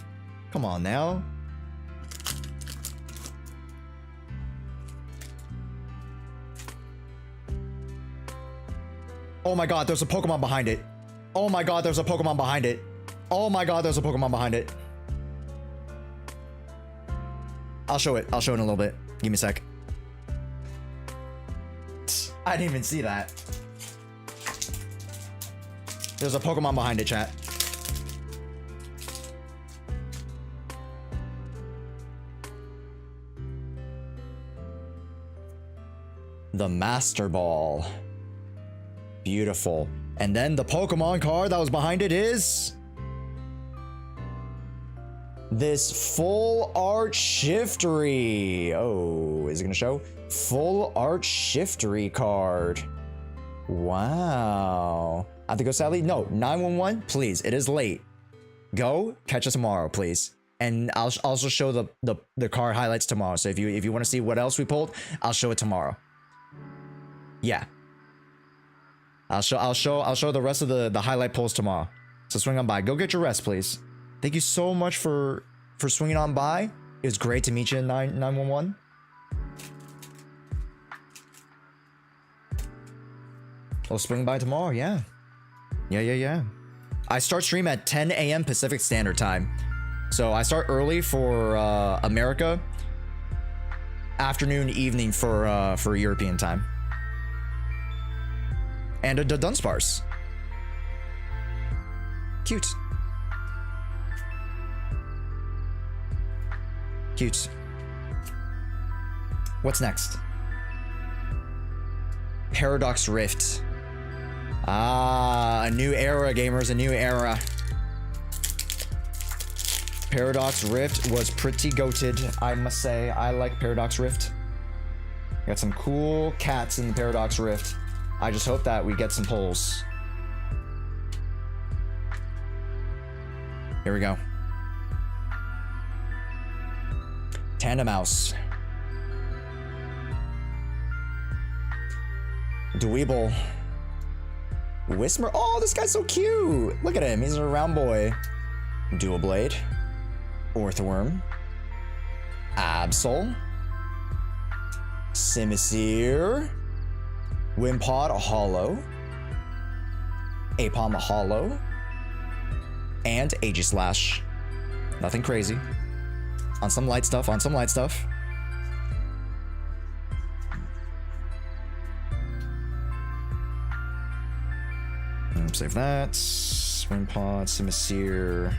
S3: Come on now. Oh my god, there's a Pokemon behind it. Oh my god, there's a Pokemon behind it. Oh my god, there's a Pokemon behind it. I'll show it in a little bit. Give me a sec. I didn't even see that. There's a Pokemon behind it, chat. The Master Ball. Beautiful. And then the Pokemon card that was behind it is this Full Art Shiftery. Oh, is it gonna show? Full Art Shiftery card. Wow. I have to go, Sally? No, 911, please. It is late. Go catch us tomorrow, please. And I'll also show the card highlights tomorrow. So if you want to see what else we pulled, I'll show it tomorrow. Yeah. I'll show the rest of the highlight pulls tomorrow. So swing on by. Go get your rest, please. Thank you so much for swinging on by. It was great to meet you in 911. I'll swing by tomorrow. Yeah. I start stream at 10 a.m. Pacific Standard Time. So I start early for America. Afternoon, evening for European time. And a Dunsparce. Cute. What's next? Paradox Rift. Ah, a new era, gamers, a new era. Paradox Rift was pretty goated, I must say. I like Paradox Rift. Got some cool cats in the Paradox Rift. I just hope that we get some pulls. Here we go. Tandemouse. Dweeble. Whismer. Oh, this guy's so cute. Look at him. He's a round boy. Dual Blade. Orthworm. Absol. Simisear. Wimpod Hollow. Apom Hollow. And Aegislash. Nothing crazy. On some light stuff, Save that. Wimpod, Simisear.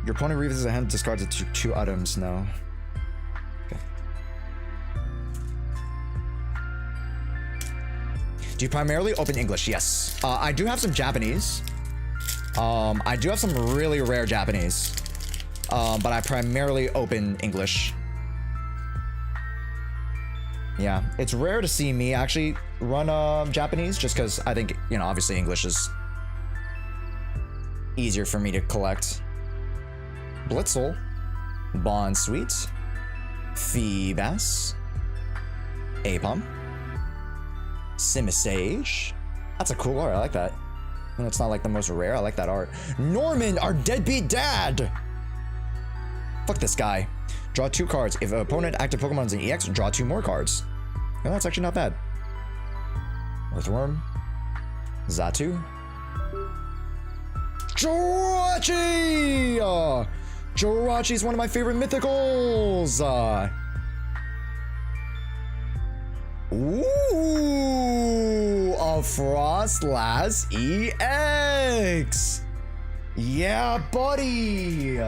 S3: Your opponent revisits a hand, discards it to 2 items now. Okay. Do you primarily open English? Yes. I do have some Japanese. I do have some really rare Japanese. But I primarily open English. Yeah, it's rare to see me actually run Japanese, just because I think, you know, obviously English is easier for me to collect. Blitzel, Bond Sweet, Feebas, Apom, Simisage. That's a cool art. I like that. It's not like the most rare. I like that art. Norman, our deadbeat dad. Fuck this guy. Draw 2 cards. If an opponent active Pokemon is an EX, draw 2 more cards. And that's actually not bad. Earthworm, Xatu, Jirachi! Jirachi is one of my favorite mythicals! Ooh! A Frostlass EX! Yeah, buddy!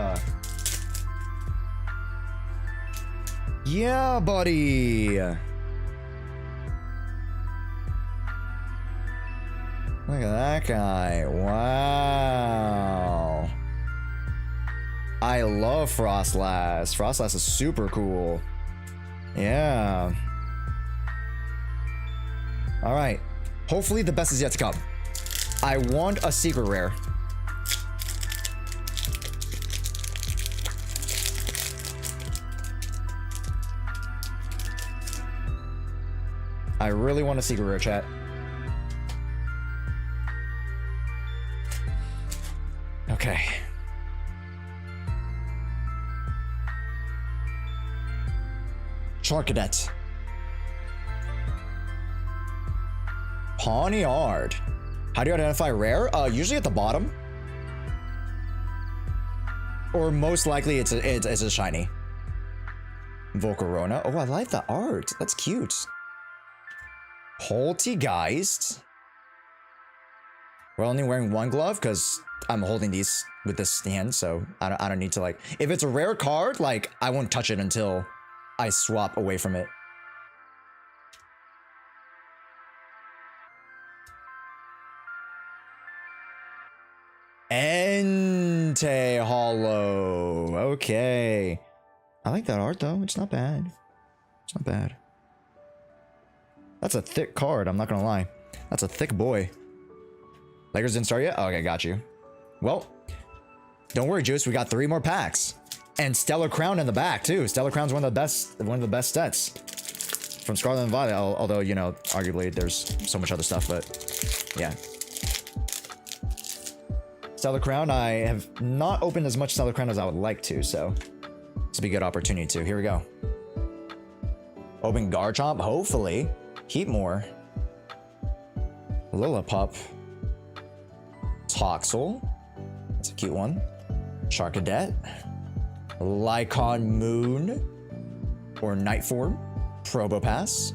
S3: Yeah, buddy! Look at that guy. Wow. I love Frostlass. Frostlass is super cool. Yeah. Alright. Hopefully the best is yet to come. I want a secret rare. I really want a secret rare, chat. Okay. Charcadet. Pawniard. How do you identify rare? Usually at the bottom. Or most likely it's a shiny. Volcarona. Oh, I like the art. That's cute. Poltegeist. We're only wearing 1 glove because I'm holding these with this hand, so I don't need to, like, if it's a rare card, like, I won't touch it until I swap away from it. Entei Hollow. Okay. I like that art though. It's not bad. It's not bad. That's a thick card, I'm not gonna lie. That's a thick boy. Lakers didn't start yet? Okay, got you. Well, don't worry, Juice. We got 3 more packs. And Stellar Crown in the back, too. Stellar Crown's one of the best sets. From Scarlet and Violet, although, you know, arguably there's so much other stuff, but yeah. Stellar Crown, I have not opened as much Stellar Crown as I would like to, so this will be a good opportunity to. Here we go. Open Garchomp, hopefully. Keep more. Lillipup. Toxel. That's a cute one. Charcadet. Lycon Moon. Or Nightform. Probopass.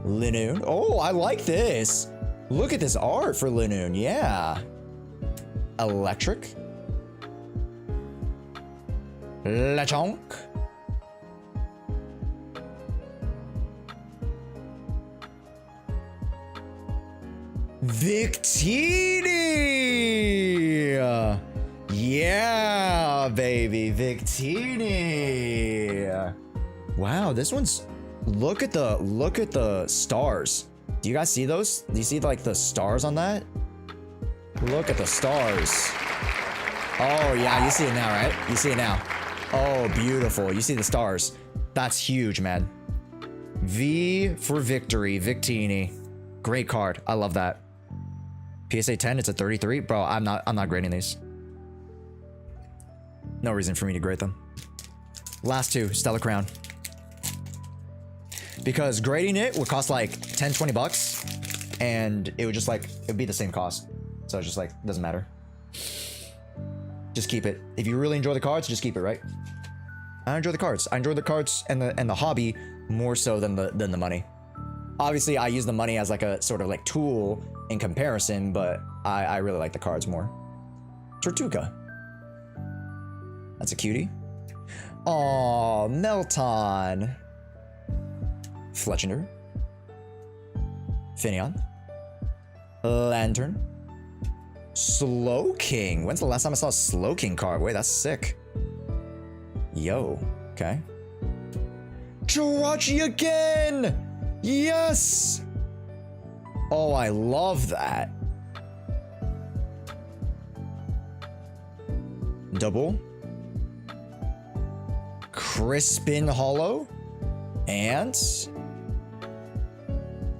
S3: Linoon. Oh, I like this. Look at this art for Linoon. Yeah. Electric. Lechonk. Victini! Yeah, baby, Victini! Wow, this one's... Look at the stars. Do you guys see those? Do you see like the stars on that? Look at the stars. Oh yeah, you see it now, right? You see it now. Oh, beautiful. You see the stars. That's huge, man. V for victory, Victini. Great card. I love that. PSA 10, it's a 33. Bro, I'm not grading these. No reason for me to grade them. Last 2, Stellar Crown. Because grading it would cost like 10, 20 bucks. And it would just like, it'd be the same cost. So it's just like, doesn't matter. Just keep it. If you really enjoy the cards, just keep it, right? I enjoy the cards. I enjoy the cards and the hobby more so than the money. Obviously, I use the money as like a sort of like tool in comparison, but I really like the cards more. Tortuga. That's a cutie. Aw, Melton. Fletchinder. Finneon. Lantern. Slowking. When's the last time I saw a Slowking card? Wait, that's sick. Yo. Okay. Jirachi again! Yes! Oh, I love that. double, Crispin Hollow, and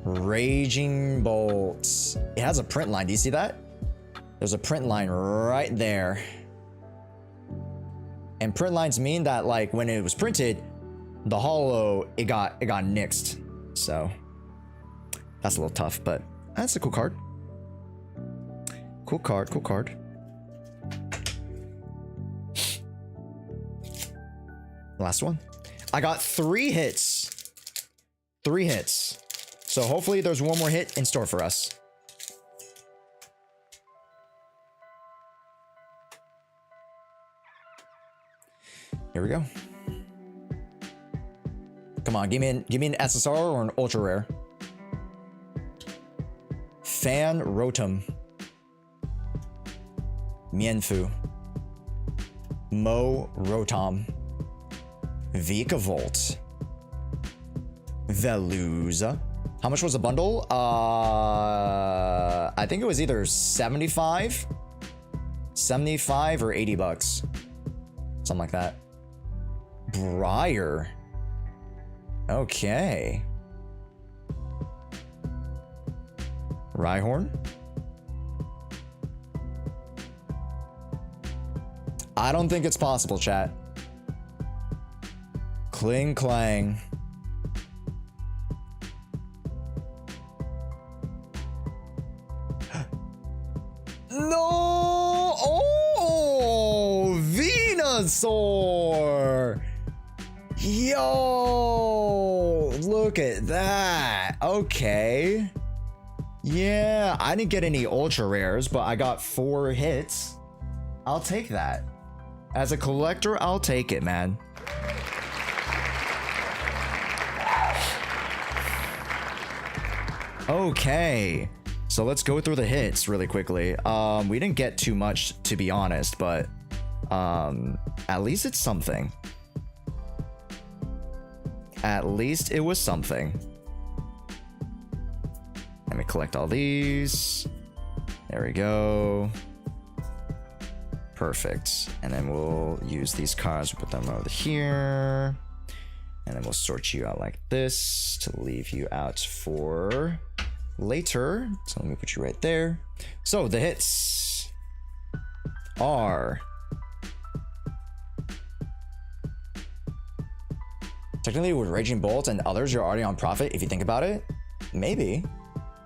S3: Raging Bolt. It has a print line. Do you see that? There's a print line right there. And print lines mean that, like, when it was printed, the hollow, it got nixed. So that's a little tough, but that's a cool card. Cool card, cool card. Last one. I got 3 hits. 3 hits. So hopefully there's one more hit in store for us. Here we go. Come on, give me an SSR or an ultra rare. Fan Rotom. Mienfu. Mo Rotom. Vikavolt. Veluza. How much was the bundle? I think it was either 75 or 80 bucks. Something like that. Briar. Okay. Rhyhorn. I don't think it's possible, chat. Kling Clang. No! Oh! Venusaur! Yo! Look at that. Okay. Yeah, I didn't get any ultra rares, but I got 4 hits. I'll take that. As a collector, I'll take it, man. Okay. So let's go through the hits really quickly. We didn't get too much, to be honest, but at least it's something. At least it was something. Let me collect all these. There we go. Perfect. And then we'll use these cards, put them over here. And then we'll sort you out like this to leave you out for later. So let me put you right there. So the hits are technically with Raging Bolt and others, you're already on profit if you think about it. Maybe.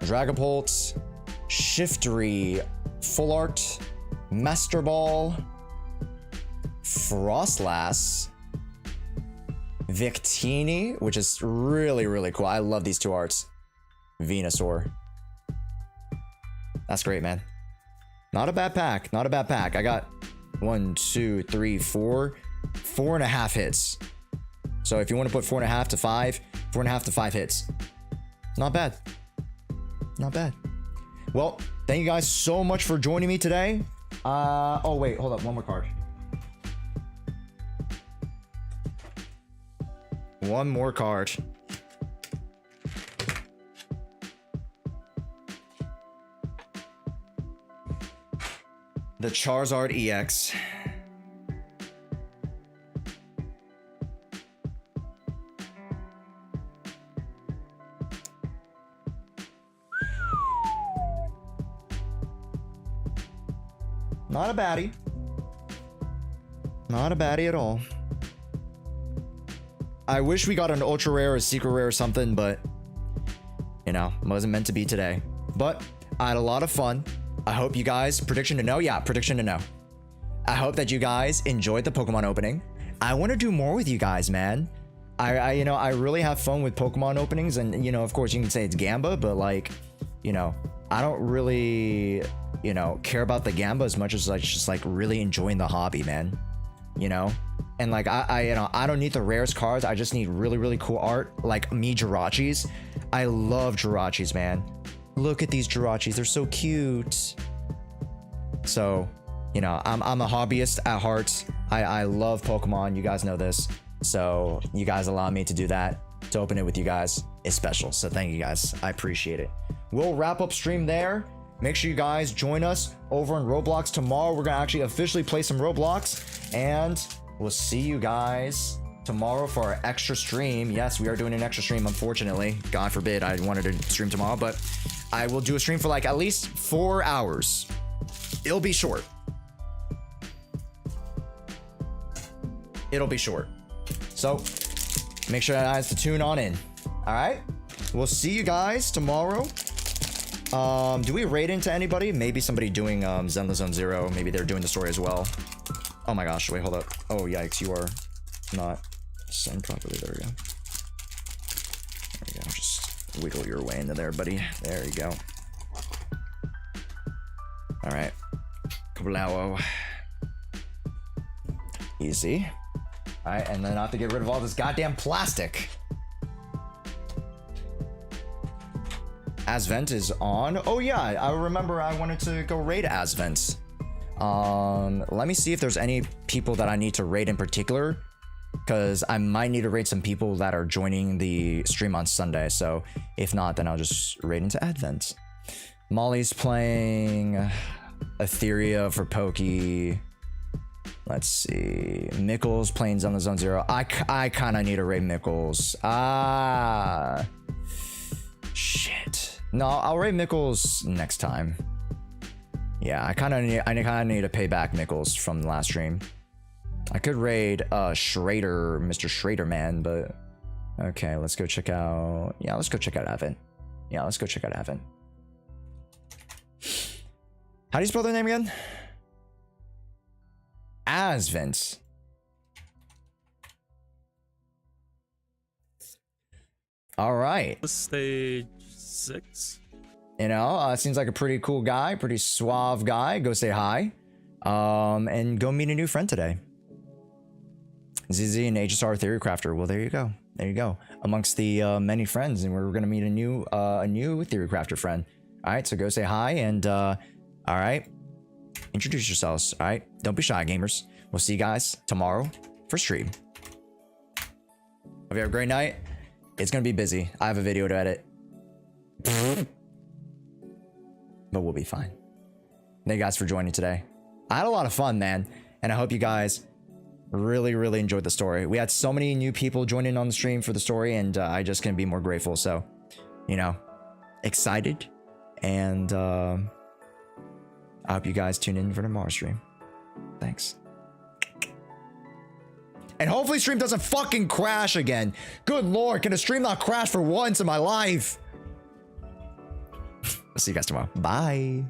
S3: Dragapult, Shiftry, Full Art, Master Ball, Frostlass, Victini, which is really, really cool. I love these 2 arts. Venusaur. That's great, man. Not a bad pack. Not a bad pack. I got 1, 2, 3, 4. 4.5 hits. So if you want to put 4.5 to 5, 4.5 to 5 hits. Not bad. Not bad. Well, thank you guys so much for joining me today. Oh wait, hold up. One more card. One more card. The Charizard EX. Not a baddie. Not a baddie at all. I wish we got an ultra rare or a secret rare or something, but you know, wasn't meant to be today. But I had a lot of fun. I hope you guys, prediction to know? Yeah, prediction to know. I hope that you guys enjoyed the Pokemon opening. I want to do more with you guys, man. I you know, I really have fun with Pokemon openings, and you know, of course you can say it's Gamba, but like, you know, I don't really, you know, care about the Gamba as much as like just like really enjoying the hobby, man. You know? And like I you know, I don't need the rarest cards. I just need really, really cool art, like me Jirachis. I love Jirachis, man. Look at these Jirachis, they're so cute. So, you know, I'm a hobbyist at heart. I love Pokemon, you guys know this. So you guys allow me to do that, to open it with you guys, is special. So thank you guys, I appreciate it. We'll wrap up stream there. make sure you guys join us over on Roblox tomorrow. We're gonna actually officially play some Roblox, and we'll see you guys tomorrow for our extra stream. Yes, we are doing an extra stream, unfortunately. God forbid I wanted to stream tomorrow, but I will do a stream for like at least 4 hours. It'll be short. It'll be short. So make sure you guys to tune on in. All right, we'll see you guys tomorrow. Do we raid into anybody? Maybe somebody doing Zenless Zone Zero. Maybe they're doing the story as well. Oh my gosh, wait, hold up. Oh yikes, you are not sent properly. There we go. There we go. Just wiggle your way into there, buddy. There you go. All right. Kablowo. Easy. All right, and then I have to get rid of all this goddamn plastic. Asvent is on. Oh yeah, I remember I wanted to go raid Asvent. Let me see if there's any people that I need to raid in particular, because I might need to raid some people that are joining the stream on Sunday. So if not, then I'll just raid into Advent. Molly's playing Etheria for Pokey. Let's see. Mickles playing Zenless Zone Zero. I kind of need to raid Mickles. Shit. No, I'll raid Mickles next time. Yeah, I kind of need to pay back Mickles from the last stream. I could raid Schrader, Mr. Schrader man, but okay, let's go check out. Yeah, let's go check out Advent. Yeah, let's go check out Advent. How do you spell their name again? Asvent. All right.
S12: Stage 6.
S3: You know, seems like a pretty cool guy, pretty suave guy. Go say hi. And go meet a new friend today. ZZ and HSR Theory Crafter. Well, there you go. There you go. Amongst the many friends, and we're gonna meet a new Theory Crafter friend. All right, so go say hi, and all right, introduce yourselves. All right, don't be shy, gamers. We'll see you guys tomorrow for stream. Hope you have a great night. It's gonna be busy. I have a video to edit, but we'll be fine. Thank you guys for joining today. I had a lot of fun, man, and I hope you guys really enjoyed the story. We had so many new people joining on the stream for the story, and I just couldn't be more grateful. So, you know, excited, and I hope you guys tune in for tomorrow's stream. Thanks. And hopefully stream doesn't fucking crash again. Good lord, can a stream not crash for once in my life? I'll see you guys tomorrow. Bye.